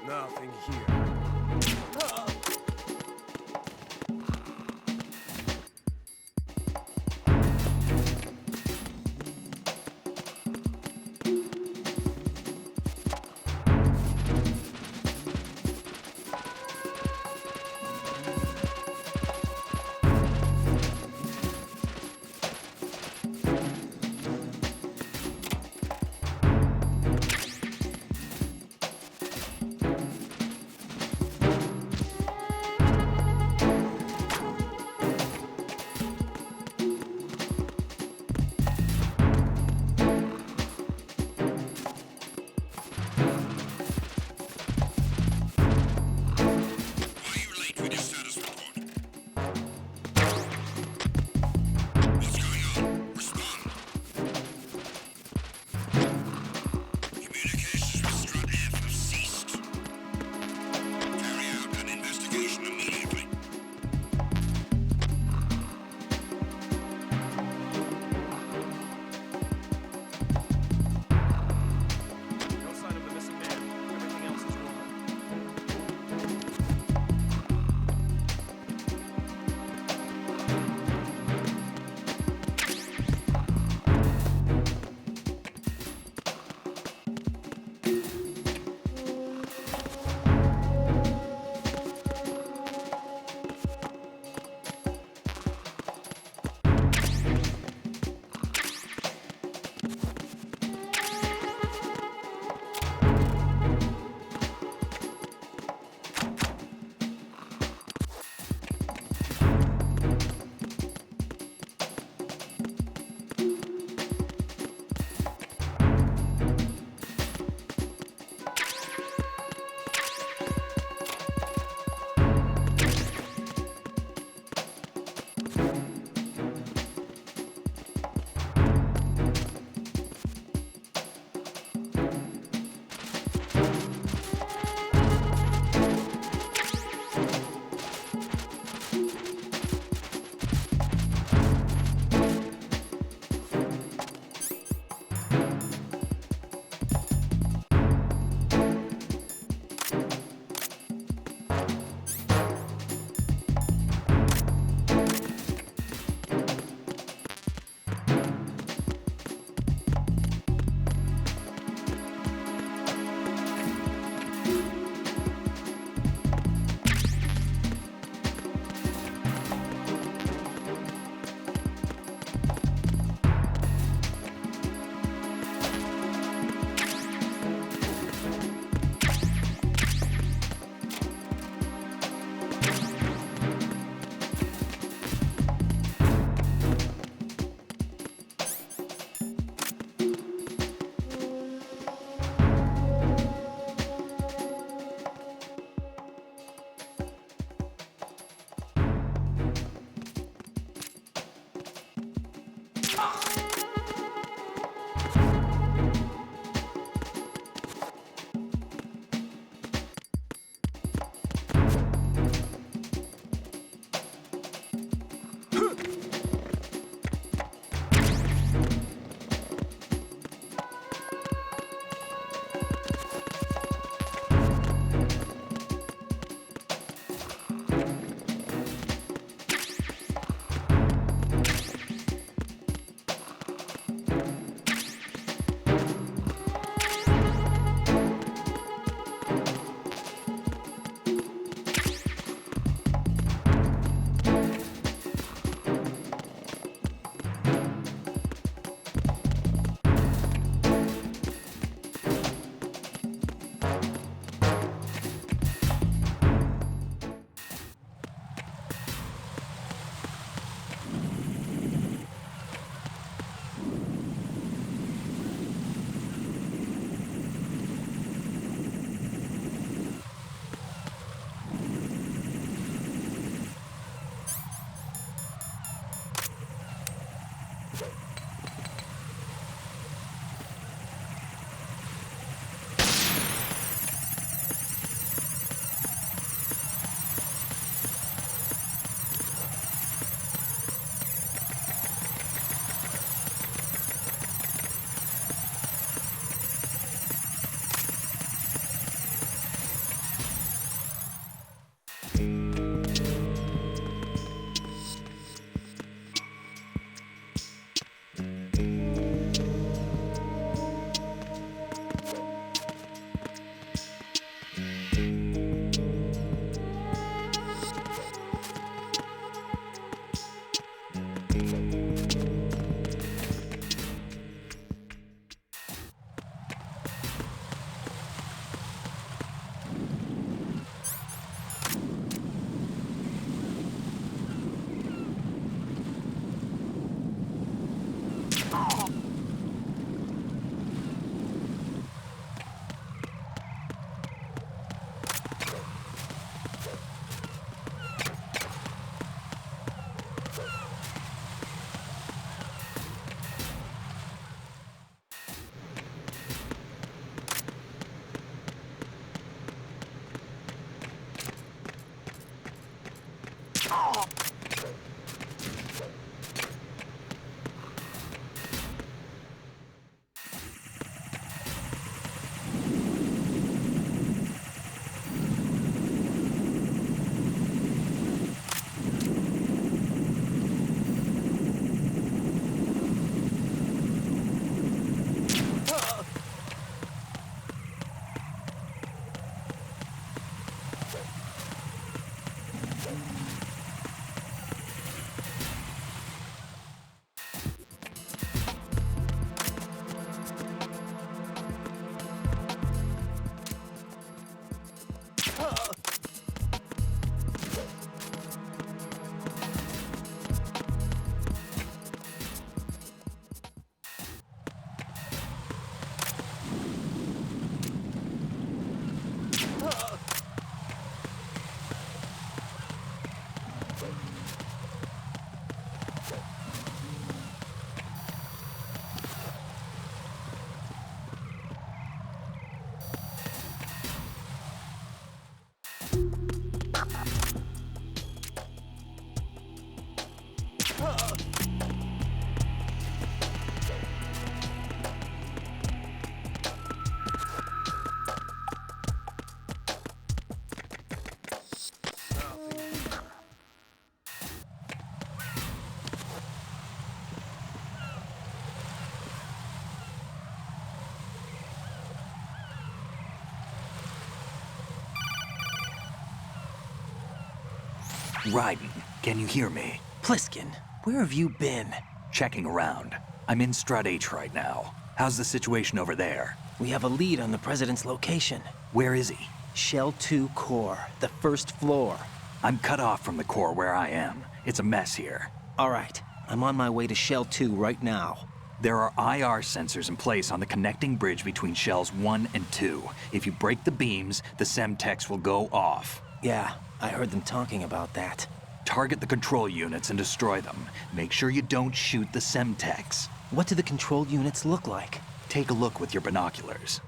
[SPEAKER 11] Nothing here.
[SPEAKER 1] Raiden, can you hear me?
[SPEAKER 13] Pliskin, where have you been?
[SPEAKER 1] Checking around. I'm in Strut H right now. How's the situation over there?
[SPEAKER 13] We have a lead on the President's location.
[SPEAKER 1] Where is he?
[SPEAKER 13] Shell 2 core, the first floor.
[SPEAKER 1] I'm cut off from the core where I am. It's a mess here.
[SPEAKER 13] All right, I'm on my way to Shell 2 right now.
[SPEAKER 1] There are IR sensors in place on the connecting bridge between Shells 1 and 2. If you break the beams, the Semtex will go off.
[SPEAKER 13] Yeah, I heard them talking about that.
[SPEAKER 1] Target the control units and destroy them. Make sure you don't shoot the Semtex.
[SPEAKER 13] What do the control units look like?
[SPEAKER 1] Take a look with your binoculars.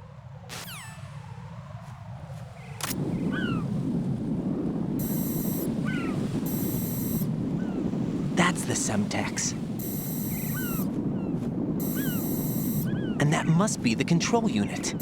[SPEAKER 13] That's the Semtex. And that must be the control unit.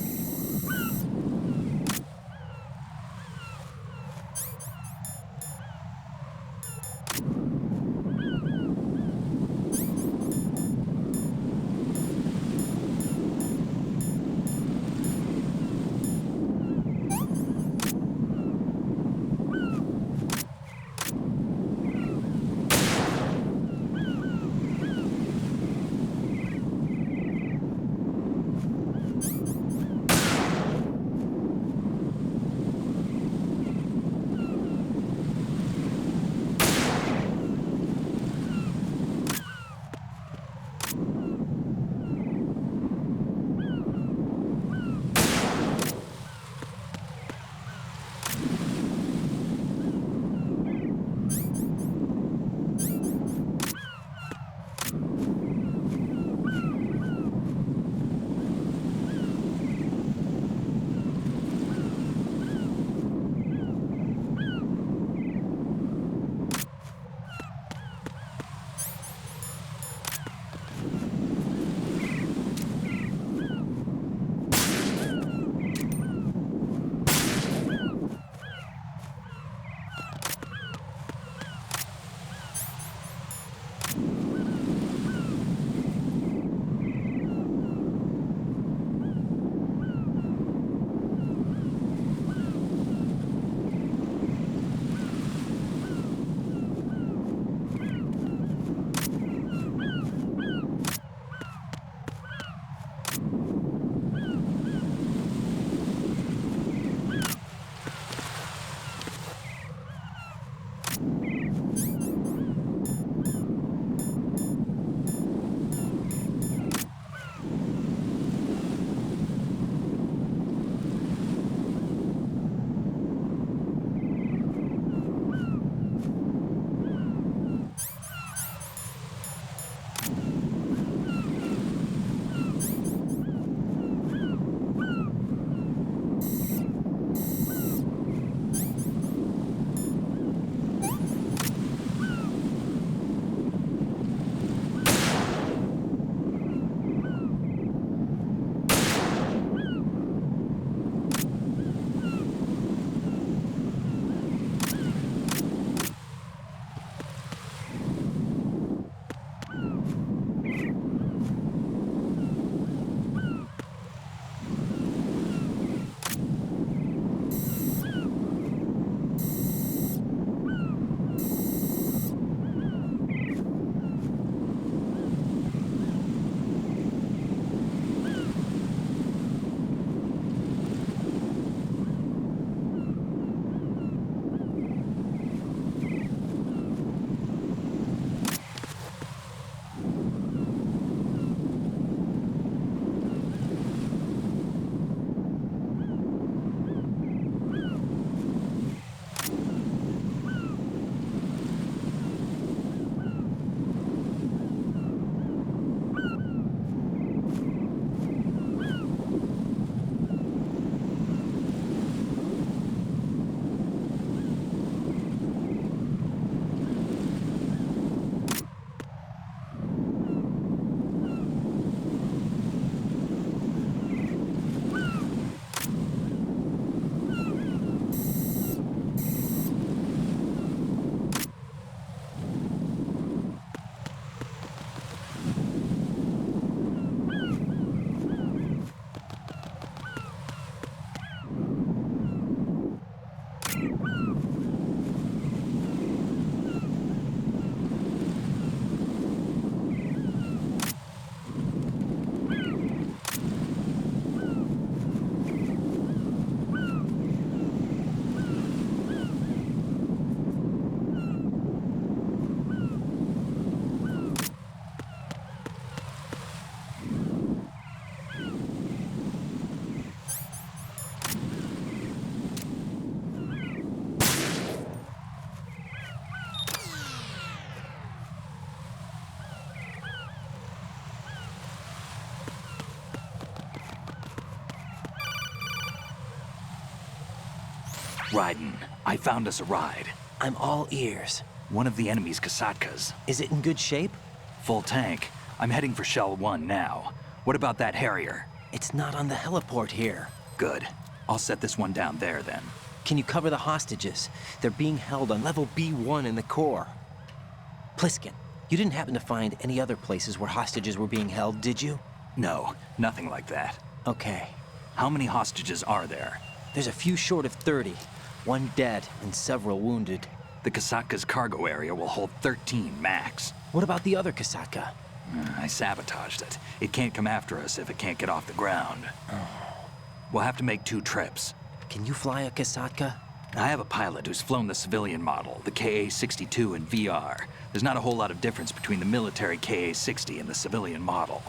[SPEAKER 2] Raiden, I found us a ride.
[SPEAKER 13] I'm all ears.
[SPEAKER 2] One of the enemy's Kasatkas.
[SPEAKER 13] Is it in good shape?
[SPEAKER 2] Full tank. I'm heading for Shell 1 now. What about that Harrier?
[SPEAKER 13] It's not on the heliport here.
[SPEAKER 2] Good. I'll set this one down there then.
[SPEAKER 13] Can you cover the hostages? They're being held on level B1 in the core. Pliskin, you didn't happen to find any other places where hostages were being held, did you?
[SPEAKER 2] No, nothing like that.
[SPEAKER 13] Okay.
[SPEAKER 2] How many hostages are there?
[SPEAKER 13] There's a few short of 30. One dead and several wounded.
[SPEAKER 2] The Kasatka's cargo area will hold 13 max.
[SPEAKER 13] What about the other Kasatka?
[SPEAKER 2] I sabotaged it. It can't come after us if it can't get off the ground. We'll have to make 2 trips.
[SPEAKER 13] Can you fly a Kasatka?
[SPEAKER 2] I have a pilot who's flown the civilian model, the KA-62 in VR. There's not a whole lot of difference between the military KA-60 and the civilian model.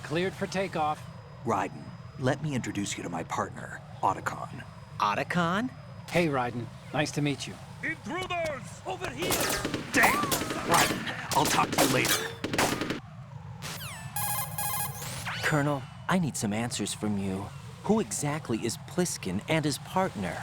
[SPEAKER 3] Cleared for takeoff.
[SPEAKER 2] Raiden, let me introduce you to my partner, Otacon.
[SPEAKER 13] Otacon?
[SPEAKER 3] Hey, Raiden. Nice to meet you.
[SPEAKER 14] Intruders! Over here!
[SPEAKER 2] Damn! Raiden, I'll talk to you later.
[SPEAKER 13] Colonel, I need some answers from you. Who exactly is Pliskin and his partner?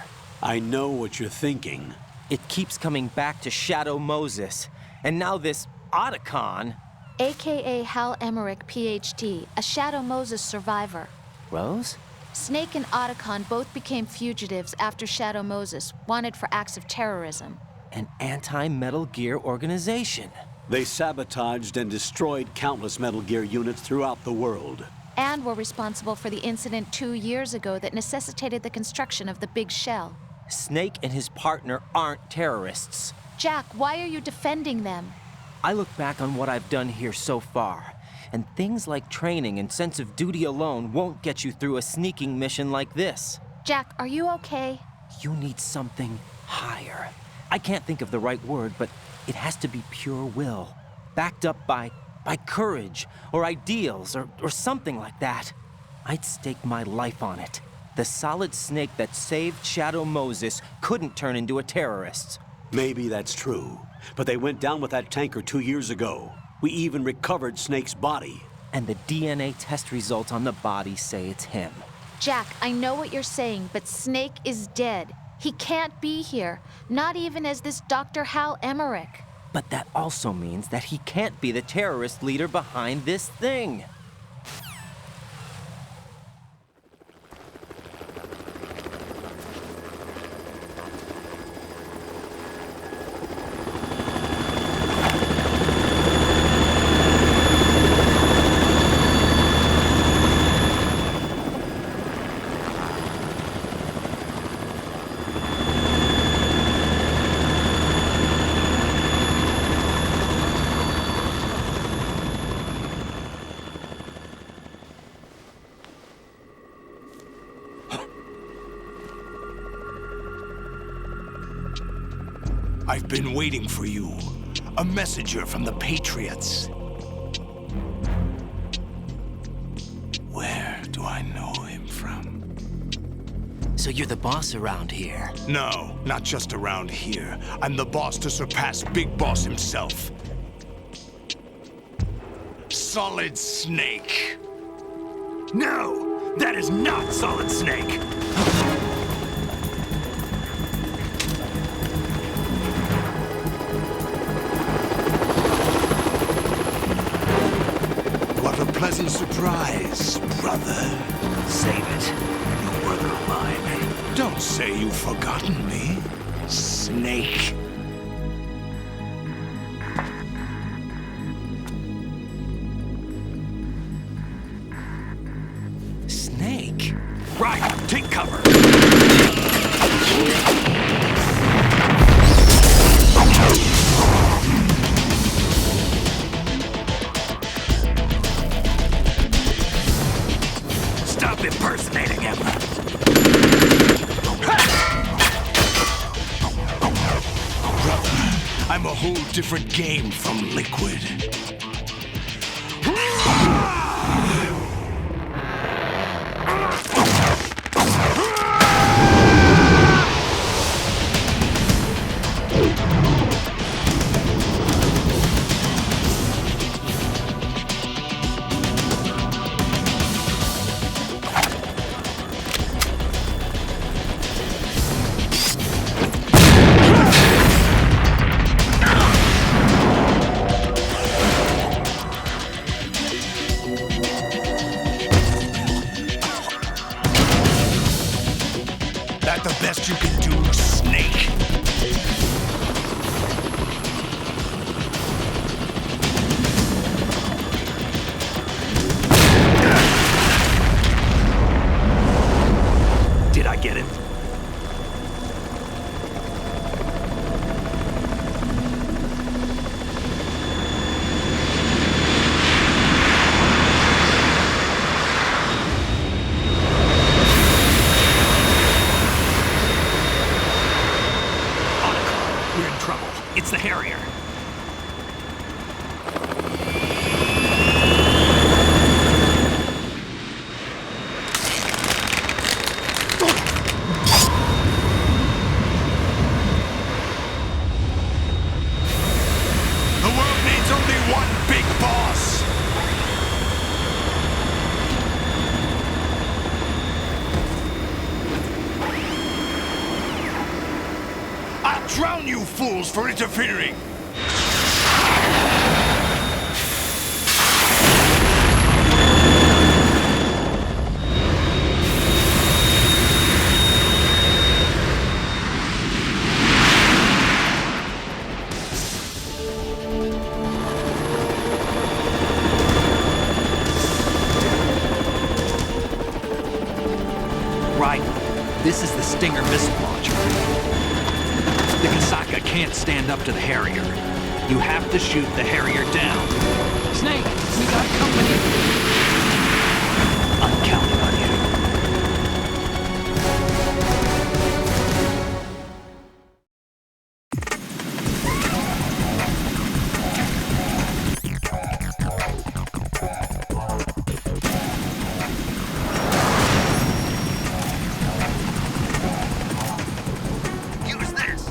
[SPEAKER 12] I know what you're thinking.
[SPEAKER 13] It keeps coming back to Shadow Moses. And now this Otacon.
[SPEAKER 16] AKA Hal Emmerich, PhD, a Shadow Moses survivor.
[SPEAKER 13] Rose?
[SPEAKER 16] Snake and Otacon both became fugitives after Shadow Moses, wanted for acts of terrorism.
[SPEAKER 13] An anti-Metal Gear organization.
[SPEAKER 12] They sabotaged and destroyed countless Metal Gear units throughout the world.
[SPEAKER 16] And were responsible for the incident 2 years ago that necessitated the construction of the Big Shell.
[SPEAKER 13] Snake and his partner aren't terrorists.
[SPEAKER 16] Jack, why are you defending them?
[SPEAKER 13] I look back on what I've done here so far, and things like training and sense of duty alone won't get you through a sneaking mission like this.
[SPEAKER 16] Jack, are you okay?
[SPEAKER 13] You need something higher. I can't think of the right word, but it has to be pure will, backed up by courage, or ideals, or something like that. I'd stake my life on it. The solid Snake that saved Shadow Moses couldn't turn into a terrorist.
[SPEAKER 12] Maybe that's true, but they went down with that tanker 2 years ago. We even recovered Snake's body.
[SPEAKER 13] And the DNA test results on the body say it's him.
[SPEAKER 16] Jack, I know what you're saying, but Snake is dead. He can't be here, not even as this Dr. Hal Emmerich.
[SPEAKER 13] But that also means that he can't be the terrorist leader behind this thing.
[SPEAKER 22] I've been waiting for you. A messenger from the Patriots. Where do I know him from?
[SPEAKER 13] So you're the boss around here?
[SPEAKER 22] No, not just around here. I'm the boss to surpass Big Boss himself. Solid Snake.
[SPEAKER 2] No! That is not Solid Snake!
[SPEAKER 22] What a pleasant surprise, brother.
[SPEAKER 2] Save it. You brother of mine.
[SPEAKER 22] Don't say you've forgotten me, Snake.
[SPEAKER 13] Snake?
[SPEAKER 2] Right, take cover. Stop impersonating him.
[SPEAKER 22] Brother, I'm a whole different game from Liquid. best you can do, Snake?
[SPEAKER 2] Did I get it? We're in trouble. It's the Harrier.
[SPEAKER 22] The world needs only one big boss! I'll drown you fools for interfering!
[SPEAKER 2] Right. This is the Stinger missile launcher. The Kasaka can't stand up to the Harrier. You have to shoot the Harrier down.
[SPEAKER 3] Snake, we got company.
[SPEAKER 2] I'm counting on you. Use this.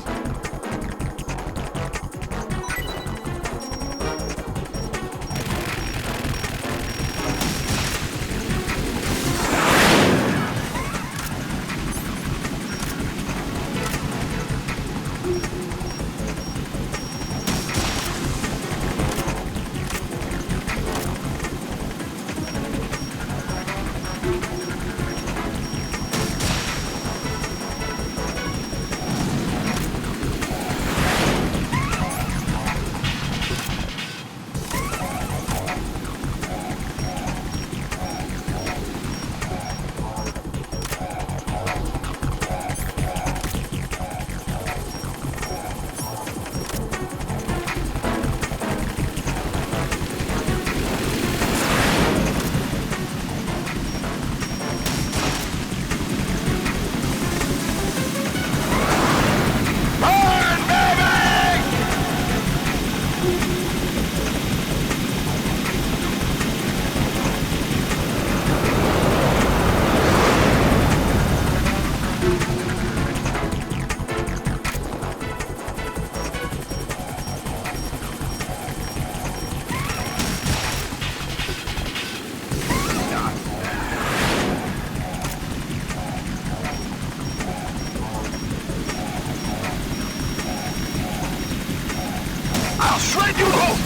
[SPEAKER 2] I'll shred you both!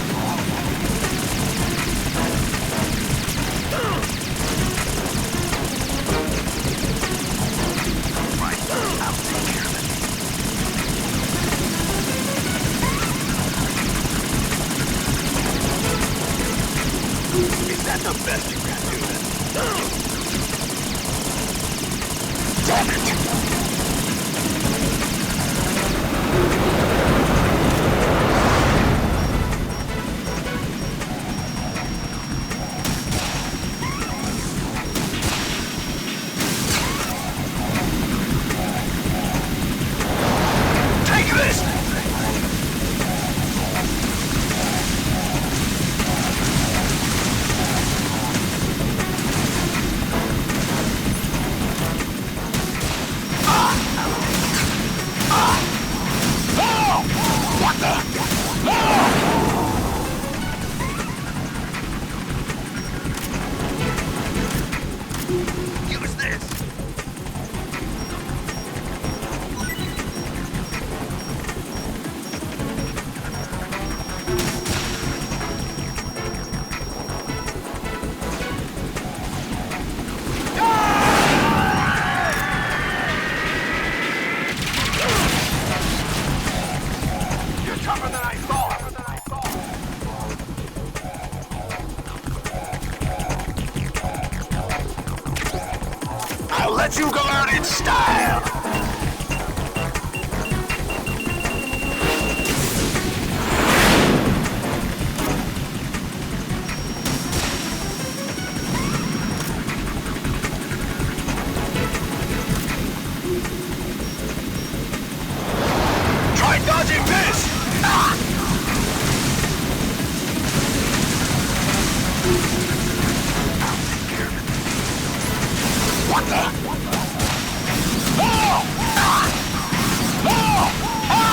[SPEAKER 2] Right, I'll take care of it. Is that the best you can do then? Damn it! Take this! What the? Use this!
[SPEAKER 9] let you go out in style! Try dodging this! Ah! What the? Oh! Ah! Oh! Ah!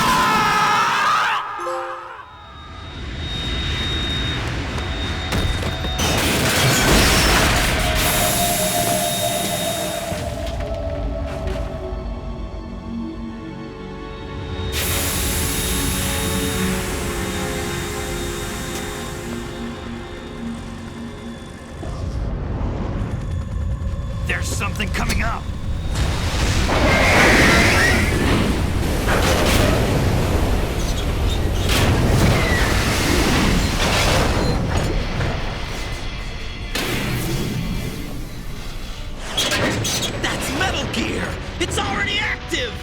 [SPEAKER 2] There's something coming up.
[SPEAKER 18] That's Metal Gear! It's already active!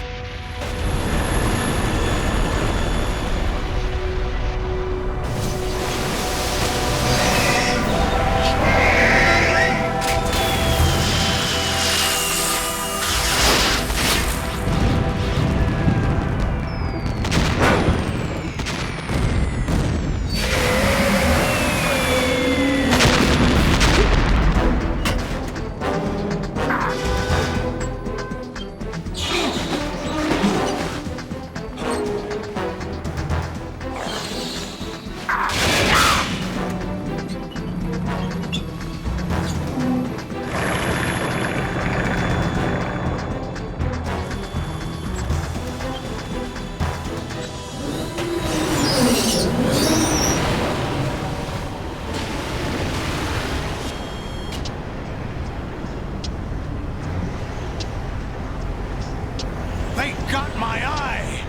[SPEAKER 22] They got my eye!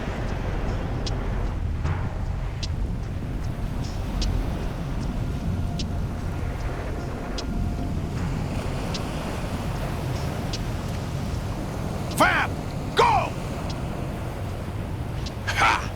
[SPEAKER 22] Fab! Go! Ha!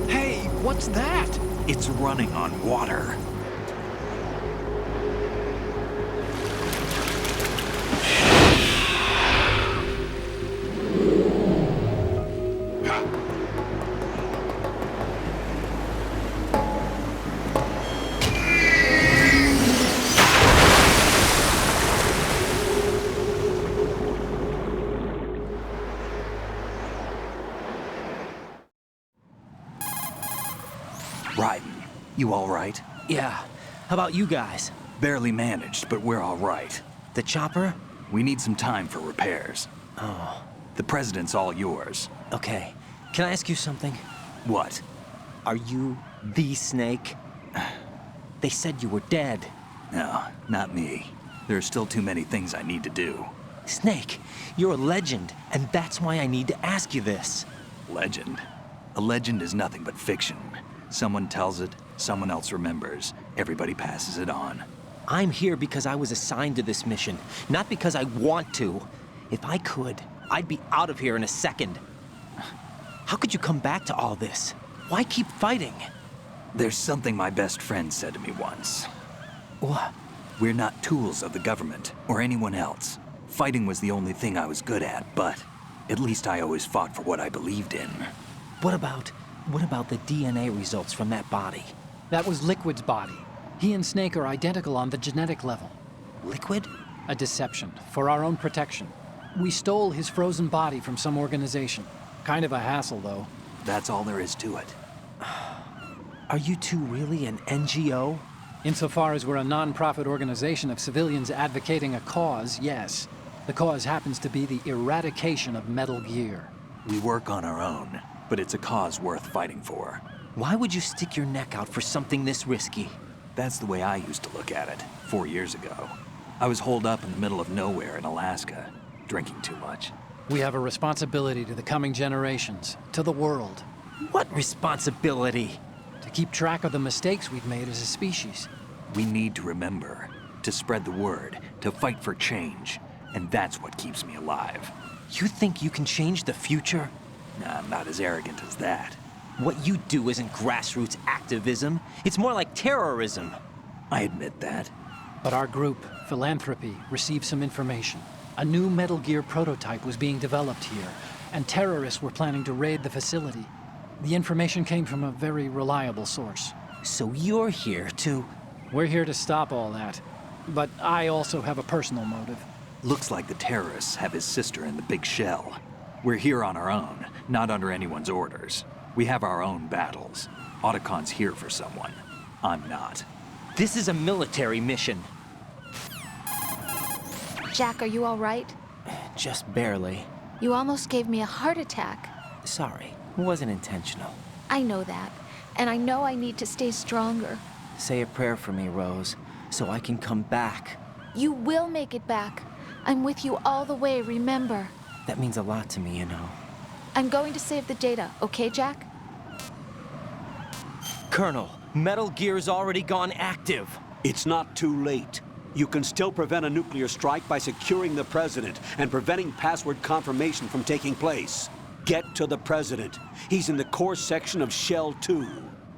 [SPEAKER 2] Hey, what's that? It's running on water.
[SPEAKER 1] Raiden, you all right?
[SPEAKER 13] Yeah. How about you guys?
[SPEAKER 1] Barely managed, but we're all right.
[SPEAKER 13] The chopper?
[SPEAKER 1] We need some time for repairs.
[SPEAKER 13] Oh.
[SPEAKER 1] The president's all yours.
[SPEAKER 13] Okay. Can I ask you something?
[SPEAKER 1] What?
[SPEAKER 13] Are you the Snake? They said you were dead.
[SPEAKER 1] No, not me. There are still too many things I need to do.
[SPEAKER 13] Snake, you're a legend, and that's why I need to ask you this.
[SPEAKER 1] Legend? A legend is nothing but fiction. Someone tells it, someone else remembers. Everybody passes it on.
[SPEAKER 13] I'm here because I was assigned to this mission, not because I want to. If I could, I'd be out of here in a second. How could you come back to all this? Why keep fighting?
[SPEAKER 1] There's something my best friend said to me once.
[SPEAKER 13] What?
[SPEAKER 1] We're not tools of the government or anyone else. Fighting was the only thing I was good at, but at least I always fought for what I believed in.
[SPEAKER 13] What about the DNA results from that body?
[SPEAKER 3] That was Liquid's body. He and Snake are identical on the genetic level.
[SPEAKER 13] Liquid?
[SPEAKER 3] A deception, for our own protection. We stole his frozen body from some organization. Kind of a hassle, though.
[SPEAKER 1] That's all there is to it.
[SPEAKER 13] Are you two really an NGO?
[SPEAKER 3] Insofar as we're a non-profit organization of civilians advocating a cause, yes. The cause happens to be the eradication of Metal Gear.
[SPEAKER 1] We work on our own, but it's a cause worth fighting for.
[SPEAKER 13] Why would you stick your neck out for something this risky?
[SPEAKER 1] That's the way I used to look at it, 4 years ago. I was holed up in the middle of nowhere in Alaska, drinking too much.
[SPEAKER 3] We have a responsibility to the coming generations, to the world.
[SPEAKER 13] What responsibility?
[SPEAKER 3] To keep track of the mistakes we've made as a species.
[SPEAKER 1] We need to remember, to spread the word, to fight for change. And that's what keeps me alive.
[SPEAKER 13] You think you can change the future?
[SPEAKER 1] Nah, I'm not as arrogant as that.
[SPEAKER 13] What you do isn't grassroots activism. It's more like terrorism.
[SPEAKER 1] I admit that.
[SPEAKER 3] But our group, Philanthropy, received some information. A new Metal Gear prototype was being developed here, and terrorists were planning to raid the facility. The information came from a very reliable source.
[SPEAKER 13] So you're here to...
[SPEAKER 3] We're here to stop all that. But I also have a personal motive.
[SPEAKER 1] Looks like the terrorists have his sister in the big shell. We're here on our own, not under anyone's orders. We have our own battles. Otacon's here for someone. I'm not.
[SPEAKER 13] This is a military mission.
[SPEAKER 16] Jack, are you all right?
[SPEAKER 13] Just barely.
[SPEAKER 16] You almost gave me a heart attack.
[SPEAKER 13] Sorry, it wasn't intentional.
[SPEAKER 16] I know that, and I know I need to stay stronger.
[SPEAKER 13] Say a prayer for me, Rose, so I can come back.
[SPEAKER 16] You will make it back. I'm with you all the way, remember?
[SPEAKER 13] That means a lot to me, you know.
[SPEAKER 16] I'm going to save the data, okay, Jack?
[SPEAKER 13] Colonel, Metal Gear's already gone active.
[SPEAKER 17] It's not too late. You can still prevent a nuclear strike by securing the President and preventing password confirmation from taking place. Get to the President. He's in the core section of Shell 2.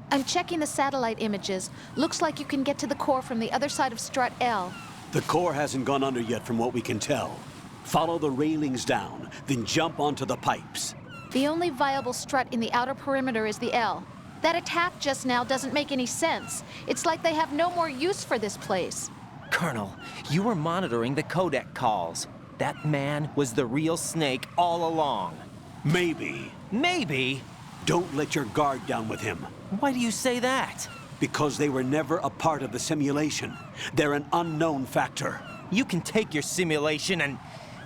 [SPEAKER 16] I'm checking the satellite images. Looks like you can get to the core from the other side of Strut L.
[SPEAKER 17] The core hasn't gone under yet from what we can tell. Follow the railings down, then jump onto the pipes.
[SPEAKER 16] The only viable strut in the outer perimeter is the L. That attack just now doesn't make any sense. It's like they have no more use for this place.
[SPEAKER 13] Colonel, you were monitoring the codec calls. That man was the real Snake all along.
[SPEAKER 17] Maybe.
[SPEAKER 13] Maybe?
[SPEAKER 17] Don't let your guard down with him.
[SPEAKER 13] Why do you say that?
[SPEAKER 17] Because they were never a part of the simulation. They're an unknown factor.
[SPEAKER 13] You can take your simulation and...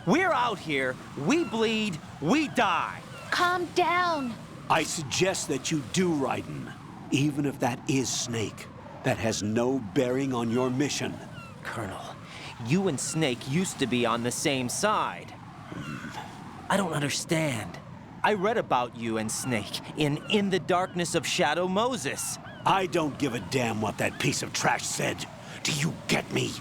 [SPEAKER 13] We're out here, we bleed, we die.
[SPEAKER 16] Calm down.
[SPEAKER 17] I suggest that you do, Raiden. Even if that is Snake, that has no bearing on your mission.
[SPEAKER 13] Colonel, you and Snake used to be on the same side. I don't understand. I read about you and Snake in the Darkness of Shadow Moses.
[SPEAKER 17] I don't give a damn what that piece of trash said. Do you get me?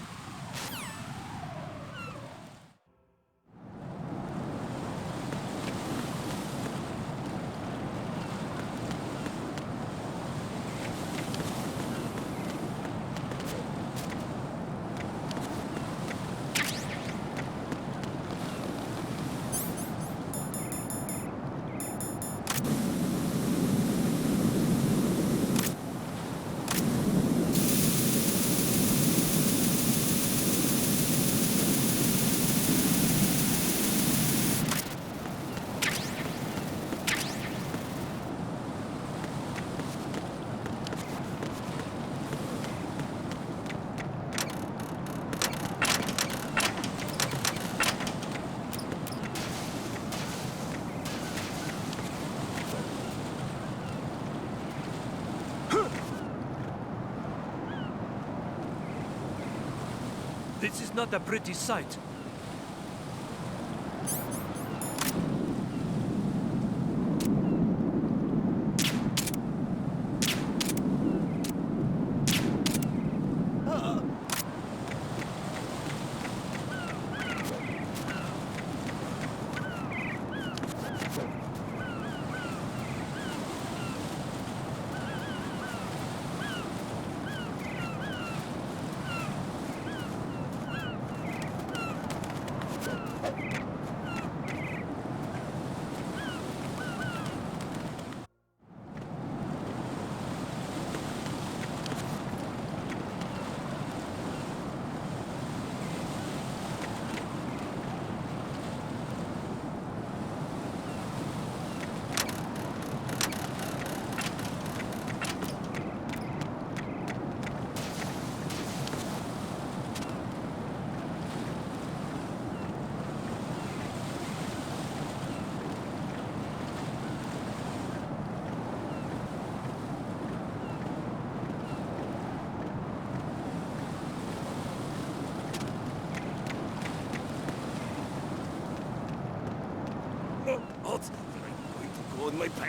[SPEAKER 14] This is not a pretty sight.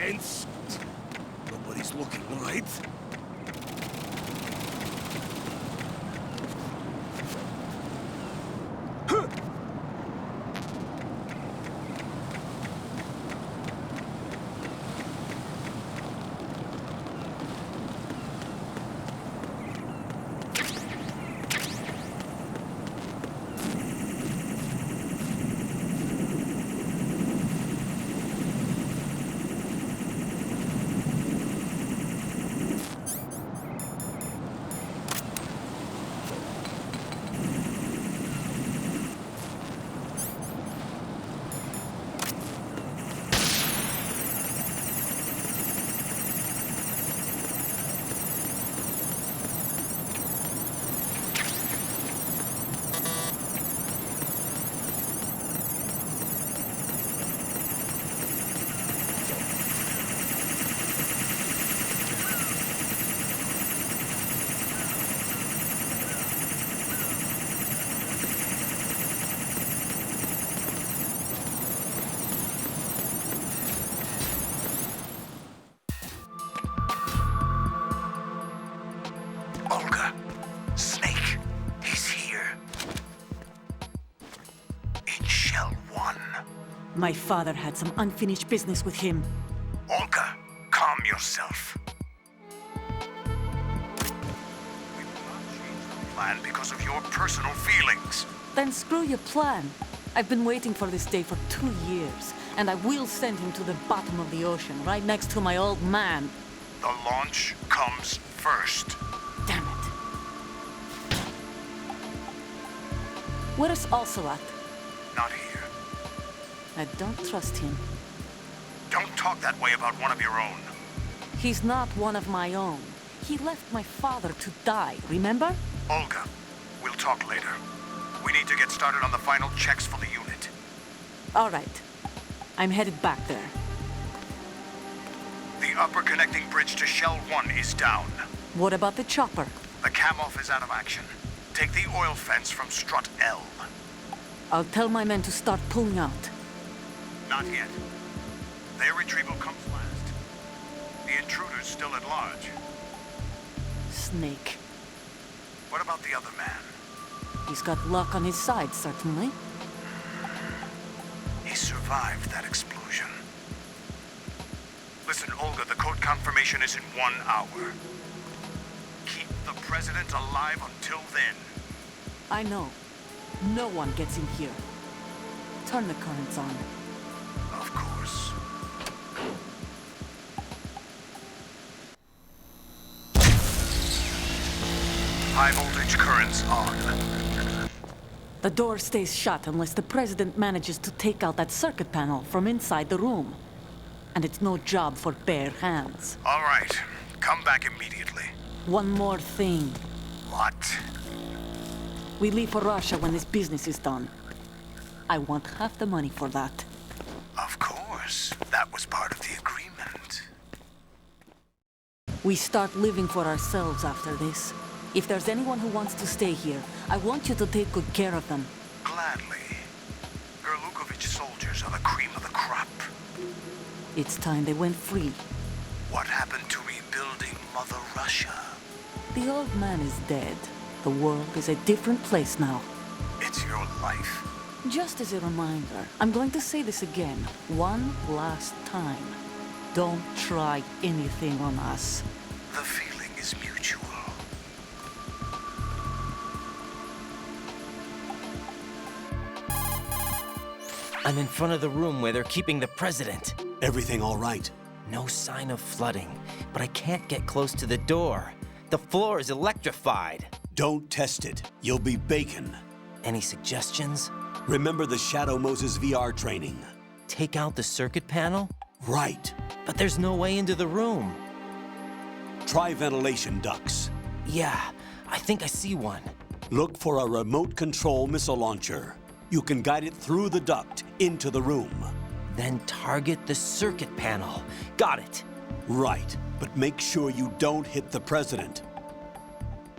[SPEAKER 22] Science. Nobody's looking, right?
[SPEAKER 2] Olga, Snake, he's here. In Shell 1.
[SPEAKER 23] My father had some unfinished business with him.
[SPEAKER 2] Olga, calm yourself. We will not change the plan because of your personal feelings.
[SPEAKER 23] Then screw your plan. I've been waiting for this day for 2 years, and I will send him to the bottom of the ocean, right next to my old man.
[SPEAKER 2] The launch comes first.
[SPEAKER 23] Damn it. Where's Ocelot?
[SPEAKER 2] Not here.
[SPEAKER 23] I don't trust him.
[SPEAKER 2] Don't talk that way about one of your own.
[SPEAKER 23] He's not one of my own. He left my father to die, remember?
[SPEAKER 2] Olga, we'll talk later. We need to get started on the final checks for the unit.
[SPEAKER 23] All right. I'm headed back there.
[SPEAKER 2] The upper connecting bridge to Shell 1 is down.
[SPEAKER 23] What about the chopper?
[SPEAKER 2] The cam-off is out of action. Take the oil fence from strut L.
[SPEAKER 23] I'll tell my men to start pulling out.
[SPEAKER 2] Not yet. Their retrieval comes last. The intruder's still at large.
[SPEAKER 23] Snake.
[SPEAKER 2] What about the other man?
[SPEAKER 23] He's got luck on his side, certainly.
[SPEAKER 2] He survived that explosion. Listen, Olga, the code confirmation is in 1 hour. Keep the president alive until then.
[SPEAKER 23] I know. No one gets in here. Turn the currents on.
[SPEAKER 2] Of course. High voltage currents on.
[SPEAKER 23] The door stays shut unless the president manages to take out that circuit panel from inside the room. And it's no job for bare hands.
[SPEAKER 2] All right. Come back immediately.
[SPEAKER 23] One more thing.
[SPEAKER 2] What?
[SPEAKER 23] We leave for Russia when this business is done. I want half the money for that.
[SPEAKER 2] Of course. That was part of the agreement.
[SPEAKER 23] We start living for ourselves after this. If there's anyone who wants to stay here, I want you to take good care of them.
[SPEAKER 2] Gladly. Gerlukovich soldiers are the cream of the crop.
[SPEAKER 23] It's time they went free.
[SPEAKER 2] What happened to rebuilding Mother Russia?
[SPEAKER 23] The old man is dead. The world is a different place now.
[SPEAKER 2] It's your life.
[SPEAKER 23] Just as a reminder, I'm going to say this again, one last time. Don't try anything on us.
[SPEAKER 2] The feeling is mutual.
[SPEAKER 13] I'm in front of the room where they're keeping the president.
[SPEAKER 17] Everything all right?
[SPEAKER 13] No sign of flooding, but I can't get close to the door. The floor is electrified.
[SPEAKER 17] Don't test it. You'll be bacon.
[SPEAKER 13] Any suggestions?
[SPEAKER 17] Remember the Shadow Moses VR training.
[SPEAKER 13] Take out the circuit panel?
[SPEAKER 17] Right.
[SPEAKER 13] But there's no way into the room.
[SPEAKER 17] Try ventilation ducts.
[SPEAKER 13] Yeah, I think I see one.
[SPEAKER 17] Look for a remote control missile launcher. You can guide it through the duct into the room.
[SPEAKER 13] Then target the circuit panel. Got it.
[SPEAKER 17] Right, but make sure you don't hit the president.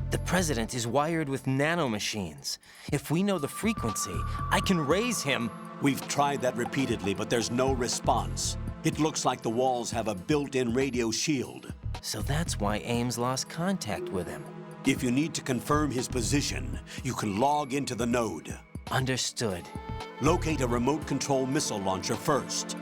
[SPEAKER 13] The president is wired with nanomachines. If we know the frequency, I can raise him.
[SPEAKER 17] We've tried that repeatedly, but there's no response. It looks like the walls have a built-in radio shield.
[SPEAKER 13] So that's why Ames lost contact with him.
[SPEAKER 17] If you need to confirm his position, you can log into the node.
[SPEAKER 13] Understood.
[SPEAKER 17] Locate a remote control missile launcher first.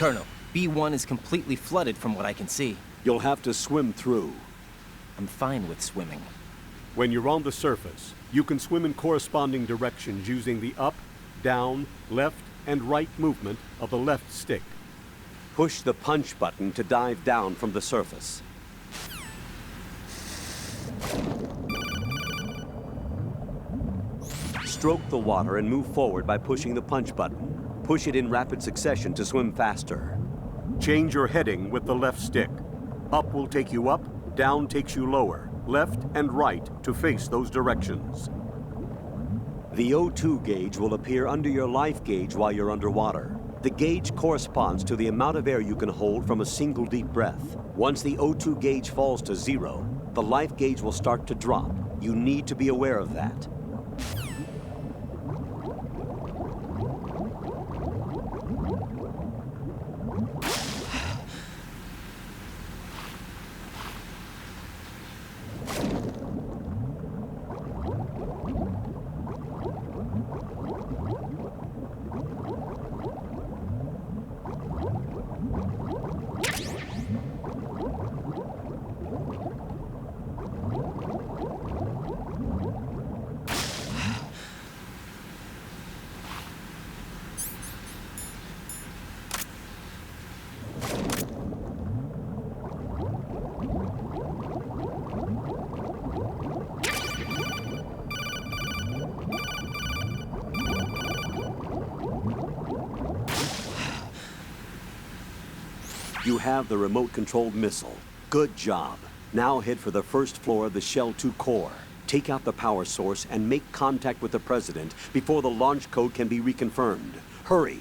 [SPEAKER 13] Colonel, B1 is completely flooded from what I can see.
[SPEAKER 17] You'll have to swim through.
[SPEAKER 13] I'm fine with swimming.
[SPEAKER 17] When you're on the surface, you can swim in corresponding directions using the up, down, left, and right movement of the left stick. Push the punch button to dive down from the surface. Stroke the water and move forward by pushing the punch button. Push it in rapid succession to swim faster. Change your heading with the left stick. Up will take you up, down takes you lower, left and right to face those directions. The O2 gauge will appear under your life gauge while you're underwater. The gauge corresponds to the amount of air you can hold from a single deep breath. Once the O2 gauge falls to 0, the life gauge will start to drop. You need to be aware of that. You have the remote-controlled missile. Good job. Now head for the first floor of the Shell 2 core. Take out the power source and make contact with the President before the launch code can be reconfirmed. Hurry.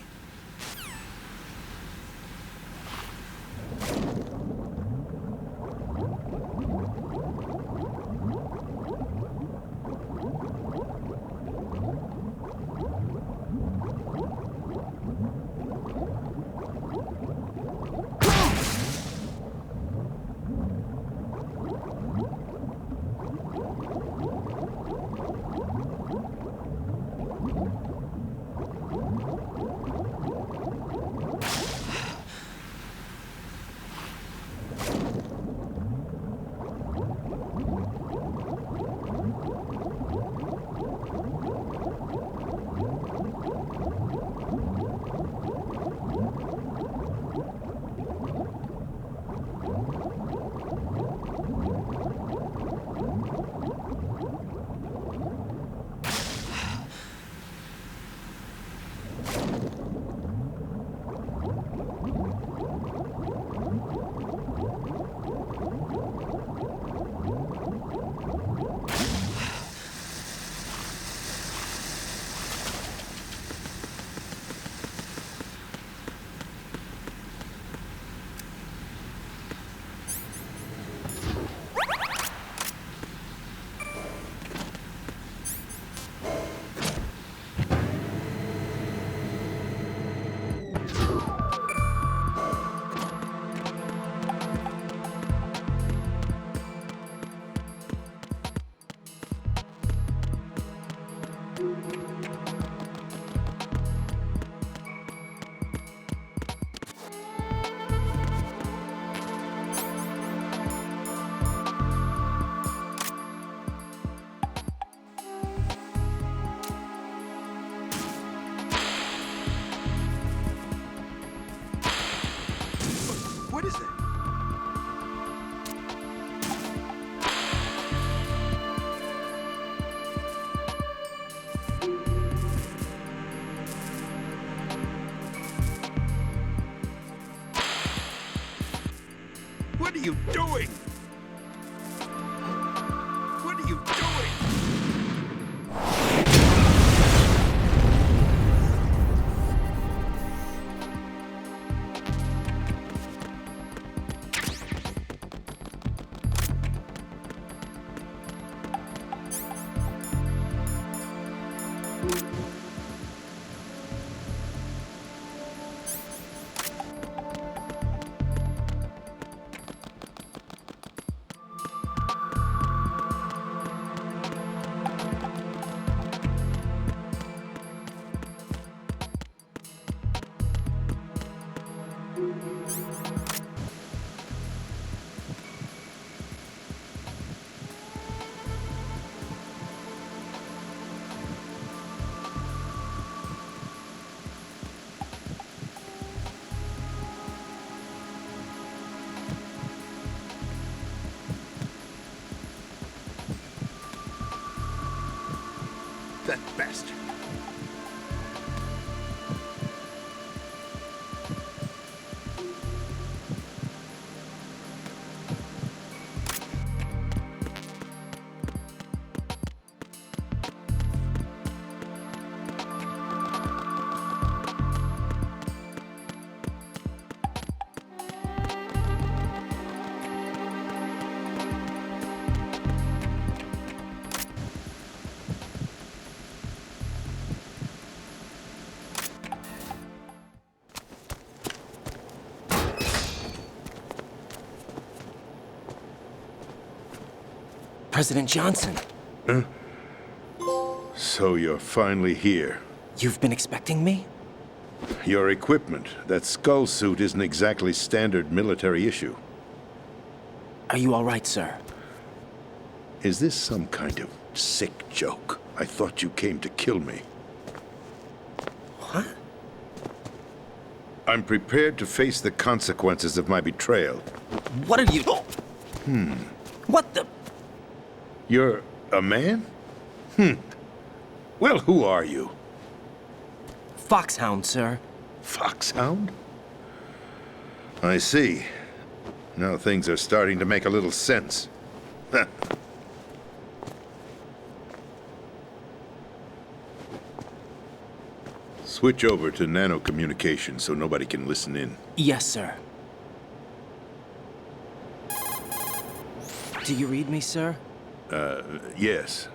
[SPEAKER 9] What is that?
[SPEAKER 22] What are you doing? What are you doing? That bastard.
[SPEAKER 13] President Johnson.
[SPEAKER 5] Huh? So you're finally here.
[SPEAKER 13] You've been expecting me?
[SPEAKER 5] Your equipment, that skull suit isn't exactly standard military issue.
[SPEAKER 13] Are you all right, sir?
[SPEAKER 5] Is this some kind of sick joke? I thought you came to kill me.
[SPEAKER 13] What?
[SPEAKER 5] I'm prepared to face the consequences of my betrayal.
[SPEAKER 13] What are you... What the...
[SPEAKER 5] You're a man? Well, who are you?
[SPEAKER 13] Foxhound, sir.
[SPEAKER 5] Foxhound? I see. Now things are starting to make a little sense. Switch over to nano-communication so nobody can listen in.
[SPEAKER 13] Yes, sir. Do you read me, sir?
[SPEAKER 5] Yes.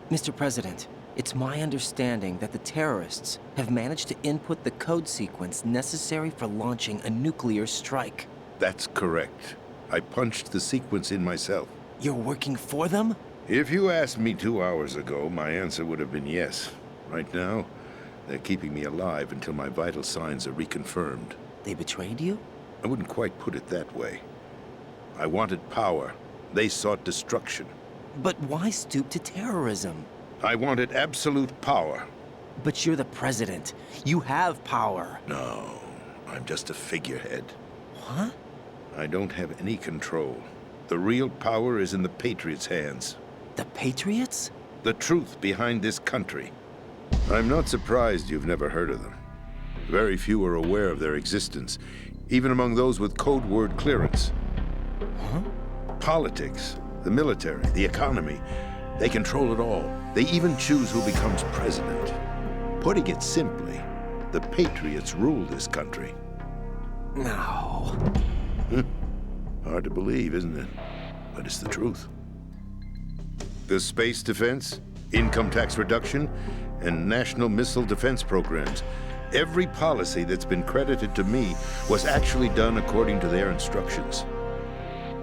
[SPEAKER 13] Mr. President, it's my understanding that the terrorists have managed to input the code sequence necessary for launching a nuclear strike.
[SPEAKER 5] That's correct. I punched the sequence in myself.
[SPEAKER 13] You're working for them?
[SPEAKER 5] If you asked me 2 hours ago, my answer would have been yes. Right now, they're keeping me alive until my vital signs are reconfirmed.
[SPEAKER 13] They betrayed you?
[SPEAKER 5] I wouldn't quite put it that way. I wanted power. They sought destruction.
[SPEAKER 13] But why stoop to terrorism?
[SPEAKER 5] I wanted absolute power.
[SPEAKER 13] But you're the president. You have power.
[SPEAKER 5] No, I'm just a figurehead.
[SPEAKER 13] What?
[SPEAKER 5] I don't have any control. The real power is in the Patriots' hands.
[SPEAKER 13] The Patriots?
[SPEAKER 5] The truth behind this country. I'm not surprised you've never heard of them. Very few are aware of their existence, even among those with code word clearance.
[SPEAKER 13] Huh?
[SPEAKER 5] Politics, the military, the economy, they control it all. They even choose who becomes president. Putting it simply, the Patriots rule this country.
[SPEAKER 13] No.
[SPEAKER 5] Hard to believe, isn't it? But it's the truth. The space defense, income tax reduction, and national missile defense programs. Every policy that's been credited to me was actually done according to their instructions.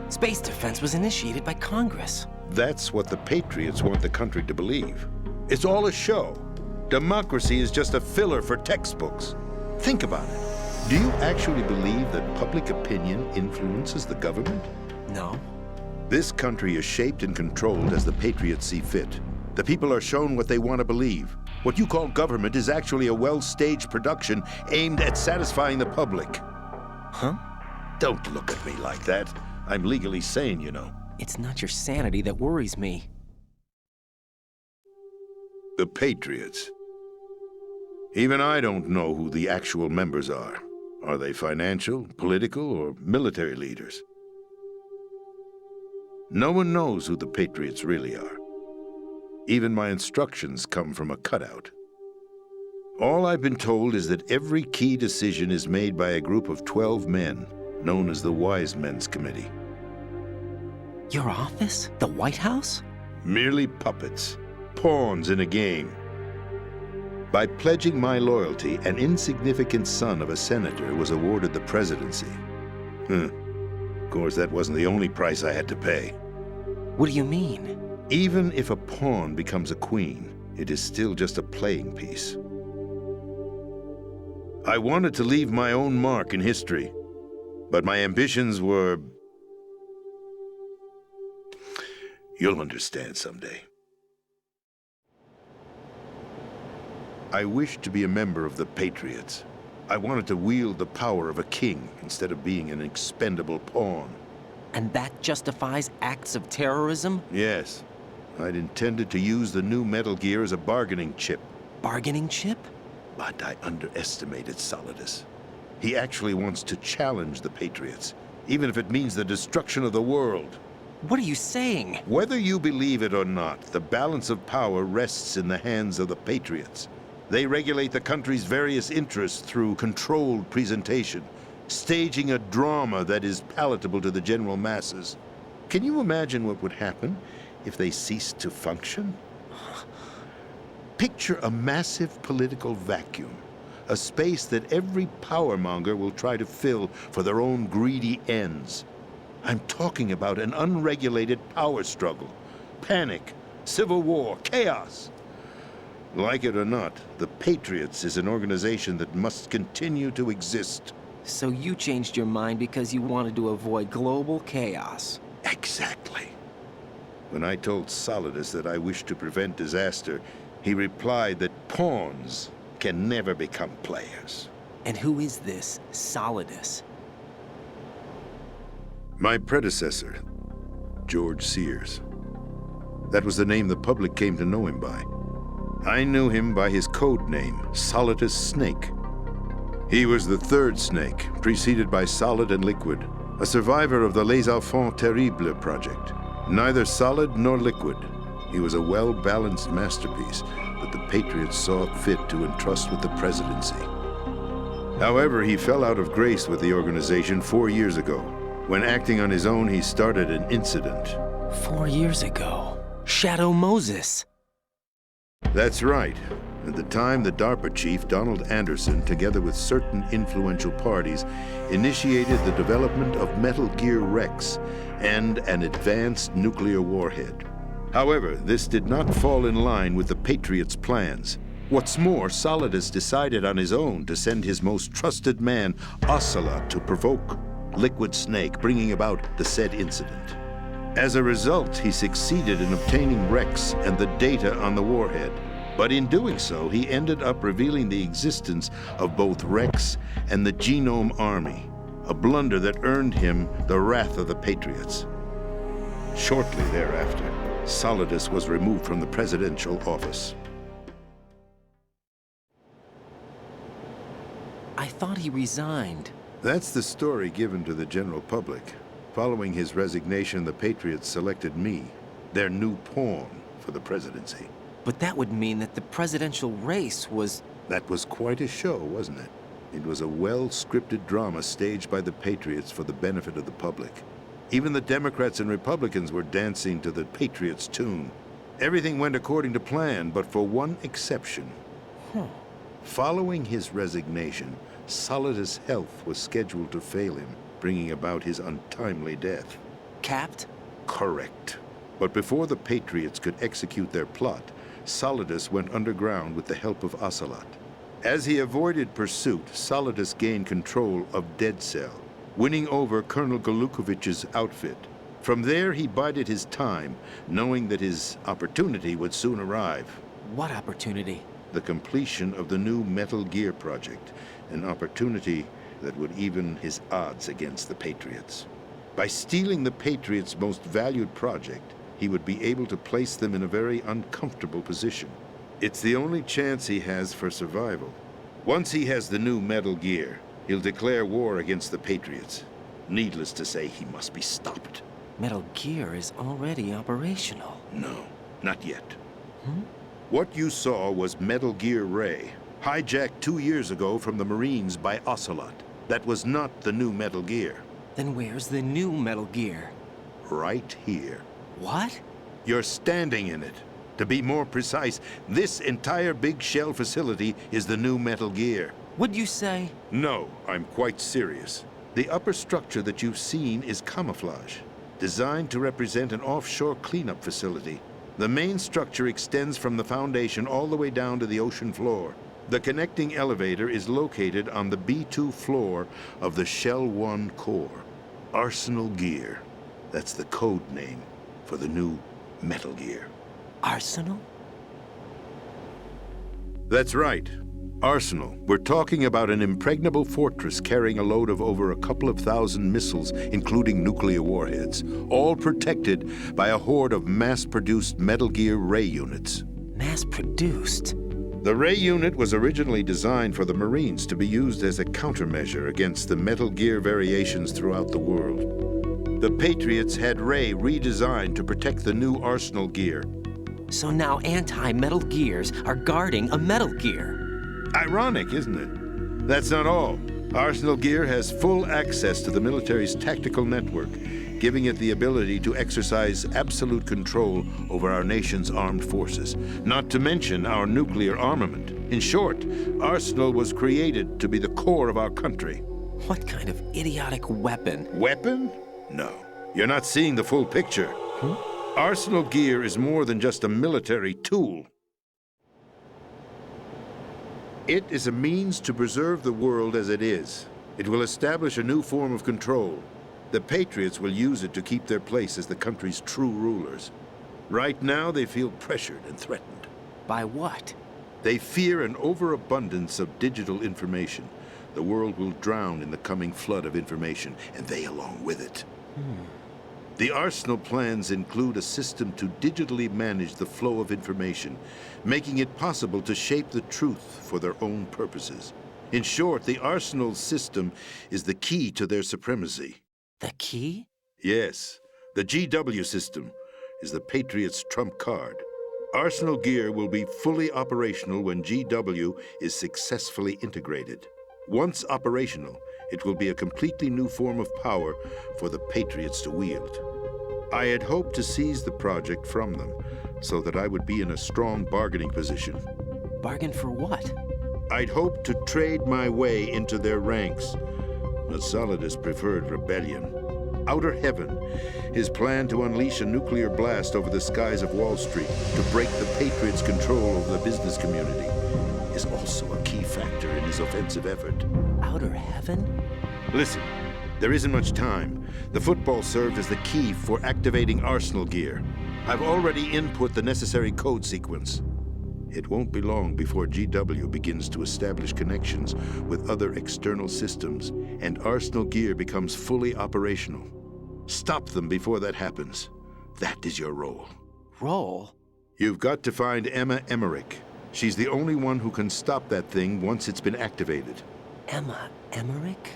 [SPEAKER 13] Space defense was initiated by Congress.
[SPEAKER 5] That's what the Patriots want the country to believe. It's all a show. Democracy is just a filler for textbooks. Think about it. Do you actually believe that public opinion influences the government?
[SPEAKER 13] No.
[SPEAKER 5] This country is shaped and controlled as the Patriots see fit. The people are shown what they want to believe. What you call government is actually a well-staged production aimed at satisfying the public.
[SPEAKER 13] Huh?
[SPEAKER 5] Don't look at me like that. I'm legally sane, you know.
[SPEAKER 13] It's not your sanity that worries me.
[SPEAKER 5] The Patriots. Even I don't know who the actual members are. Are they financial, political, or military leaders? No one knows who the Patriots really are. Even my instructions come from a cutout. All I've been told is that every key decision is made by a group of 12 men, known as the Wise Men's Committee.
[SPEAKER 13] Your office? The White House?
[SPEAKER 5] Merely puppets, pawns in a game. By pledging my loyalty, an insignificant son of a senator was awarded the presidency. Of course, that wasn't the only price I had to pay.
[SPEAKER 13] What do you mean?
[SPEAKER 5] Even if a pawn becomes a queen, it is still just a playing piece. I wanted to leave my own mark in history, but my ambitions were... You'll understand someday. I wished to be a member of the Patriots. I wanted to wield the power of a king instead of being an expendable pawn.
[SPEAKER 13] And that justifies acts of terrorism?
[SPEAKER 5] Yes. I'd intended to use the new Metal Gear as a bargaining chip.
[SPEAKER 13] Bargaining chip?
[SPEAKER 5] But I underestimated Solidus. He actually wants to challenge the Patriots, even if it means the destruction of the world.
[SPEAKER 13] What are you saying?
[SPEAKER 5] Whether you believe it or not, the balance of power rests in the hands of the Patriots. They regulate the country's various interests through controlled presentation, staging a drama that is palatable to the general masses. Can you imagine what would happen if they ceased to function? Picture a massive political vacuum, a space that every powermonger will try to fill for their own greedy ends. I'm talking about an unregulated power struggle, panic, civil war, chaos. Like it or not, the Patriots is an organization that must continue to exist.
[SPEAKER 13] So you changed your mind because you wanted to avoid global chaos.
[SPEAKER 5] Exactly. When I told Solidus that I wished to prevent disaster, he replied that pawns can never become players.
[SPEAKER 13] And who is this Solidus?
[SPEAKER 5] My predecessor, George Sears. That was the name the public came to know him by. I knew him by his code name, Solidus Snake. He was the third Snake, preceded by Solid and Liquid, a survivor of the Les Enfants Terribles project. Neither solid nor liquid, he was a well-balanced masterpiece that the Patriots saw fit to entrust with the presidency. However, he fell out of grace with the organization 4 years ago. When acting on his own, he started an incident.
[SPEAKER 13] 4 years ago? Shadow Moses!
[SPEAKER 5] That's right. At the time, the DARPA chief, Donald Anderson, together with certain influential parties, initiated the development of Metal Gear Rex and an advanced nuclear warhead. However, this did not fall in line with the Patriots' plans. What's more, Solidus decided on his own to send his most trusted man, Ocelot, to provoke Liquid Snake, bringing about the said incident. As a result, he succeeded in obtaining Rex and the data on the warhead. But in doing so, he ended up revealing the existence of both Rex and the Genome Army, a blunder that earned him the wrath of the Patriots. Shortly thereafter, Solidus was removed from the presidential office.
[SPEAKER 13] I thought he resigned.
[SPEAKER 5] That's the story given to the general public. Following his resignation, the Patriots selected me, their new pawn, for the presidency.
[SPEAKER 13] But that would mean that the presidential race was...
[SPEAKER 5] That was quite a show, wasn't it? It was a well-scripted drama staged by the Patriots for the benefit of the public. Even the Democrats and Republicans were dancing to the Patriots' tune. Everything went according to plan, but for one exception. Following his resignation, Solidus' health was scheduled to fail him, bringing about his untimely death.
[SPEAKER 13] Capped?
[SPEAKER 5] Correct. But before the Patriots could execute their plot, Solidus went underground with the help of Ocelot. As he avoided pursuit, Solidus gained control of Dead Cell, winning over Colonel Golukovich's outfit. From there, he bided his time, knowing that his opportunity would soon arrive.
[SPEAKER 13] What opportunity?
[SPEAKER 5] The completion of the new Metal Gear project, an opportunity that would even his odds against the Patriots. By stealing the Patriots' most valued project, he would be able to place them in a very uncomfortable position. It's the only chance he has for survival. Once he has the new Metal Gear, he'll declare war against the Patriots. Needless to say, he must be stopped.
[SPEAKER 13] Metal Gear is already operational.
[SPEAKER 5] No, not yet. What you saw was Metal Gear Ray, hijacked 2 years ago from the Marines by Ocelot. That was not the new Metal Gear.
[SPEAKER 13] Then where's the new Metal Gear?
[SPEAKER 5] Right here.
[SPEAKER 13] What?
[SPEAKER 5] You're standing in it. To be more precise, this entire big shell facility is the new Metal Gear.
[SPEAKER 13] What'd you say?
[SPEAKER 5] No, I'm quite serious. The upper structure that you've seen is camouflage, designed to represent an offshore cleanup facility. The main structure extends from the foundation all the way down to the ocean floor. The connecting elevator is located on the B2 floor of the Shell 1 core. Arsenal Gear. That's the code name for the new Metal Gear.
[SPEAKER 13] Arsenal?
[SPEAKER 5] That's right. Arsenal. We're talking about an impregnable fortress carrying a load of over a couple of thousand missiles, including nuclear warheads, all protected by a horde of mass-produced Metal Gear Ray units.
[SPEAKER 13] Mass-produced?
[SPEAKER 5] The Ray unit was originally designed for the Marines to be used as a countermeasure against the Metal Gear variations throughout the world. The Patriots had Ray redesigned to protect the new Arsenal Gear.
[SPEAKER 13] So now anti-Metal Gears are guarding a Metal Gear.
[SPEAKER 5] Ironic, isn't it? That's not all. Arsenal Gear has full access to the military's tactical network, giving it the ability to exercise absolute control over our nation's armed forces, not to mention our nuclear armament. In short, Arsenal was created to be the core of our country.
[SPEAKER 13] What kind of idiotic weapon?
[SPEAKER 5] Weapon? No. You're not seeing the full picture. Arsenal Gear is more than just a military tool. It is a means to preserve the world as it is. It will establish a new form of control. The Patriots will use it to keep their place as the country's true rulers. Right now, they feel pressured and threatened.
[SPEAKER 13] By what?
[SPEAKER 5] They fear an overabundance of digital information. The world will drown in the coming flood of information, and they along with it. The Arsenal plans include a system to digitally manage the flow of information, making it possible to shape the truth for their own purposes. In short, the Arsenal system is the key to their supremacy.
[SPEAKER 13] The key?
[SPEAKER 5] Yes. The GW system is the Patriots' trump card. Arsenal Gear will be fully operational when GW is successfully integrated. Once operational, it will be a completely new form of power for the Patriots to wield. I had hoped to seize the project from them, so that I would be in a strong bargaining position.
[SPEAKER 13] Bargain for what?
[SPEAKER 5] I'd hoped to trade my way into their ranks, but Solidus preferred rebellion. Outer Heaven, his plan to unleash a nuclear blast over the skies of Wall Street to break the Patriots' control over the business community, is also a key factor in his offensive effort.
[SPEAKER 13] Outer Heaven?
[SPEAKER 5] Listen, there isn't much time. The football served as the key for activating Arsenal Gear. I've already input the necessary code sequence. It won't be long before GW begins to establish connections with other external systems, and Arsenal Gear becomes fully operational. Stop them before that happens. That is your role.
[SPEAKER 13] Role?
[SPEAKER 5] You've got to find Emma Emmerich. She's the only one who can stop that thing once it's been activated.
[SPEAKER 13] Emma Emmerich?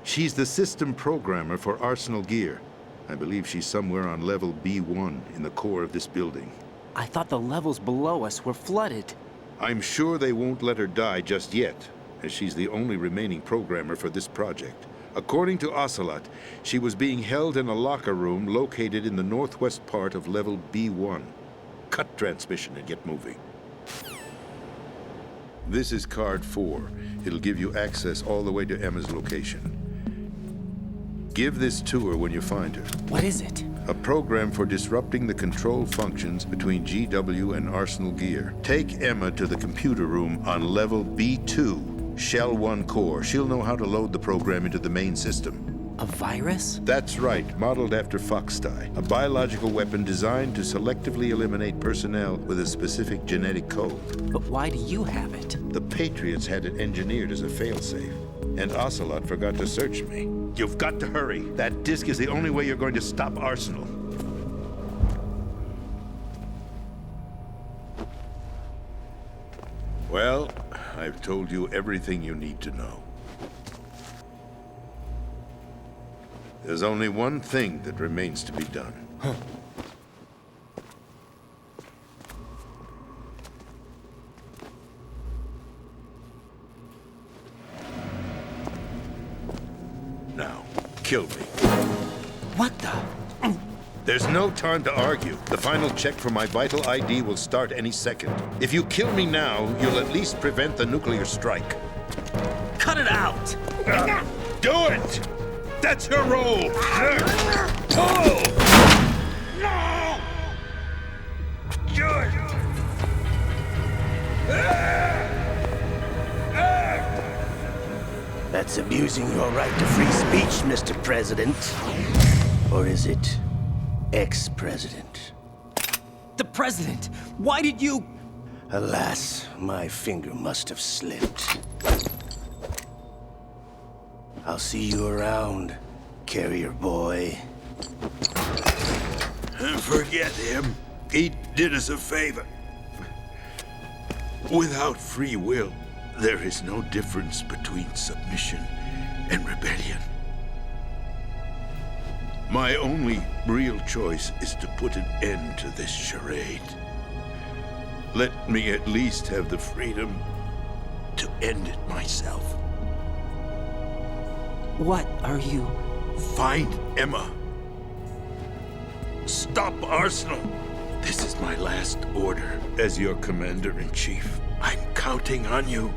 [SPEAKER 5] She's the system programmer for Arsenal Gear. I believe she's somewhere on level B1 in the core of this building.
[SPEAKER 13] I thought the levels below us were flooded.
[SPEAKER 5] I'm sure they won't let her die just yet, as she's the only remaining programmer for this project. According to Ocelot, she was being held in a locker room located in the northwest part of level B1. Cut transmission and get moving. This is card 4. It'll give you access all the way to Emma's location. Give this to her when you find her.
[SPEAKER 13] What is it?
[SPEAKER 5] A program for disrupting the control functions between GW and Arsenal Gear. Take Emma to the computer room on level B2, Shell 1 core. She'll know how to load the program into the main system.
[SPEAKER 13] A virus?
[SPEAKER 5] That's right, modeled after Foxdie, a biological weapon designed to selectively eliminate personnel with a specific genetic code.
[SPEAKER 13] But why do you have it?
[SPEAKER 5] The Patriots had it engineered as a failsafe. And Ocelot forgot to search me. You've got to hurry. That disk is the only way you're going to stop Arsenal. Well, I've told you everything you need to know. There's only one thing that remains to be done. Now, kill me.
[SPEAKER 13] What the?
[SPEAKER 5] There's no time to argue. The final check for my vital ID will start any second. If you kill me now, you'll at least prevent the nuclear strike.
[SPEAKER 18] Cut it out!
[SPEAKER 5] Do it! That's your role! Pull!
[SPEAKER 18] No!
[SPEAKER 5] Good!
[SPEAKER 9] That's abusing your right to free speech, Mr. President. Or is it ex-president?
[SPEAKER 13] The president! Why did you...
[SPEAKER 9] Alas, my finger must have slipped. I'll see you around, carrier boy.
[SPEAKER 22] Forget him. He did us a favor. Without free will, there is no difference between submission and rebellion. My only real choice is to put an end to this charade. Let me at least have the freedom to end it myself.
[SPEAKER 13] What are you...
[SPEAKER 22] Find Emma. Stop Arsenal. This is my last order as your commander-in-chief. I'm counting on you.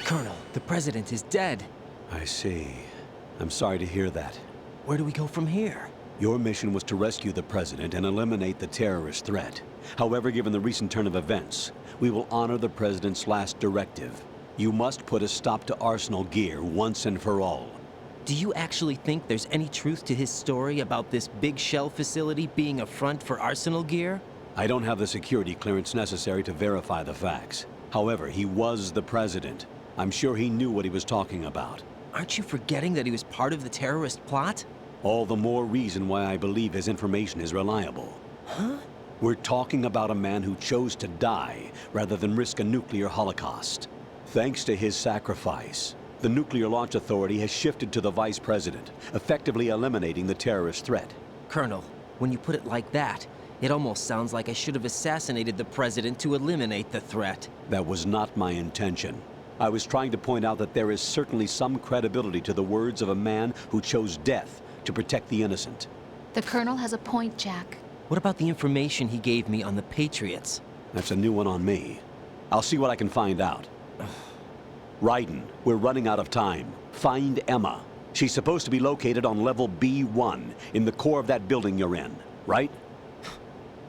[SPEAKER 13] Colonel, the president is dead.
[SPEAKER 17] I see. I'm sorry to hear that.
[SPEAKER 13] Where do we go from here?
[SPEAKER 17] Your mission was to rescue the president and eliminate the terrorist threat. However, given the recent turn of events, we will honor the president's last directive. You must put a stop to Arsenal gear once and for all.
[SPEAKER 13] Do you actually think there's any truth to his story about this big shell facility being a front for Arsenal gear?
[SPEAKER 17] I don't have the security clearance necessary to verify the facts. However, he was the president. I'm sure he knew what he was talking about.
[SPEAKER 13] Aren't you forgetting that he was part of the terrorist plot?
[SPEAKER 17] All the more reason why I believe his information is reliable.
[SPEAKER 13] Huh?
[SPEAKER 17] We're talking about a man who chose to die rather than risk a nuclear holocaust. Thanks to his sacrifice, the Nuclear Launch Authority has shifted to the vice president, effectively eliminating the terrorist threat.
[SPEAKER 13] Colonel, when you put it like that, it almost sounds like I should have assassinated the president to eliminate the threat.
[SPEAKER 17] That was not my intention. I was trying to point out that there is certainly some credibility to the words of a man who chose death to protect the innocent.
[SPEAKER 16] The Colonel has a point, Jack.
[SPEAKER 13] What about the information he gave me on the Patriots?
[SPEAKER 17] That's a new one on me. I'll see what I can find out. Raiden, we're running out of time. Find Emma. She's supposed to be located on level B1, in the core of that building you're in, right?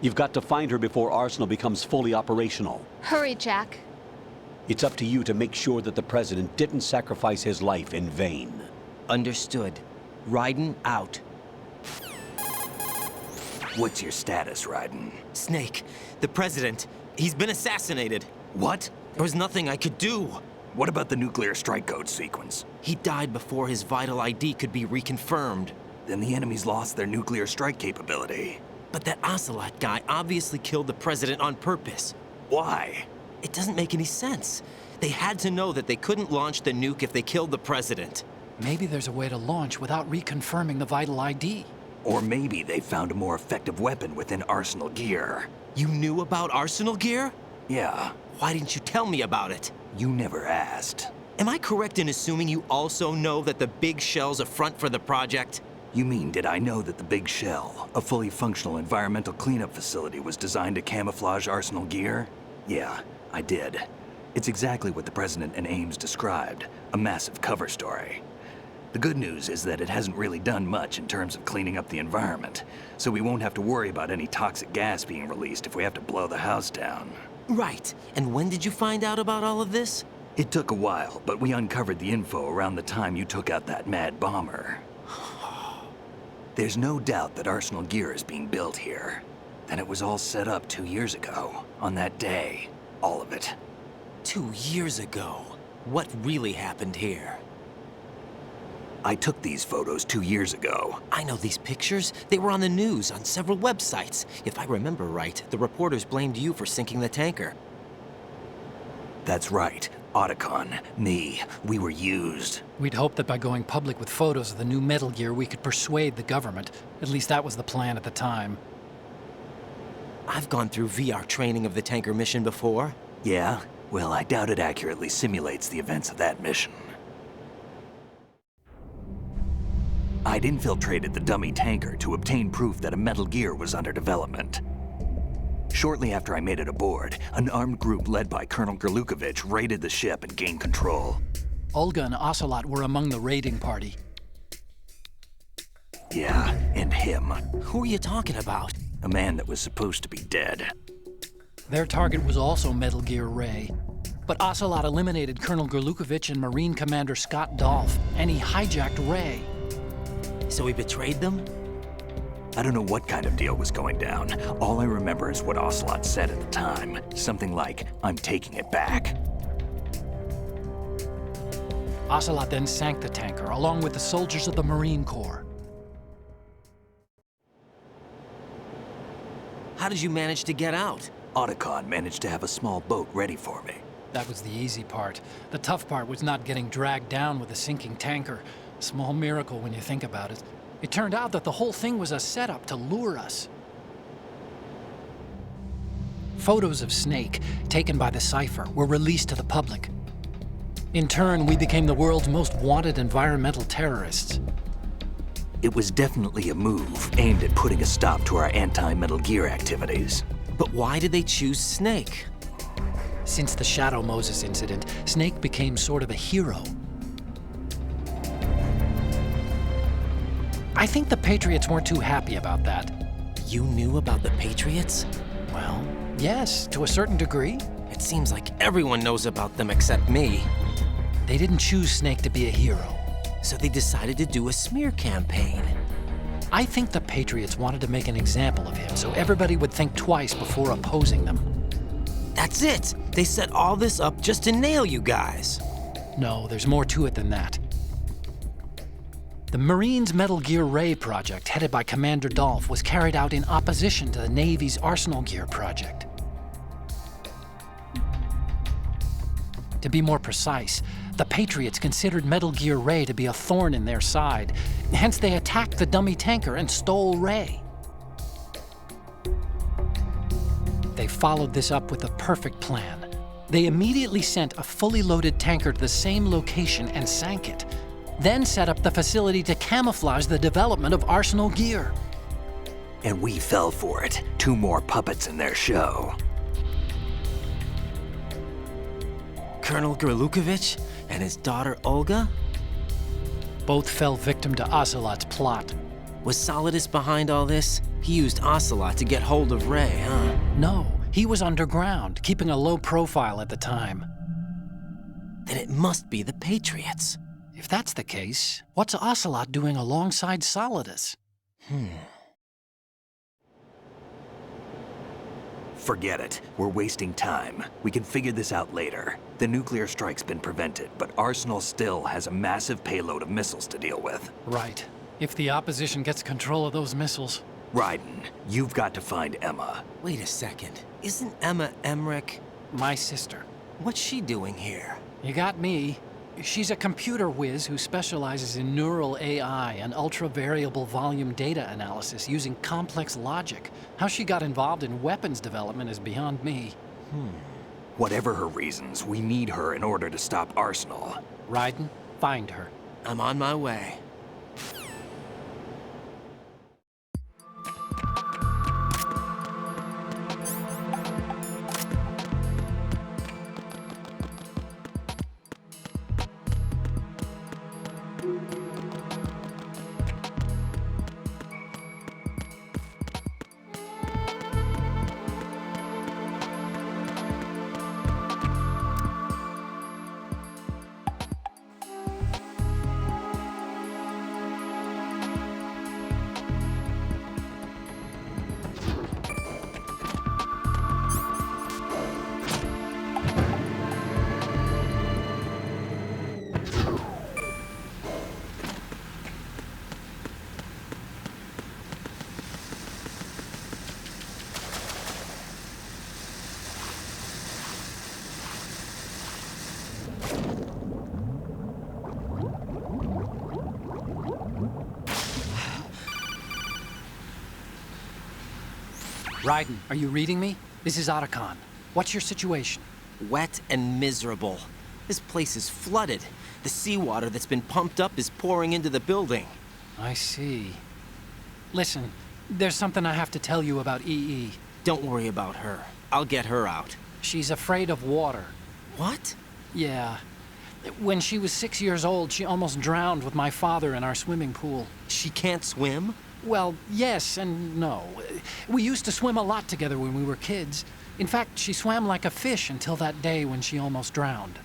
[SPEAKER 17] You've got to find her before Arsenal becomes fully operational.
[SPEAKER 16] Hurry, Jack.
[SPEAKER 17] It's up to you to make sure that the president didn't sacrifice his life in vain.
[SPEAKER 13] Understood. Raiden out.
[SPEAKER 1] What's your status, Raiden?
[SPEAKER 13] Snake, the president, he's been assassinated.
[SPEAKER 1] What?
[SPEAKER 13] There was nothing I could do.
[SPEAKER 1] What about the nuclear strike code sequence?
[SPEAKER 13] He died before his vital ID could be reconfirmed.
[SPEAKER 1] Then the enemy's lost their nuclear strike capability.
[SPEAKER 13] But that Ocelot guy obviously killed the president on purpose.
[SPEAKER 1] Why?
[SPEAKER 13] It doesn't make any sense. They had to know that they couldn't launch the nuke if they killed the president.
[SPEAKER 3] Maybe there's a way to launch without reconfirming the vital ID.
[SPEAKER 1] Or maybe they found a more effective weapon within Arsenal gear.
[SPEAKER 13] You knew about Arsenal gear?
[SPEAKER 1] Yeah.
[SPEAKER 13] Why didn't you tell me about it?
[SPEAKER 1] You never asked.
[SPEAKER 13] Am I correct in assuming you also know that the big shell's a front for the project?
[SPEAKER 1] You mean, did I know that the Big Shell, a fully functional environmental cleanup facility, was designed to camouflage Arsenal gear? Yeah, I did. It's exactly what the President and Ames described, a massive cover story. The good news is that it hasn't really done much in terms of cleaning up the environment, so we won't have to worry about any toxic gas being released if we have to blow the house down.
[SPEAKER 13] Right. And when did you find out about all of this?
[SPEAKER 1] It took a while, but we uncovered the info around the time you took out that mad bomber. There's no doubt that Arsenal gear is being built here. Then it was all set up 2 years ago, on that day. All of it.
[SPEAKER 13] 2 years ago? What really happened here?
[SPEAKER 1] I took these photos 2 years ago.
[SPEAKER 13] I know these pictures. They were on the news, on several websites. If I remember right, the reporters blamed you for sinking the tanker.
[SPEAKER 1] That's right. Otacon, me, we were used.
[SPEAKER 3] We'd hoped that by going public with photos of the new Metal Gear, we could persuade the government. At least that was the plan at the time.
[SPEAKER 13] I've gone through VR training of the tanker mission before.
[SPEAKER 1] Yeah? Well, I doubt it accurately simulates the events of that mission. I'd infiltrated the dummy tanker to obtain proof that a Metal Gear was under development. Shortly after I made it aboard, an armed group led by Colonel Gerlukovich raided the ship and gained control.
[SPEAKER 3] Olga and Ocelot were among the raiding party.
[SPEAKER 1] Yeah, and him.
[SPEAKER 13] Who are you talking about?
[SPEAKER 1] A man that was supposed to be dead.
[SPEAKER 3] Their target was also Metal Gear Ray. But Ocelot eliminated Colonel Gerlukovich and Marine Commander Scott Dolph, and he hijacked Ray.
[SPEAKER 13] So he betrayed them?
[SPEAKER 1] I don't know what kind of deal was going down. All I remember is what Ocelot said at the time. Something like, "I'm taking it back."
[SPEAKER 3] Ocelot then sank the tanker, along with the soldiers of the Marine Corps.
[SPEAKER 13] How did you manage to get out?
[SPEAKER 1] Otacon managed to have a small boat ready for me.
[SPEAKER 3] That was the easy part. The tough part was not getting dragged down with a sinking tanker. Small miracle when you think about it. It turned out that the whole thing was a setup to lure us. Photos of Snake, taken by the Cypher, were released to the public. In turn, we became the world's most wanted environmental terrorists.
[SPEAKER 1] It was definitely a move aimed at putting a stop to our anti-Metal Gear activities.
[SPEAKER 13] But why did they choose Snake?
[SPEAKER 3] Since the Shadow Moses incident, Snake became sort of a hero. I think the Patriots weren't too happy about that.
[SPEAKER 13] You knew about the Patriots?
[SPEAKER 3] Well, yes, to a certain degree.
[SPEAKER 13] It seems like everyone knows about them except me.
[SPEAKER 3] They didn't choose Snake to be a hero.
[SPEAKER 13] So they decided to do a smear campaign.
[SPEAKER 3] I think the Patriots wanted to make an example of him so everybody would think twice before opposing them.
[SPEAKER 13] That's it! They set all this up just to nail you guys.
[SPEAKER 3] No, there's more to it than that. The Marines' Metal Gear Ray project, headed by Commander Dolph, was carried out in opposition to the Navy's Arsenal Gear project. To be more precise, the Patriots considered Metal Gear Ray to be a thorn in their side. Hence, they attacked the dummy tanker and stole Ray. They followed this up with a perfect plan. They immediately sent a fully loaded tanker to the same location and sank it. Then set up the facility to camouflage the development of Arsenal Gear.
[SPEAKER 1] And we fell for it. 2 more puppets in their show.
[SPEAKER 13] Colonel Gerlukovich and his daughter Olga?
[SPEAKER 3] Both fell victim to Ocelot's plot.
[SPEAKER 13] Was Solidus behind all this? He used Ocelot to get hold of Ray, huh?
[SPEAKER 3] No, he was underground, keeping a low profile at the time.
[SPEAKER 13] Then it must be the Patriots.
[SPEAKER 3] If that's the case, what's Ocelot doing alongside Solidus?
[SPEAKER 1] Forget it. We're wasting time. We can figure this out later. The nuclear strike's been prevented, but Arsenal still has a massive payload of missiles to deal with.
[SPEAKER 3] Right. If the opposition gets control of those missiles.
[SPEAKER 1] Raiden, you've got to find Emma.
[SPEAKER 13] Wait a second. Isn't Emma Emmerich?
[SPEAKER 3] My sister.
[SPEAKER 13] What's she doing here?
[SPEAKER 3] You got me. She's a computer whiz who specializes in neural AI and ultra-variable volume data analysis using complex logic. How she got involved in weapons development is beyond me.
[SPEAKER 1] Whatever her reasons, we need her in order to stop Arsenal.
[SPEAKER 3] Raiden, find her.
[SPEAKER 13] I'm on my way.
[SPEAKER 3] Raiden, are you reading me? This is Otacon. What's your situation?
[SPEAKER 13] Wet and miserable. This place is flooded. The seawater that's been pumped up is pouring into the building.
[SPEAKER 3] I see. Listen, there's something I have to tell you about EE.
[SPEAKER 13] Don't worry about her. I'll get her out.
[SPEAKER 3] She's afraid of water.
[SPEAKER 13] What?
[SPEAKER 3] Yeah. When she was 6 years old, she almost drowned with my father in our swimming pool.
[SPEAKER 13] She can't swim?
[SPEAKER 3] Well, yes and no. We used to swim a lot together when we were kids. In fact, she swam like a fish until that day when she almost drowned.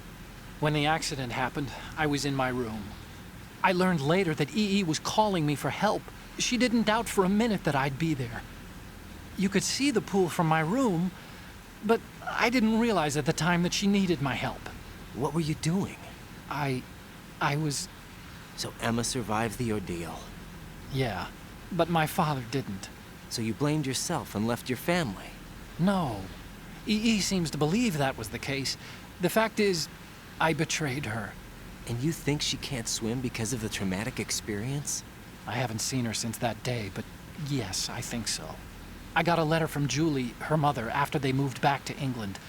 [SPEAKER 3] When the accident happened, I was in my room. I learned later that EE was calling me for help. She didn't doubt for a minute that I'd be there. You could see the pool from my room, but I didn't realize at the time that she needed my help.
[SPEAKER 13] What were you doing?
[SPEAKER 3] I was...
[SPEAKER 13] So Emma survived the ordeal?
[SPEAKER 3] Yeah, but my father didn't.
[SPEAKER 13] So you blamed yourself and left your family?
[SPEAKER 3] No. EE seems to believe that was the case. The fact is, I betrayed her.
[SPEAKER 13] And you think she can't swim because of the traumatic experience?
[SPEAKER 3] I haven't seen her since that day, but yes, I think so. I got a letter from Julie, her mother, after they moved back to England.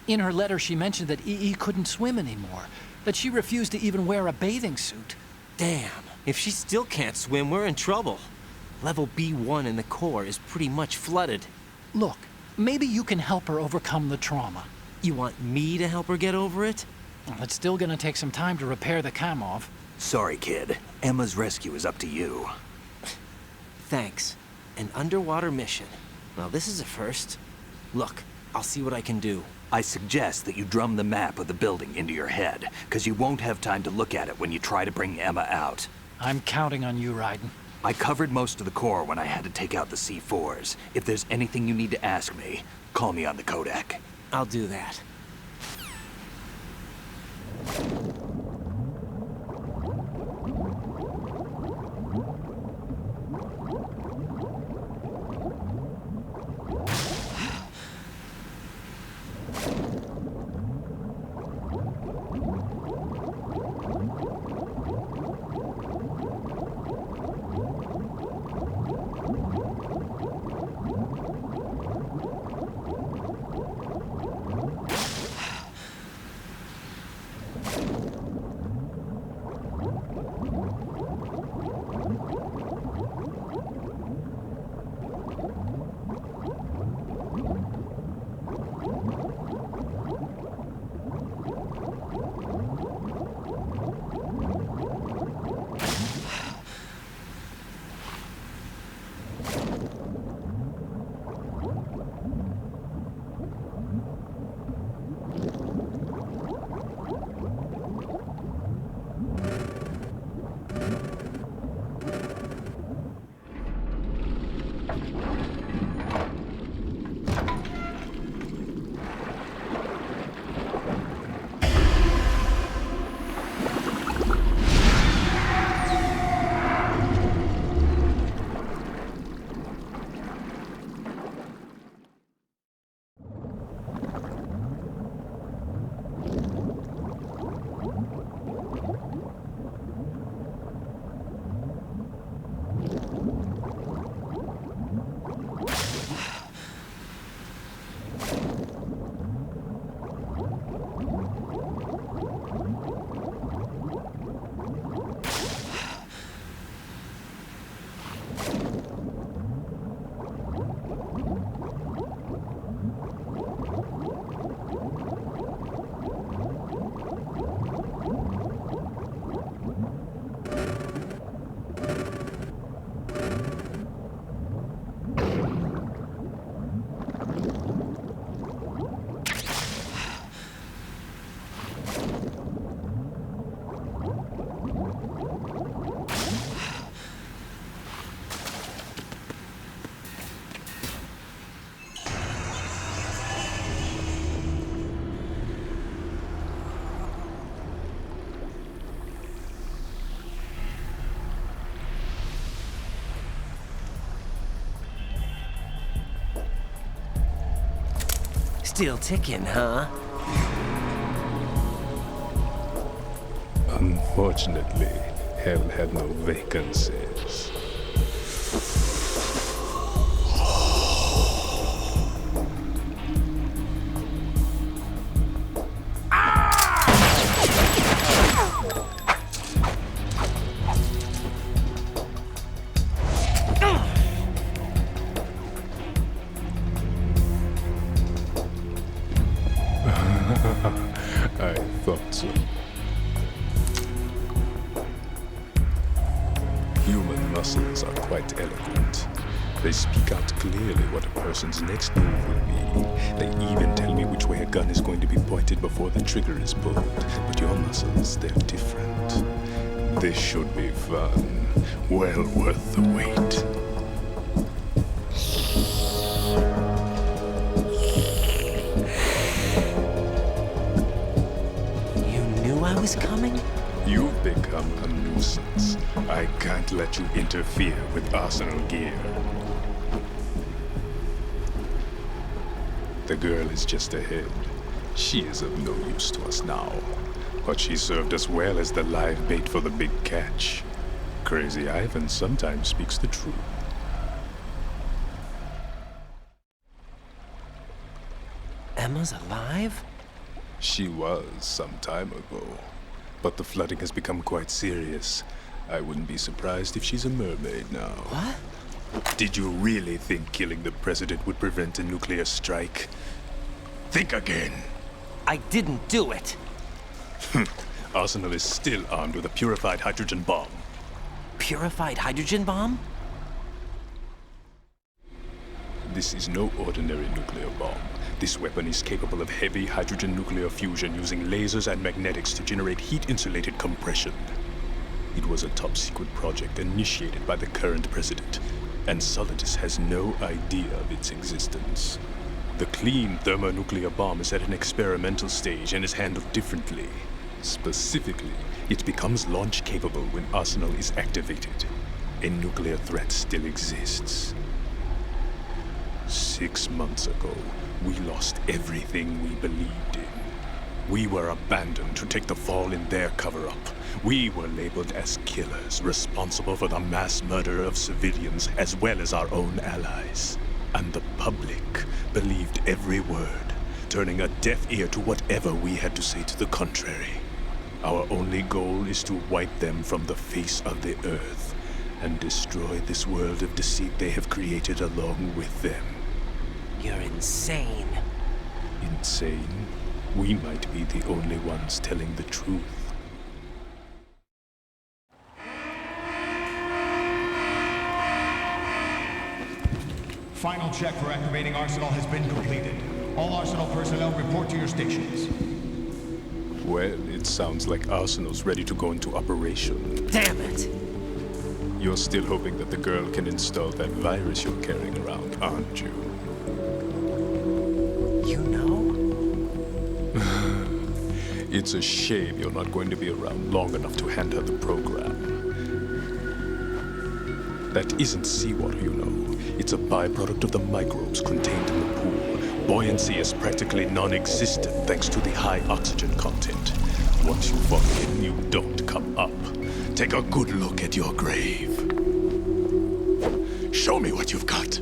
[SPEAKER 3] In her letter, she mentioned that EE couldn't swim anymore, that she refused to even wear a bathing suit.
[SPEAKER 13] Damn, if she still can't swim, we're in trouble. Level B1 in the core is pretty much flooded.
[SPEAKER 3] Look, maybe you can help her overcome the trauma.
[SPEAKER 13] You want me to help her get over it?
[SPEAKER 3] Well, it's still gonna take some time to repair the Kamov.
[SPEAKER 1] Sorry, kid. Emma's rescue is up to you.
[SPEAKER 13] Thanks. An underwater mission. Now this is a first. Look, I'll see what I can do.
[SPEAKER 1] I suggest that you drum the map of the building into your head, because you won't have time to look at it when you try to bring Emma out.
[SPEAKER 3] I'm counting on you, Raiden.
[SPEAKER 1] I covered most of the core when I had to take out the C4s. If there's anything you need to ask me, call me on the codec.
[SPEAKER 13] I'll do that. Still ticking, huh?
[SPEAKER 19] Unfortunately, hell had no vacancies. thought so. Human muscles are quite eloquent. They speak out clearly what a person's next move will be. They even tell me which way a gun is going to be pointed before the trigger is pulled. But your muscles, they're different. This should be fun. Well worth the wait.
[SPEAKER 13] You knew I was coming?
[SPEAKER 19] You've become a nuisance. I can't let you interfere with Arsenal gear. The girl is just ahead. She is of no use to us now. But she served us well as the live bait for the big catch. Crazy Ivan sometimes speaks the truth.
[SPEAKER 13] Emma's alive?
[SPEAKER 19] She was some time ago. But the flooding has become quite serious. I wouldn't be surprised if she's a mermaid now.
[SPEAKER 13] What?
[SPEAKER 19] Did you really think killing the president would prevent a nuclear strike? Think again.
[SPEAKER 13] I didn't do it.
[SPEAKER 19] Arsenal is still armed with a purified hydrogen bomb.
[SPEAKER 13] Purified hydrogen bomb?
[SPEAKER 19] This is no ordinary nuclear bomb. This weapon is capable of heavy hydrogen nuclear fusion using lasers and magnetics to generate heat-insulated compression. It was a top-secret project initiated by the current president, and Solidus has no idea of its existence. The clean thermonuclear bomb is at an experimental stage and is handled differently. Specifically, it becomes launch-capable when Arsenal is activated. A nuclear threat still exists. 6 months ago, we lost everything we believed in. We were abandoned to take the fall in their cover-up. We were labeled as killers, responsible for the mass murder of civilians as well as our own allies. And the public believed every word, turning a deaf ear to whatever we had to say to the contrary. Our only goal is to wipe them from the face of the earth and destroy this world of deceit they have created along with them.
[SPEAKER 13] You're insane.
[SPEAKER 19] Insane? We might be the only ones telling the truth.
[SPEAKER 6] Final check for activating Arsenal has been completed. All Arsenal personnel report to your stations.
[SPEAKER 19] Well, it sounds like Arsenal's ready to go into operation.
[SPEAKER 13] Damn it!
[SPEAKER 19] You're still hoping that the girl can install that virus you're carrying around, aren't you?
[SPEAKER 13] You know?
[SPEAKER 19] It's a shame you're not going to be around long enough to hand her the program. That isn't seawater, you know. It's a byproduct of the microbes contained in the pool. Buoyancy is practically non-existent thanks to the high oxygen content. Once you fall in, you don't come up. Take a good look at your grave. Show me what you've got.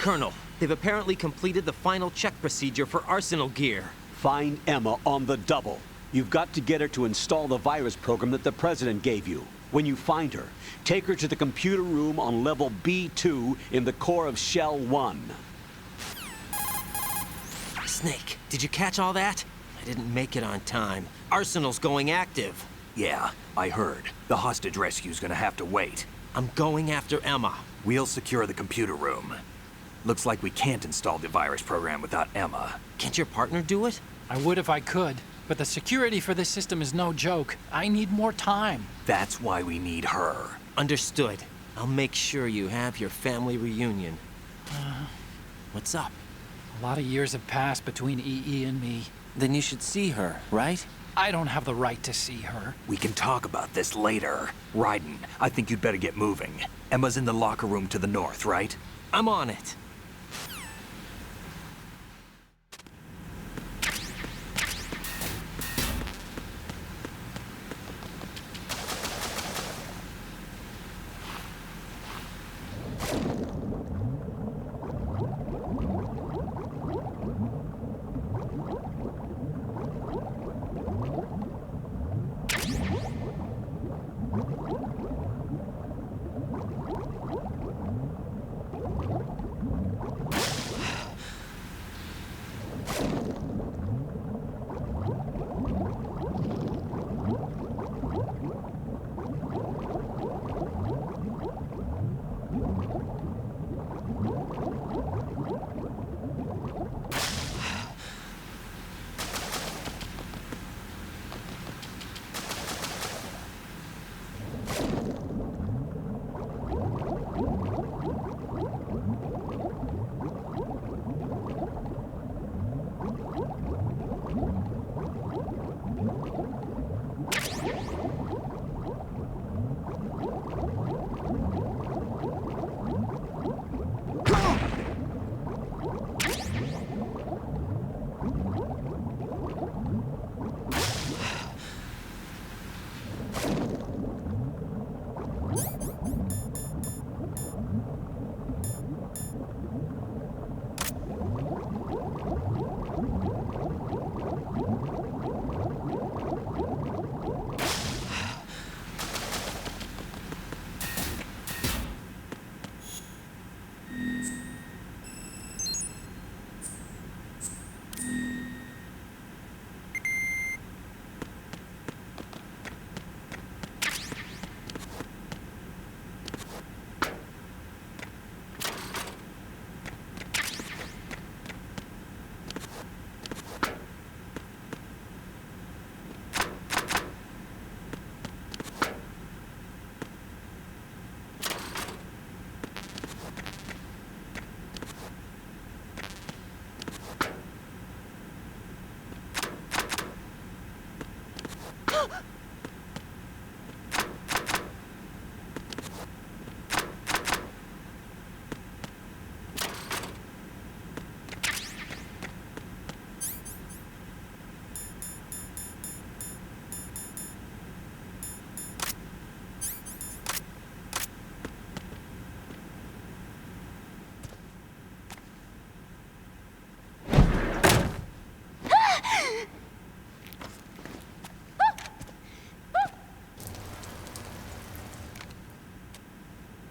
[SPEAKER 13] Colonel, they've apparently completed the final check procedure for arsenal gear.
[SPEAKER 17] Find Emma on the double. You've got to get her to install the virus program that the President gave you. When you find her, take her to the computer room on level B2 in the core of Shell 1.
[SPEAKER 13] Snake, did you catch all that? I didn't make it on time. Arsenal's going active.
[SPEAKER 2] Yeah, I heard. The hostage rescue's gonna have to wait.
[SPEAKER 13] I'm going after Emma.
[SPEAKER 2] We'll secure the computer room. Looks like we can't install the virus program without Emma.
[SPEAKER 13] Can't your partner do it?
[SPEAKER 3] I would if I could, but the security for this system is no joke. I need more time.
[SPEAKER 2] That's why we need her.
[SPEAKER 13] Understood. I'll make sure you have your family reunion. What's up?
[SPEAKER 3] A lot of years have passed between EE and me.
[SPEAKER 13] Then you should see her, right?
[SPEAKER 3] I don't have the right to see her.
[SPEAKER 2] We can talk about this later. Raiden, I think you'd better get moving. Emma's in the locker room to the north, right?
[SPEAKER 13] I'm on it.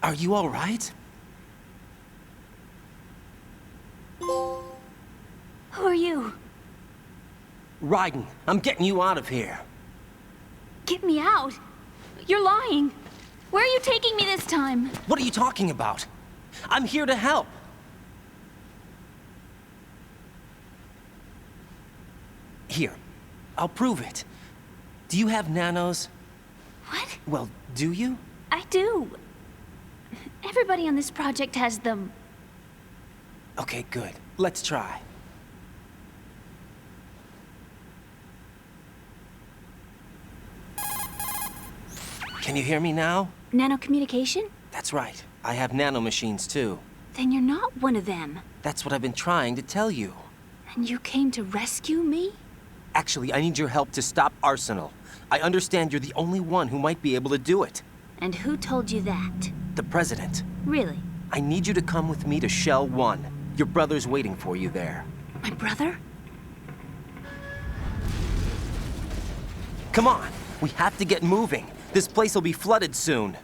[SPEAKER 13] Are you all right?
[SPEAKER 15] Who are you?
[SPEAKER 13] Raiden, I'm getting you out of here.
[SPEAKER 15] Get me out. You're lying. Where are you taking me this time?
[SPEAKER 13] What are you talking about? I'm here to help. Here, I'll prove it. Do you have nanos?
[SPEAKER 15] What?
[SPEAKER 13] Well, do you?
[SPEAKER 15] I do. Everybody on this project has them.
[SPEAKER 13] Okay, good. Let's try. Can you hear me now?
[SPEAKER 15] Nanocommunication?
[SPEAKER 13] That's right. I have nanomachines too.
[SPEAKER 15] Then you're not one of them.
[SPEAKER 13] That's what I've been trying to tell you.
[SPEAKER 15] And you came to rescue me?
[SPEAKER 13] Actually, I need your help to stop Arsenal. I understand you're the only one who might be able to do it.
[SPEAKER 15] And who told you that?
[SPEAKER 13] The President.
[SPEAKER 15] Really?
[SPEAKER 13] I need you to come with me to Shell 1. Your brother's waiting for you there.
[SPEAKER 15] My brother?
[SPEAKER 13] Come on! We have to get moving. This place will be flooded soon.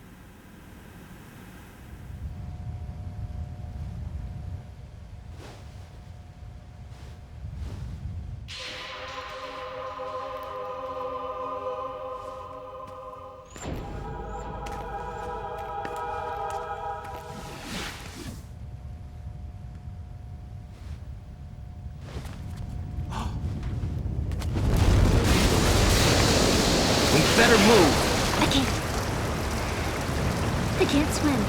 [SPEAKER 13] Better move.
[SPEAKER 15] I can't swim.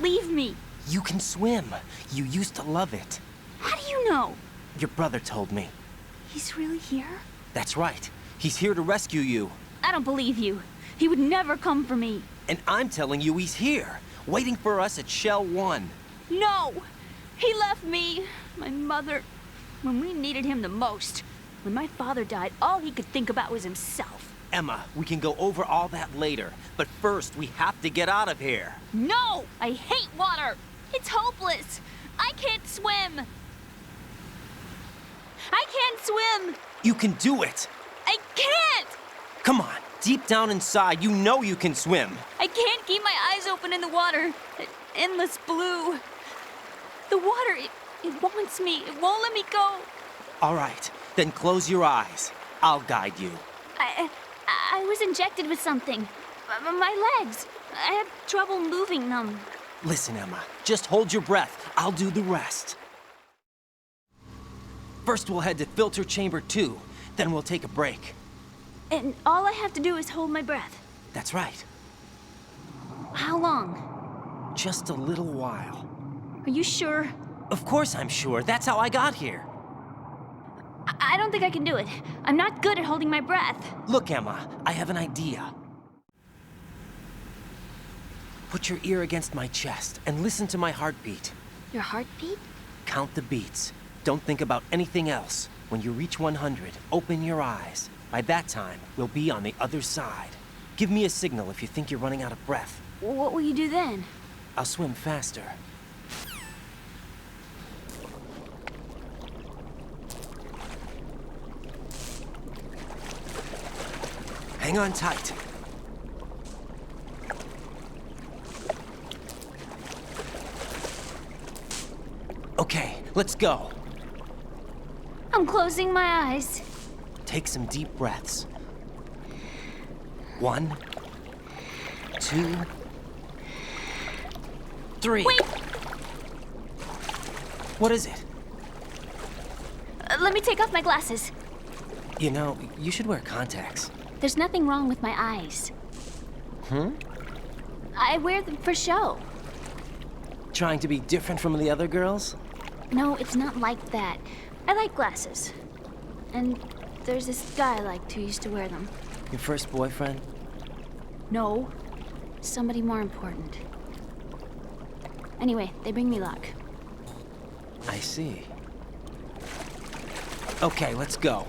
[SPEAKER 15] Leave me.
[SPEAKER 13] You can swim. You used to love it.
[SPEAKER 15] How do you know?
[SPEAKER 13] Your brother told me.
[SPEAKER 15] He's really here?
[SPEAKER 13] That's right. He's here to rescue you.
[SPEAKER 15] I don't believe you. He would never come for me.
[SPEAKER 13] And I'm telling you he's here, waiting for us at Shell 1.
[SPEAKER 15] No! He left me, my mother, when we needed him the most. When my father died, all he could think about was himself.
[SPEAKER 13] Emma, we can go over all that later. But first, we have to get out of here.
[SPEAKER 15] No! I hate water! It's hopeless! I can't swim! I can't swim!
[SPEAKER 13] You can do it!
[SPEAKER 15] I can't!
[SPEAKER 13] Come on, deep down inside, you know you can swim.
[SPEAKER 15] I can't keep my eyes open in the water. Endless blue. The water, it wants me. It won't let me go.
[SPEAKER 13] All right, then close your eyes. I'll guide you.
[SPEAKER 15] I was injected with something. My legs. I have trouble moving them.
[SPEAKER 13] Listen, Emma, just hold your breath. I'll do the rest. First, we'll head to filter chamber 2. Then we'll take a break.
[SPEAKER 15] And all I have to do is hold my breath.
[SPEAKER 13] That's right.
[SPEAKER 15] How long?
[SPEAKER 13] Just a little while.
[SPEAKER 15] Are you sure?
[SPEAKER 13] Of course I'm sure. That's how I got here.
[SPEAKER 15] I don't think I can do it. I'm not good at holding my breath.
[SPEAKER 13] Look, Emma, I have an idea. Put your ear against my chest and listen to my heartbeat.
[SPEAKER 15] Your heartbeat?
[SPEAKER 13] Count the beats. Don't think about anything else. When you reach 100, open your eyes. By that time, we'll be on the other side. Give me a signal if you think you're running out of breath.
[SPEAKER 15] What will you do then?
[SPEAKER 13] I'll swim faster. Hang on tight. Okay, let's go.
[SPEAKER 15] I'm closing my eyes.
[SPEAKER 13] Take some deep breaths. 1, 2, 3.
[SPEAKER 15] Wait!
[SPEAKER 13] What is it?
[SPEAKER 15] Let me take off my glasses.
[SPEAKER 13] You know, you should wear contacts.
[SPEAKER 15] There's nothing wrong with my eyes. I wear them for show.
[SPEAKER 13] Trying to be different from the other girls?
[SPEAKER 15] No, it's not like that. I like glasses. And there's this guy I liked who used to wear them.
[SPEAKER 13] Your first boyfriend?
[SPEAKER 15] No. Somebody more important. Anyway, they bring me luck.
[SPEAKER 13] I see. Okay, let's go.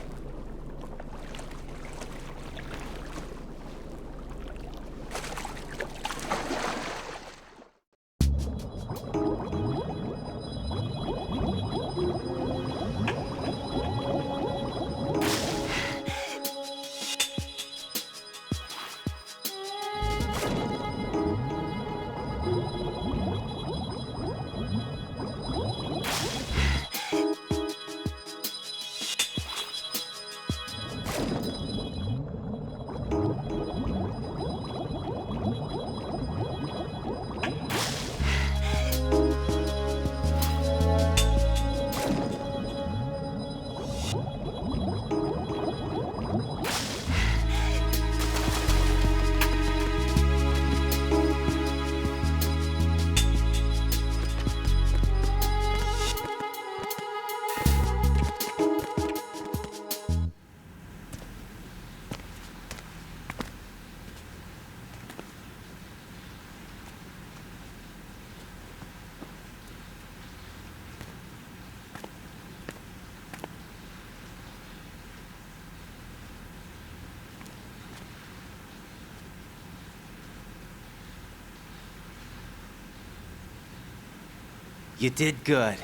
[SPEAKER 13] You did good.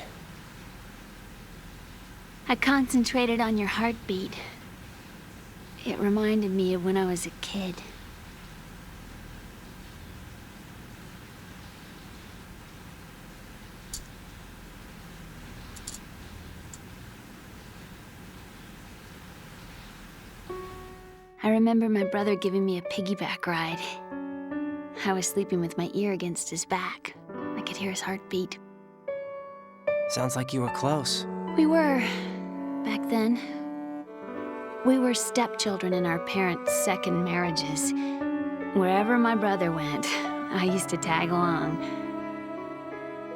[SPEAKER 15] I concentrated on your heartbeat. It reminded me of when I was a kid. I remember my brother giving me a piggyback ride. I was sleeping with my ear against his back. I could hear his heartbeat.
[SPEAKER 13] Sounds like you were close.
[SPEAKER 15] We were, back then. We were stepchildren in our parents' second marriages. Wherever my brother went, I used to tag along.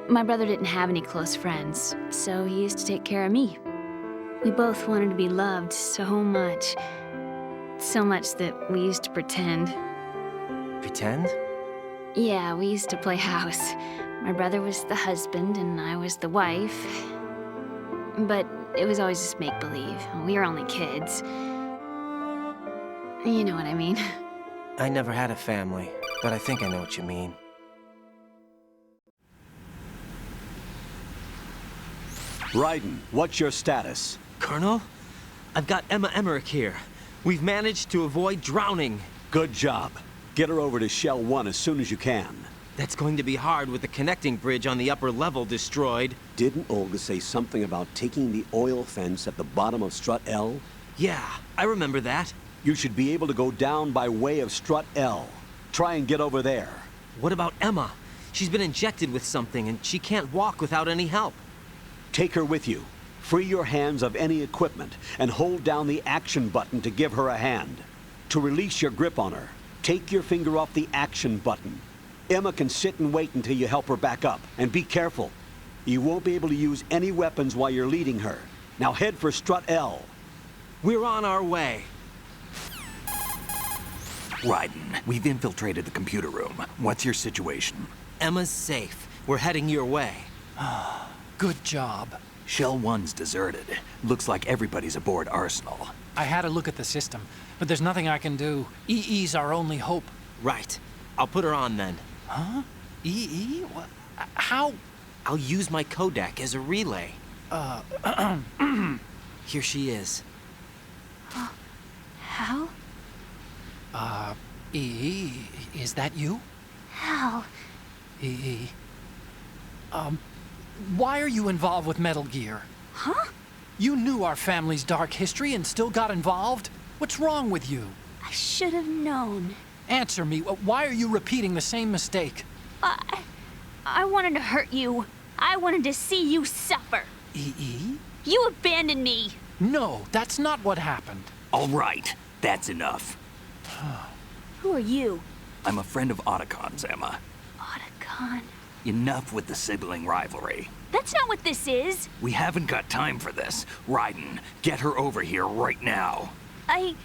[SPEAKER 15] My brother didn't have any close friends, so he used to take care of me. We both wanted to be loved so much. So much that we used to pretend.
[SPEAKER 13] Pretend?
[SPEAKER 15] Yeah, we used to play house. My brother was the husband and I was the wife. But it was always just make-believe. We were only kids. You know what I mean.
[SPEAKER 13] I never had a family, but I think I know what you mean.
[SPEAKER 17] Raiden, what's your status?
[SPEAKER 13] Colonel? I've got Emma Emmerich here. We've managed to avoid drowning.
[SPEAKER 17] Good job. Get her over to Shell 1 as soon as you can.
[SPEAKER 13] That's going to be hard with the connecting bridge on the upper level destroyed.
[SPEAKER 17] Didn't Olga say something about taking the oil fence at the bottom of Strut L?
[SPEAKER 13] Yeah, I remember that.
[SPEAKER 17] You should be able to go down by way of Strut L. Try and get over there.
[SPEAKER 13] What about Emma? She's been injected with something and she can't walk without any help.
[SPEAKER 17] Take her with you. Free your hands of any equipment and hold down the action button to give her a hand. To release your grip on her, take your finger off the action button. Emma can sit and wait until you help her back up. And be careful. You won't be able to use any weapons while you're leading her. Now head for Strut L.
[SPEAKER 13] We're on our way.
[SPEAKER 2] Raiden, we've infiltrated the computer room. What's your situation?
[SPEAKER 13] Emma's safe. We're heading your way.
[SPEAKER 3] Good job.
[SPEAKER 2] Shell 1's deserted. Looks like everybody's aboard Arsenal.
[SPEAKER 3] I had a look at the system, but there's nothing I can do. EE's our only hope.
[SPEAKER 13] Right. I'll put her on then.
[SPEAKER 3] Huh? EE? What? How?
[SPEAKER 13] I'll use my Kodak as a relay. Here she is.
[SPEAKER 15] Hal?
[SPEAKER 3] EE, is that you?
[SPEAKER 15] Hal.
[SPEAKER 3] EE. Why are you involved with Metal Gear?
[SPEAKER 15] Huh?
[SPEAKER 3] You knew our family's dark history and still got involved? What's wrong with you?
[SPEAKER 15] I should have known.
[SPEAKER 3] Answer me. Why are you repeating the same mistake?
[SPEAKER 15] I wanted to hurt you. I wanted to see you suffer.
[SPEAKER 3] EE?
[SPEAKER 15] You abandoned me.
[SPEAKER 3] No, that's not what happened.
[SPEAKER 2] All right, that's enough.
[SPEAKER 15] Who are you?
[SPEAKER 2] I'm a friend of Otacon's, Emma.
[SPEAKER 15] Otacon?
[SPEAKER 2] Enough with the sibling rivalry.
[SPEAKER 15] That's not what this is.
[SPEAKER 2] We haven't got time for this. Raiden, get her over here right now.
[SPEAKER 15] I...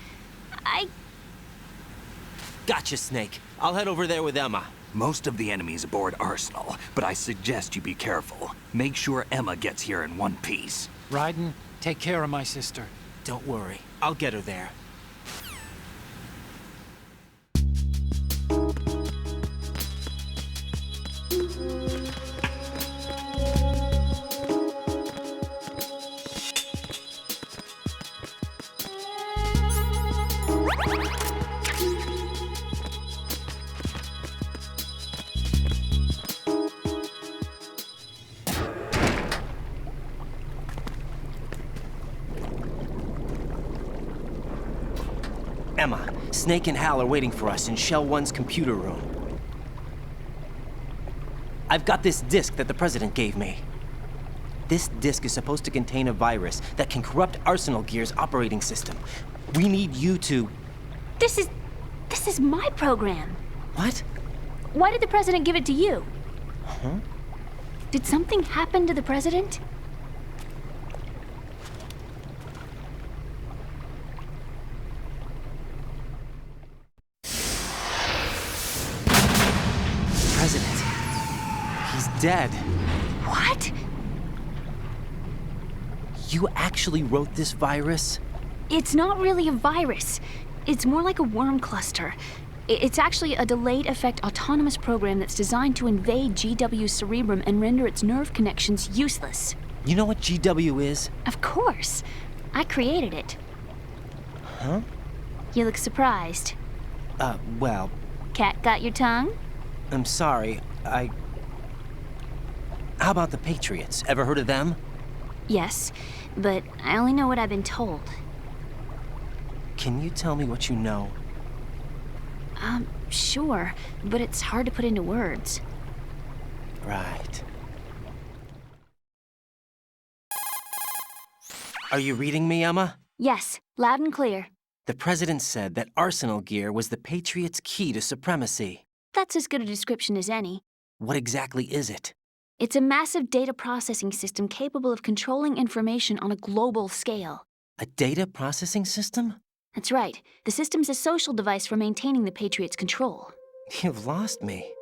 [SPEAKER 13] Gotcha, Snake. I'll head over there with Emma.
[SPEAKER 2] Most of the enemy's aboard Arsenal, but I suggest you be careful. Make sure Emma gets here in one piece.
[SPEAKER 3] Raiden, take care of my sister.
[SPEAKER 13] Don't worry. I'll get her there. Emma, Snake and Hal are waiting for us in Shell 1's computer room. I've got this disk that the President gave me. This disk is supposed to contain a virus that can corrupt Arsenal Gear's operating system. We need you to...
[SPEAKER 15] This is my program.
[SPEAKER 13] What?
[SPEAKER 15] Why did the President give it to you?
[SPEAKER 13] Huh?
[SPEAKER 15] Did something happen to the President?
[SPEAKER 13] President. He's dead.
[SPEAKER 15] What?
[SPEAKER 13] You actually wrote this virus?
[SPEAKER 15] It's not really a virus. It's more like a worm cluster. It's actually a delayed effect autonomous program that's designed to invade GW's cerebrum and render its nerve connections useless.
[SPEAKER 13] You know what GW is?
[SPEAKER 15] Of course. I created it.
[SPEAKER 13] Huh?
[SPEAKER 15] You look surprised.
[SPEAKER 13] Well...
[SPEAKER 15] Cat got your tongue?
[SPEAKER 13] I'm sorry, How about the Patriots? Ever heard of them?
[SPEAKER 15] Yes, but I only know what I've been told.
[SPEAKER 13] Can you tell me what you know?
[SPEAKER 15] Sure, but it's hard to put into words.
[SPEAKER 13] Right. Are you reading me, Emma?
[SPEAKER 15] Yes, loud and clear.
[SPEAKER 13] The President said that Arsenal gear was the Patriots' key to supremacy.
[SPEAKER 15] That's as good a description as any.
[SPEAKER 13] What exactly is it?
[SPEAKER 15] It's a massive data processing system capable of controlling information on a global scale.
[SPEAKER 13] A data processing system?
[SPEAKER 15] That's right. The system's a social device for maintaining the Patriots' control.
[SPEAKER 13] You've lost me.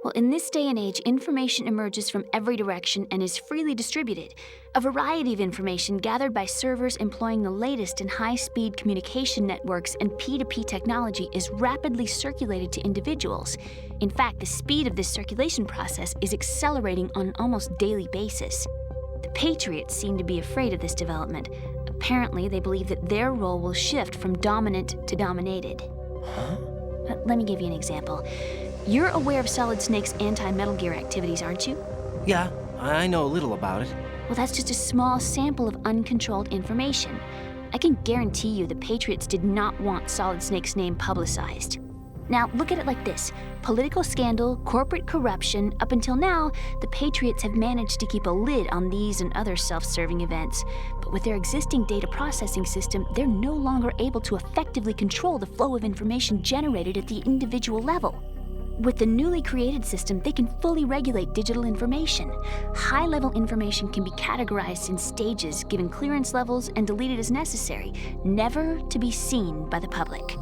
[SPEAKER 15] Well, in this day and age, information emerges from every direction and is freely distributed. A variety of information gathered by servers employing the latest in high-speed communication networks and P2P technology is rapidly circulated to individuals. In fact, the speed of this circulation process is accelerating on an almost daily basis. The Patriots seem to be afraid of this development. Apparently, they believe that their role will shift from dominant to dominated.
[SPEAKER 13] Huh?
[SPEAKER 15] Let me give you an example. You're aware of Solid Snake's anti-Metal Gear activities, aren't you?
[SPEAKER 13] Yeah, I know a little about it.
[SPEAKER 15] Well, that's just a small sample of uncontrolled information. I can guarantee you the Patriots did not want Solid Snake's name publicized. Now, look at it like this. Political scandal, corporate corruption, up until now, the Patriots have managed to keep a lid on these and other self-serving events. But with their existing data processing system, they're no longer able to effectively control the flow of information generated at the individual level. With the newly created system, they can fully regulate digital information. High-level information can be categorized in stages, given clearance levels, and deleted as necessary, never to be seen by the public.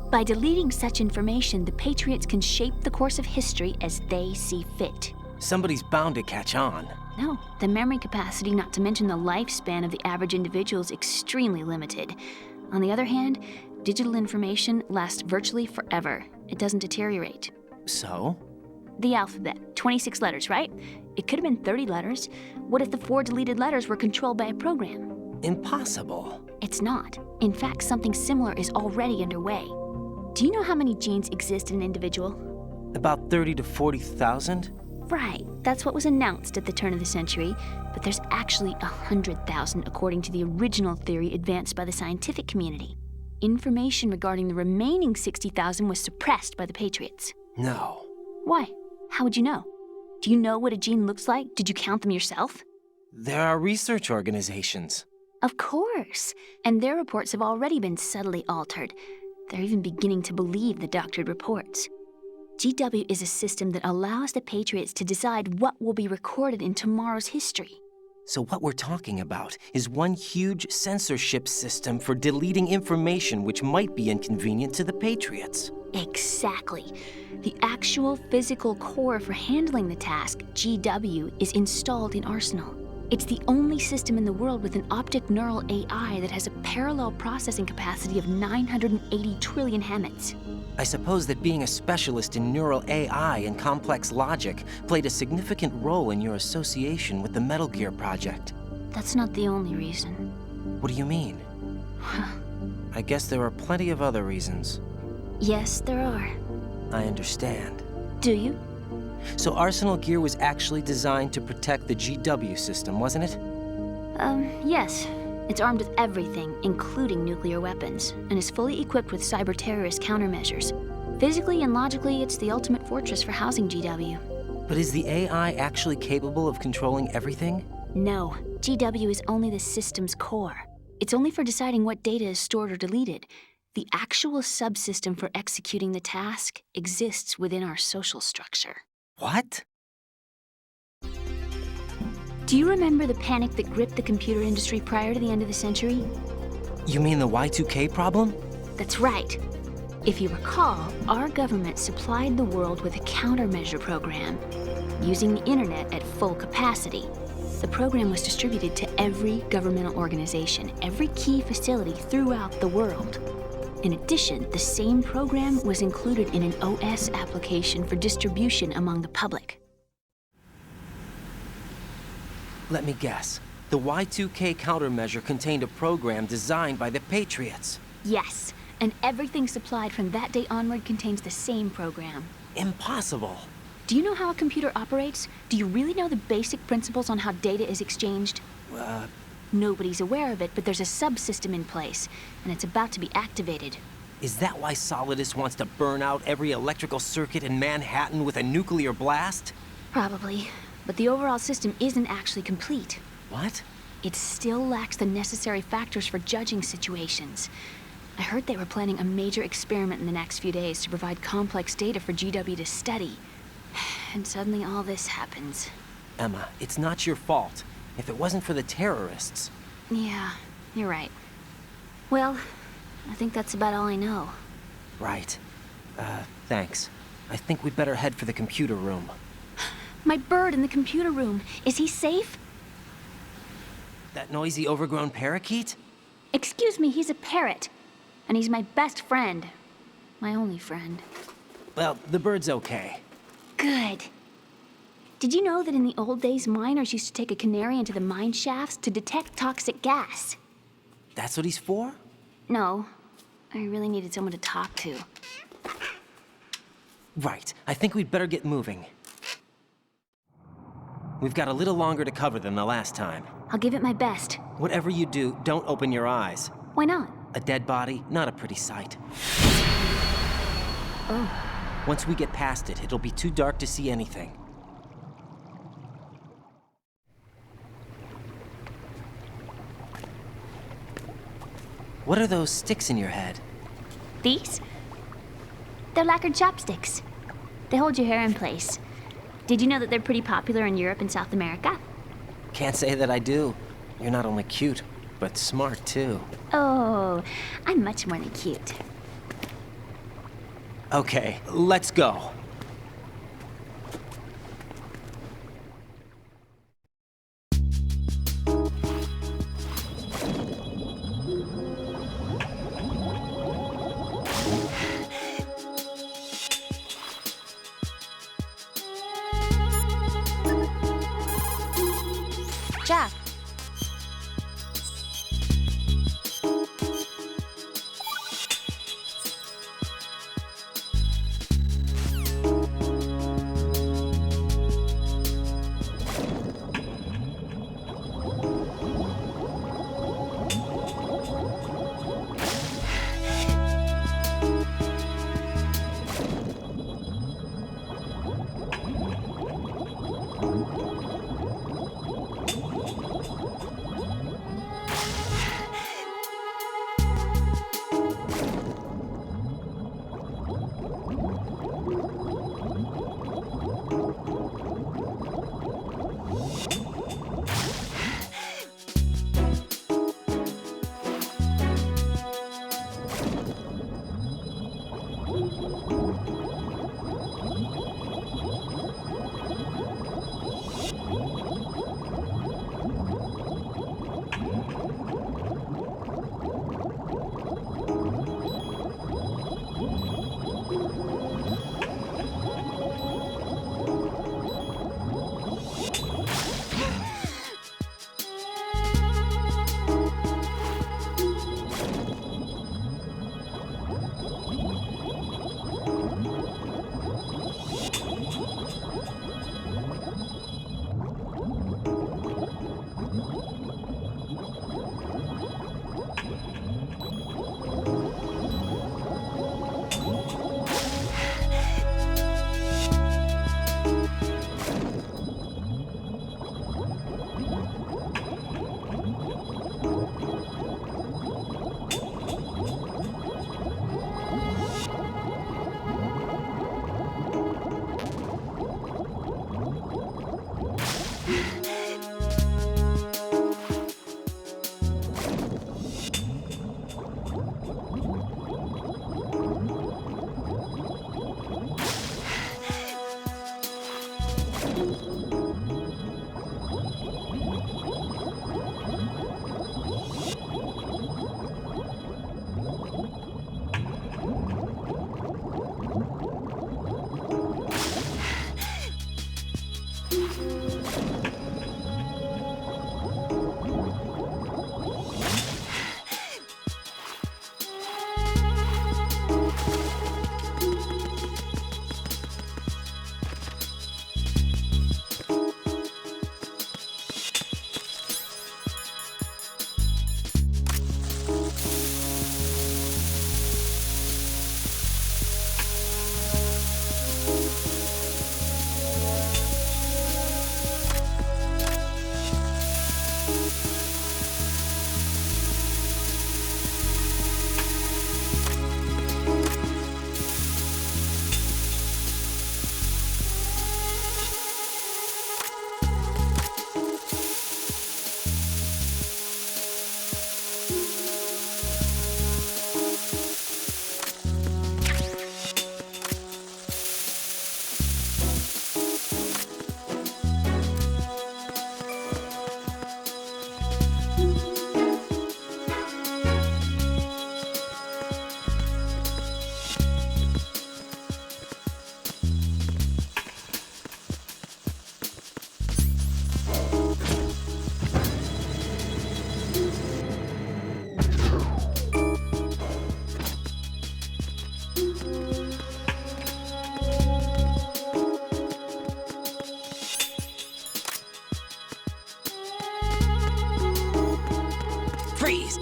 [SPEAKER 15] By deleting such information, the Patriots can shape the course of history as they see fit.
[SPEAKER 13] Somebody's bound to catch on.
[SPEAKER 15] No, the memory capacity, not to mention the lifespan of the average individual, is extremely limited. On the other hand, digital information lasts virtually forever. It doesn't deteriorate.
[SPEAKER 13] So?
[SPEAKER 15] The alphabet, 26 letters, right? It could have been 30 letters. What if the 4 deleted letters were controlled by a program?
[SPEAKER 13] Impossible.
[SPEAKER 15] It's not. In fact, something similar is already underway. Do you know how many genes exist in an individual?
[SPEAKER 13] About 30 to 40,000?
[SPEAKER 15] Right. That's what was announced at the turn of the century. But there's actually 100,000 according to the original theory advanced by the scientific community. Information regarding the remaining 60,000 was suppressed by the Patriots.
[SPEAKER 13] No.
[SPEAKER 15] Why? How would you know? Do you know what a gene looks like? Did you count them yourself?
[SPEAKER 13] There are research organizations.
[SPEAKER 15] Of course. And their reports have already been subtly altered. They're even beginning to believe the doctored reports. GW is a system that allows the Patriots to decide what will be recorded in tomorrow's history.
[SPEAKER 13] So what we're talking about is one huge censorship system for deleting information which might be inconvenient to the Patriots.
[SPEAKER 15] Exactly. The actual physical core for handling the task, GW, is installed in Arsenal. It's the only system in the world with an optic neural AI that has a parallel processing capacity of 980 trillion Hammets.
[SPEAKER 13] I suppose that being a specialist in neural AI and complex logic played a significant role in your association with the Metal Gear project.
[SPEAKER 15] That's not the only reason.
[SPEAKER 13] What do you mean? I guess there are plenty of other reasons.
[SPEAKER 15] Yes, there are.
[SPEAKER 13] I understand.
[SPEAKER 15] Do you?
[SPEAKER 13] So Arsenal gear was actually designed to protect the GW system, wasn't it?
[SPEAKER 15] Yes. It's armed with everything, including nuclear weapons, and is fully equipped with cyber-terrorist countermeasures. Physically and logically, it's the ultimate fortress for housing GW.
[SPEAKER 13] But is the AI actually capable of controlling everything?
[SPEAKER 15] No. GW is only the system's core. It's only for deciding what data is stored or deleted. The actual subsystem for executing the task exists within our social structure.
[SPEAKER 13] What?
[SPEAKER 15] Do you remember the panic that gripped the computer industry prior to the end of the century?
[SPEAKER 13] You mean the Y2K problem?
[SPEAKER 15] That's right. If you recall, our government supplied the world with a countermeasure program, using the internet at full capacity. The program was distributed to every governmental organization, every key facility throughout the world. In addition, the same program was included in an OS application for distribution among the public.
[SPEAKER 13] Let me guess. The Y2K countermeasure contained a program designed by the Patriots.
[SPEAKER 15] Yes, and everything supplied from that day onward contains the same program.
[SPEAKER 13] Impossible.
[SPEAKER 15] Do you know how a computer operates? Do you really know the basic principles on how data is exchanged? Nobody's aware of it, but there's a subsystem in place, and it's about to be activated.
[SPEAKER 13] Is that why Solidus wants to burn out every electrical circuit in Manhattan with a nuclear blast?
[SPEAKER 15] Probably, but the overall system isn't actually complete.
[SPEAKER 13] What?
[SPEAKER 15] It still lacks the necessary factors for judging situations. I heard they were planning a major experiment in the next few days to provide complex data for GW to study. And suddenly all this happens.
[SPEAKER 13] Emma, it's not your fault. If it wasn't for the terrorists...
[SPEAKER 15] Yeah, you're right. Well, I think that's about all I know.
[SPEAKER 13] Right. Thanks. I think we'd better head for the computer room.
[SPEAKER 15] My bird in the computer room. Is he safe?
[SPEAKER 13] That noisy, overgrown parakeet?
[SPEAKER 15] Excuse me, he's a parrot. And he's my best friend. My only friend.
[SPEAKER 13] Well, the bird's okay.
[SPEAKER 15] Good. Did you know that in the old days, miners used to take a canary into the mine shafts to detect toxic gas?
[SPEAKER 13] That's what he's for?
[SPEAKER 15] No. I really needed someone to talk to.
[SPEAKER 13] Right. I think we'd better get moving. We've got a little longer to cover than the last time.
[SPEAKER 15] I'll give it my best.
[SPEAKER 13] Whatever you do, don't open your eyes.
[SPEAKER 15] Why not?
[SPEAKER 13] A dead body, not a pretty sight.
[SPEAKER 15] Oh.
[SPEAKER 13] Once we get past it, it'll be too dark to see anything. What are those sticks in your head?
[SPEAKER 15] These? They're lacquered chopsticks. They hold your hair in place. Did you know that they're pretty popular in Europe and South America?
[SPEAKER 13] Can't say that I do. You're not only cute, but smart too.
[SPEAKER 15] Oh, I'm much more than cute.
[SPEAKER 13] Okay, let's go.
[SPEAKER 15] Jack.
[SPEAKER 18] Freeze!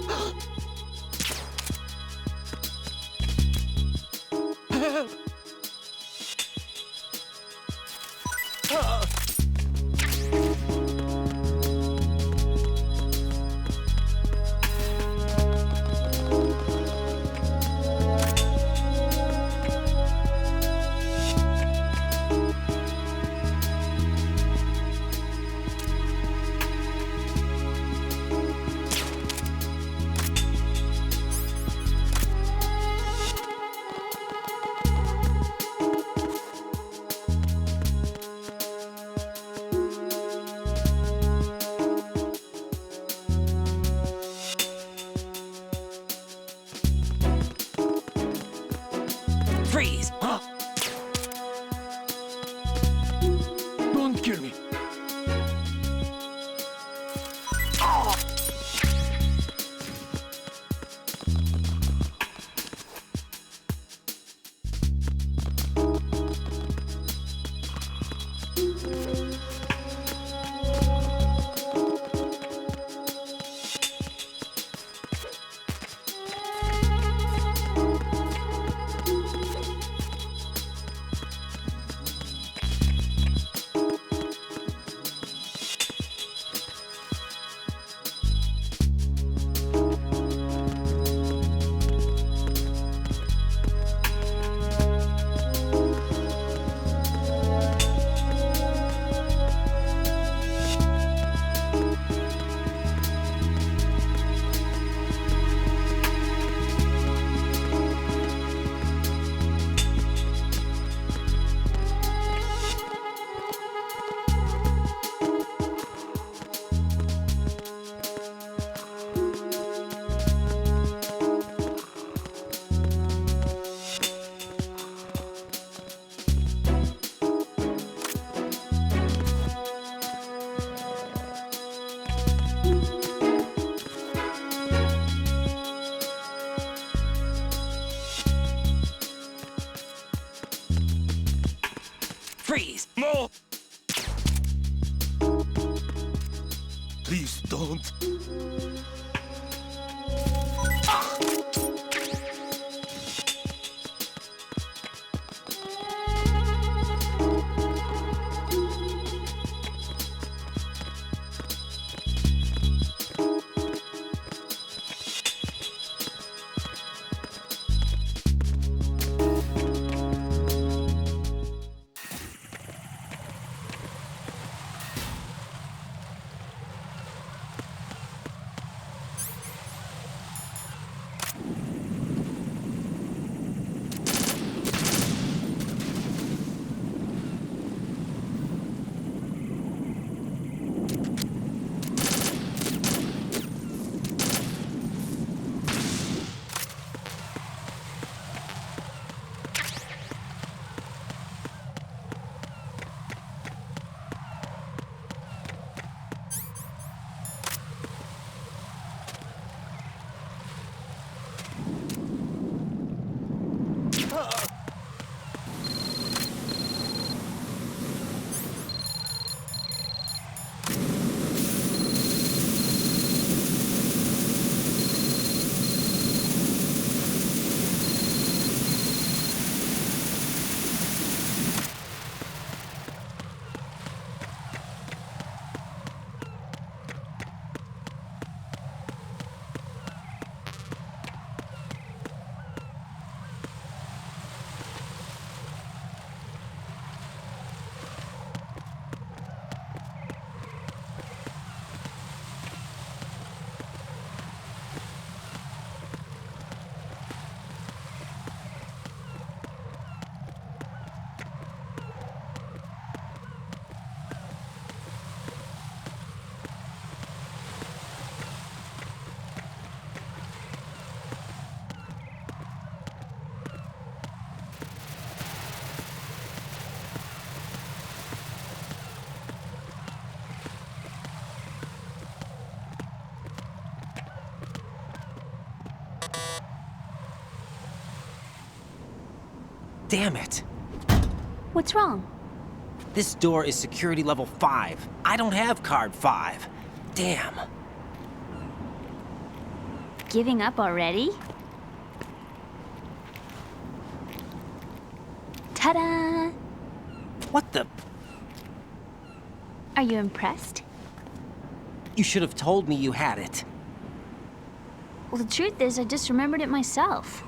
[SPEAKER 18] Help! Freeze!
[SPEAKER 7] Don't kill me.
[SPEAKER 18] Freeze!
[SPEAKER 7] No! Please don't.
[SPEAKER 13] Damn it.
[SPEAKER 15] What's wrong?
[SPEAKER 13] This door is security level 5. I don't have card 5. Damn.
[SPEAKER 15] giving up already? Ta-da!
[SPEAKER 13] What the?
[SPEAKER 15] Are you impressed?
[SPEAKER 13] You should have told me you had it.
[SPEAKER 15] Well, the truth is, I just remembered it myself.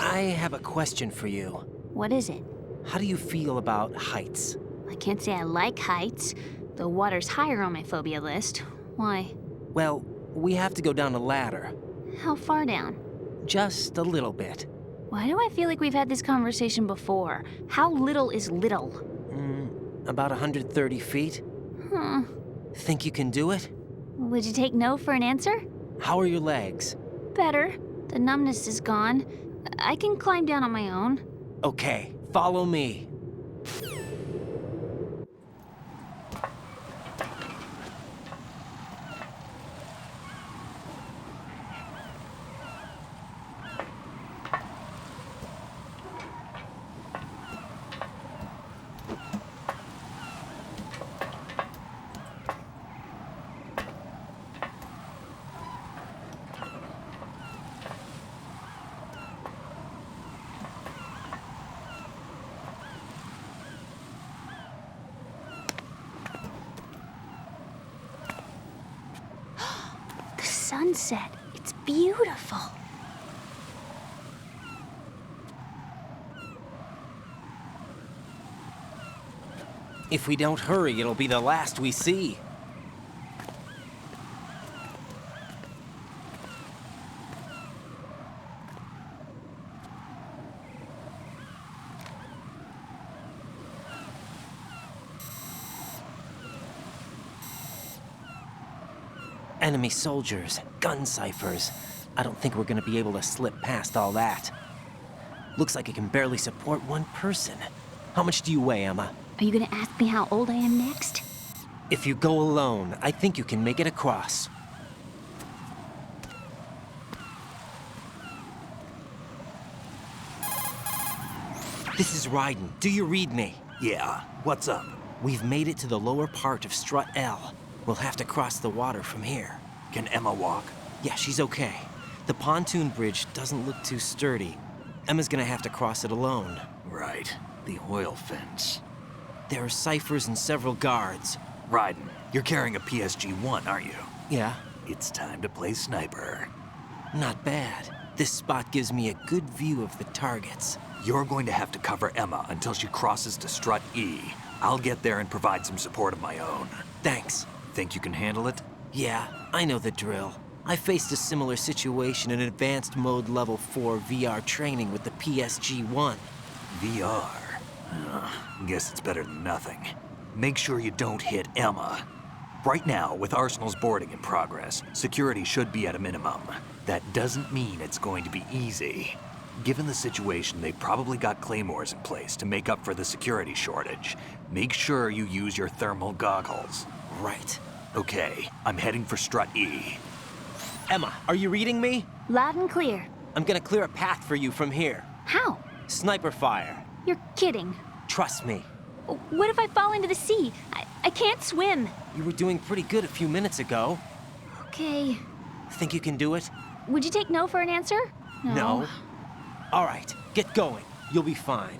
[SPEAKER 13] I have a question for you.
[SPEAKER 15] What is it?
[SPEAKER 13] How do you feel about heights?
[SPEAKER 15] I can't say I like heights, though water's higher on my phobia list. Why?
[SPEAKER 13] Well, we have to go down a ladder.
[SPEAKER 15] How far down?
[SPEAKER 13] Just a little bit.
[SPEAKER 15] Why do I feel like we've had this conversation before? How little is little?
[SPEAKER 13] About 130 feet.
[SPEAKER 15] Huh.
[SPEAKER 13] Think you can do it?
[SPEAKER 15] Would you take no for an answer?
[SPEAKER 13] How are your legs?
[SPEAKER 15] Better. The numbness is gone. I can climb down on my own.
[SPEAKER 13] Okay, follow me.
[SPEAKER 15] Sunset. It's beautiful.
[SPEAKER 13] If we don't hurry, it'll be the last we see. Enemy soldiers, gun ciphers. I don't think we're gonna be able to slip past all that. Looks like it can barely support one person. How much do you weigh, Emma?
[SPEAKER 15] Are you gonna ask me how old I am next?
[SPEAKER 13] If you go alone, I think you can make it across. This is Raiden. Do you read me?
[SPEAKER 2] Yeah, what's up?
[SPEAKER 13] We've made it to the lower part of Strut L. We'll have to cross the water from here.
[SPEAKER 2] Can Emma walk?
[SPEAKER 13] Yeah, she's okay. The pontoon bridge doesn't look too sturdy. Emma's gonna have to cross it alone.
[SPEAKER 2] Right. The oil fence.
[SPEAKER 13] There are ciphers and several guards.
[SPEAKER 2] Raiden, you're carrying a PSG-1, aren't you?
[SPEAKER 13] Yeah.
[SPEAKER 2] It's time to play sniper.
[SPEAKER 13] Not bad. This spot gives me a good view of the targets.
[SPEAKER 2] You're going to have to cover Emma until she crosses to Strut E. I'll get there and provide some support of my own.
[SPEAKER 13] Thanks.
[SPEAKER 2] Think you can handle it?
[SPEAKER 13] Yeah, I know the drill. I faced a similar situation in Advanced Mode Level 4 VR training with the PSG-1.
[SPEAKER 2] VR? Guess it's better than nothing. Make sure you don't hit Emma.
[SPEAKER 1] Right now, with Arsenal's boarding in progress, security should be at a minimum. That doesn't mean it's going to be easy. Given the situation, they've probably got claymores in place to make up for the security shortage. Make sure you use your thermal goggles.
[SPEAKER 13] Right.
[SPEAKER 1] Okay, I'm heading for Strut E.
[SPEAKER 13] Emma, are you reading me?
[SPEAKER 15] Loud and clear.
[SPEAKER 13] I'm gonna clear a path for you from here.
[SPEAKER 15] How?
[SPEAKER 13] Sniper fire.
[SPEAKER 15] You're kidding.
[SPEAKER 13] Trust me.
[SPEAKER 15] What if I fall into the sea? I can't swim.
[SPEAKER 13] You were doing pretty good a few minutes ago.
[SPEAKER 15] Okay.
[SPEAKER 13] Think you can do it?
[SPEAKER 15] Would you take no for an answer?
[SPEAKER 13] No. All right, get going. You'll be fine.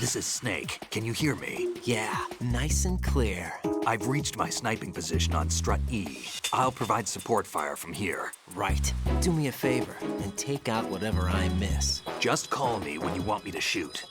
[SPEAKER 1] This is Snake. Can you hear me?
[SPEAKER 13] Yeah, nice and clear.
[SPEAKER 1] I've reached my sniping position on Strut E. I'll provide support fire from here.
[SPEAKER 13] Right. Do me a favor and take out whatever I miss.
[SPEAKER 1] Just call me when you want me to shoot.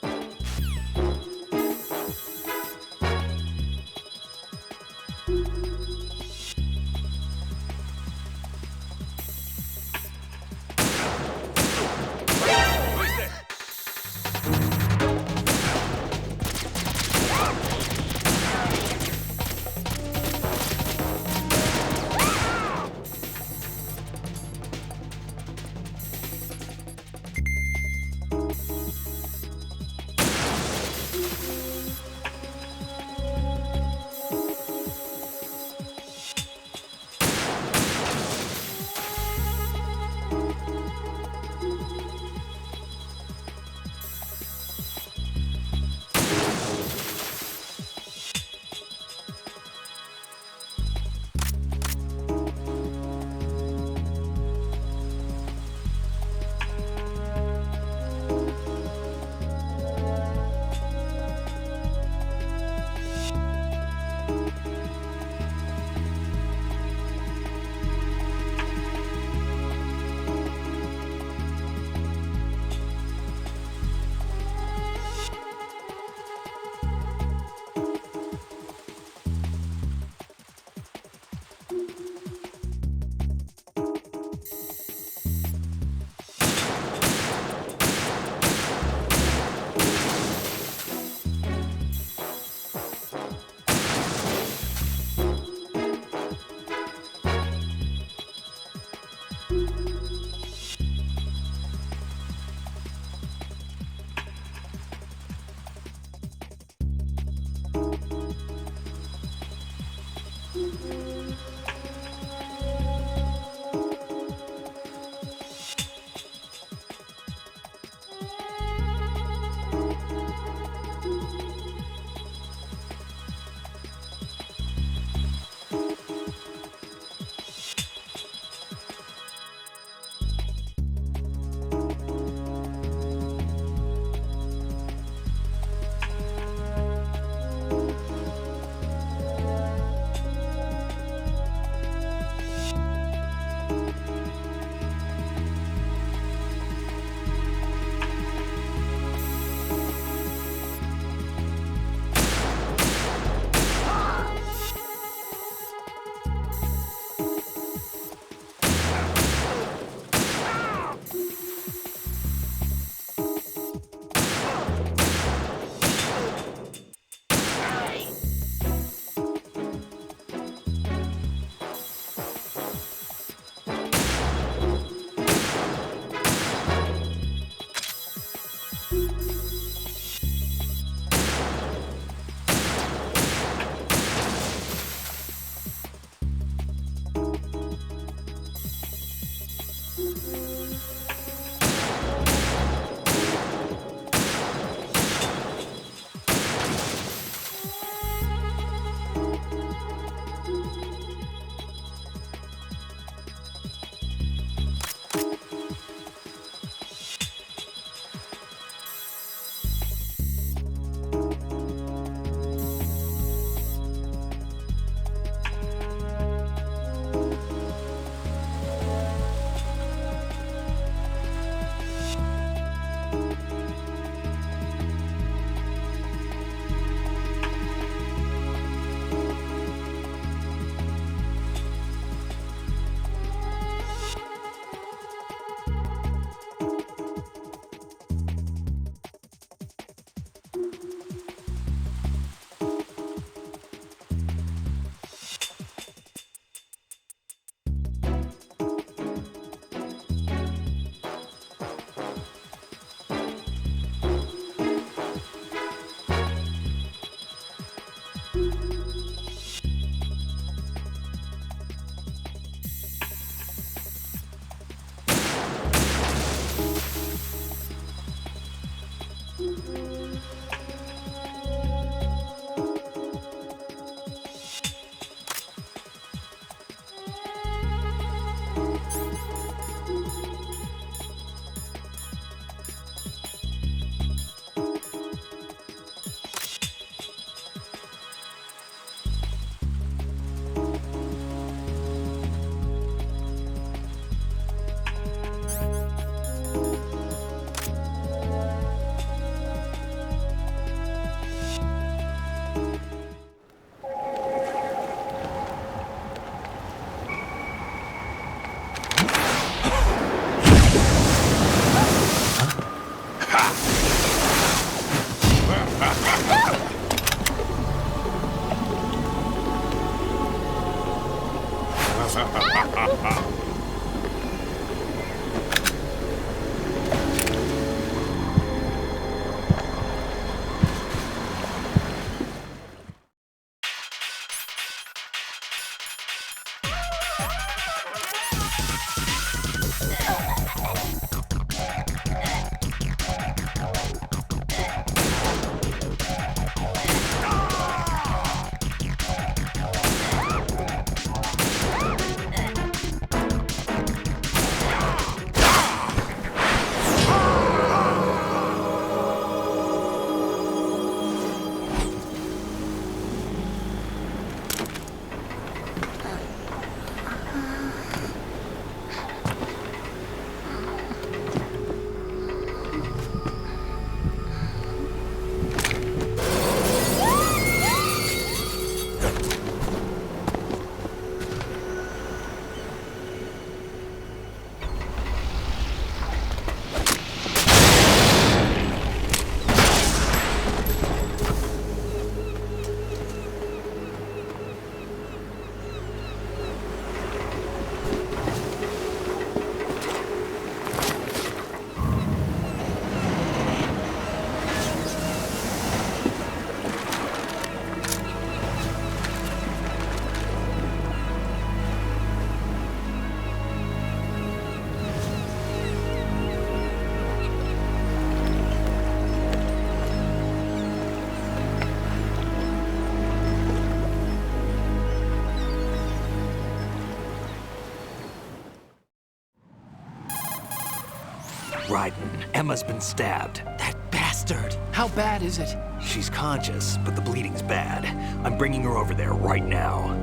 [SPEAKER 1] Emma's been stabbed.
[SPEAKER 13] That bastard!
[SPEAKER 3] How bad is it?
[SPEAKER 1] She's conscious, but the bleeding's bad. I'm bringing her over there right now.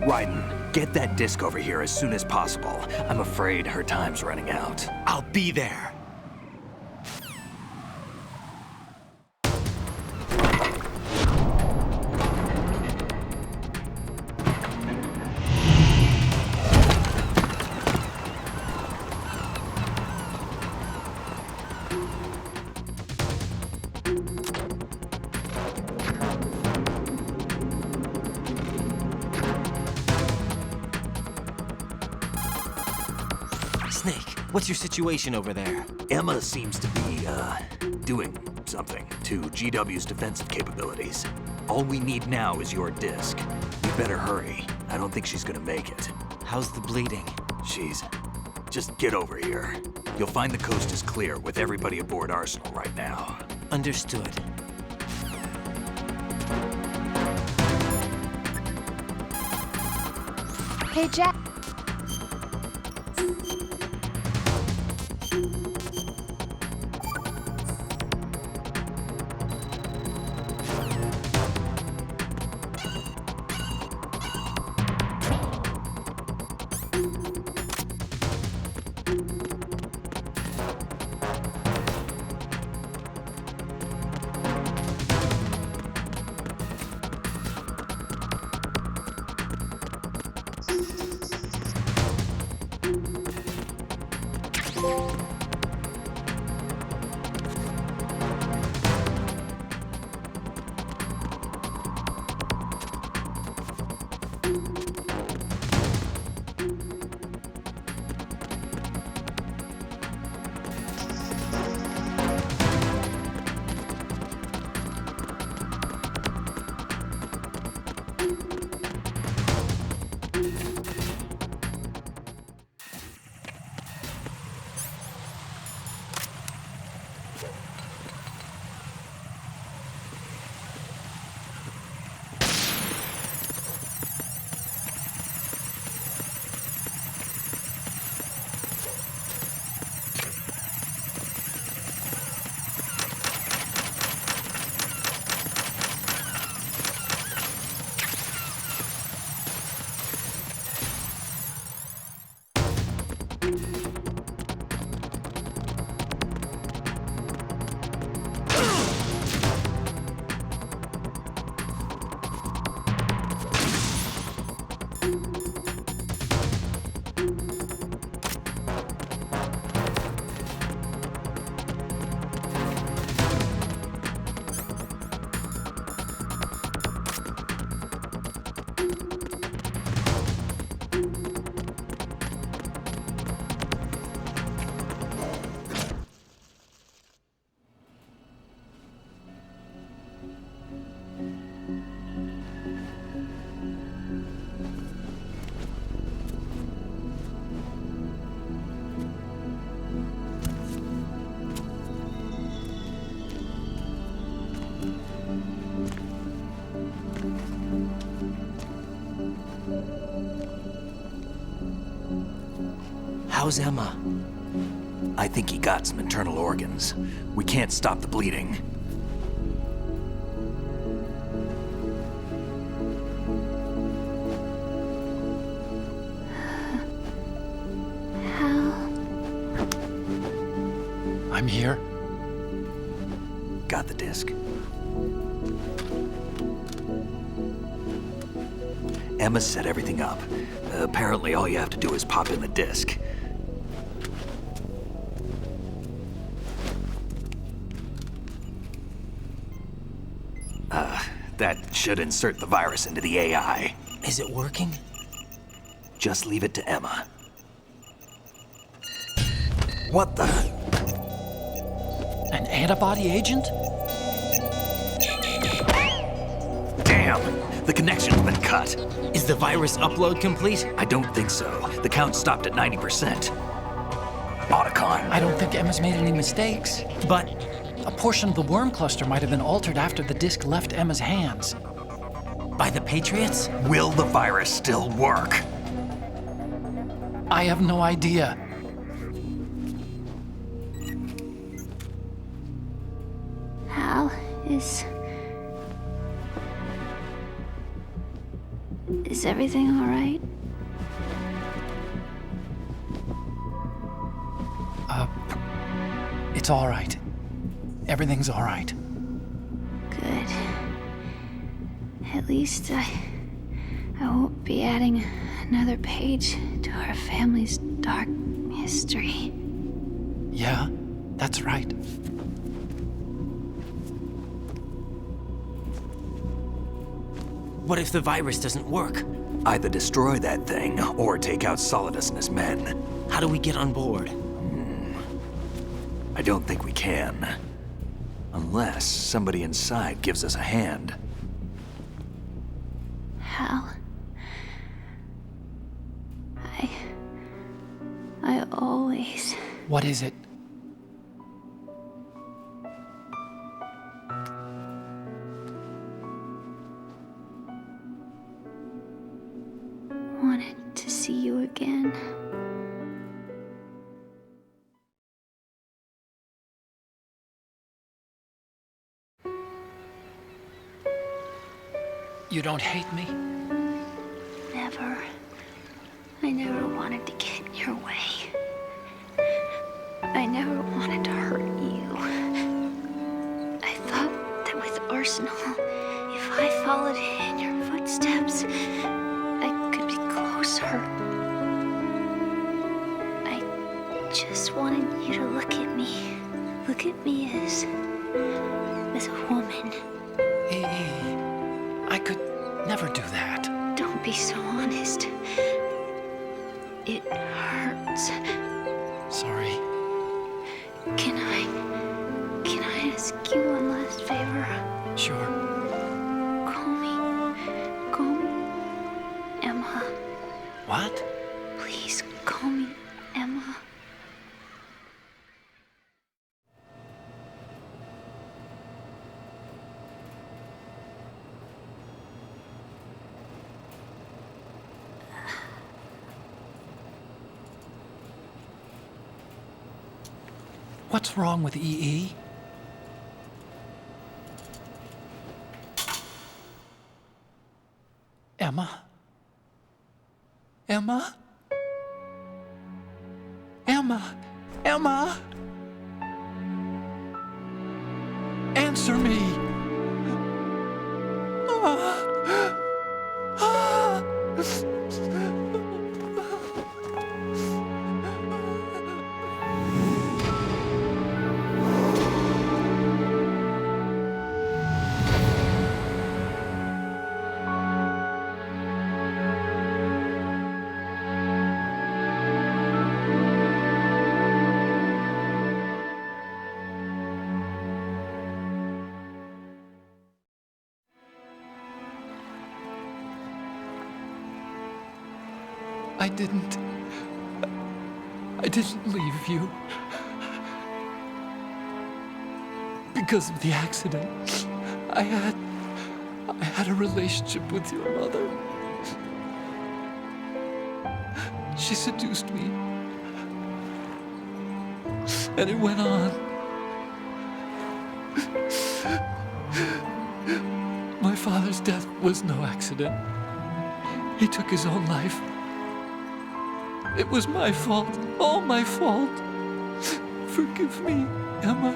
[SPEAKER 1] Raiden, get that disc over here as soon as possible. I'm afraid her time's running out.
[SPEAKER 13] I'll be there. Snake, what's your situation over there?
[SPEAKER 1] Emma seems to be, doing something to GW's defensive capabilities. All we need now is your disc. You better hurry. I don't think she's gonna make it.
[SPEAKER 13] How's the bleeding?
[SPEAKER 1] Just get over here. You'll find the coast is clear with everybody aboard Arsenal right now.
[SPEAKER 13] Understood.
[SPEAKER 16] Hey, Jack.
[SPEAKER 13] How's Emma?
[SPEAKER 1] I think he got some internal organs. We can't stop the bleeding.
[SPEAKER 3] I'm here.
[SPEAKER 1] Got the disc. Emma set everything up. Apparently all you have to do is pop in the disc. That should insert the virus into the AI.
[SPEAKER 13] Is it working?
[SPEAKER 1] Just leave it to Emma. What the?
[SPEAKER 3] An antibody agent?
[SPEAKER 1] Damn! The connection's been cut.
[SPEAKER 13] Is the virus upload complete?
[SPEAKER 1] I don't think so. The count stopped at 90%. Otacon.
[SPEAKER 3] I don't think Emma's made any mistakes.
[SPEAKER 13] But
[SPEAKER 3] a portion of the worm cluster might have been altered after the disc left Emma's hands.
[SPEAKER 13] By the Patriots?
[SPEAKER 1] Will the virus still work?
[SPEAKER 3] I have no idea.
[SPEAKER 15] Is everything all right?
[SPEAKER 3] It's all right. Everything's all right.
[SPEAKER 15] Good. At least I won't be adding another page to our family's dark history.
[SPEAKER 3] Yeah, that's right.
[SPEAKER 13] What if the virus doesn't work?
[SPEAKER 1] Either destroy that thing, or take out Solidus and his men.
[SPEAKER 13] How do we get on board?
[SPEAKER 1] I don't think we can. Unless somebody inside gives us a hand.
[SPEAKER 15] Hal. I always...
[SPEAKER 3] What is it?
[SPEAKER 15] wanted to see you again.
[SPEAKER 3] You don't hate me?
[SPEAKER 15] Never. I never wanted to get in your way. I never wanted to hurt you. I thought that with Arsenal, if I followed in your footsteps, I could be closer. I just wanted you to look at me. Look at me as a woman.
[SPEAKER 3] I could never do that.
[SPEAKER 15] Don't be so honest. It hurts.
[SPEAKER 3] Sorry.
[SPEAKER 15] Can I ask you one last favor?
[SPEAKER 3] Sure.
[SPEAKER 15] Call me Emma.
[SPEAKER 3] What?
[SPEAKER 15] Please call me Emma.
[SPEAKER 3] What's wrong with EE? Emma? Emma? Emma? Emma? Answer me! I didn't leave you. Because of the accident, I had a relationship with your mother. She seduced me. And it went on. My father's death was no accident. He took his own life. It was my fault, all my fault. Forgive me, Emma.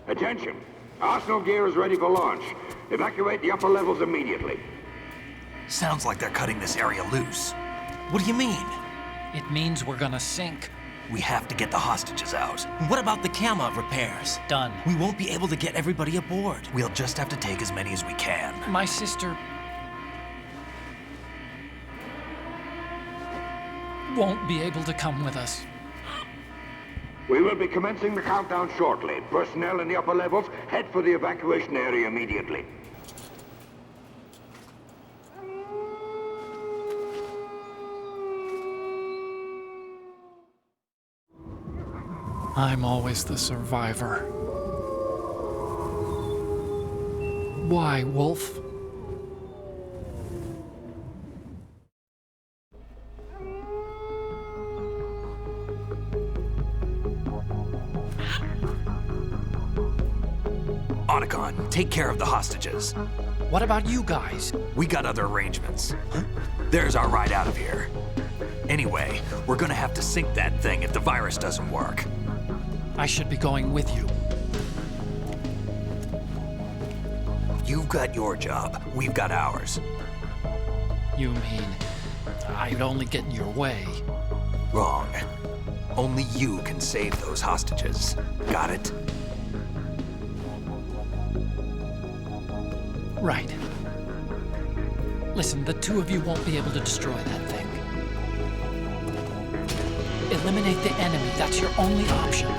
[SPEAKER 4] Attention! Arsenal gear is ready for launch. Evacuate the upper levels immediately.
[SPEAKER 1] Sounds like they're cutting this area loose. What do you mean?
[SPEAKER 3] It means we're gonna sink.
[SPEAKER 1] We have to get the hostages out.
[SPEAKER 13] What about the camera repairs?
[SPEAKER 3] Done.
[SPEAKER 13] We won't be able to get everybody aboard.
[SPEAKER 1] We'll just have to take as many as we can.
[SPEAKER 3] My sister won't be able to come with us.
[SPEAKER 4] We will be commencing the countdown shortly. Personnel in the upper levels, head for the evacuation area immediately.
[SPEAKER 3] I'm always the survivor. Why, Wolf?
[SPEAKER 1] Otacon, take care of the hostages.
[SPEAKER 3] What about you guys?
[SPEAKER 1] We got other arrangements. There's our ride out of here. Anyway, we're gonna have to sink that thing if the virus doesn't work.
[SPEAKER 3] I should be going with you.
[SPEAKER 1] You've got your job, we've got ours.
[SPEAKER 3] You mean I'd only get in your way?
[SPEAKER 1] Wrong. Only you can save those hostages. Got it?
[SPEAKER 3] Right. Listen, the two of you won't be able to destroy that thing. Eliminate the enemy. That's your only option.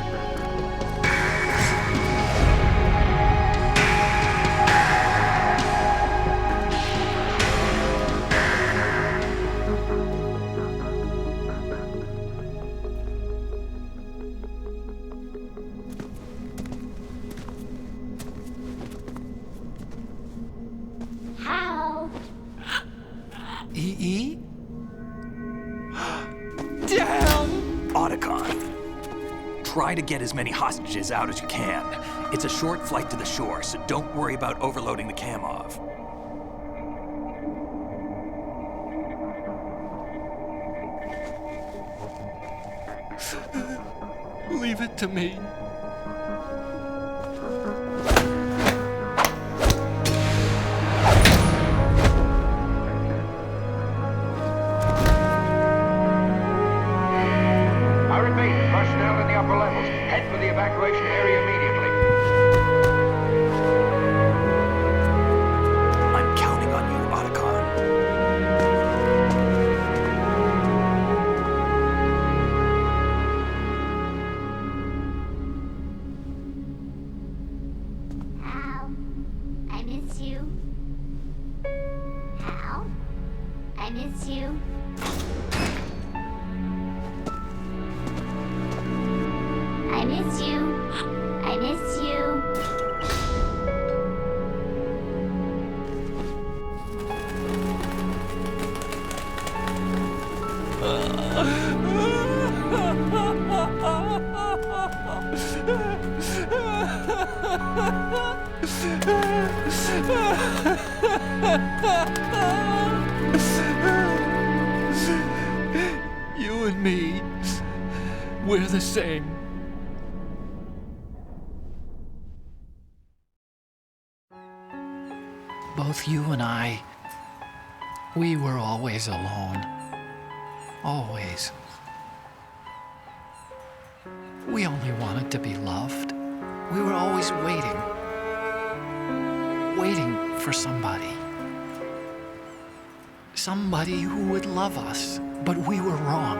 [SPEAKER 15] How?
[SPEAKER 3] EE? Damn!
[SPEAKER 1] Otacon, try to get as many hostages out as you can. It's a short flight to the shore, so don't worry about overloading the cam off.
[SPEAKER 3] Leave it to me.
[SPEAKER 4] I repeat, personnel in the upper levels, head for the evacuation area immediately.
[SPEAKER 1] I'm counting on you, Otacon.
[SPEAKER 15] Hal, I miss you. Hal, I miss you. I miss you. I miss you.
[SPEAKER 3] You and me, we're the same. Both you and I, we were always alone. Always. We only wanted to be loved. We were always waiting. Waiting for somebody. Somebody who would love us, but we were wrong.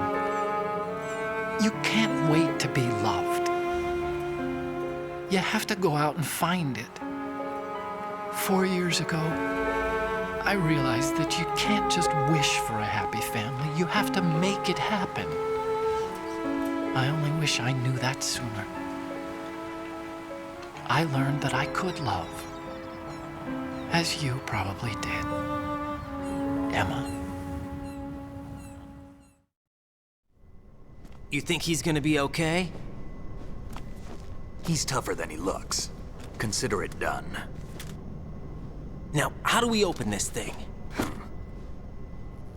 [SPEAKER 3] You can't wait to be loved. You have to go out and find it. 4 years ago, I realized that you can't just wish for a happy family. You have to make it happen. I only wish I knew that sooner. I learned that I could love, as you probably did, Emma.
[SPEAKER 13] You think he's gonna be okay?
[SPEAKER 1] He's tougher than he looks. Consider it done.
[SPEAKER 13] Now, how do we open this thing?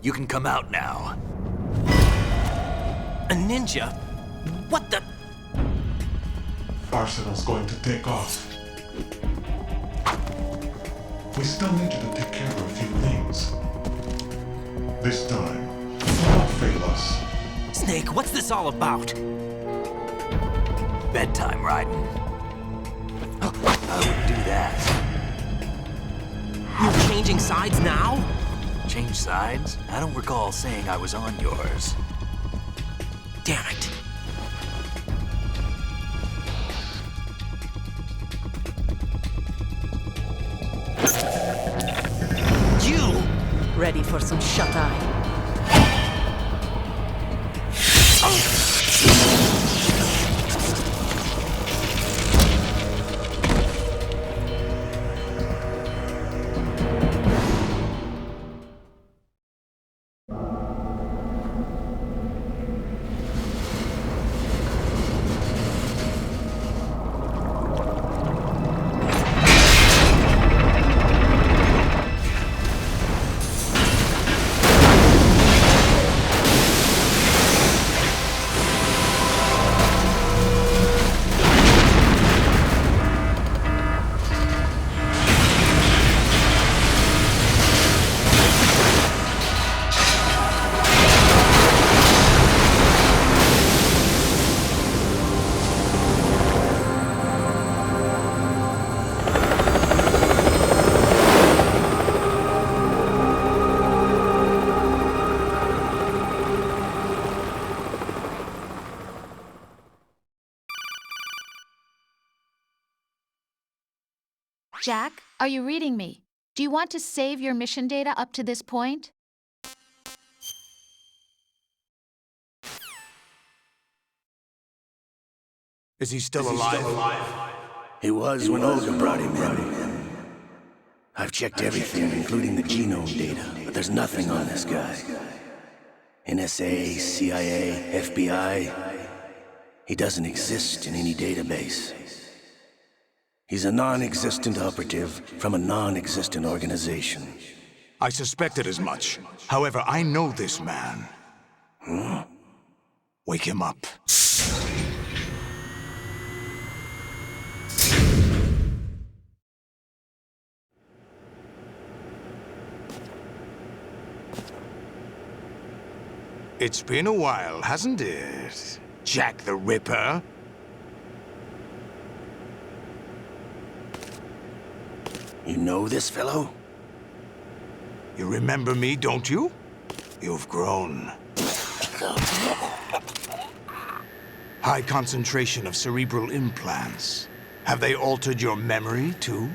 [SPEAKER 1] You can come out now.
[SPEAKER 13] A ninja? What the?
[SPEAKER 10] Arsenal's going to take off. We still need you to take care of a few things. This time, do not fail us.
[SPEAKER 18] Snake, what's this all about?
[SPEAKER 2] Bedtime riding. I would do that.
[SPEAKER 18] You're changing sides now?
[SPEAKER 2] Change sides? I don't recall saying I was on yours.
[SPEAKER 18] Damn it. You!
[SPEAKER 23] Ready for some shut-eye?
[SPEAKER 16] Jack, are you reading me? Do you want to save your mission data up to this point?
[SPEAKER 22] Is he still alive?
[SPEAKER 9] He was when Olga brought him in. I've checked everything, including the genome data, but there's nothing on this guy. NSA, CIA, FBI. He doesn't exist in any database. He's a non-existent operative from a non-existent organization.
[SPEAKER 22] I suspected as much. However, I know this man. Wake him up. It's been a while, hasn't it? Jack the Ripper?
[SPEAKER 9] You know this fellow?
[SPEAKER 22] You remember me, don't you? You've grown. High concentration of cerebral implants. Have they altered your memory, too?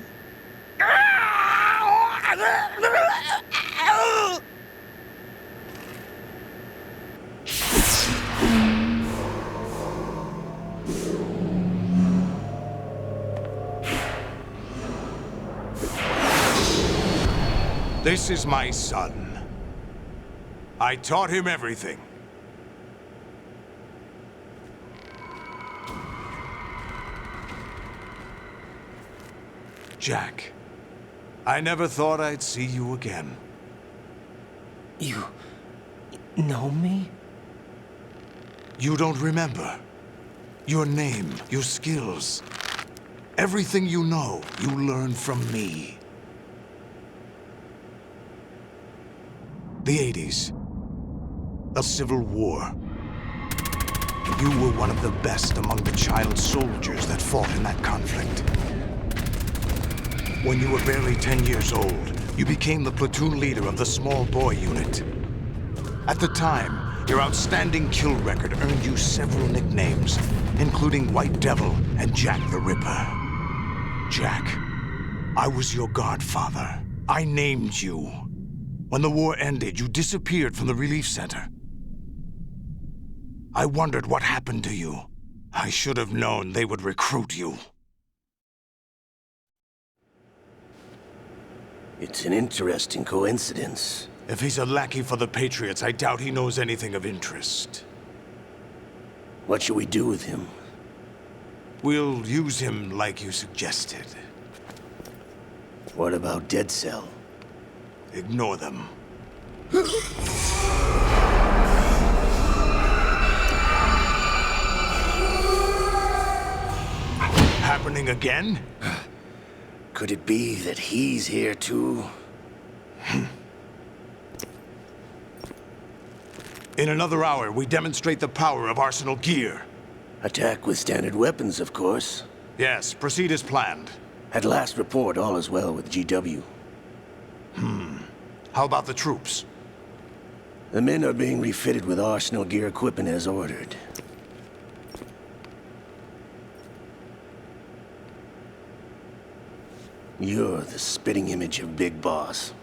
[SPEAKER 22] This is my son. I taught him everything. Jack, I never thought I'd see you again.
[SPEAKER 13] You know me?
[SPEAKER 22] You don't remember. Your name, your skills. Everything you know, you learned from me. The 80s. A civil war. You were one of the best among the child soldiers that fought in that conflict. When you were barely 10 years old, you became the platoon leader of the small boy unit. At the time, your outstanding kill record earned you several nicknames, including White Devil and Jack the Ripper. Jack, I was your godfather. I named you. When the war ended, you disappeared from the relief center. I wondered what happened to you. I should have known they would recruit you.
[SPEAKER 9] It's an interesting coincidence.
[SPEAKER 22] If he's a lackey for the Patriots, I doubt he knows anything of interest.
[SPEAKER 9] What should we do with him?
[SPEAKER 22] We'll use him like you suggested.
[SPEAKER 9] What about Dead Cell?
[SPEAKER 22] Ignore them. Happening again?
[SPEAKER 9] Could it be that he's here too?
[SPEAKER 22] In another hour, we demonstrate the power of Arsenal gear.
[SPEAKER 9] Attack with standard weapons, of course.
[SPEAKER 22] Yes, proceed as planned.
[SPEAKER 9] At last report, all is well with GW.
[SPEAKER 22] How about the troops?
[SPEAKER 9] The men are being refitted with Arsenal gear equipment as ordered. You're the spitting image of Big Boss.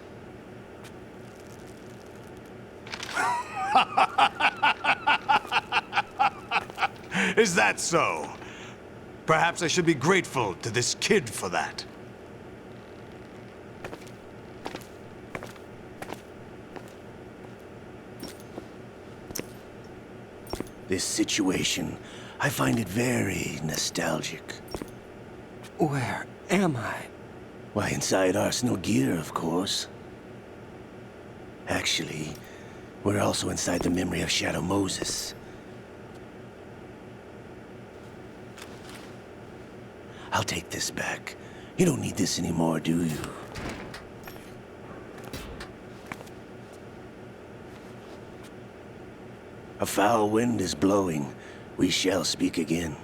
[SPEAKER 22] Is that so? Perhaps I should be grateful to this kid for that.
[SPEAKER 9] This situation, I find it very nostalgic.
[SPEAKER 13] Where am I?
[SPEAKER 9] Why, inside Arsenal gear, of course. Actually, we're also inside the memory of Shadow Moses. I'll take this back. You don't need this anymore, do you? A foul wind is blowing. We shall speak again.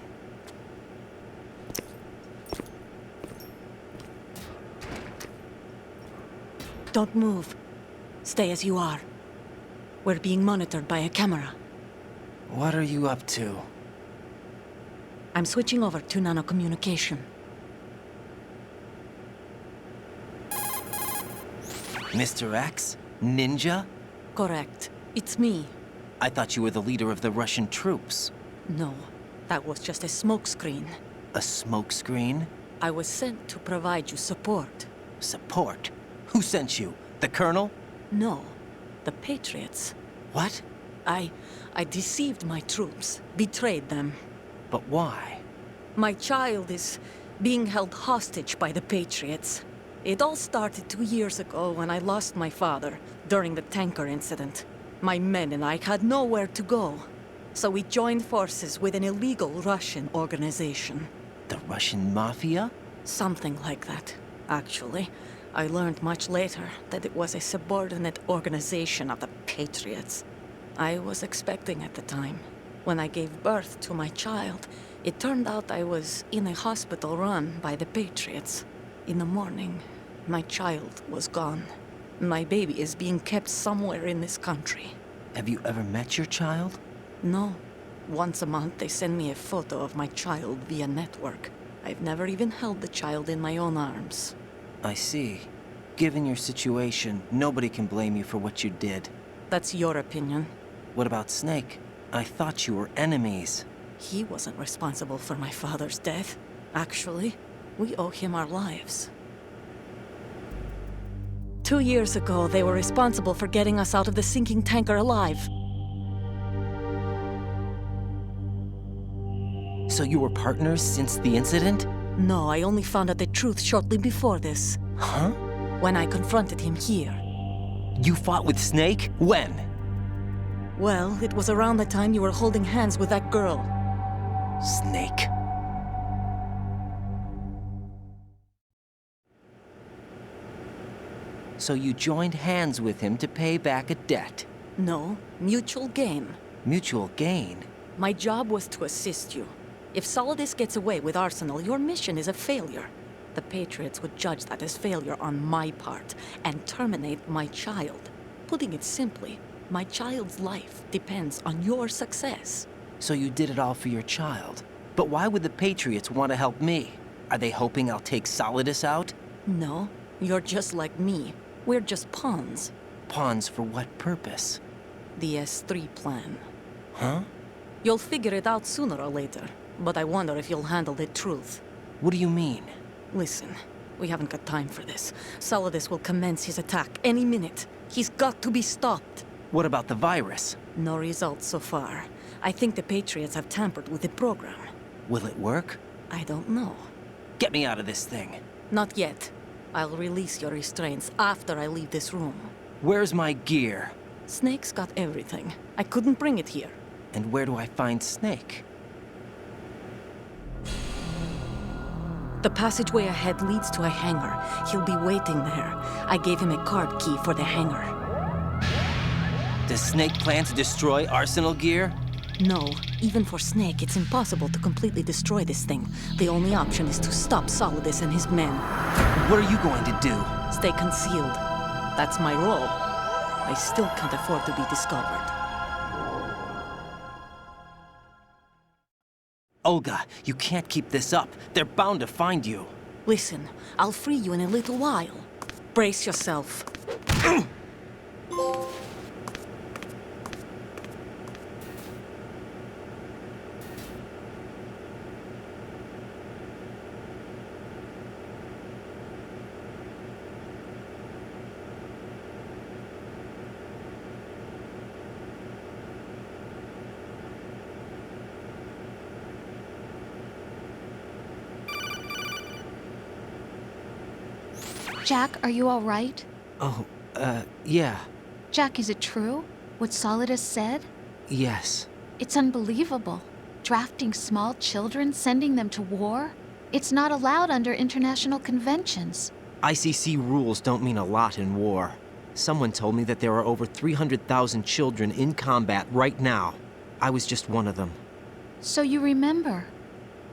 [SPEAKER 23] Don't move. Stay as you are. We're being monitored by a camera.
[SPEAKER 13] What are you up to?
[SPEAKER 23] I'm switching over to nanocommunication.
[SPEAKER 13] Mr. X? Ninja?
[SPEAKER 23] Correct. It's me.
[SPEAKER 13] I thought you were the leader of the Russian troops.
[SPEAKER 23] No, that was just a smokescreen.
[SPEAKER 13] A smokescreen?
[SPEAKER 23] I was sent to provide you support.
[SPEAKER 13] Support? Who sent you? The Colonel?
[SPEAKER 23] No, the Patriots.
[SPEAKER 13] What?
[SPEAKER 23] I deceived my troops, betrayed them.
[SPEAKER 13] But why?
[SPEAKER 23] My child is being held hostage by the Patriots. It all started 2 years ago when I lost my father during the tanker incident. My men and I had nowhere to go, so we joined forces with an illegal Russian organization.
[SPEAKER 13] The Russian Mafia?
[SPEAKER 23] Something like that, actually. I learned much later that it was a subordinate organization of the Patriots. I was expecting at the time. When I gave birth to my child, it turned out I was in a hospital run by the Patriots. In the morning, my child was gone. My baby is being kept somewhere in this country.
[SPEAKER 13] Have you ever met your child?
[SPEAKER 23] No. Once a month, they send me a photo of my child via network. I've never even held the child in my own arms.
[SPEAKER 13] I see. Given your situation, nobody can blame you for what you did.
[SPEAKER 23] That's your opinion.
[SPEAKER 13] What about Snake? I thought you were enemies.
[SPEAKER 23] He wasn't responsible for my father's death. Actually, we owe him our lives. 2 years ago, they were responsible for getting us out of the sinking tanker alive.
[SPEAKER 13] So you were partners since the incident?
[SPEAKER 23] No, I only found out the truth shortly before this.
[SPEAKER 13] Huh?
[SPEAKER 23] When I confronted him here.
[SPEAKER 13] You fought with Snake? When?
[SPEAKER 23] Well, it was around the time you were holding hands with that girl.
[SPEAKER 13] Snake. So you joined hands with him to pay back a debt?
[SPEAKER 23] No, mutual gain.
[SPEAKER 13] Mutual gain?
[SPEAKER 23] My job was to assist you. If Solidus gets away with Arsenal, your mission is a failure. The Patriots would judge that as failure on my part and terminate my child. Putting it simply, my child's life depends on your success.
[SPEAKER 13] So you did it all for your child. But why would the Patriots want to help me? Are they hoping I'll take Solidus out?
[SPEAKER 23] No, you're just like me. We're just pawns.
[SPEAKER 13] Pawns for what purpose?
[SPEAKER 23] The S3 plan.
[SPEAKER 13] Huh?
[SPEAKER 23] You'll figure it out sooner or later, but I wonder if you'll handle the truth.
[SPEAKER 13] What do you mean?
[SPEAKER 23] Listen, we haven't got time for this. Solidus will commence his attack any minute. He's got to be stopped.
[SPEAKER 13] What about the virus?
[SPEAKER 23] No results so far. I think the Patriots have tampered with the program.
[SPEAKER 13] Will it work?
[SPEAKER 23] I don't know.
[SPEAKER 13] Get me out of this thing.
[SPEAKER 23] Not yet. I'll release your restraints after I leave this room.
[SPEAKER 13] Where's my gear?
[SPEAKER 23] Snake's got everything. I couldn't bring it here.
[SPEAKER 13] And where do I find Snake?
[SPEAKER 23] The passageway ahead leads to a hangar. He'll be waiting there. I gave him a card key for the hangar.
[SPEAKER 13] Does Snake plan to destroy Arsenal gear?
[SPEAKER 23] No. Even for Snake, it's impossible to completely destroy this thing. The only option is to stop Solidus and his men.
[SPEAKER 13] What are you going to do?
[SPEAKER 23] Stay concealed. That's my role. I still can't afford to be discovered.
[SPEAKER 13] Olga, you can't keep this up. They're bound to find you.
[SPEAKER 23] Listen, I'll free you in a little while. Brace yourself.
[SPEAKER 16] Jack, are you all right?
[SPEAKER 13] Oh, yeah.
[SPEAKER 16] Jack, is it true? What Solidus said?
[SPEAKER 13] Yes.
[SPEAKER 16] It's unbelievable. Drafting small children, sending them to war? It's not allowed under international conventions.
[SPEAKER 13] ICC rules don't mean a lot in war. Someone told me that there are over 300,000 children in combat right now. I was just one of them.
[SPEAKER 16] So you remember.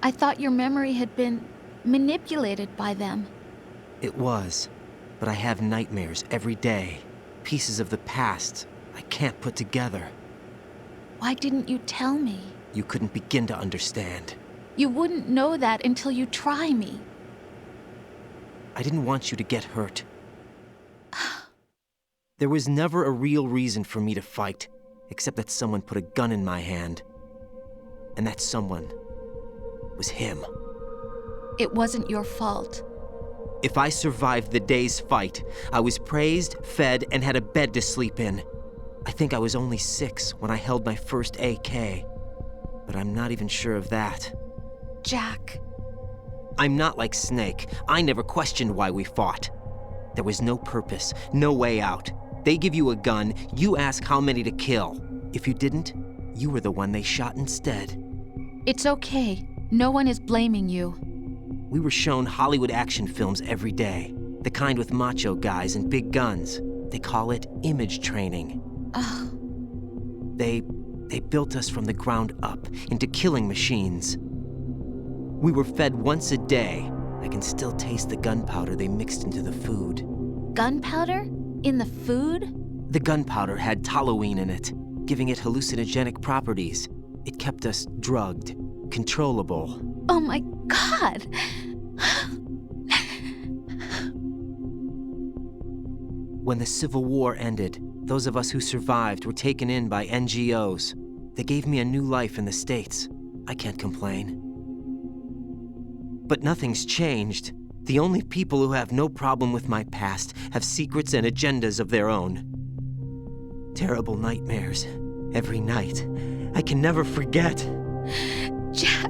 [SPEAKER 16] I thought your memory had been manipulated by them.
[SPEAKER 13] It was, but I have nightmares every day. Pieces of the past I can't put together.
[SPEAKER 16] Why didn't you tell me?
[SPEAKER 13] You couldn't begin to understand.
[SPEAKER 16] You wouldn't know that until you try me.
[SPEAKER 13] I didn't want you to get hurt. There was never a real reason for me to fight, except that someone put a gun in my hand. And that someone was him.
[SPEAKER 16] It wasn't your fault.
[SPEAKER 13] If I survived the day's fight, I was praised, fed, and had a bed to sleep in. I think I was only 6 when I held my first AK. But I'm not even sure of that.
[SPEAKER 16] Jack.
[SPEAKER 13] I'm not like Snake. I never questioned why we fought. There was no purpose, no way out. They give you a gun, you ask how many to kill. If you didn't, you were the one they shot instead.
[SPEAKER 16] It's okay. No one is blaming you.
[SPEAKER 13] We were shown Hollywood action films every day. The kind with macho guys and big guns. They call it image training. They built us from the ground up into killing machines. We were fed once a day. I can still taste the gunpowder they mixed into the food.
[SPEAKER 16] Gunpowder? In the food?
[SPEAKER 13] The gunpowder had toluene in it, giving it hallucinogenic properties. It kept us drugged, controllable.
[SPEAKER 16] Oh my God!
[SPEAKER 13] When the Civil War ended, those of us who survived were taken in by NGOs. They gave me a new life in the States. I can't complain. But nothing's changed. The only people who have no problem with my past have secrets and agendas of their own. Terrible nightmares. Every night. I can never forget.
[SPEAKER 16] Jack.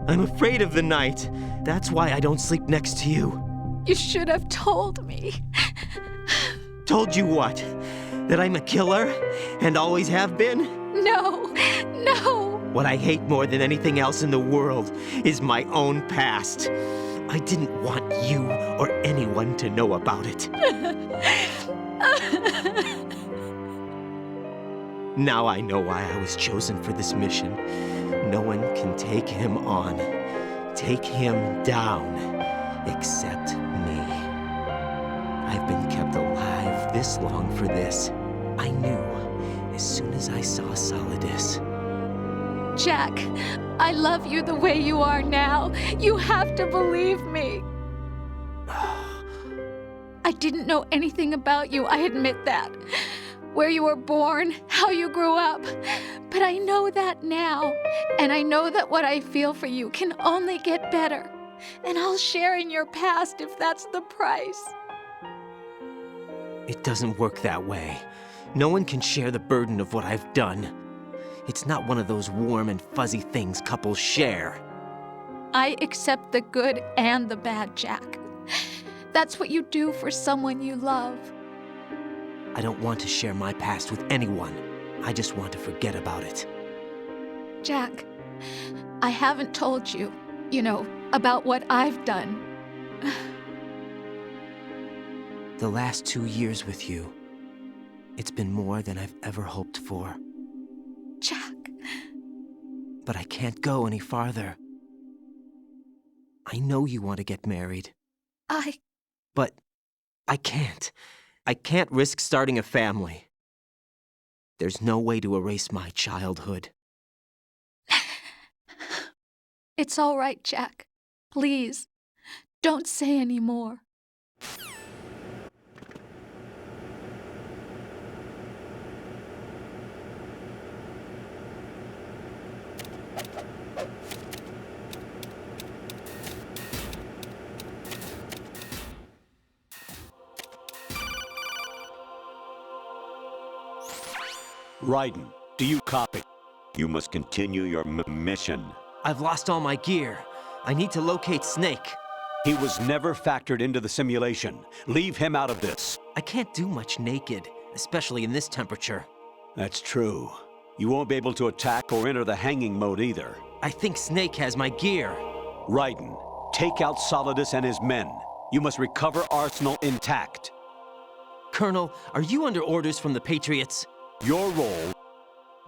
[SPEAKER 13] I'm afraid of the night. That's why I don't sleep next to you.
[SPEAKER 16] You should have told me.
[SPEAKER 13] Told you what? That I'm a killer? And always have been?
[SPEAKER 16] No, no.
[SPEAKER 13] What I hate more than anything else in the world is my own past. I didn't want you or anyone to know about it. Now I know why I was chosen for this mission. No one can take him on, take him down, except me. I've been kept alive this long for this. I knew as soon as I saw Solidus.
[SPEAKER 16] Jack, I love you the way you are now. You have to believe me. I didn't know anything about you, I admit that. Where you were born, how you grew up. But I know that now. And I know that what I feel for you can only get better. And I'll share in your past if that's the price.
[SPEAKER 13] It doesn't work that way. No one can share the burden of what I've done. It's not one of those warm and fuzzy things couples share.
[SPEAKER 16] I accept the good and the bad, Jack. That's what you do for someone you love.
[SPEAKER 13] I don't want to share my past with anyone. I just want to forget about it.
[SPEAKER 16] Jack, I haven't told you, about what I've done.
[SPEAKER 13] The last 2 years with you, it's been more than I've ever hoped for.
[SPEAKER 16] Jack.
[SPEAKER 13] But I can't go any farther. I know you want to get married. But I can't. I can't risk starting a family. There's no way to erase my childhood.
[SPEAKER 16] It's all right, Jack. Please, don't say any more.
[SPEAKER 17] Raiden, do you copy? You must continue your mission.
[SPEAKER 13] I've lost all my gear. I need to locate Snake.
[SPEAKER 17] He was never factored into the simulation. Leave him out of this.
[SPEAKER 13] I can't do much naked, especially in this temperature.
[SPEAKER 17] That's true. You won't be able to attack or enter the hanging mode either.
[SPEAKER 13] I think Snake has my gear.
[SPEAKER 17] Raiden, take out Solidus and his men. You must recover Arsenal intact.
[SPEAKER 13] Colonel, are you under orders from the Patriots?
[SPEAKER 17] Your role,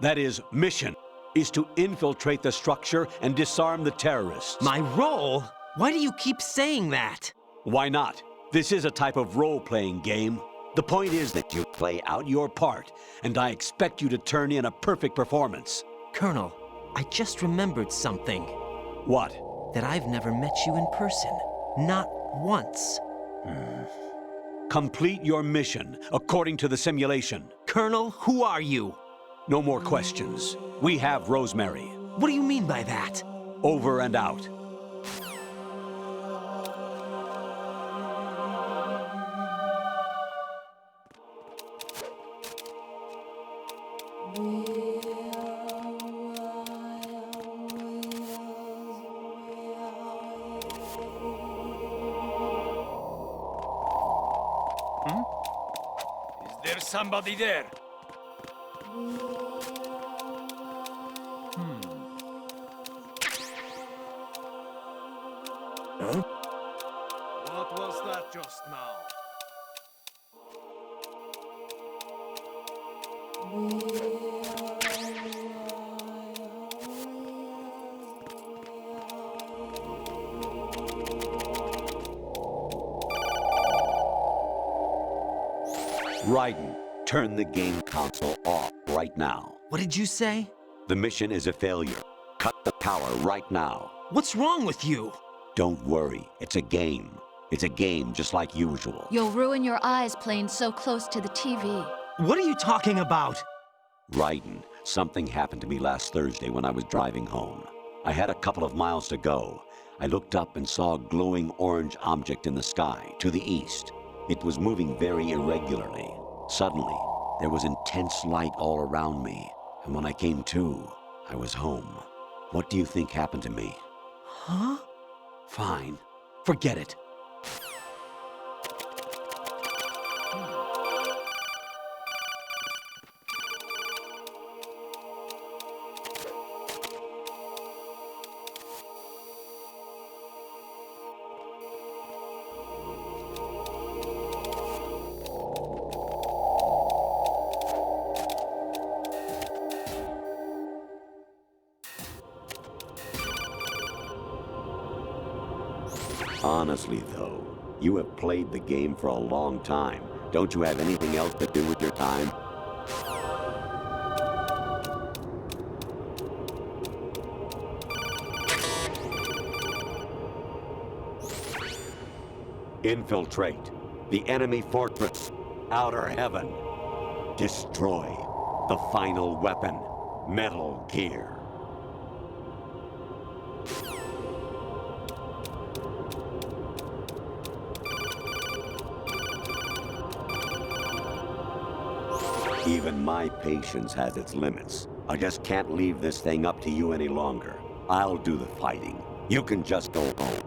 [SPEAKER 17] that is, mission, is to infiltrate the structure and disarm the terrorists.
[SPEAKER 13] My role? Why do you keep saying that?
[SPEAKER 17] Why not? This is a type of role-playing game. The point is that you play out your part, and I expect you to turn in a perfect performance.
[SPEAKER 13] Colonel, I just remembered something.
[SPEAKER 17] What?
[SPEAKER 13] That I've never met you in person. Not once.
[SPEAKER 17] Complete your mission, according to the simulation.
[SPEAKER 13] Colonel, who are you?
[SPEAKER 17] No more questions. We have Rosemary.
[SPEAKER 13] What do you mean by that?
[SPEAKER 17] Over and out.
[SPEAKER 14] Is there somebody there? What was that just now?
[SPEAKER 17] Raiden, turn the game console off right now.
[SPEAKER 13] What did you say?
[SPEAKER 17] The mission is a failure. Cut the power right now.
[SPEAKER 13] What's wrong with you?
[SPEAKER 17] Don't worry, it's a game. It's a game just like usual.
[SPEAKER 16] You'll ruin your eyes playing so close to the TV.
[SPEAKER 13] What are you talking about?
[SPEAKER 17] Raiden, something happened to me last Thursday when I was driving home. I had a couple of miles to go. I looked up and saw a glowing orange object in the sky to the east. It was moving very irregularly. Suddenly, there was intense light all around me, and when I came to, I was home. What do you think happened to me?
[SPEAKER 13] Huh?
[SPEAKER 17] Fine. Forget it. Honestly, though, you have played the game for a long time. Don't you have anything else to do with your time? Infiltrate the enemy fortress, Outer Heaven. Destroy the final weapon, Metal Gear. Even my patience has its limits. I just can't leave this thing up to you any longer. I'll do the fighting. You can just go home.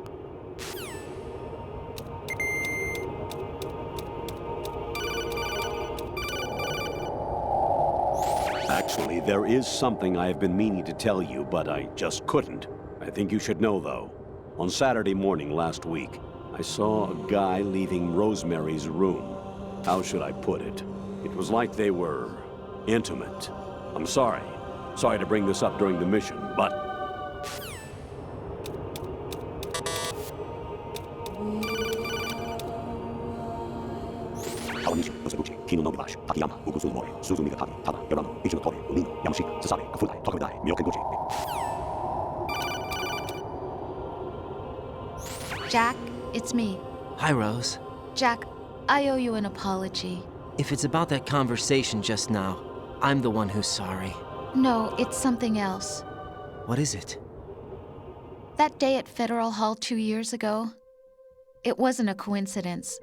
[SPEAKER 17] Actually, there is something I have been meaning to tell you, but I just couldn't. I think you should know, though. On Saturday morning last week, I saw a guy leaving Rosemary's room. How should I put it? It was like they were intimate. I'm sorry. Sorry to bring this up during the mission, but...
[SPEAKER 16] Jack, it's me.
[SPEAKER 13] Hi, Rose.
[SPEAKER 16] Jack, I owe you an apology.
[SPEAKER 13] If it's about that conversation just now, I'm the one who's sorry.
[SPEAKER 16] No, it's something else.
[SPEAKER 13] What is it?
[SPEAKER 16] That day at Federal Hall 2 years ago, it wasn't a coincidence.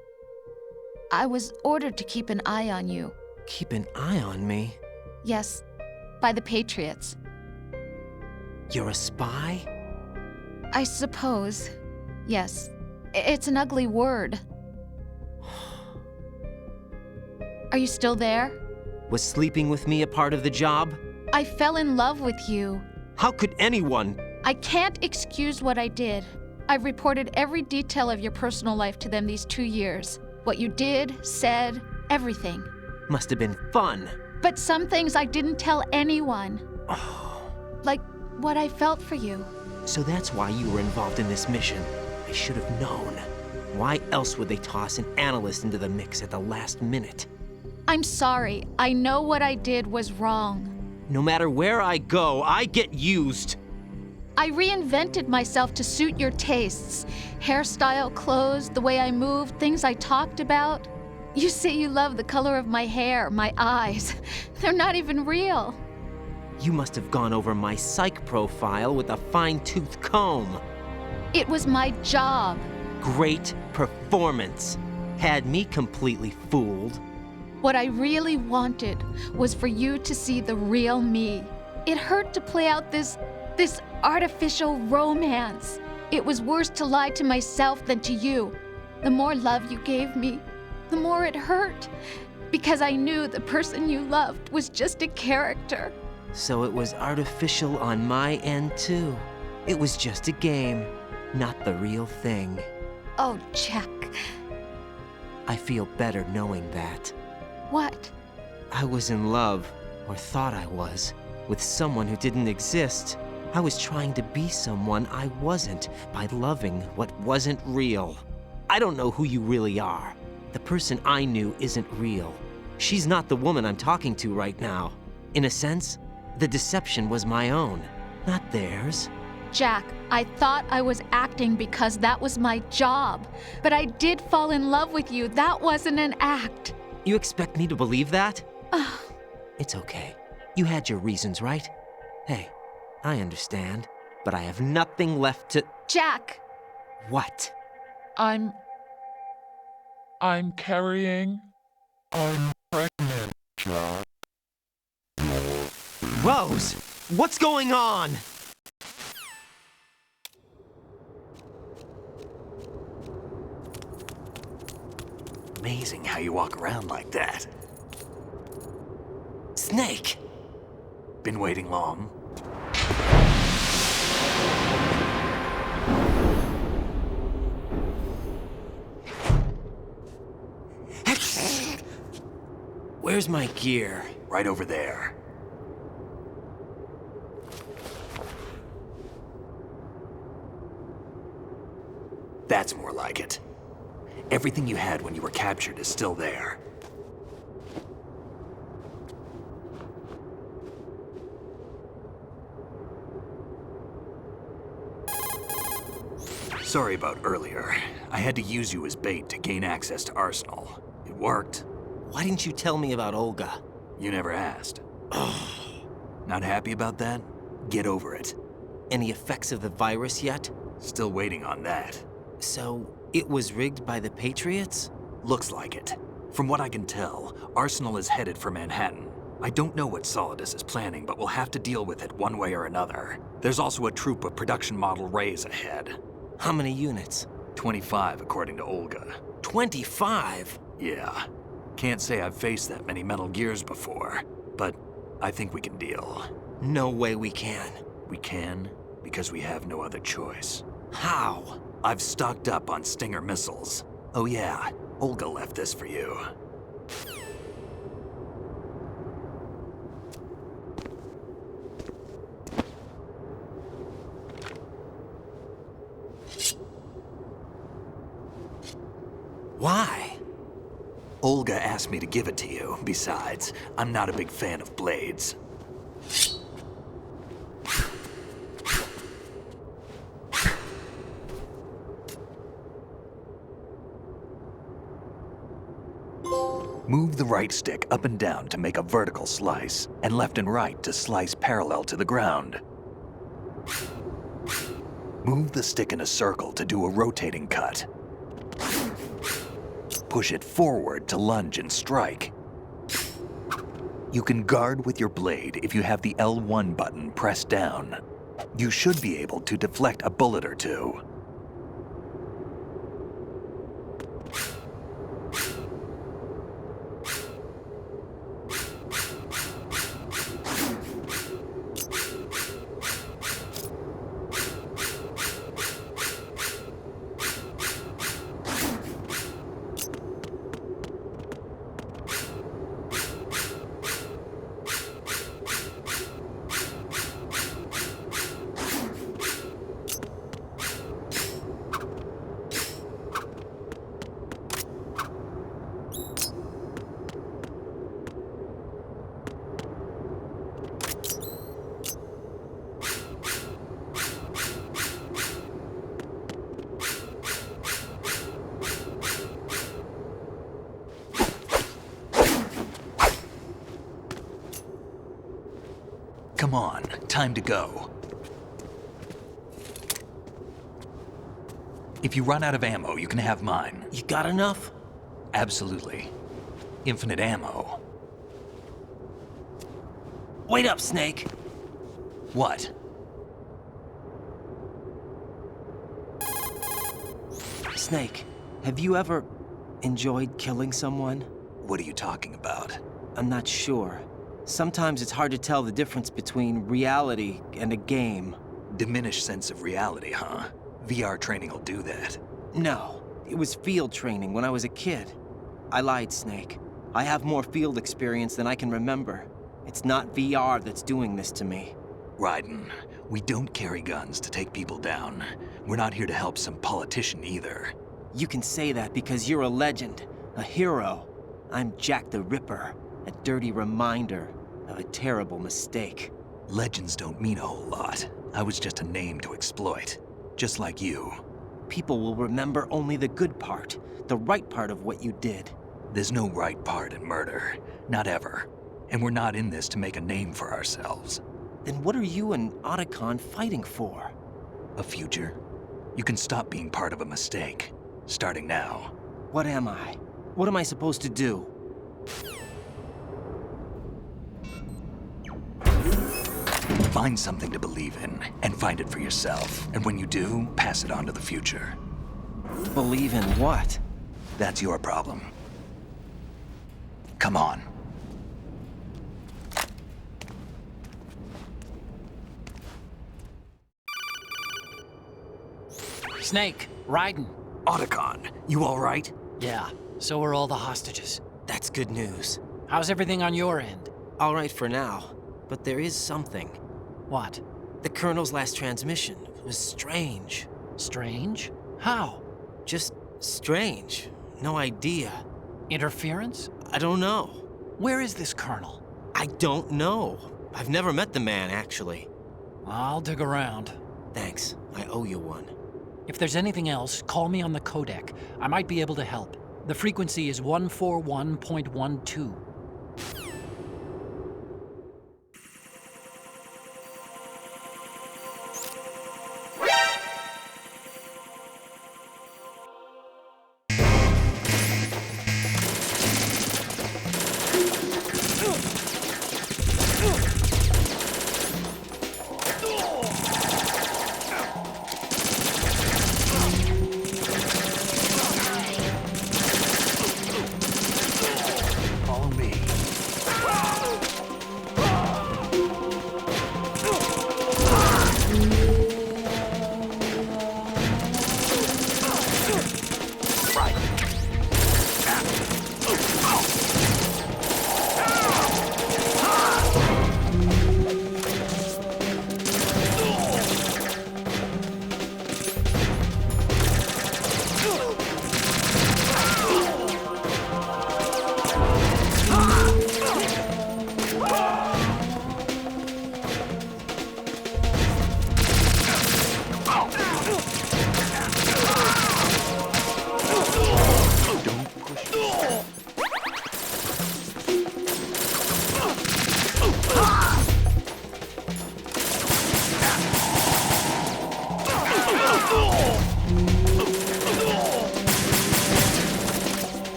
[SPEAKER 16] I was ordered to keep an eye on you.
[SPEAKER 13] Keep an eye on me?
[SPEAKER 16] Yes, by the Patriots.
[SPEAKER 13] You're a spy?
[SPEAKER 16] I suppose. Yes. It's an ugly word. Are you still there?
[SPEAKER 13] Was sleeping with me a part of the job?
[SPEAKER 16] I fell in love with you.
[SPEAKER 13] How could anyone?
[SPEAKER 16] I can't excuse what I did. I've reported every detail of your personal life to them these 2 years. What you did, said, everything.
[SPEAKER 13] Must have been fun.
[SPEAKER 16] But some things I didn't tell anyone. Like what I felt for you.
[SPEAKER 13] So that's why you were involved in this mission. I should have known. Why else would they toss an analyst into the mix at the last minute?
[SPEAKER 16] I'm sorry. I know what I did was wrong.
[SPEAKER 13] No matter where I go, I get used.
[SPEAKER 16] I reinvented myself to suit your tastes. Hairstyle, clothes, the way I moved, things I talked about. You say you love the color of my hair, my eyes. They're not even real.
[SPEAKER 13] You must have gone over my psych profile with a fine-tooth comb.
[SPEAKER 16] It was my job.
[SPEAKER 13] Great performance. Had me completely fooled.
[SPEAKER 16] What I really wanted was for you to see the real me. It hurt to play out this artificial romance. It was worse to lie to myself than to you. The more love you gave me, the more it hurt. Because I knew the person you loved was just a character.
[SPEAKER 13] So it was artificial on my end too. It was just a game, not the real thing.
[SPEAKER 16] Oh, Jack.
[SPEAKER 13] I feel better knowing that.
[SPEAKER 16] What?
[SPEAKER 13] I was in love, or thought I was, with someone who didn't exist. I was trying to be someone I wasn't by loving what wasn't real. I don't know who you really are. The person I knew isn't real. She's not the woman I'm talking to right now. In a sense, the deception was my own, not theirs.
[SPEAKER 16] Jack, I thought I was acting because that was my job. But I did fall in love with you. That wasn't an act.
[SPEAKER 13] You expect me to believe that? It's okay. You had your reasons, right? Hey, I understand, but I have nothing left to...
[SPEAKER 16] Jack!
[SPEAKER 13] What?
[SPEAKER 8] I'm carrying... I'm pregnant, Jack.
[SPEAKER 13] Rose! What's going on?
[SPEAKER 2] Amazing how you walk around like that.
[SPEAKER 13] Snake!
[SPEAKER 2] Been waiting long?
[SPEAKER 13] Where's my gear?
[SPEAKER 2] Right over there. That's more like it. Everything you had when you were captured is still there. Sorry about earlier. I had to use you as bait to gain access to Arsenal. It worked.
[SPEAKER 13] Why didn't you tell me about Olga?
[SPEAKER 2] You never asked. Not happy about that? Get over it.
[SPEAKER 13] Any effects of the virus yet?
[SPEAKER 2] Still waiting on that.
[SPEAKER 13] So, it was rigged by the Patriots?
[SPEAKER 2] Looks like it. From what I can tell, Arsenal is headed for Manhattan. I don't know what Solidus is planning, but we'll have to deal with it one way or another. There's also a troop of production model Rays ahead.
[SPEAKER 13] How many units?
[SPEAKER 2] 25, according to Olga.
[SPEAKER 13] 25?
[SPEAKER 2] Yeah. Can't say I've faced that many Metal Gears before, but I think we can deal.
[SPEAKER 13] No way we can.
[SPEAKER 2] We can, because we have no other choice.
[SPEAKER 13] How?
[SPEAKER 1] I've stocked up on Stinger missiles. Oh yeah, Olga left this for you.
[SPEAKER 13] Why?
[SPEAKER 1] Olga asked me to give it to you. Besides, I'm not a big fan of blades. Move the right stick up and down to make a vertical slice, and left and right to slice parallel to the ground. Move the stick in a circle to do a rotating cut. Push it forward to lunge and strike. You can guard with your blade if you have the L1 button pressed down. You should be able to deflect a bullet or two. Come on, time to go. If you run out of ammo, you can have mine.
[SPEAKER 13] You got enough?
[SPEAKER 1] Absolutely. Infinite ammo.
[SPEAKER 13] Wait up, Snake.
[SPEAKER 1] What?
[SPEAKER 13] Snake, have you ever enjoyed killing someone?
[SPEAKER 1] What are you talking about?
[SPEAKER 13] I'm not sure. Sometimes it's hard to tell the difference between reality and a game.
[SPEAKER 1] Diminished sense of reality, huh? VR training will do that.
[SPEAKER 13] No, it was field training when I was a kid. I lied, Snake. I have more field experience than I can remember. It's not VR that's doing this to me.
[SPEAKER 1] Raiden, we don't carry guns to take people down. We're not here to help some politician either.
[SPEAKER 13] You can say that because you're a legend, a hero. I'm Jack the Ripper, a dirty reminder of a terrible mistake.
[SPEAKER 1] Legends don't mean a whole lot. I was just a name to exploit, just like you.
[SPEAKER 13] People will remember only the good part, the right part of what you did.
[SPEAKER 1] There's no right part in murder, not ever. And we're not in this to make a name for ourselves.
[SPEAKER 13] Then what are you and Otacon fighting for?
[SPEAKER 1] A future. You can stop being part of a mistake, starting now.
[SPEAKER 13] What am I? What am I supposed to do?
[SPEAKER 1] Find something to believe in, and find it for yourself. And when you do, pass it on to the future.
[SPEAKER 13] Believe in what?
[SPEAKER 1] That's your problem. Come on.
[SPEAKER 3] Snake, Raiden.
[SPEAKER 1] Otacon, you all right?
[SPEAKER 3] Yeah, so are all the hostages.
[SPEAKER 13] That's good news.
[SPEAKER 3] How's everything on your end?
[SPEAKER 13] All right for now, but there is something.
[SPEAKER 3] What?
[SPEAKER 13] The Colonel's last transmission was strange.
[SPEAKER 3] Strange? How?
[SPEAKER 13] Just strange. No idea.
[SPEAKER 3] Interference?
[SPEAKER 13] I don't know.
[SPEAKER 3] Where is this Colonel?
[SPEAKER 13] I don't know. I've never met the man, actually.
[SPEAKER 3] I'll dig around.
[SPEAKER 13] Thanks. I owe you one.
[SPEAKER 3] If there's anything else, call me on the codec. I might be able to help. The frequency is 141.12.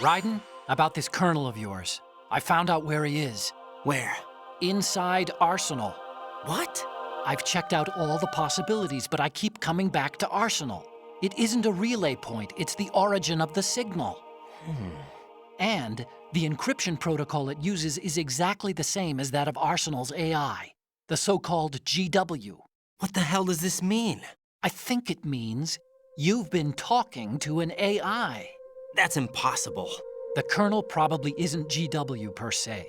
[SPEAKER 3] Raiden, about this colonel of yours. I found out where he is.
[SPEAKER 13] Where?
[SPEAKER 3] Inside Arsenal.
[SPEAKER 13] What?
[SPEAKER 3] I've checked out all the possibilities, but I keep coming back to Arsenal. It isn't a relay point, it's the origin of the signal. And the encryption protocol it uses is exactly the same as that of Arsenal's AI, the so-called GW.
[SPEAKER 13] What the hell does this mean?
[SPEAKER 3] I think it means you've been talking to an AI.
[SPEAKER 13] That's impossible.
[SPEAKER 3] The kernel probably isn't GW per se.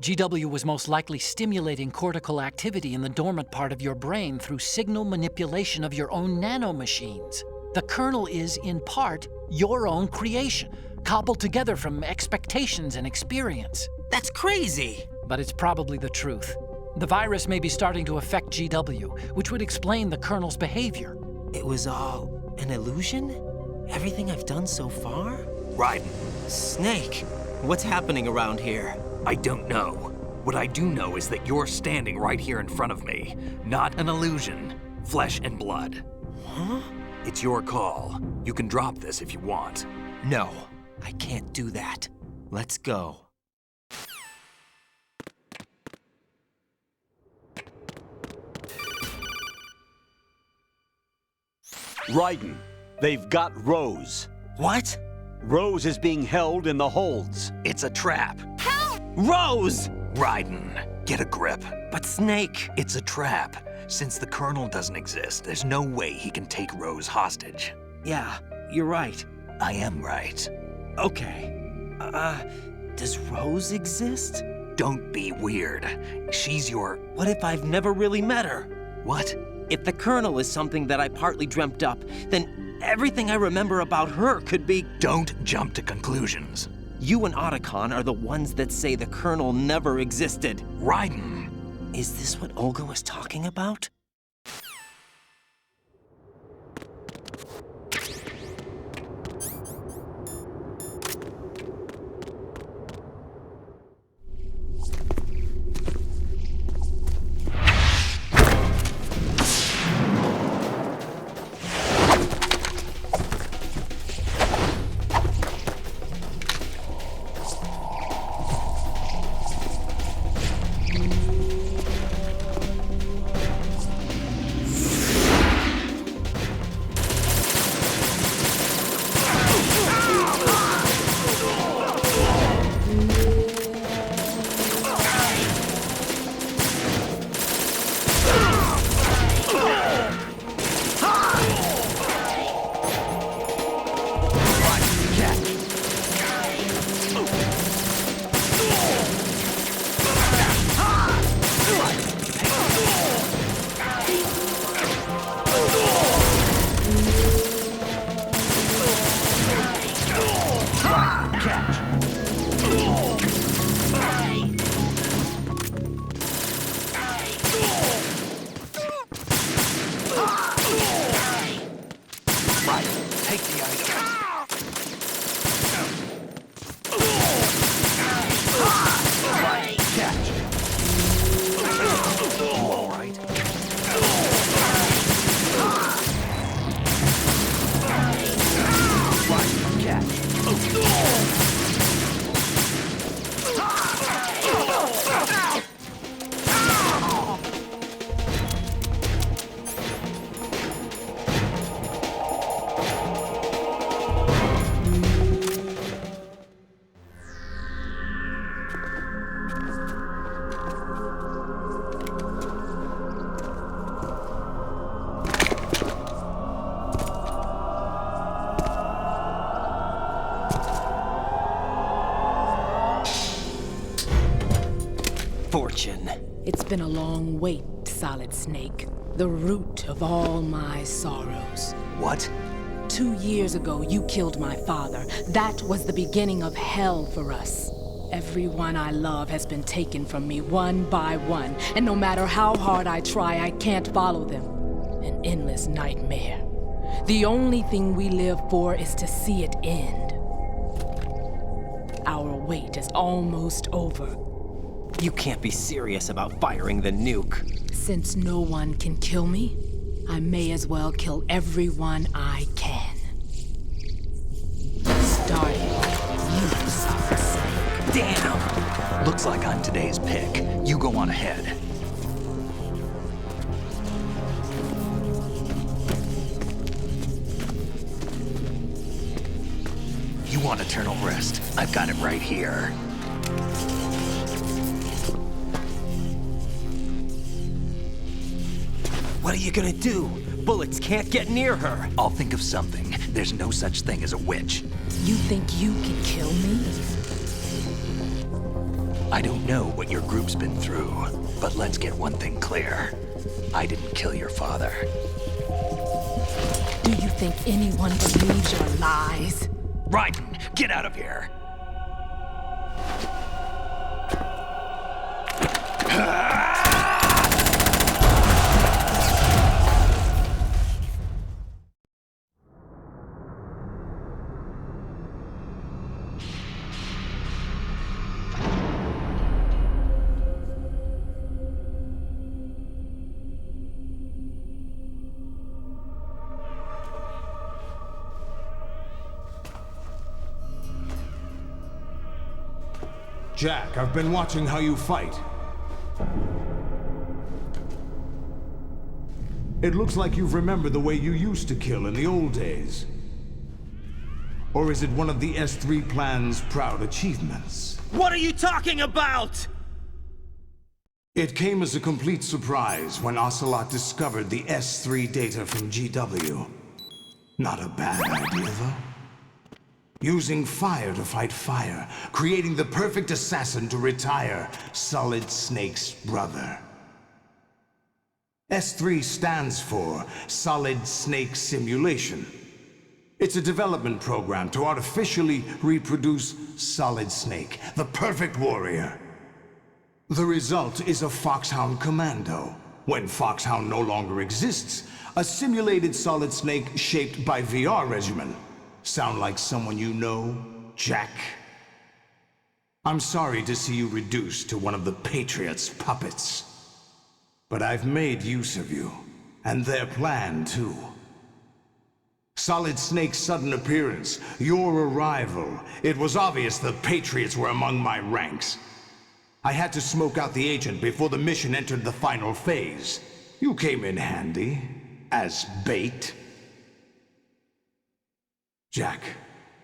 [SPEAKER 3] GW was most likely stimulating cortical activity in the dormant part of your brain through signal manipulation of your own nanomachines. The kernel is, in part, your own creation, cobbled together from expectations and experience.
[SPEAKER 13] That's crazy!
[SPEAKER 3] But it's probably the truth. The virus may be starting to affect GW, which would explain the kernel's behavior.
[SPEAKER 13] It was all an illusion? Everything I've done so far?
[SPEAKER 1] Raiden.
[SPEAKER 13] Snake, what's happening around here?
[SPEAKER 1] I don't know. What I do know is that you're standing right here in front of me. Not an illusion. Flesh and blood.
[SPEAKER 13] Huh?
[SPEAKER 1] It's your call. You can drop this if you want.
[SPEAKER 13] No, I can't do that. Let's go.
[SPEAKER 17] Raiden, they've got Rose.
[SPEAKER 13] What?
[SPEAKER 17] Rose is being held in the holds.
[SPEAKER 1] It's a trap.
[SPEAKER 13] Help! Rose!
[SPEAKER 1] Raiden, get a grip.
[SPEAKER 13] But Snake...
[SPEAKER 1] It's a trap. Since the Colonel doesn't exist, there's no way he can take Rose hostage.
[SPEAKER 13] Yeah, you're right.
[SPEAKER 1] I am right.
[SPEAKER 13] Okay. Does Rose exist?
[SPEAKER 1] Don't be weird. She's your...
[SPEAKER 13] What if I've never really met her?
[SPEAKER 1] What?
[SPEAKER 13] If the Colonel is something that I partly dreamt up, then everything I remember about her could be...
[SPEAKER 1] Don't jump to conclusions.
[SPEAKER 13] You and Otacon are the ones that say the Colonel never existed.
[SPEAKER 1] Raiden!
[SPEAKER 13] Is this what Olga was talking about? Fortune.
[SPEAKER 11] It's been a long wait, Solid Snake. The root of all my sorrows.
[SPEAKER 1] What?
[SPEAKER 11] 2 years ago, you killed my father. That was the beginning of hell for us. Everyone I love has been taken from me one by one, and no matter how hard I try, I can't follow them. An endless nightmare. The only thing we live for is to see it end. Our wait is almost over.
[SPEAKER 13] You can't be serious about firing the nuke.
[SPEAKER 11] Since no one can kill me, I may as well kill everyone I can. Starting with you.
[SPEAKER 2] Damn! Looks like I'm today's pick. You go on ahead. You want eternal rest? I've got it right here.
[SPEAKER 13] What are you gonna do? Bullets can't get near her.
[SPEAKER 2] I'll think of something. There's no such thing as a witch.
[SPEAKER 11] You think you can kill me?
[SPEAKER 2] I don't know what your group's been through, but let's get one thing clear. I didn't kill your father.
[SPEAKER 11] Do you think anyone believes your lies?
[SPEAKER 2] Raiden, get out of here!
[SPEAKER 22] Jack, I've been watching how you fight. It looks like you've remembered the way you used to kill in the old days. Or is it one of the S3 plan's proud achievements?
[SPEAKER 18] What are you talking about?
[SPEAKER 22] It came as a complete surprise when Ocelot discovered the S3 data from GW. Not a bad idea, though. Using fire to fight fire, creating the perfect assassin to retire Solid Snake's brother. S3 stands for Solid Snake Simulation. It's a development program to artificially reproduce Solid Snake, the perfect warrior. The result is a Foxhound Commando. When Foxhound no longer exists, a simulated Solid Snake shaped by VR regimen. Sound like someone you know, Jack? I'm sorry to see you reduced to one of the Patriots' puppets. But I've made use of you, and their plan too. Solid Snake's sudden appearance, your arrival, it was obvious the Patriots were among my ranks. I had to smoke out the agent before the mission entered the final phase. You came in handy, as bait. Jack,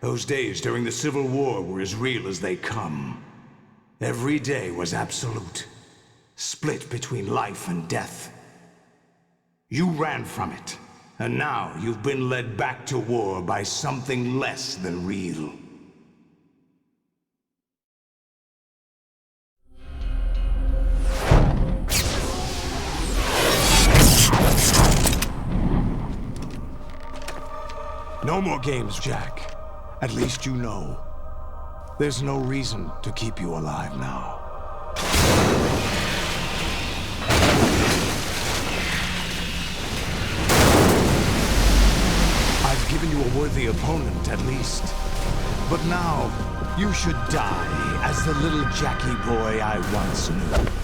[SPEAKER 22] those days during the Civil War were as real as they come. Every day was absolute, split between life and death. You ran from it, and now you've been led back to war by something less than real. No more games, Jack. At least you know. There's no reason to keep you alive now. I've given you a worthy opponent, at least. But now, you should die as the little Jackie boy I once knew.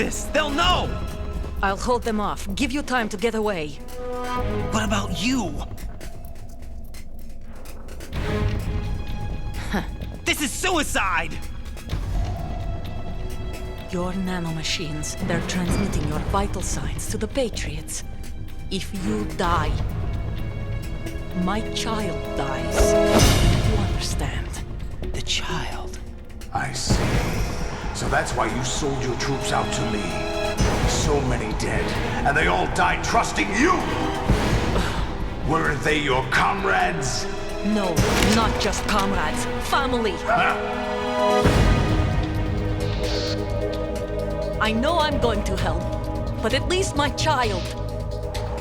[SPEAKER 18] this! They'll know!
[SPEAKER 23] I'll hold them off. Give you time to get away.
[SPEAKER 18] What about you? This is suicide!
[SPEAKER 23] Your nanomachines, they're transmitting your vital signs to the Patriots. If you die, my child dies. You understand?
[SPEAKER 18] The child.
[SPEAKER 22] I see. So that's why you sold your troops out to me. So many dead, and they all died trusting you! Weren't they your comrades?
[SPEAKER 23] No, not just comrades. Family! I know I'm going to hell, but at least my child.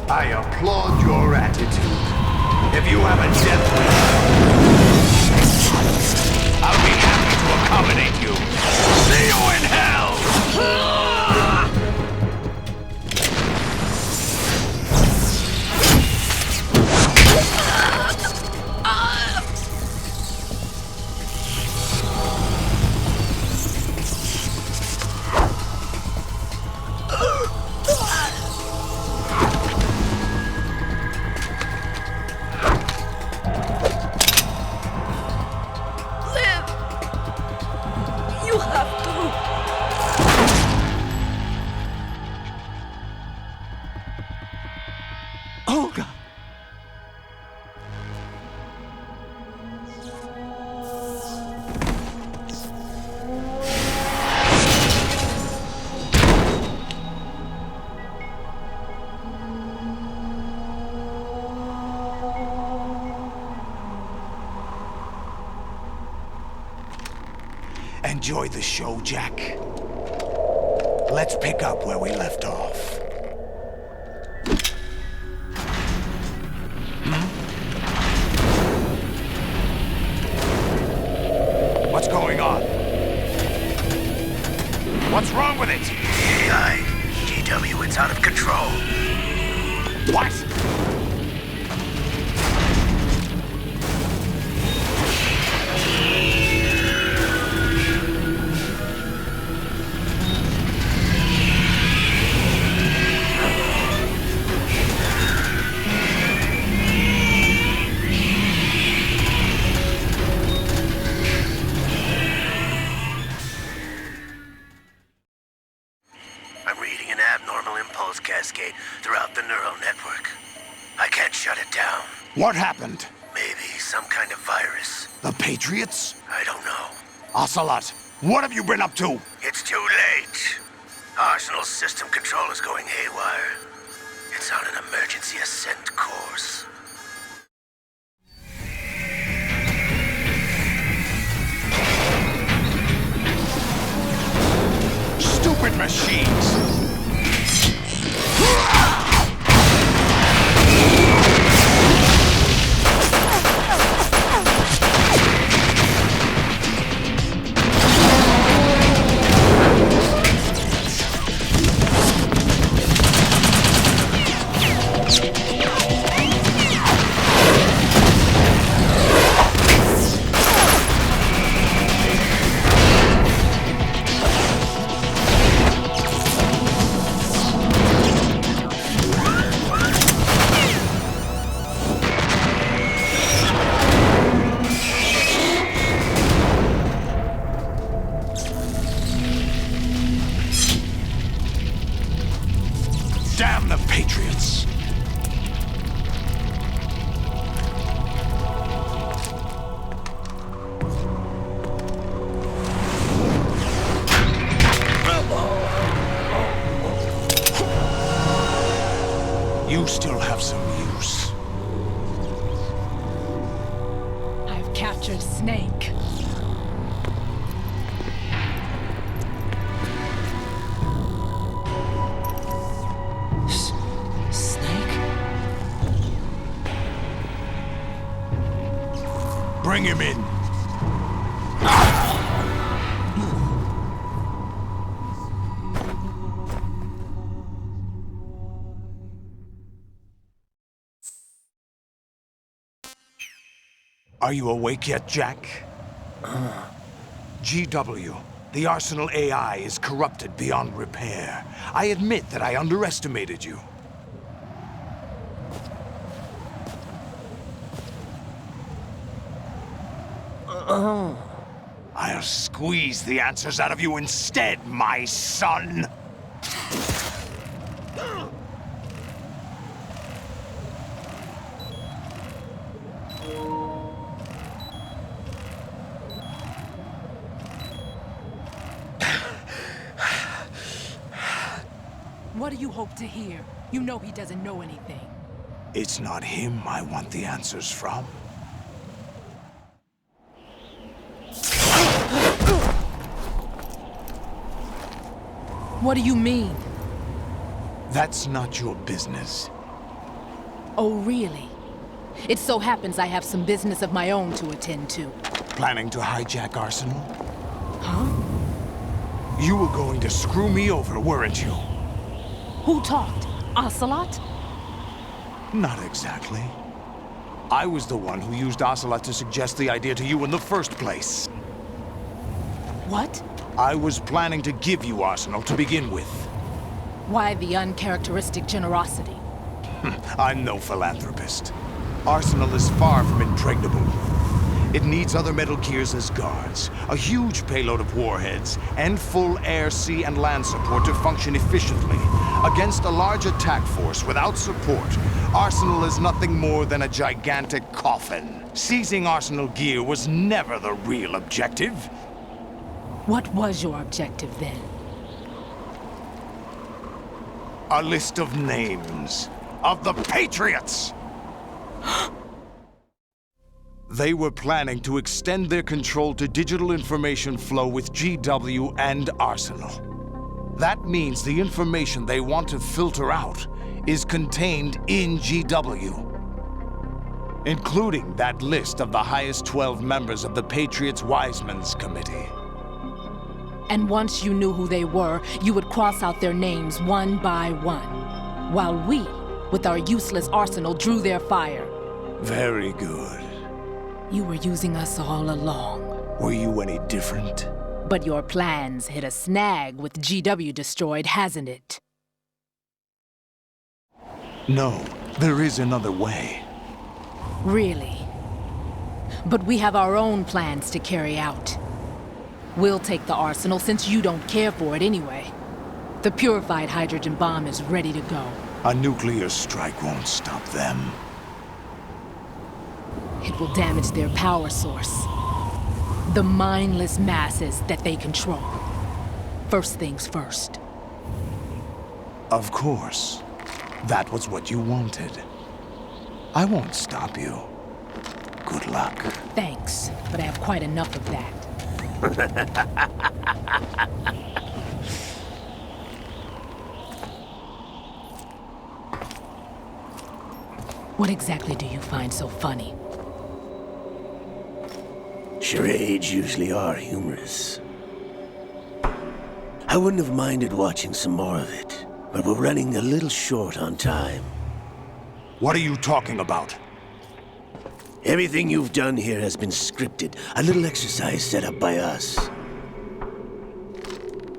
[SPEAKER 22] I applaud your attitude. If you have a death wish, I'll be happy to accommodate you. See you in hell! Enjoy the show, Jack. Let's pick up where we left off. What's going on? What's wrong with it?
[SPEAKER 9] GW, it's out of control.
[SPEAKER 22] What?
[SPEAKER 9] Cascade throughout the neural network. I can't shut it down.
[SPEAKER 22] What happened?
[SPEAKER 9] Maybe some kind of virus.
[SPEAKER 22] The Patriots?
[SPEAKER 9] I don't know.
[SPEAKER 22] Ocelot, what have you been up to?
[SPEAKER 9] It's too late. Arsenal's system control is going haywire. It's on an emergency ascent course.
[SPEAKER 22] Stupid machines! Damn the Patriots! You still have some use.
[SPEAKER 11] I've captured Snake.
[SPEAKER 22] Bring him in. Are you awake yet, Jack? GW, The Arsenal AI is corrupted beyond repair. I admit that I underestimated you. I'll squeeze the answers out of you instead, my son!
[SPEAKER 11] What do you hope to hear? You know he doesn't know anything.
[SPEAKER 22] It's not him I want the answers from.
[SPEAKER 11] What do you mean?
[SPEAKER 22] That's not your business.
[SPEAKER 11] Oh, really? It so happens I have some business of my own to attend to.
[SPEAKER 22] Planning to hijack Arsenal?
[SPEAKER 11] Huh?
[SPEAKER 22] You were going to screw me over, weren't you?
[SPEAKER 11] Who talked? Ocelot?
[SPEAKER 22] Not exactly. I was the one who used Ocelot to suggest the idea to you in the first place.
[SPEAKER 11] What?
[SPEAKER 22] I was planning to give you Arsenal to begin with.
[SPEAKER 11] Why the uncharacteristic generosity?
[SPEAKER 22] I'm no philanthropist. Arsenal is far from impregnable. It needs other Metal Gears as guards, a huge payload of warheads, and full air, sea, and land support to function efficiently. Against a large attack force without support, Arsenal is nothing more than a gigantic coffin. Seizing Arsenal gear was never the real objective.
[SPEAKER 11] What was your objective then?
[SPEAKER 22] A list of names of the Patriots! They were planning to extend their control to digital information flow with GW and Arsenal. That means the information they want to filter out is contained in GW, including that list of the highest 12 members of the Patriots Wiseman's Committee.
[SPEAKER 11] And once you knew who they were, you would cross out their names one by one, while we, with our useless arsenal, drew their fire.
[SPEAKER 22] Very good.
[SPEAKER 11] You were using us all along.
[SPEAKER 22] Were you any different?
[SPEAKER 11] But your plans hit a snag with GW destroyed, hasn't it?
[SPEAKER 22] No, there is another way.
[SPEAKER 11] Really? But we have our own plans to carry out. We'll take the arsenal since you don't care for it anyway. The purified hydrogen bomb is ready to go.
[SPEAKER 22] A nuclear strike won't stop them.
[SPEAKER 11] It will damage their power source. The mindless masses that they control. First things first.
[SPEAKER 22] Of course. That was what you wanted. I won't stop you. Good luck.
[SPEAKER 11] Thanks, but I have quite enough of that. What exactly do you find so funny?
[SPEAKER 9] Charades usually are humorous. I wouldn't have minded watching some more of it, but we're running a little short on time.
[SPEAKER 22] What are you talking about?
[SPEAKER 9] Everything you've done here has been scripted. A little exercise set up by us.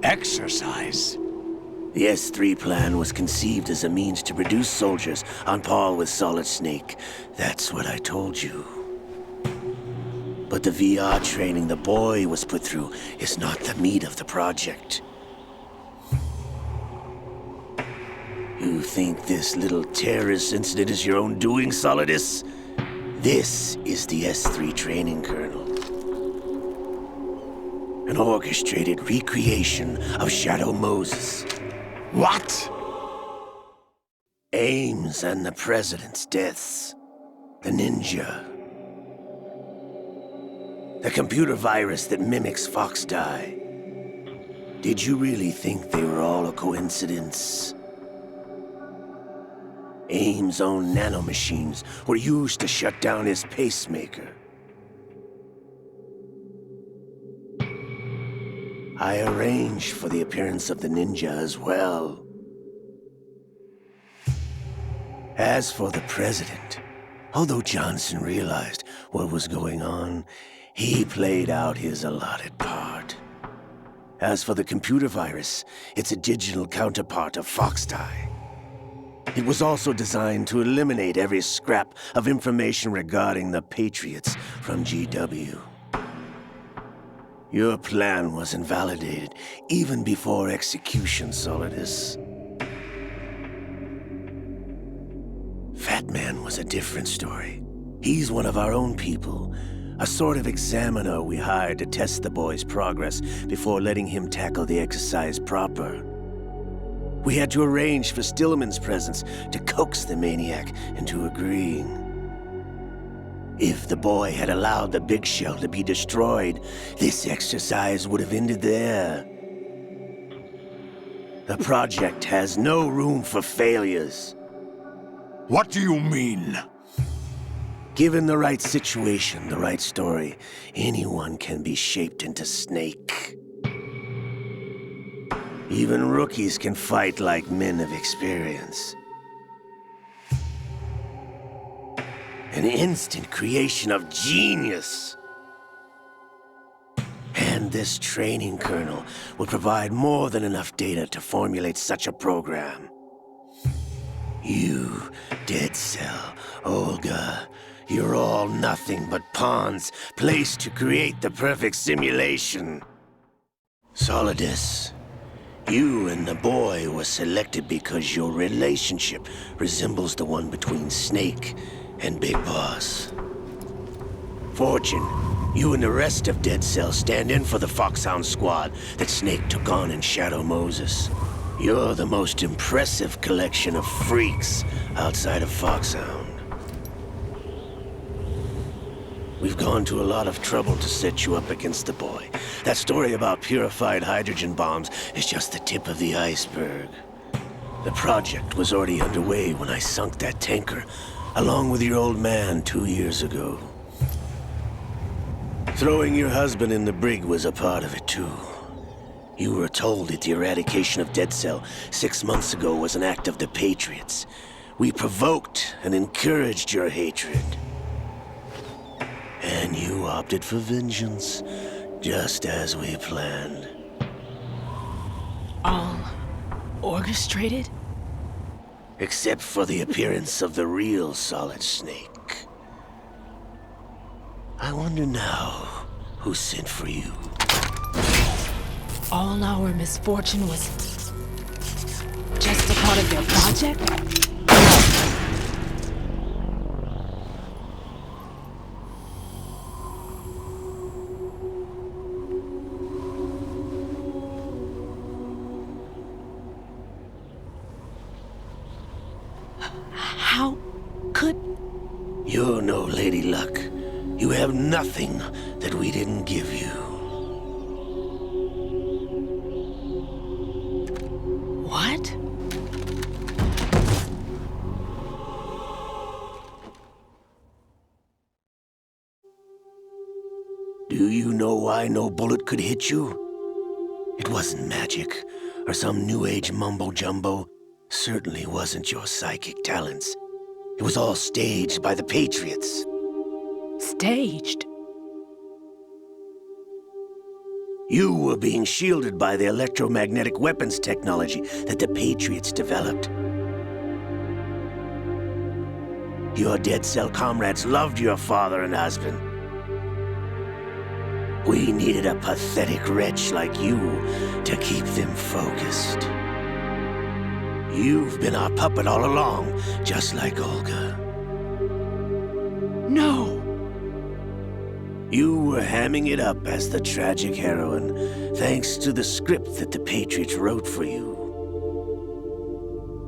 [SPEAKER 22] Exercise?
[SPEAKER 9] The S3 plan was conceived as a means to produce soldiers on par with Solid Snake. That's what I told you. But the VR training the boy was put through is not the meat of the project. You think this little terrorist incident is your own doing, Solidus? This is the S3 training kernel. An orchestrated recreation of Shadow Moses.
[SPEAKER 22] What?
[SPEAKER 9] Ames and the President's deaths. The ninja. The computer virus that mimics Fox Die. Did you really think they were all a coincidence? Ames' own nanomachines were used to shut down his pacemaker. I arranged for the appearance of the ninja as well. As for the president, although Johnson realized what was going on, he played out his allotted part. As for the computer virus, it's a digital counterpart of Foxtie. It was also designed to eliminate every scrap of information regarding the Patriots from GW. Your plan was invalidated even before execution, Solidus. Fat Man was a different story. He's one of our own people, a sort of examiner we hired to test the boy's progress before letting him tackle the exercise proper. We had to arrange for Stillman's presence to coax the maniac into agreeing. If the boy had allowed the big shell to be destroyed, this exercise would have ended there. The project has no room for failures.
[SPEAKER 22] What do you mean?
[SPEAKER 9] Given the right situation, the right story, anyone can be shaped into Snake. Even rookies can fight like men of experience. An instant creation of genius. And this training kernel will provide more than enough data to formulate such a program. You, Dead Cell, Olga, you're all nothing but pawns placed to create the perfect simulation. Solidus, you and the boy were selected because your relationship resembles the one between Snake and Big Boss. Fortune, you and the rest of Dead Cell stand in for the Foxhound squad that Snake took on in Shadow Moses. You're the most impressive collection of freaks outside of Foxhound. We've gone to a lot of trouble to set you up against the boy. That story about purified hydrogen bombs is just the tip of the iceberg. The project was already underway when I sunk that tanker, along with your old man 2 years ago. Throwing your husband in the brig was a part of it too. You were told that the eradication of Dead Cell 6 months ago was an act of the Patriots. We provoked and encouraged your hatred. And you opted for vengeance, just as we planned.
[SPEAKER 11] All orchestrated?
[SPEAKER 9] Except for the appearance of the real Solid Snake. I wonder now who sent for you.
[SPEAKER 11] All our misfortune was just a part of their project? How could...
[SPEAKER 9] You're no Lady Luck. You have nothing that we didn't give you.
[SPEAKER 11] What?
[SPEAKER 9] Do you know why no bullet could hit you? It wasn't magic, or some new age mumbo-jumbo. Certainly wasn't your psychic talents. It was all staged by the Patriots.
[SPEAKER 11] Staged?
[SPEAKER 9] You were being shielded by the electromagnetic weapons technology that the Patriots developed. Your Dead Cell comrades loved your father and husband. We needed a pathetic wretch like you to keep them focused. You've been our puppet all along, just like Olga.
[SPEAKER 11] No!
[SPEAKER 9] You were hamming it up as the tragic heroine, thanks to the script that the Patriots wrote for you.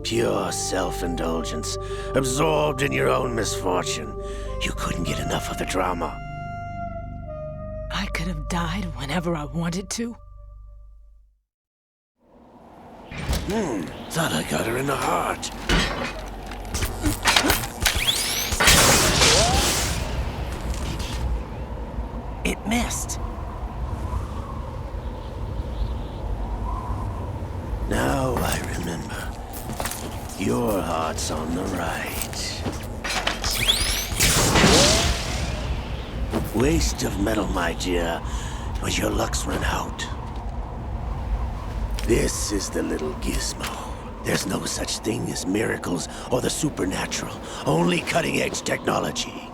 [SPEAKER 9] Pure self-indulgence, absorbed in your own misfortune. You couldn't get enough of the drama.
[SPEAKER 11] I could have died whenever I wanted to.
[SPEAKER 9] Thought I got her in the heart.
[SPEAKER 13] It missed.
[SPEAKER 9] Now I remember. Your heart's on the right. Waste of metal, my dear, but your luck's run out. This is the little gizmo. There's no such thing as miracles or the supernatural. Only cutting-edge technology.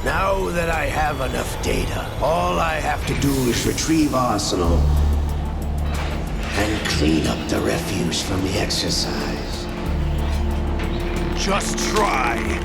[SPEAKER 9] Now that I have enough data, all I have to do is retrieve Arsenal and clean up the refuse from the exercise.
[SPEAKER 22] Just try.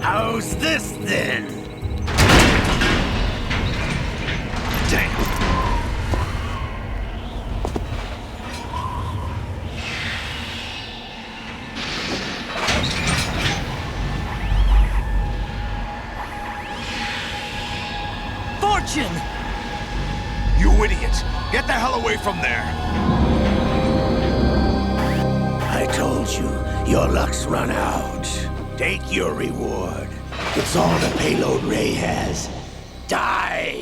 [SPEAKER 9] How's this then?
[SPEAKER 22] Damn.
[SPEAKER 18] Fortune!
[SPEAKER 22] You idiot! Get the hell away from there!
[SPEAKER 9] I told you, your luck's run out. Take your reward. It's all the payload Ray has. Die!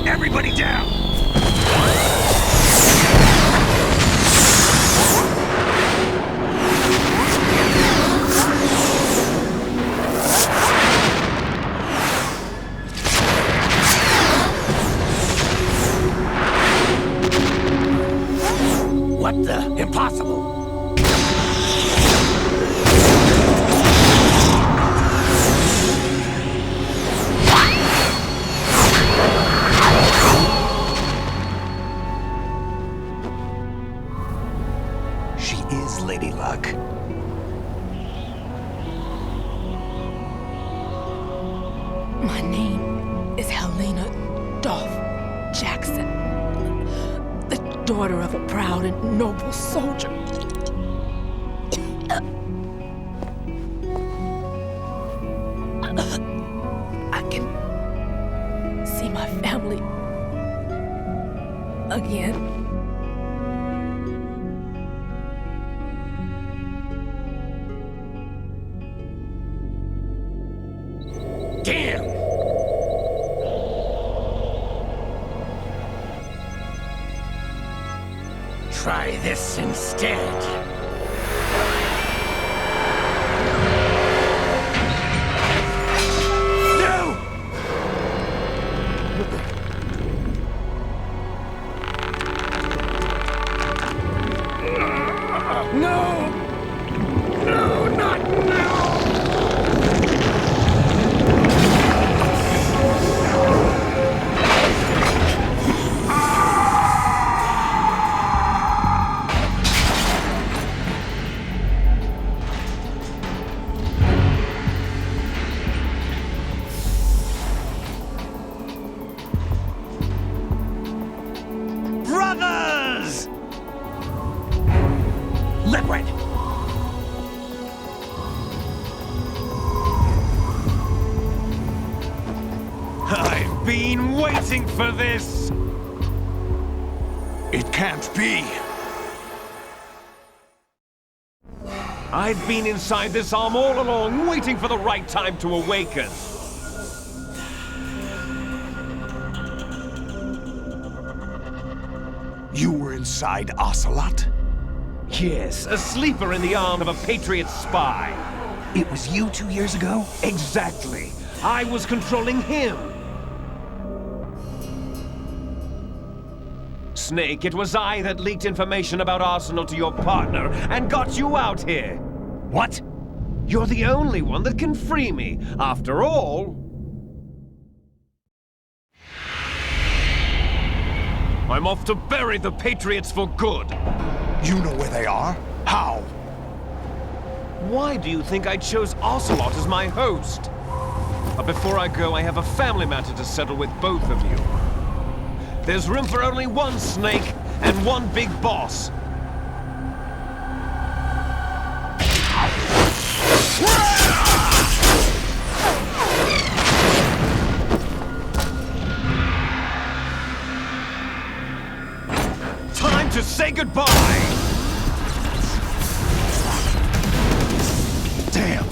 [SPEAKER 22] Everybody down!
[SPEAKER 9] What the? Impossible!
[SPEAKER 22] She is Lady Luck.
[SPEAKER 11] My name is Helena Dolph Jackson, the daughter of a proud and noble soldier. I can see my family again.
[SPEAKER 9] Damn! Try this instead. No! No! No, not now!
[SPEAKER 22] Brothers! Liquid! I've been waiting for this! It can't be!
[SPEAKER 7] I've been inside this arm all along, waiting for the right time to awaken.
[SPEAKER 22] You were inside Ocelot?
[SPEAKER 7] Yes, a sleeper in the arm of a Patriot spy.
[SPEAKER 1] It was you 2 years ago?
[SPEAKER 7] Exactly. I was controlling him. Snake, it was I that leaked information about Arsenal to your partner and got you out here.
[SPEAKER 1] What?
[SPEAKER 7] You're the only one that can free me. After all, I'm off to bury the Patriots for good.
[SPEAKER 22] You know where they are? How?
[SPEAKER 7] Why do you think I chose Ocelot as my host? But before I go, I have a family matter to settle with both of you. There's room for only one Snake and one big boss. Time to say goodbye!
[SPEAKER 1] Damn!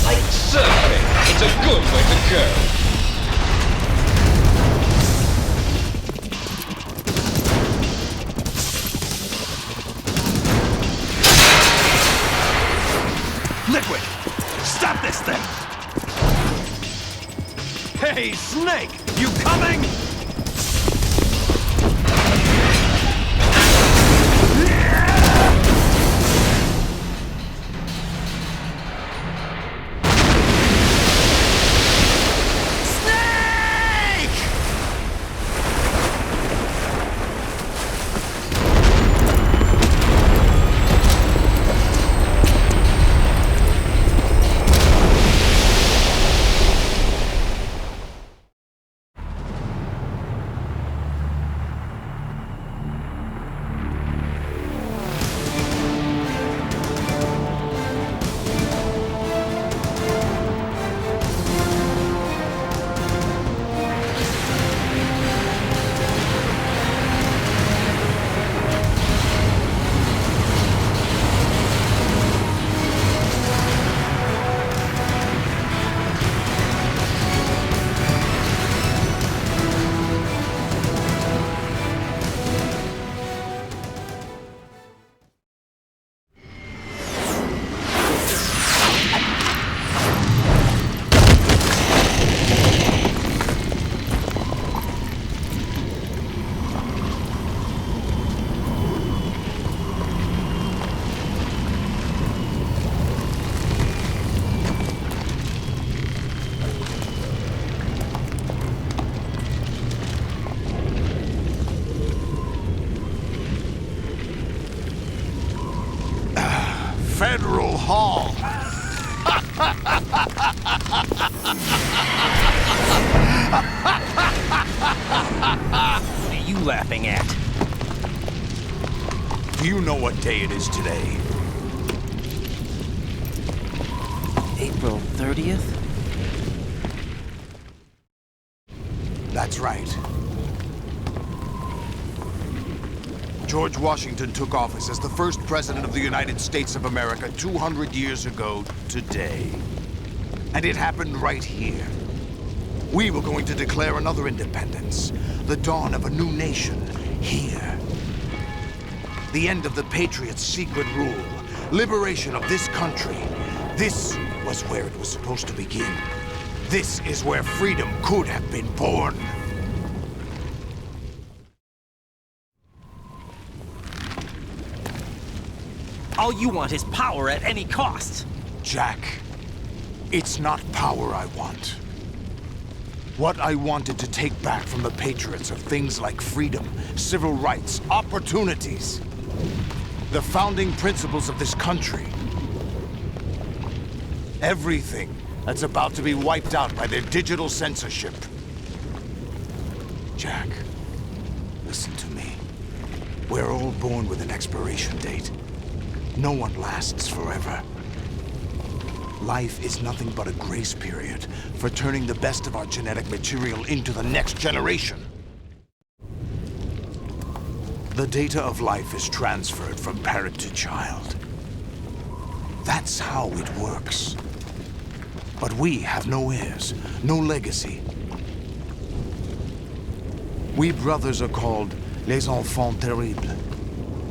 [SPEAKER 12] Like surfing, it's a good way to go.
[SPEAKER 1] Liquid! Stop this thing!
[SPEAKER 7] Hey, Snake! You coming?
[SPEAKER 22] Federal Hall.
[SPEAKER 13] What are you laughing at?
[SPEAKER 22] Do you know what day it is today?
[SPEAKER 13] April 30th?
[SPEAKER 22] That's right. George Washington took office as the first president of the United States of America 200 years ago today. And it happened right here. We were going to declare another independence, the dawn of a new nation, here. The end of the Patriots' secret rule, liberation of this country. This was where it was supposed to begin. This is where freedom could have been born.
[SPEAKER 13] All you want is power at any cost.
[SPEAKER 22] Jack, it's not power I want. What I wanted to take back from the Patriots are things like freedom, civil rights, opportunities. The founding principles of this country. Everything that's about to be wiped out by their digital censorship. Jack, listen to me. We're all born with an expiration date. No one lasts forever. Life is nothing but a grace period for turning the best of our genetic material into the next generation. The data of life is transferred from parent to child. That's how it works. But we have no heirs, no legacy. We brothers are called les enfants terribles.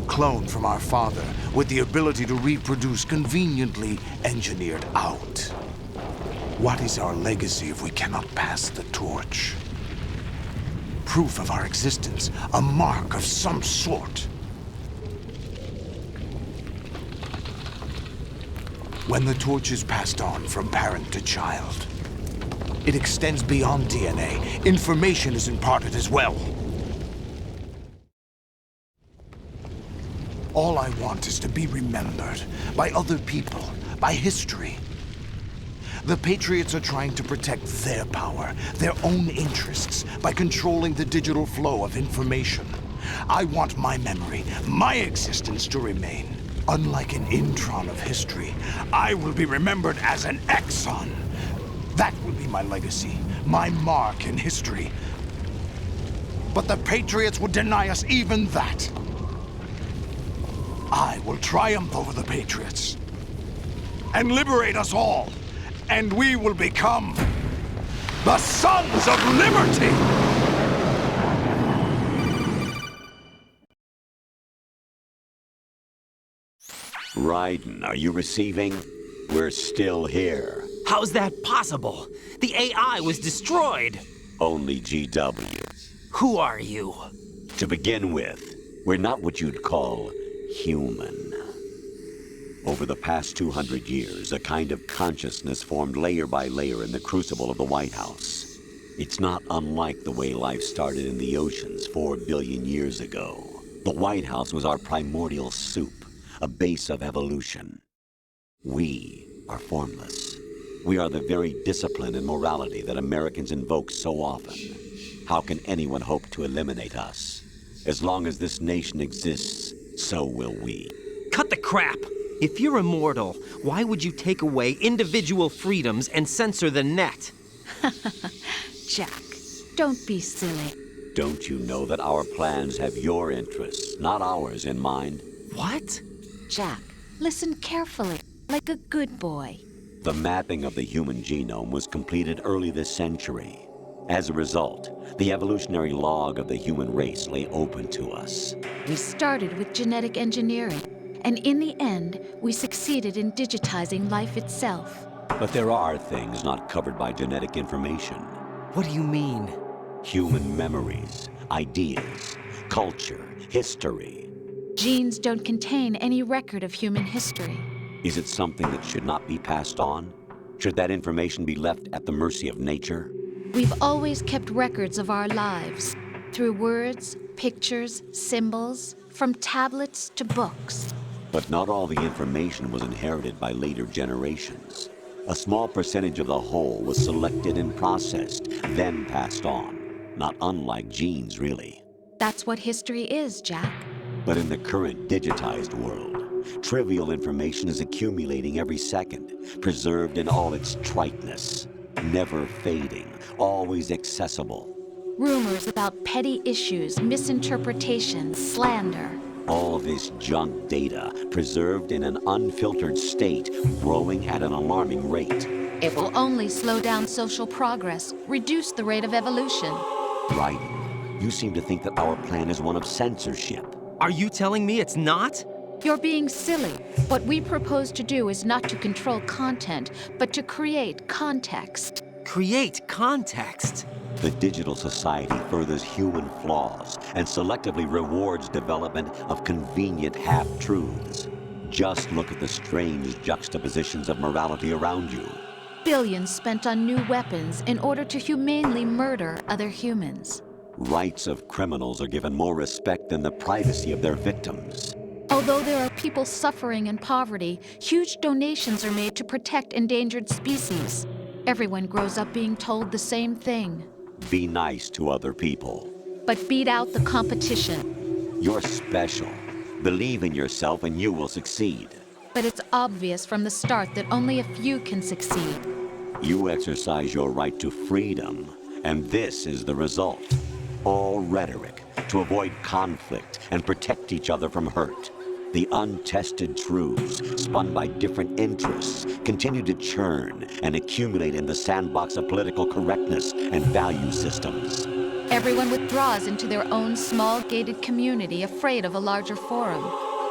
[SPEAKER 22] Cloned from our father, with the ability to reproduce conveniently engineered out. What is our legacy if we cannot pass the torch? Proof of our existence, a mark of some sort. When the torch is passed on from parent to child, it extends beyond DNA. Information is imparted as well. All I want is to be remembered by other people, by history. The Patriots are trying to protect their power, their own interests, by controlling the digital flow of information. I want my memory, my existence to remain. Unlike an intron of history, I will be remembered as an exon. That will be my legacy, my mark in history. But the Patriots would deny us even that. I will triumph over the Patriots and liberate us all, and we will become the Sons of Liberty!
[SPEAKER 17] Raiden, are you receiving? We're still here.
[SPEAKER 13] How's that possible? The AI was destroyed.
[SPEAKER 17] Only GW.
[SPEAKER 13] Who are you?
[SPEAKER 17] To begin with, we're not what you'd call human. Over the past 200 years, a kind of consciousness formed layer by layer in the crucible of the White House. It's not unlike the way life started in the oceans 4 billion years ago. The White House was our primordial soup, a base of evolution. We are formless. We are the very discipline and morality that Americans invoke so often. How can anyone hope to eliminate us? As long as this nation exists, so will we.
[SPEAKER 13] Cut the crap! If you're immortal, why would you take away individual freedoms and censor the net?
[SPEAKER 16] Jack, don't be silly.
[SPEAKER 17] Don't you know that our plans have your interests, not ours, in mind?
[SPEAKER 13] What?
[SPEAKER 16] Jack, listen carefully, like a good boy.
[SPEAKER 17] The mapping of the human genome was completed early this century. As a result, the evolutionary log of the human race lay open to us.
[SPEAKER 16] We started with genetic engineering, and in the end, we succeeded in digitizing life itself.
[SPEAKER 17] But there are things not covered by genetic information.
[SPEAKER 13] What do you mean?
[SPEAKER 17] Human memories, ideas, culture, history.
[SPEAKER 16] Genes don't contain any record of human history.
[SPEAKER 17] Is it something that should not be passed on? Should that information be left at the mercy of nature?
[SPEAKER 16] We've always kept records of our lives, through words, pictures, symbols, from tablets to books.
[SPEAKER 17] But not all the information was inherited by later generations. A small percentage of the whole was selected and processed, then passed on. Not unlike genes, really.
[SPEAKER 16] That's what history is, Jack.
[SPEAKER 17] But in the current digitized world, trivial information is accumulating every second, preserved in all its triteness, never fading, always accessible.
[SPEAKER 16] Rumors about petty issues, misinterpretations, slander.
[SPEAKER 17] All this junk data, preserved in an unfiltered state, growing at an alarming rate.
[SPEAKER 16] It will only slow down social progress, reduce the rate of evolution.
[SPEAKER 17] Raiden, you seem to think that our plan is one of censorship.
[SPEAKER 13] Are you telling me it's not?
[SPEAKER 16] You're being silly. What we propose to do is not to control content, but to create context.
[SPEAKER 13] Create context?
[SPEAKER 17] The digital society furthers human flaws and selectively rewards development of convenient half-truths. Just look at the strange juxtapositions of morality around you.
[SPEAKER 16] Billions spent on new weapons in order to humanely murder other humans.
[SPEAKER 17] Rights of criminals are given more respect than the privacy of their victims.
[SPEAKER 16] Although there are people suffering in poverty, huge donations are made to protect endangered species. Everyone grows up being told the same thing.
[SPEAKER 17] Be nice to other people.
[SPEAKER 16] But beat out the competition.
[SPEAKER 17] You're special. Believe in yourself and you will succeed.
[SPEAKER 16] But it's obvious from the start that only a few can succeed.
[SPEAKER 17] You exercise your right to freedom, and this is the result. All rhetoric to avoid conflict and protect each other from hurt. The untested truths, spun by different interests, continue to churn and accumulate in the sandbox of political correctness and value systems.
[SPEAKER 16] Everyone withdraws into their own small gated community, afraid of a larger forum.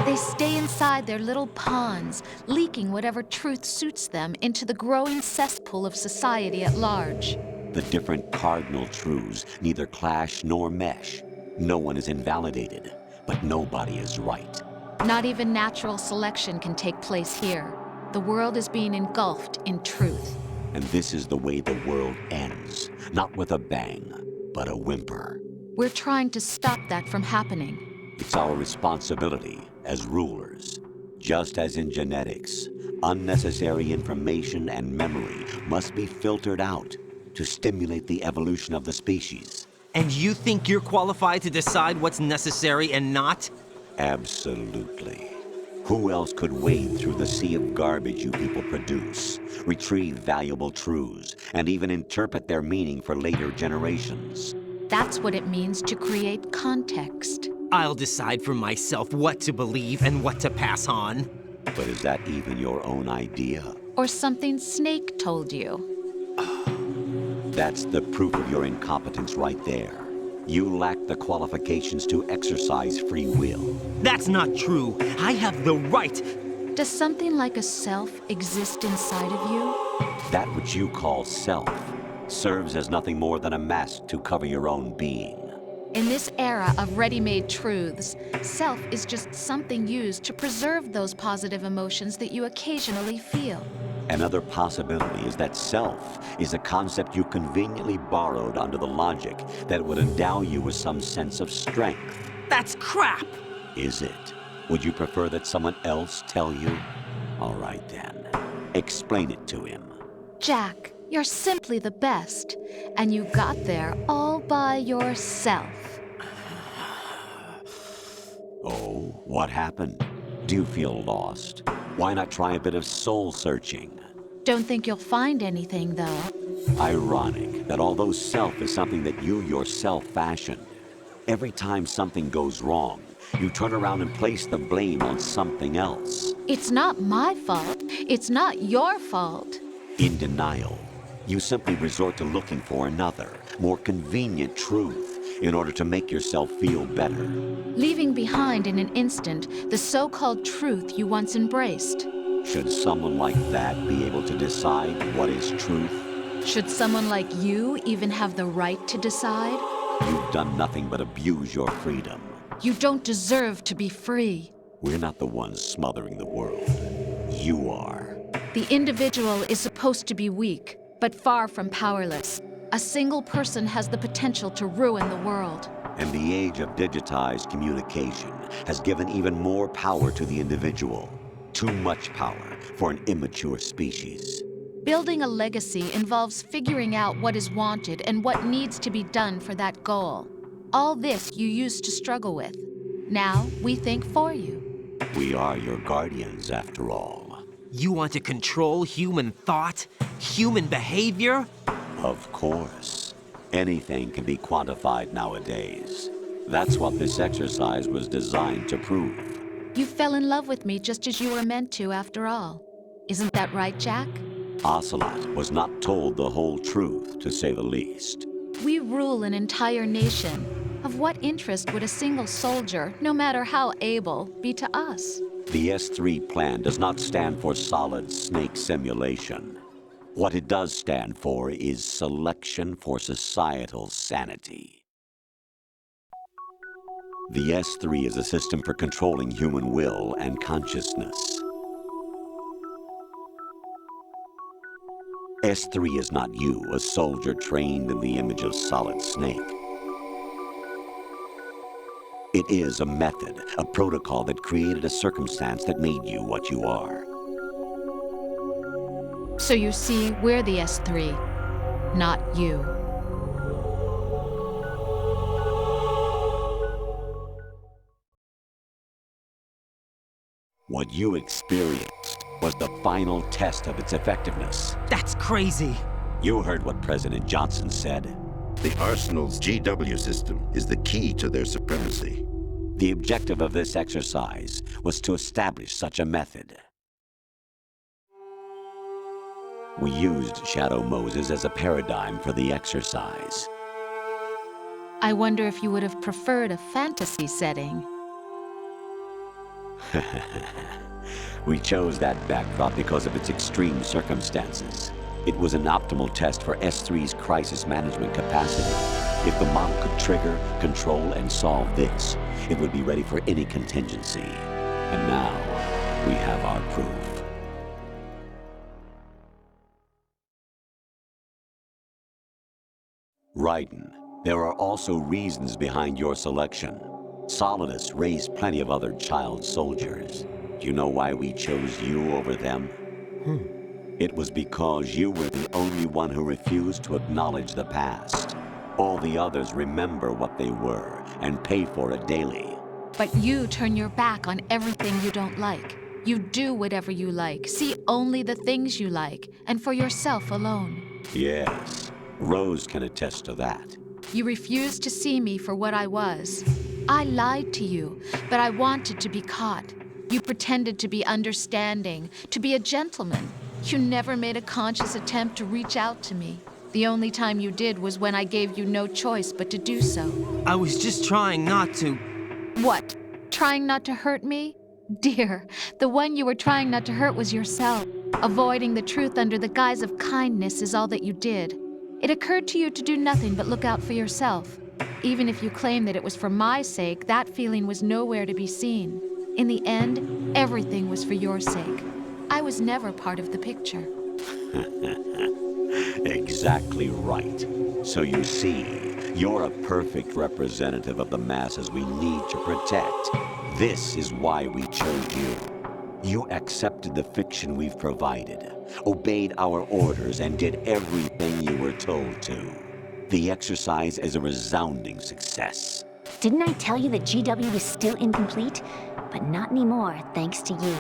[SPEAKER 16] They stay inside their little ponds, leaking whatever truth suits them into the growing cesspool of society at large.
[SPEAKER 17] The different cardinal truths neither clash nor mesh. No one is invalidated, but nobody is right.
[SPEAKER 16] Not even natural selection can take place here. The world is being engulfed in truth.
[SPEAKER 17] And this is the way the world ends. Not with a bang, but a whimper.
[SPEAKER 16] We're trying to stop that from happening.
[SPEAKER 17] It's our responsibility as rulers. Just as in genetics, unnecessary information and memory must be filtered out to stimulate the evolution of the species.
[SPEAKER 13] And you think you're qualified to decide what's necessary and not?
[SPEAKER 17] Absolutely. Who else could wade through the sea of garbage you people produce, retrieve valuable truths, and even interpret their meaning for later generations?
[SPEAKER 16] That's what it means to create context.
[SPEAKER 13] I'll decide for myself what to believe and what to pass on.
[SPEAKER 17] But is that even your own idea?
[SPEAKER 16] Or something Snake told you?
[SPEAKER 17] That's the proof of your incompetence right there. You lack the qualifications to exercise free will.
[SPEAKER 13] That's not true. I have the right.
[SPEAKER 16] Does something like a self exist inside of you?
[SPEAKER 17] That which you call self serves as nothing more than a mask to cover your own being.
[SPEAKER 16] In this era of ready-made truths, self is just something used to preserve those positive emotions that you occasionally feel.
[SPEAKER 17] Another possibility is that self is a concept you conveniently borrowed under the logic that would endow you with some sense of strength.
[SPEAKER 13] That's crap!
[SPEAKER 17] Is it? Would you prefer that someone else tell you? All right then. Explain it to him.
[SPEAKER 16] Jack, you're simply the best, and you got there all by yourself.
[SPEAKER 17] Oh, what happened? Do you feel lost? Why not try a bit of soul-searching?
[SPEAKER 16] Don't think you'll find anything, though.
[SPEAKER 17] Ironic that although self is something that you yourself fashioned, every time something goes wrong, you turn around and place the blame on something else.
[SPEAKER 16] It's not my fault. It's not your fault.
[SPEAKER 17] In denial, you simply resort to looking for another, more convenient truth in order to make yourself feel better.
[SPEAKER 16] Leaving behind in an instant the so-called truth you once embraced.
[SPEAKER 17] Should someone like that be able to decide what is truth?
[SPEAKER 16] Should someone like you even have the right to decide?
[SPEAKER 17] You've done nothing but abuse your freedom.
[SPEAKER 16] You don't deserve to be free.
[SPEAKER 17] We're not the ones smothering the world. You are.
[SPEAKER 16] The individual is supposed to be weak, but far from powerless. A single person has the potential to ruin the world.
[SPEAKER 17] And the age of digitized communication has given even more power to the individual. Too much power for an immature species.
[SPEAKER 16] Building a legacy involves figuring out what is wanted and what needs to be done for that goal. All this you used to struggle with. Now we think for you.
[SPEAKER 17] We are your guardians, after all.
[SPEAKER 13] You want to control human thought? Human behavior?
[SPEAKER 17] Of course. Anything can be quantified nowadays. That's what this exercise was designed to prove.
[SPEAKER 16] You fell in love with me just as you were meant to, after all. Isn't that right, Jack?
[SPEAKER 17] Ocelot was not told the whole truth, to say the least.
[SPEAKER 16] We rule an entire nation. Of what interest would a single soldier, no matter how able, be to us?
[SPEAKER 17] The S3 plan does not stand for solid snake simulation. What it does stand for is selection for societal sanity. The S3 is a system for controlling human will and consciousness. S3 is not you, a soldier trained in the image of Solid Snake. It is a method, a protocol that created a circumstance that made you what you are.
[SPEAKER 16] So you see, we're the S3, not you.
[SPEAKER 17] What you experienced was the final test of its effectiveness.
[SPEAKER 13] That's crazy.
[SPEAKER 17] You heard what President Johnson said.
[SPEAKER 5] The Arsenal's GW system is the key to their supremacy.
[SPEAKER 17] The objective of this exercise was to establish such a method. We used Shadow Moses as a paradigm for the exercise.
[SPEAKER 16] I wonder if you would have preferred a fantasy setting.
[SPEAKER 17] We chose that backdrop because of its extreme circumstances. It was an optimal test for S3's crisis management capacity. If the model could trigger, control, and solve this, it would be ready for any contingency. And now, we have our proof. Raiden, there are also reasons behind your selection. Solidus raised plenty of other child soldiers. Do you know why we chose you over them? It was because you were the only one who refused to acknowledge the past. All the others remember what they were and pay for it daily.
[SPEAKER 16] But you turn your back on everything you don't like. You do whatever you like, see only the things you like, and for yourself alone.
[SPEAKER 17] Yes, Rose can attest to that.
[SPEAKER 16] You refused to see me for what I was. I lied to you, but I wanted to be caught. You pretended to be understanding, to be a gentleman. You never made a conscious attempt to reach out to me. The only time you did was when I gave you no choice but to do so.
[SPEAKER 13] I was just trying not to.
[SPEAKER 16] What? Trying not to hurt me? Dear, the one you were trying not to hurt was yourself. Avoiding the truth under the guise of kindness is all that you did. It occurred to you to do nothing but look out for yourself. Even if you claim that it was for my sake, that feeling was nowhere to be seen. In the end, everything was for your sake. I was never part of the picture.
[SPEAKER 17] Exactly right. So you see, you're a perfect representative of the masses we need to protect. This is why we chose you. You accepted the fiction we've provided, obeyed our orders, and did everything you were told to. The exercise is a resounding success.
[SPEAKER 5] Didn't I tell you that GW was still incomplete? But not anymore, thanks to you.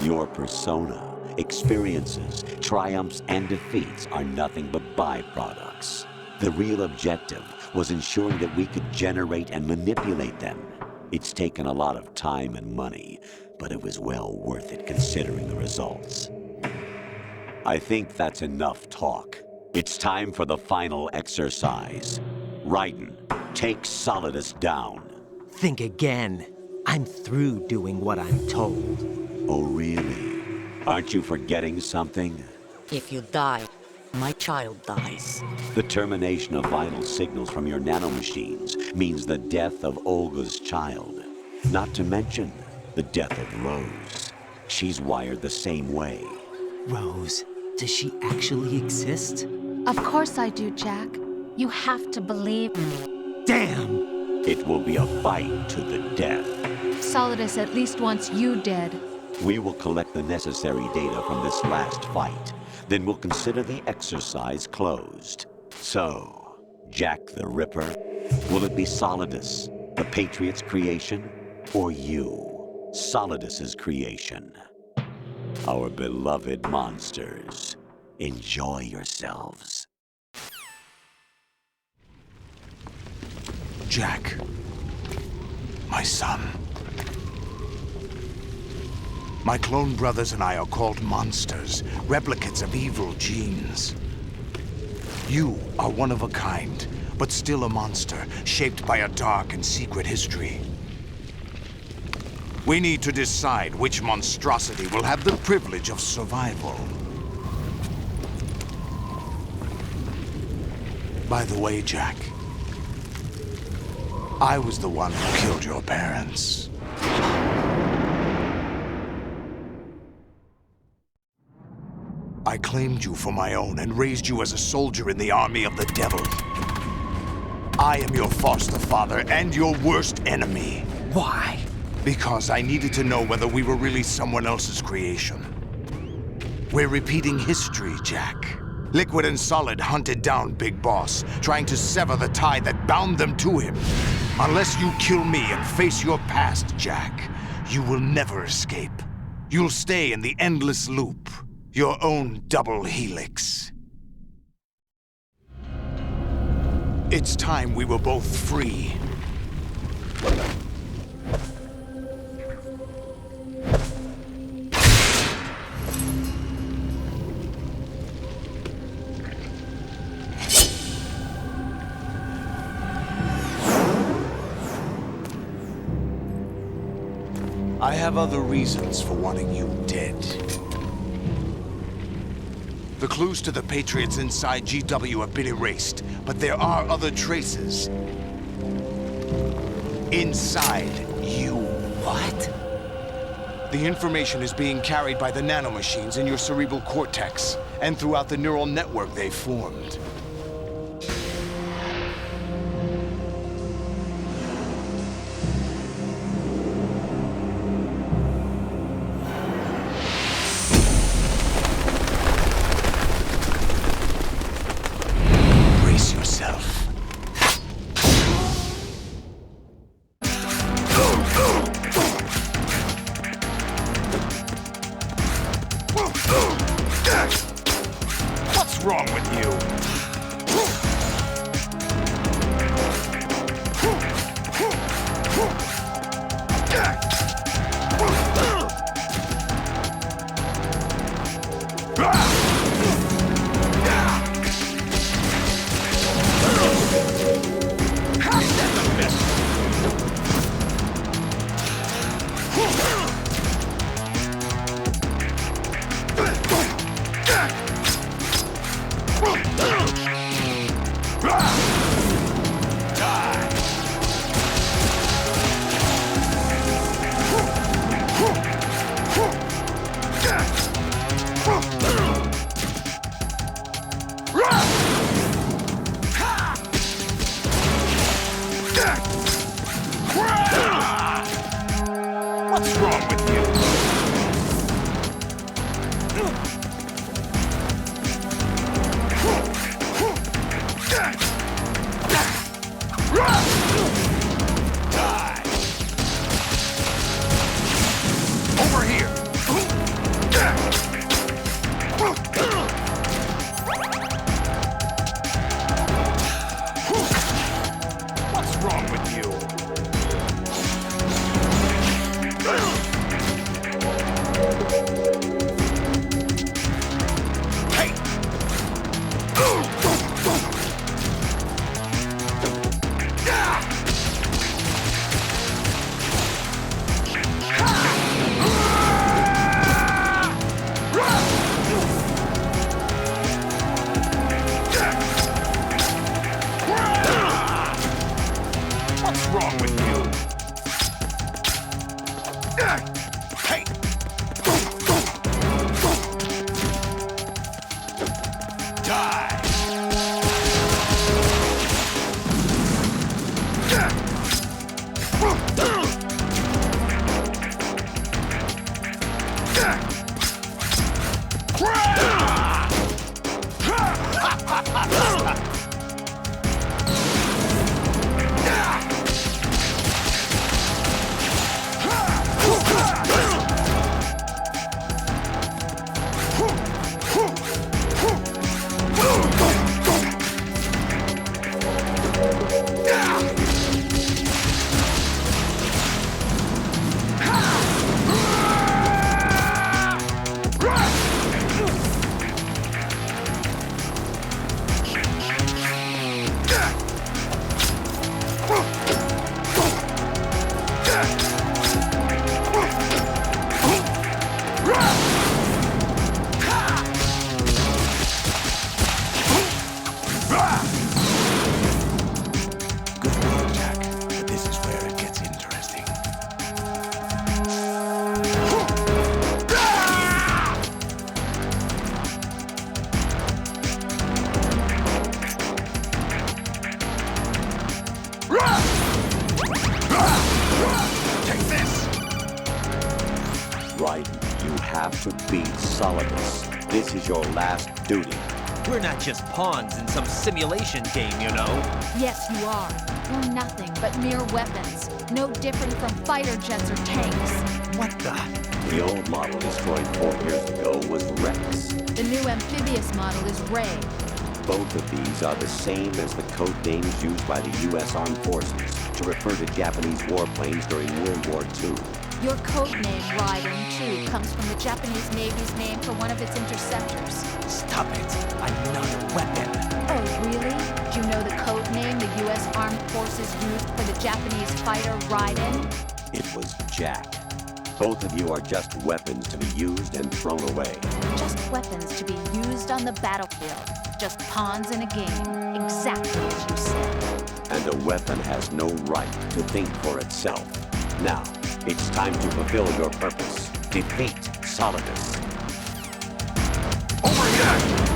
[SPEAKER 17] Your persona, experiences, triumphs, and defeats are nothing but byproducts. The real objective was ensuring that we could generate and manipulate them. It's taken a lot of time and money, but it was well worth it considering the results. I think that's enough talk. It's time for the final exercise. Raiden, take Solidus down.
[SPEAKER 13] Think again. I'm through doing what I'm told.
[SPEAKER 17] Oh, really? Aren't you forgetting something?
[SPEAKER 23] If you die, my child dies.
[SPEAKER 17] The termination of vital signals from your nanomachines means the death of Olga's child. Not to mention the death of Rose. She's wired the same way.
[SPEAKER 13] Rose, does she actually exist?
[SPEAKER 16] Of course I do, Jack. You have to believe me.
[SPEAKER 13] Damn!
[SPEAKER 17] It will be a fight to the death.
[SPEAKER 16] Solidus at least wants you dead.
[SPEAKER 17] We will collect the necessary data from this last fight. Then we'll consider the exercise closed. So, Jack the Ripper, will it be Solidus, the Patriot's creation, or you, Solidus's creation? Our beloved monsters, enjoy yourselves.
[SPEAKER 22] Jack, my son. My clone brothers and I are called monsters, replicates of evil genes. You are one of a kind, but still a monster, shaped by a dark and secret history. We need to decide which monstrosity will have the privilege of survival. By the way, Jack, I was the one who killed your parents. I claimed you for my own and raised you as a soldier in the army of the devil. I am your foster father and your worst enemy.
[SPEAKER 13] Why?
[SPEAKER 22] Because I needed to know whether we were really someone else's creation. We're repeating history, Jack. Liquid and Solid hunted down Big Boss, trying to sever the tie that bound them to him. Unless you kill me and face your past, Jack, you will never escape. You'll stay in the endless loop. Your own double helix. It's time we were both free. I have other reasons for wanting you dead. The clues to the Patriots inside GW have been erased, but there are other traces. Inside you.
[SPEAKER 18] What?
[SPEAKER 22] The information is being carried by the nanomachines in your cerebral cortex, and throughout the neural network they formed. Brace yourself. What's wrong with you? What's wrong with you? Die. Over here. What's wrong with you? Hey! What's wrong with you? Hey! Die!
[SPEAKER 17] Raiden, you have to beat Solidus. This is your last duty.
[SPEAKER 13] We're not just pawns in some simulation game, you know.
[SPEAKER 16] Yes, you are. You're nothing but mere weapons. No different from fighter jets or tanks.
[SPEAKER 13] What the?
[SPEAKER 17] The old model destroyed 4 years ago was Rex.
[SPEAKER 16] The new amphibious model is Ray.
[SPEAKER 17] Both of these are the same as the code names used by the U.S. Armed Forces to refer to Japanese warplanes during World War II.
[SPEAKER 16] Your code name, Raiden, too, comes from the Japanese Navy's name for one of its interceptors.
[SPEAKER 13] Stop it. Another weapon.
[SPEAKER 16] Oh, really? Do you know the code name the U.S. Armed Forces used for the Japanese fighter Raiden?
[SPEAKER 17] It was Jack. Both of you are just weapons to be used and thrown away.
[SPEAKER 16] Just weapons to be used on the battlefield. Just pawns in a game. Exactly as you said.
[SPEAKER 17] And a weapon has no right to think for itself. Now, it's time to fulfill your purpose. Defeat Solidus.
[SPEAKER 22] Over here!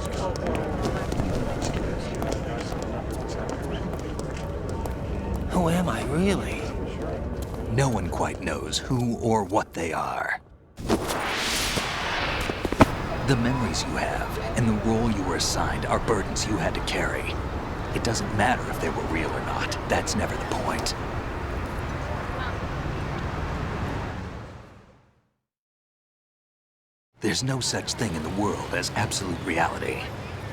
[SPEAKER 22] Let's go!
[SPEAKER 13] Who am I, really?
[SPEAKER 1] No one quite knows who or what they are. The memories you have and the role you were assigned are burdens you had to carry. It doesn't matter if they were real or not. That's never the point. There's no such thing in the world as absolute reality.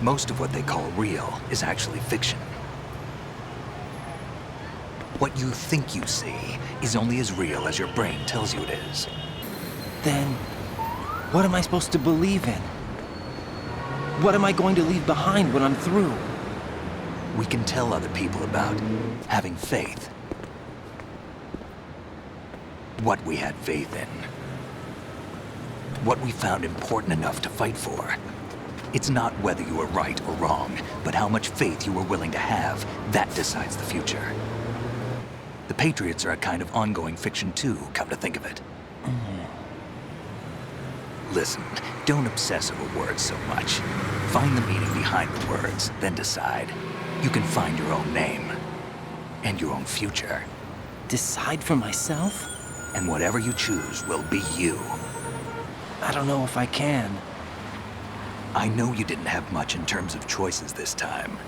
[SPEAKER 1] Most of what they call real is actually fiction. What you think you see is only as real as your brain tells you it is.
[SPEAKER 13] Then, what am I supposed to believe in? What am I going to leave behind when I'm through?
[SPEAKER 1] We can tell other people about having faith. What we had faith in. What we found important enough to fight for.
[SPEAKER 2] It's not whether you are right or wrong, but how much faith you are willing to have. That decides the future. The Patriots are a kind of ongoing fiction too, come to think of it. Listen, don't obsess over words so much. Find the meaning behind the words, then decide. You can find your own name. And your own future.
[SPEAKER 13] Decide for myself?
[SPEAKER 2] And whatever you choose will be you.
[SPEAKER 13] I don't know if I can.
[SPEAKER 2] I know you didn't have much in terms of choices this time.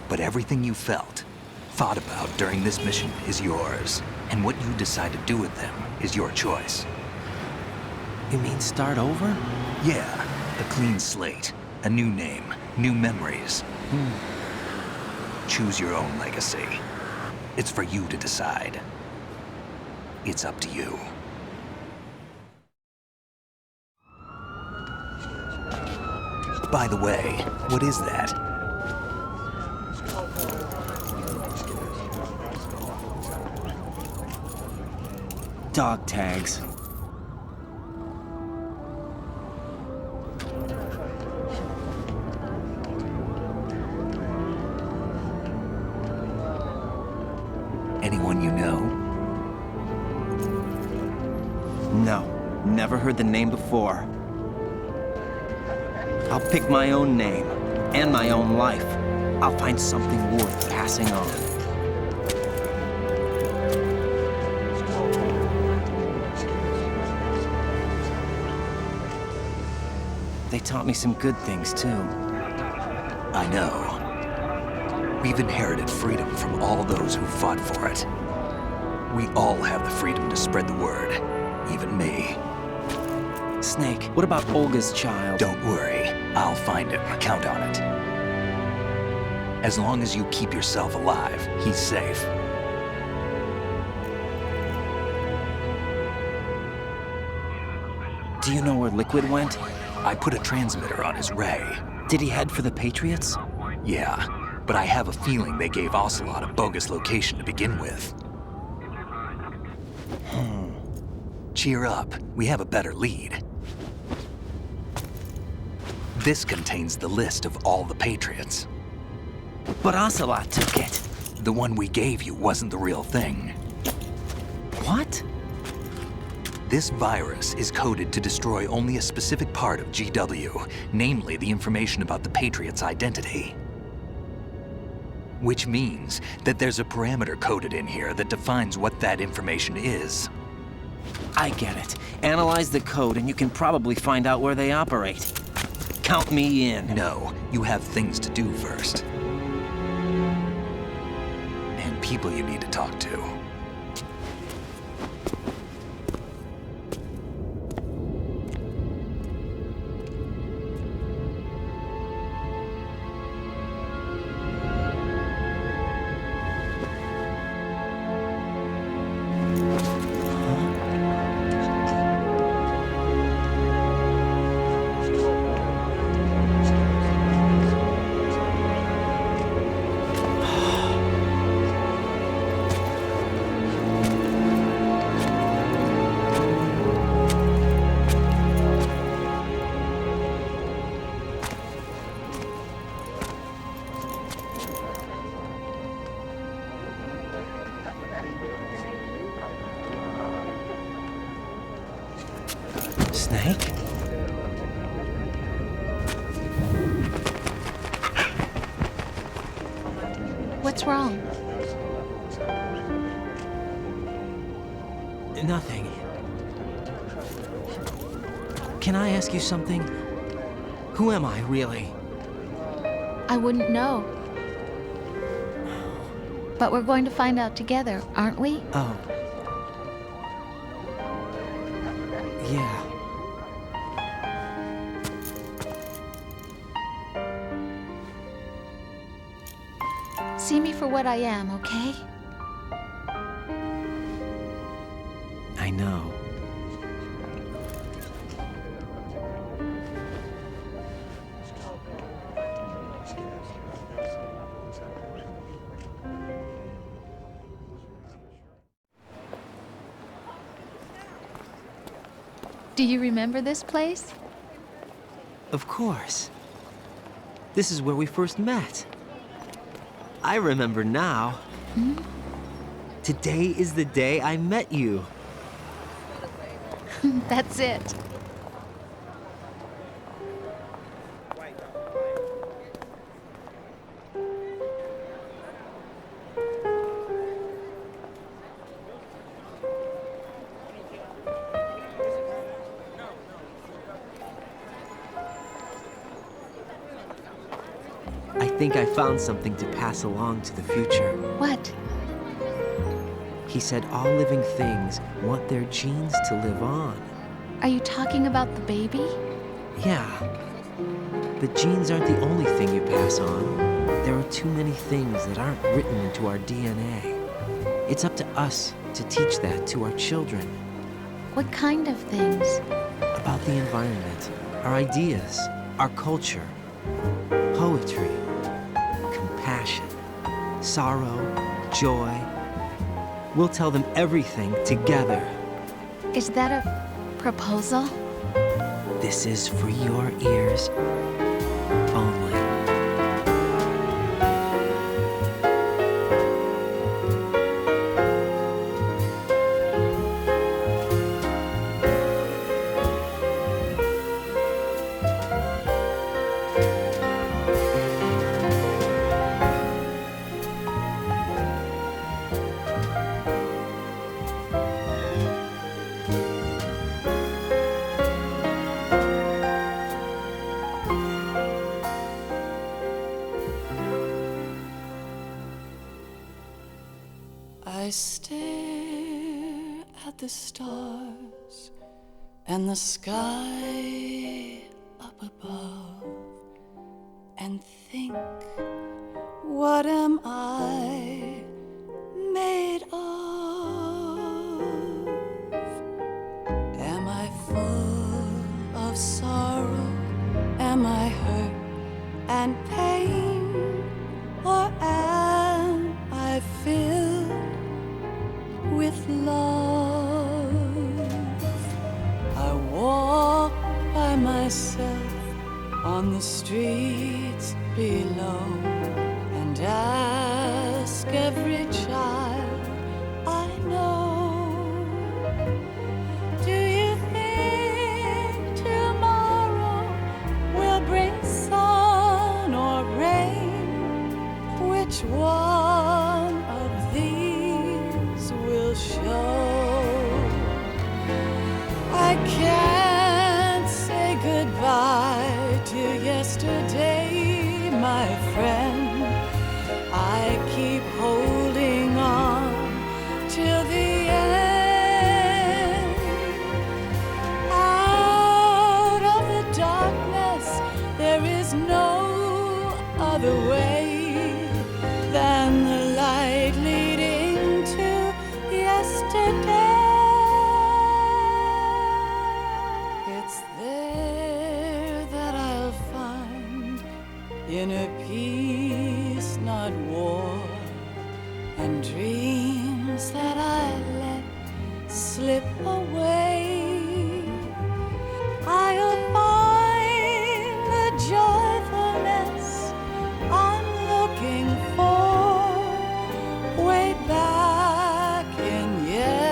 [SPEAKER 2] But everything you felt, thought about during this mission is yours. And what you decide to do with them is your choice.
[SPEAKER 13] You mean start over?
[SPEAKER 2] Yeah, a clean slate, a new name, new memories. Choose your own legacy. It's for you to decide. It's up to you. By the way, what is that?
[SPEAKER 13] Dog tags.
[SPEAKER 2] Anyone you know?
[SPEAKER 13] No, never heard the name before. I'll pick my own name, and my own life. I'll find something worth passing on. They taught me some good things, too.
[SPEAKER 2] I know. We've inherited freedom from all those who fought for it. We all have the freedom to spread the word, even me.
[SPEAKER 13] Snake, what about Olga's child?
[SPEAKER 2] Don't worry, I'll find him. Count on it. As long as you keep yourself alive, he's safe.
[SPEAKER 13] Do you know where Liquid went?
[SPEAKER 2] I put a transmitter on his ray.
[SPEAKER 13] Did he head for the Patriots?
[SPEAKER 2] Yeah, but I have a feeling they gave Ocelot a bogus location to begin with. Cheer up, we have a better lead. This contains the list of all the Patriots.
[SPEAKER 13] But Ocelot took it.
[SPEAKER 2] The one we gave you wasn't the real thing.
[SPEAKER 13] What?
[SPEAKER 2] This virus is coded to destroy only a specific part of GW, namely the information about the Patriots' identity. Which means that there's a parameter coded in here that defines what that information is.
[SPEAKER 13] I get it. Analyze the code and you can probably find out where they operate. Count me in.
[SPEAKER 2] No, you have things to do first. And people you need to talk to.
[SPEAKER 13] Snake?
[SPEAKER 16] What's wrong?
[SPEAKER 13] Nothing. Can I ask you something? Who am I, really?
[SPEAKER 16] I wouldn't know. But we're going to find out together, aren't we?
[SPEAKER 13] Oh. Yeah.
[SPEAKER 16] See me for what I am, okay?
[SPEAKER 13] I know.
[SPEAKER 16] Do you remember this place?
[SPEAKER 13] Of course. This is where we first met. I remember now. Today is the day I met you.
[SPEAKER 16] That's it.
[SPEAKER 13] I think I found something to pass along to the future.
[SPEAKER 16] What?
[SPEAKER 13] He said all living things want their genes to live on.
[SPEAKER 16] Are you talking about the baby?
[SPEAKER 13] Yeah. But genes aren't the only thing you pass on. There are too many things that aren't written into our DNA. It's up to us to teach that to our children.
[SPEAKER 16] What kind of things?
[SPEAKER 13] About the environment, our ideas, our culture, poetry, compassion, sorrow, joy. We'll tell them everything together.
[SPEAKER 16] Is that a proposal?
[SPEAKER 13] This is for your ears only.
[SPEAKER 6] I stare at the stars and the sky up above and think, what am I made of? Am I full of sorrow? Am I hurt and pain? Or am I filled with love? I walk by myself on the streets below and ask every child I know, do you think tomorrow will bring sun or rain? Which one of these will show? I can't say goodbye to yesterday, my friend. I keep holding on till the end. Out of the darkness, there is no other way than the light leading to yesterday. It's there that I'll find inner peace, not war, and dreams that I let slip away. I'll find the joyfulness I'm looking for way back in yesterday.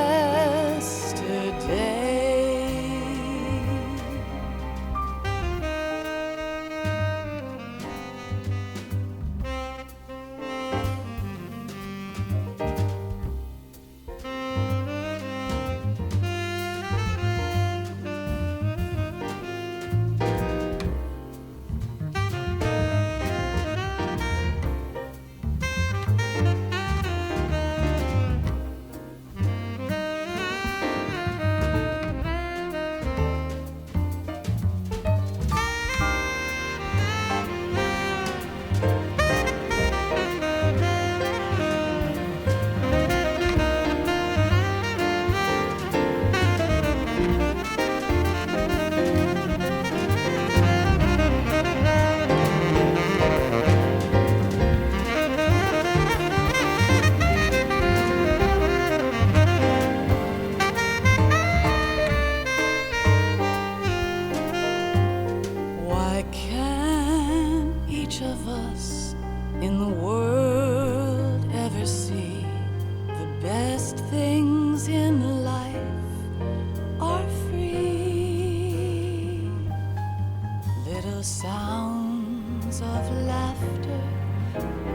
[SPEAKER 6] sounds of laughter,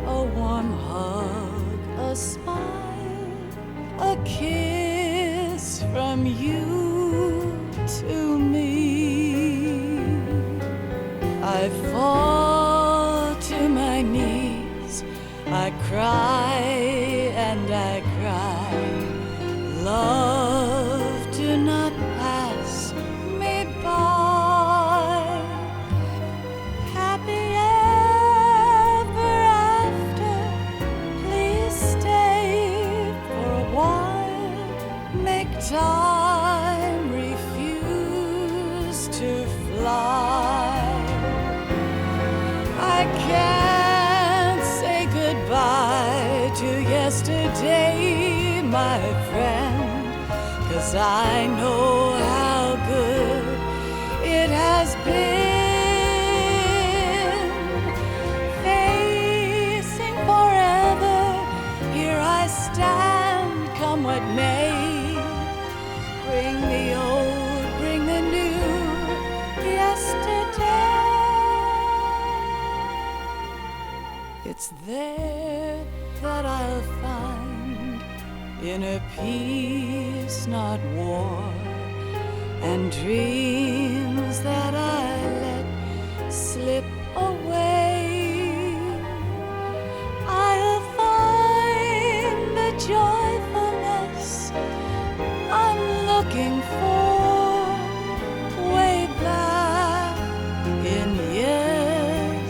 [SPEAKER 6] a warm hug, a smile, a kiss from you to me. I fall to my knees, I cry and I cry. Love, do not pass me by. Happy ever after, please stay for a while. Make time, refuse to fly. I can't say goodbye to yesterday, my friend, 'cause I know how good it has been. Facing forever, here I stand, come what may. Bring the old, bring the new, yesterday. It's there that I'll find inner peace, not war, and dreams that I let slip away. I'll find the joyfulness I'm looking for way back in yesterday.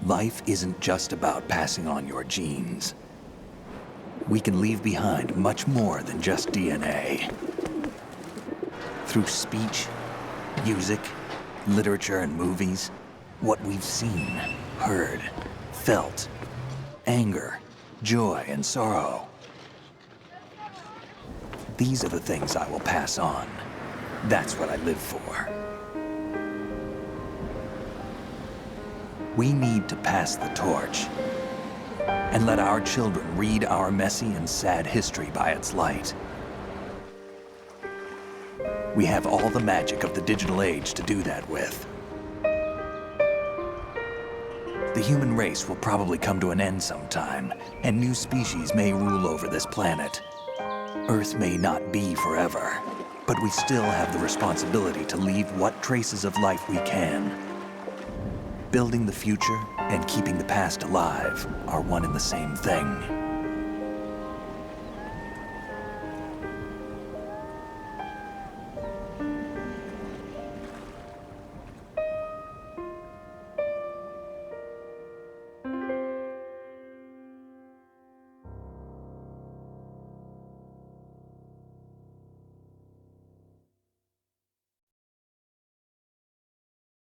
[SPEAKER 1] Life isn't just about passing on your genes. We can leave behind much more than just DNA. Through speech, music, literature, and movies, what we've seen, heard, felt, anger, joy, and sorrow. These are the things I will pass on. That's what I live for. We need to pass the torch and let our children read our messy and sad history by its light. We have all the magic of the digital age to do that with. The human race will probably come to an end sometime, and new species may rule over this planet. Earth may not be forever, but we still have the responsibility to leave what traces of life we can. building the future and keeping the past alive are one and the same thing.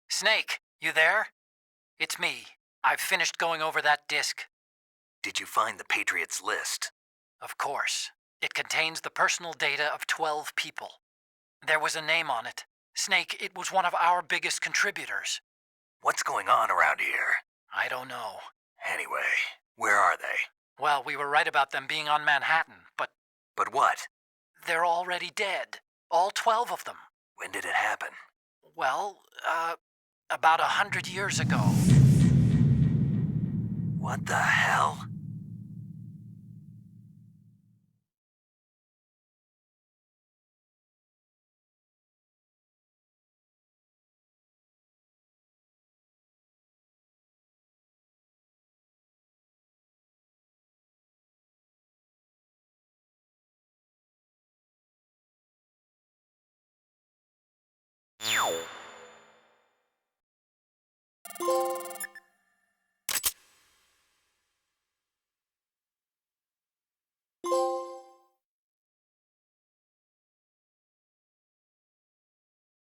[SPEAKER 3] Snake, you there? It's me. I've finished going over that disk.
[SPEAKER 1] Did you find the Patriots list?
[SPEAKER 3] Of course. It contains the personal data of 12 people. There was a name on it. Snake, it was one of our biggest contributors.
[SPEAKER 1] What's going on around here?
[SPEAKER 3] I don't know.
[SPEAKER 1] Anyway, where are they?
[SPEAKER 3] Well, we were right about them being on Manhattan, but...
[SPEAKER 1] But what?
[SPEAKER 3] They're already dead. All 12 of them.
[SPEAKER 1] When did it happen?
[SPEAKER 3] Well, about 100 years ago.
[SPEAKER 1] What the hell?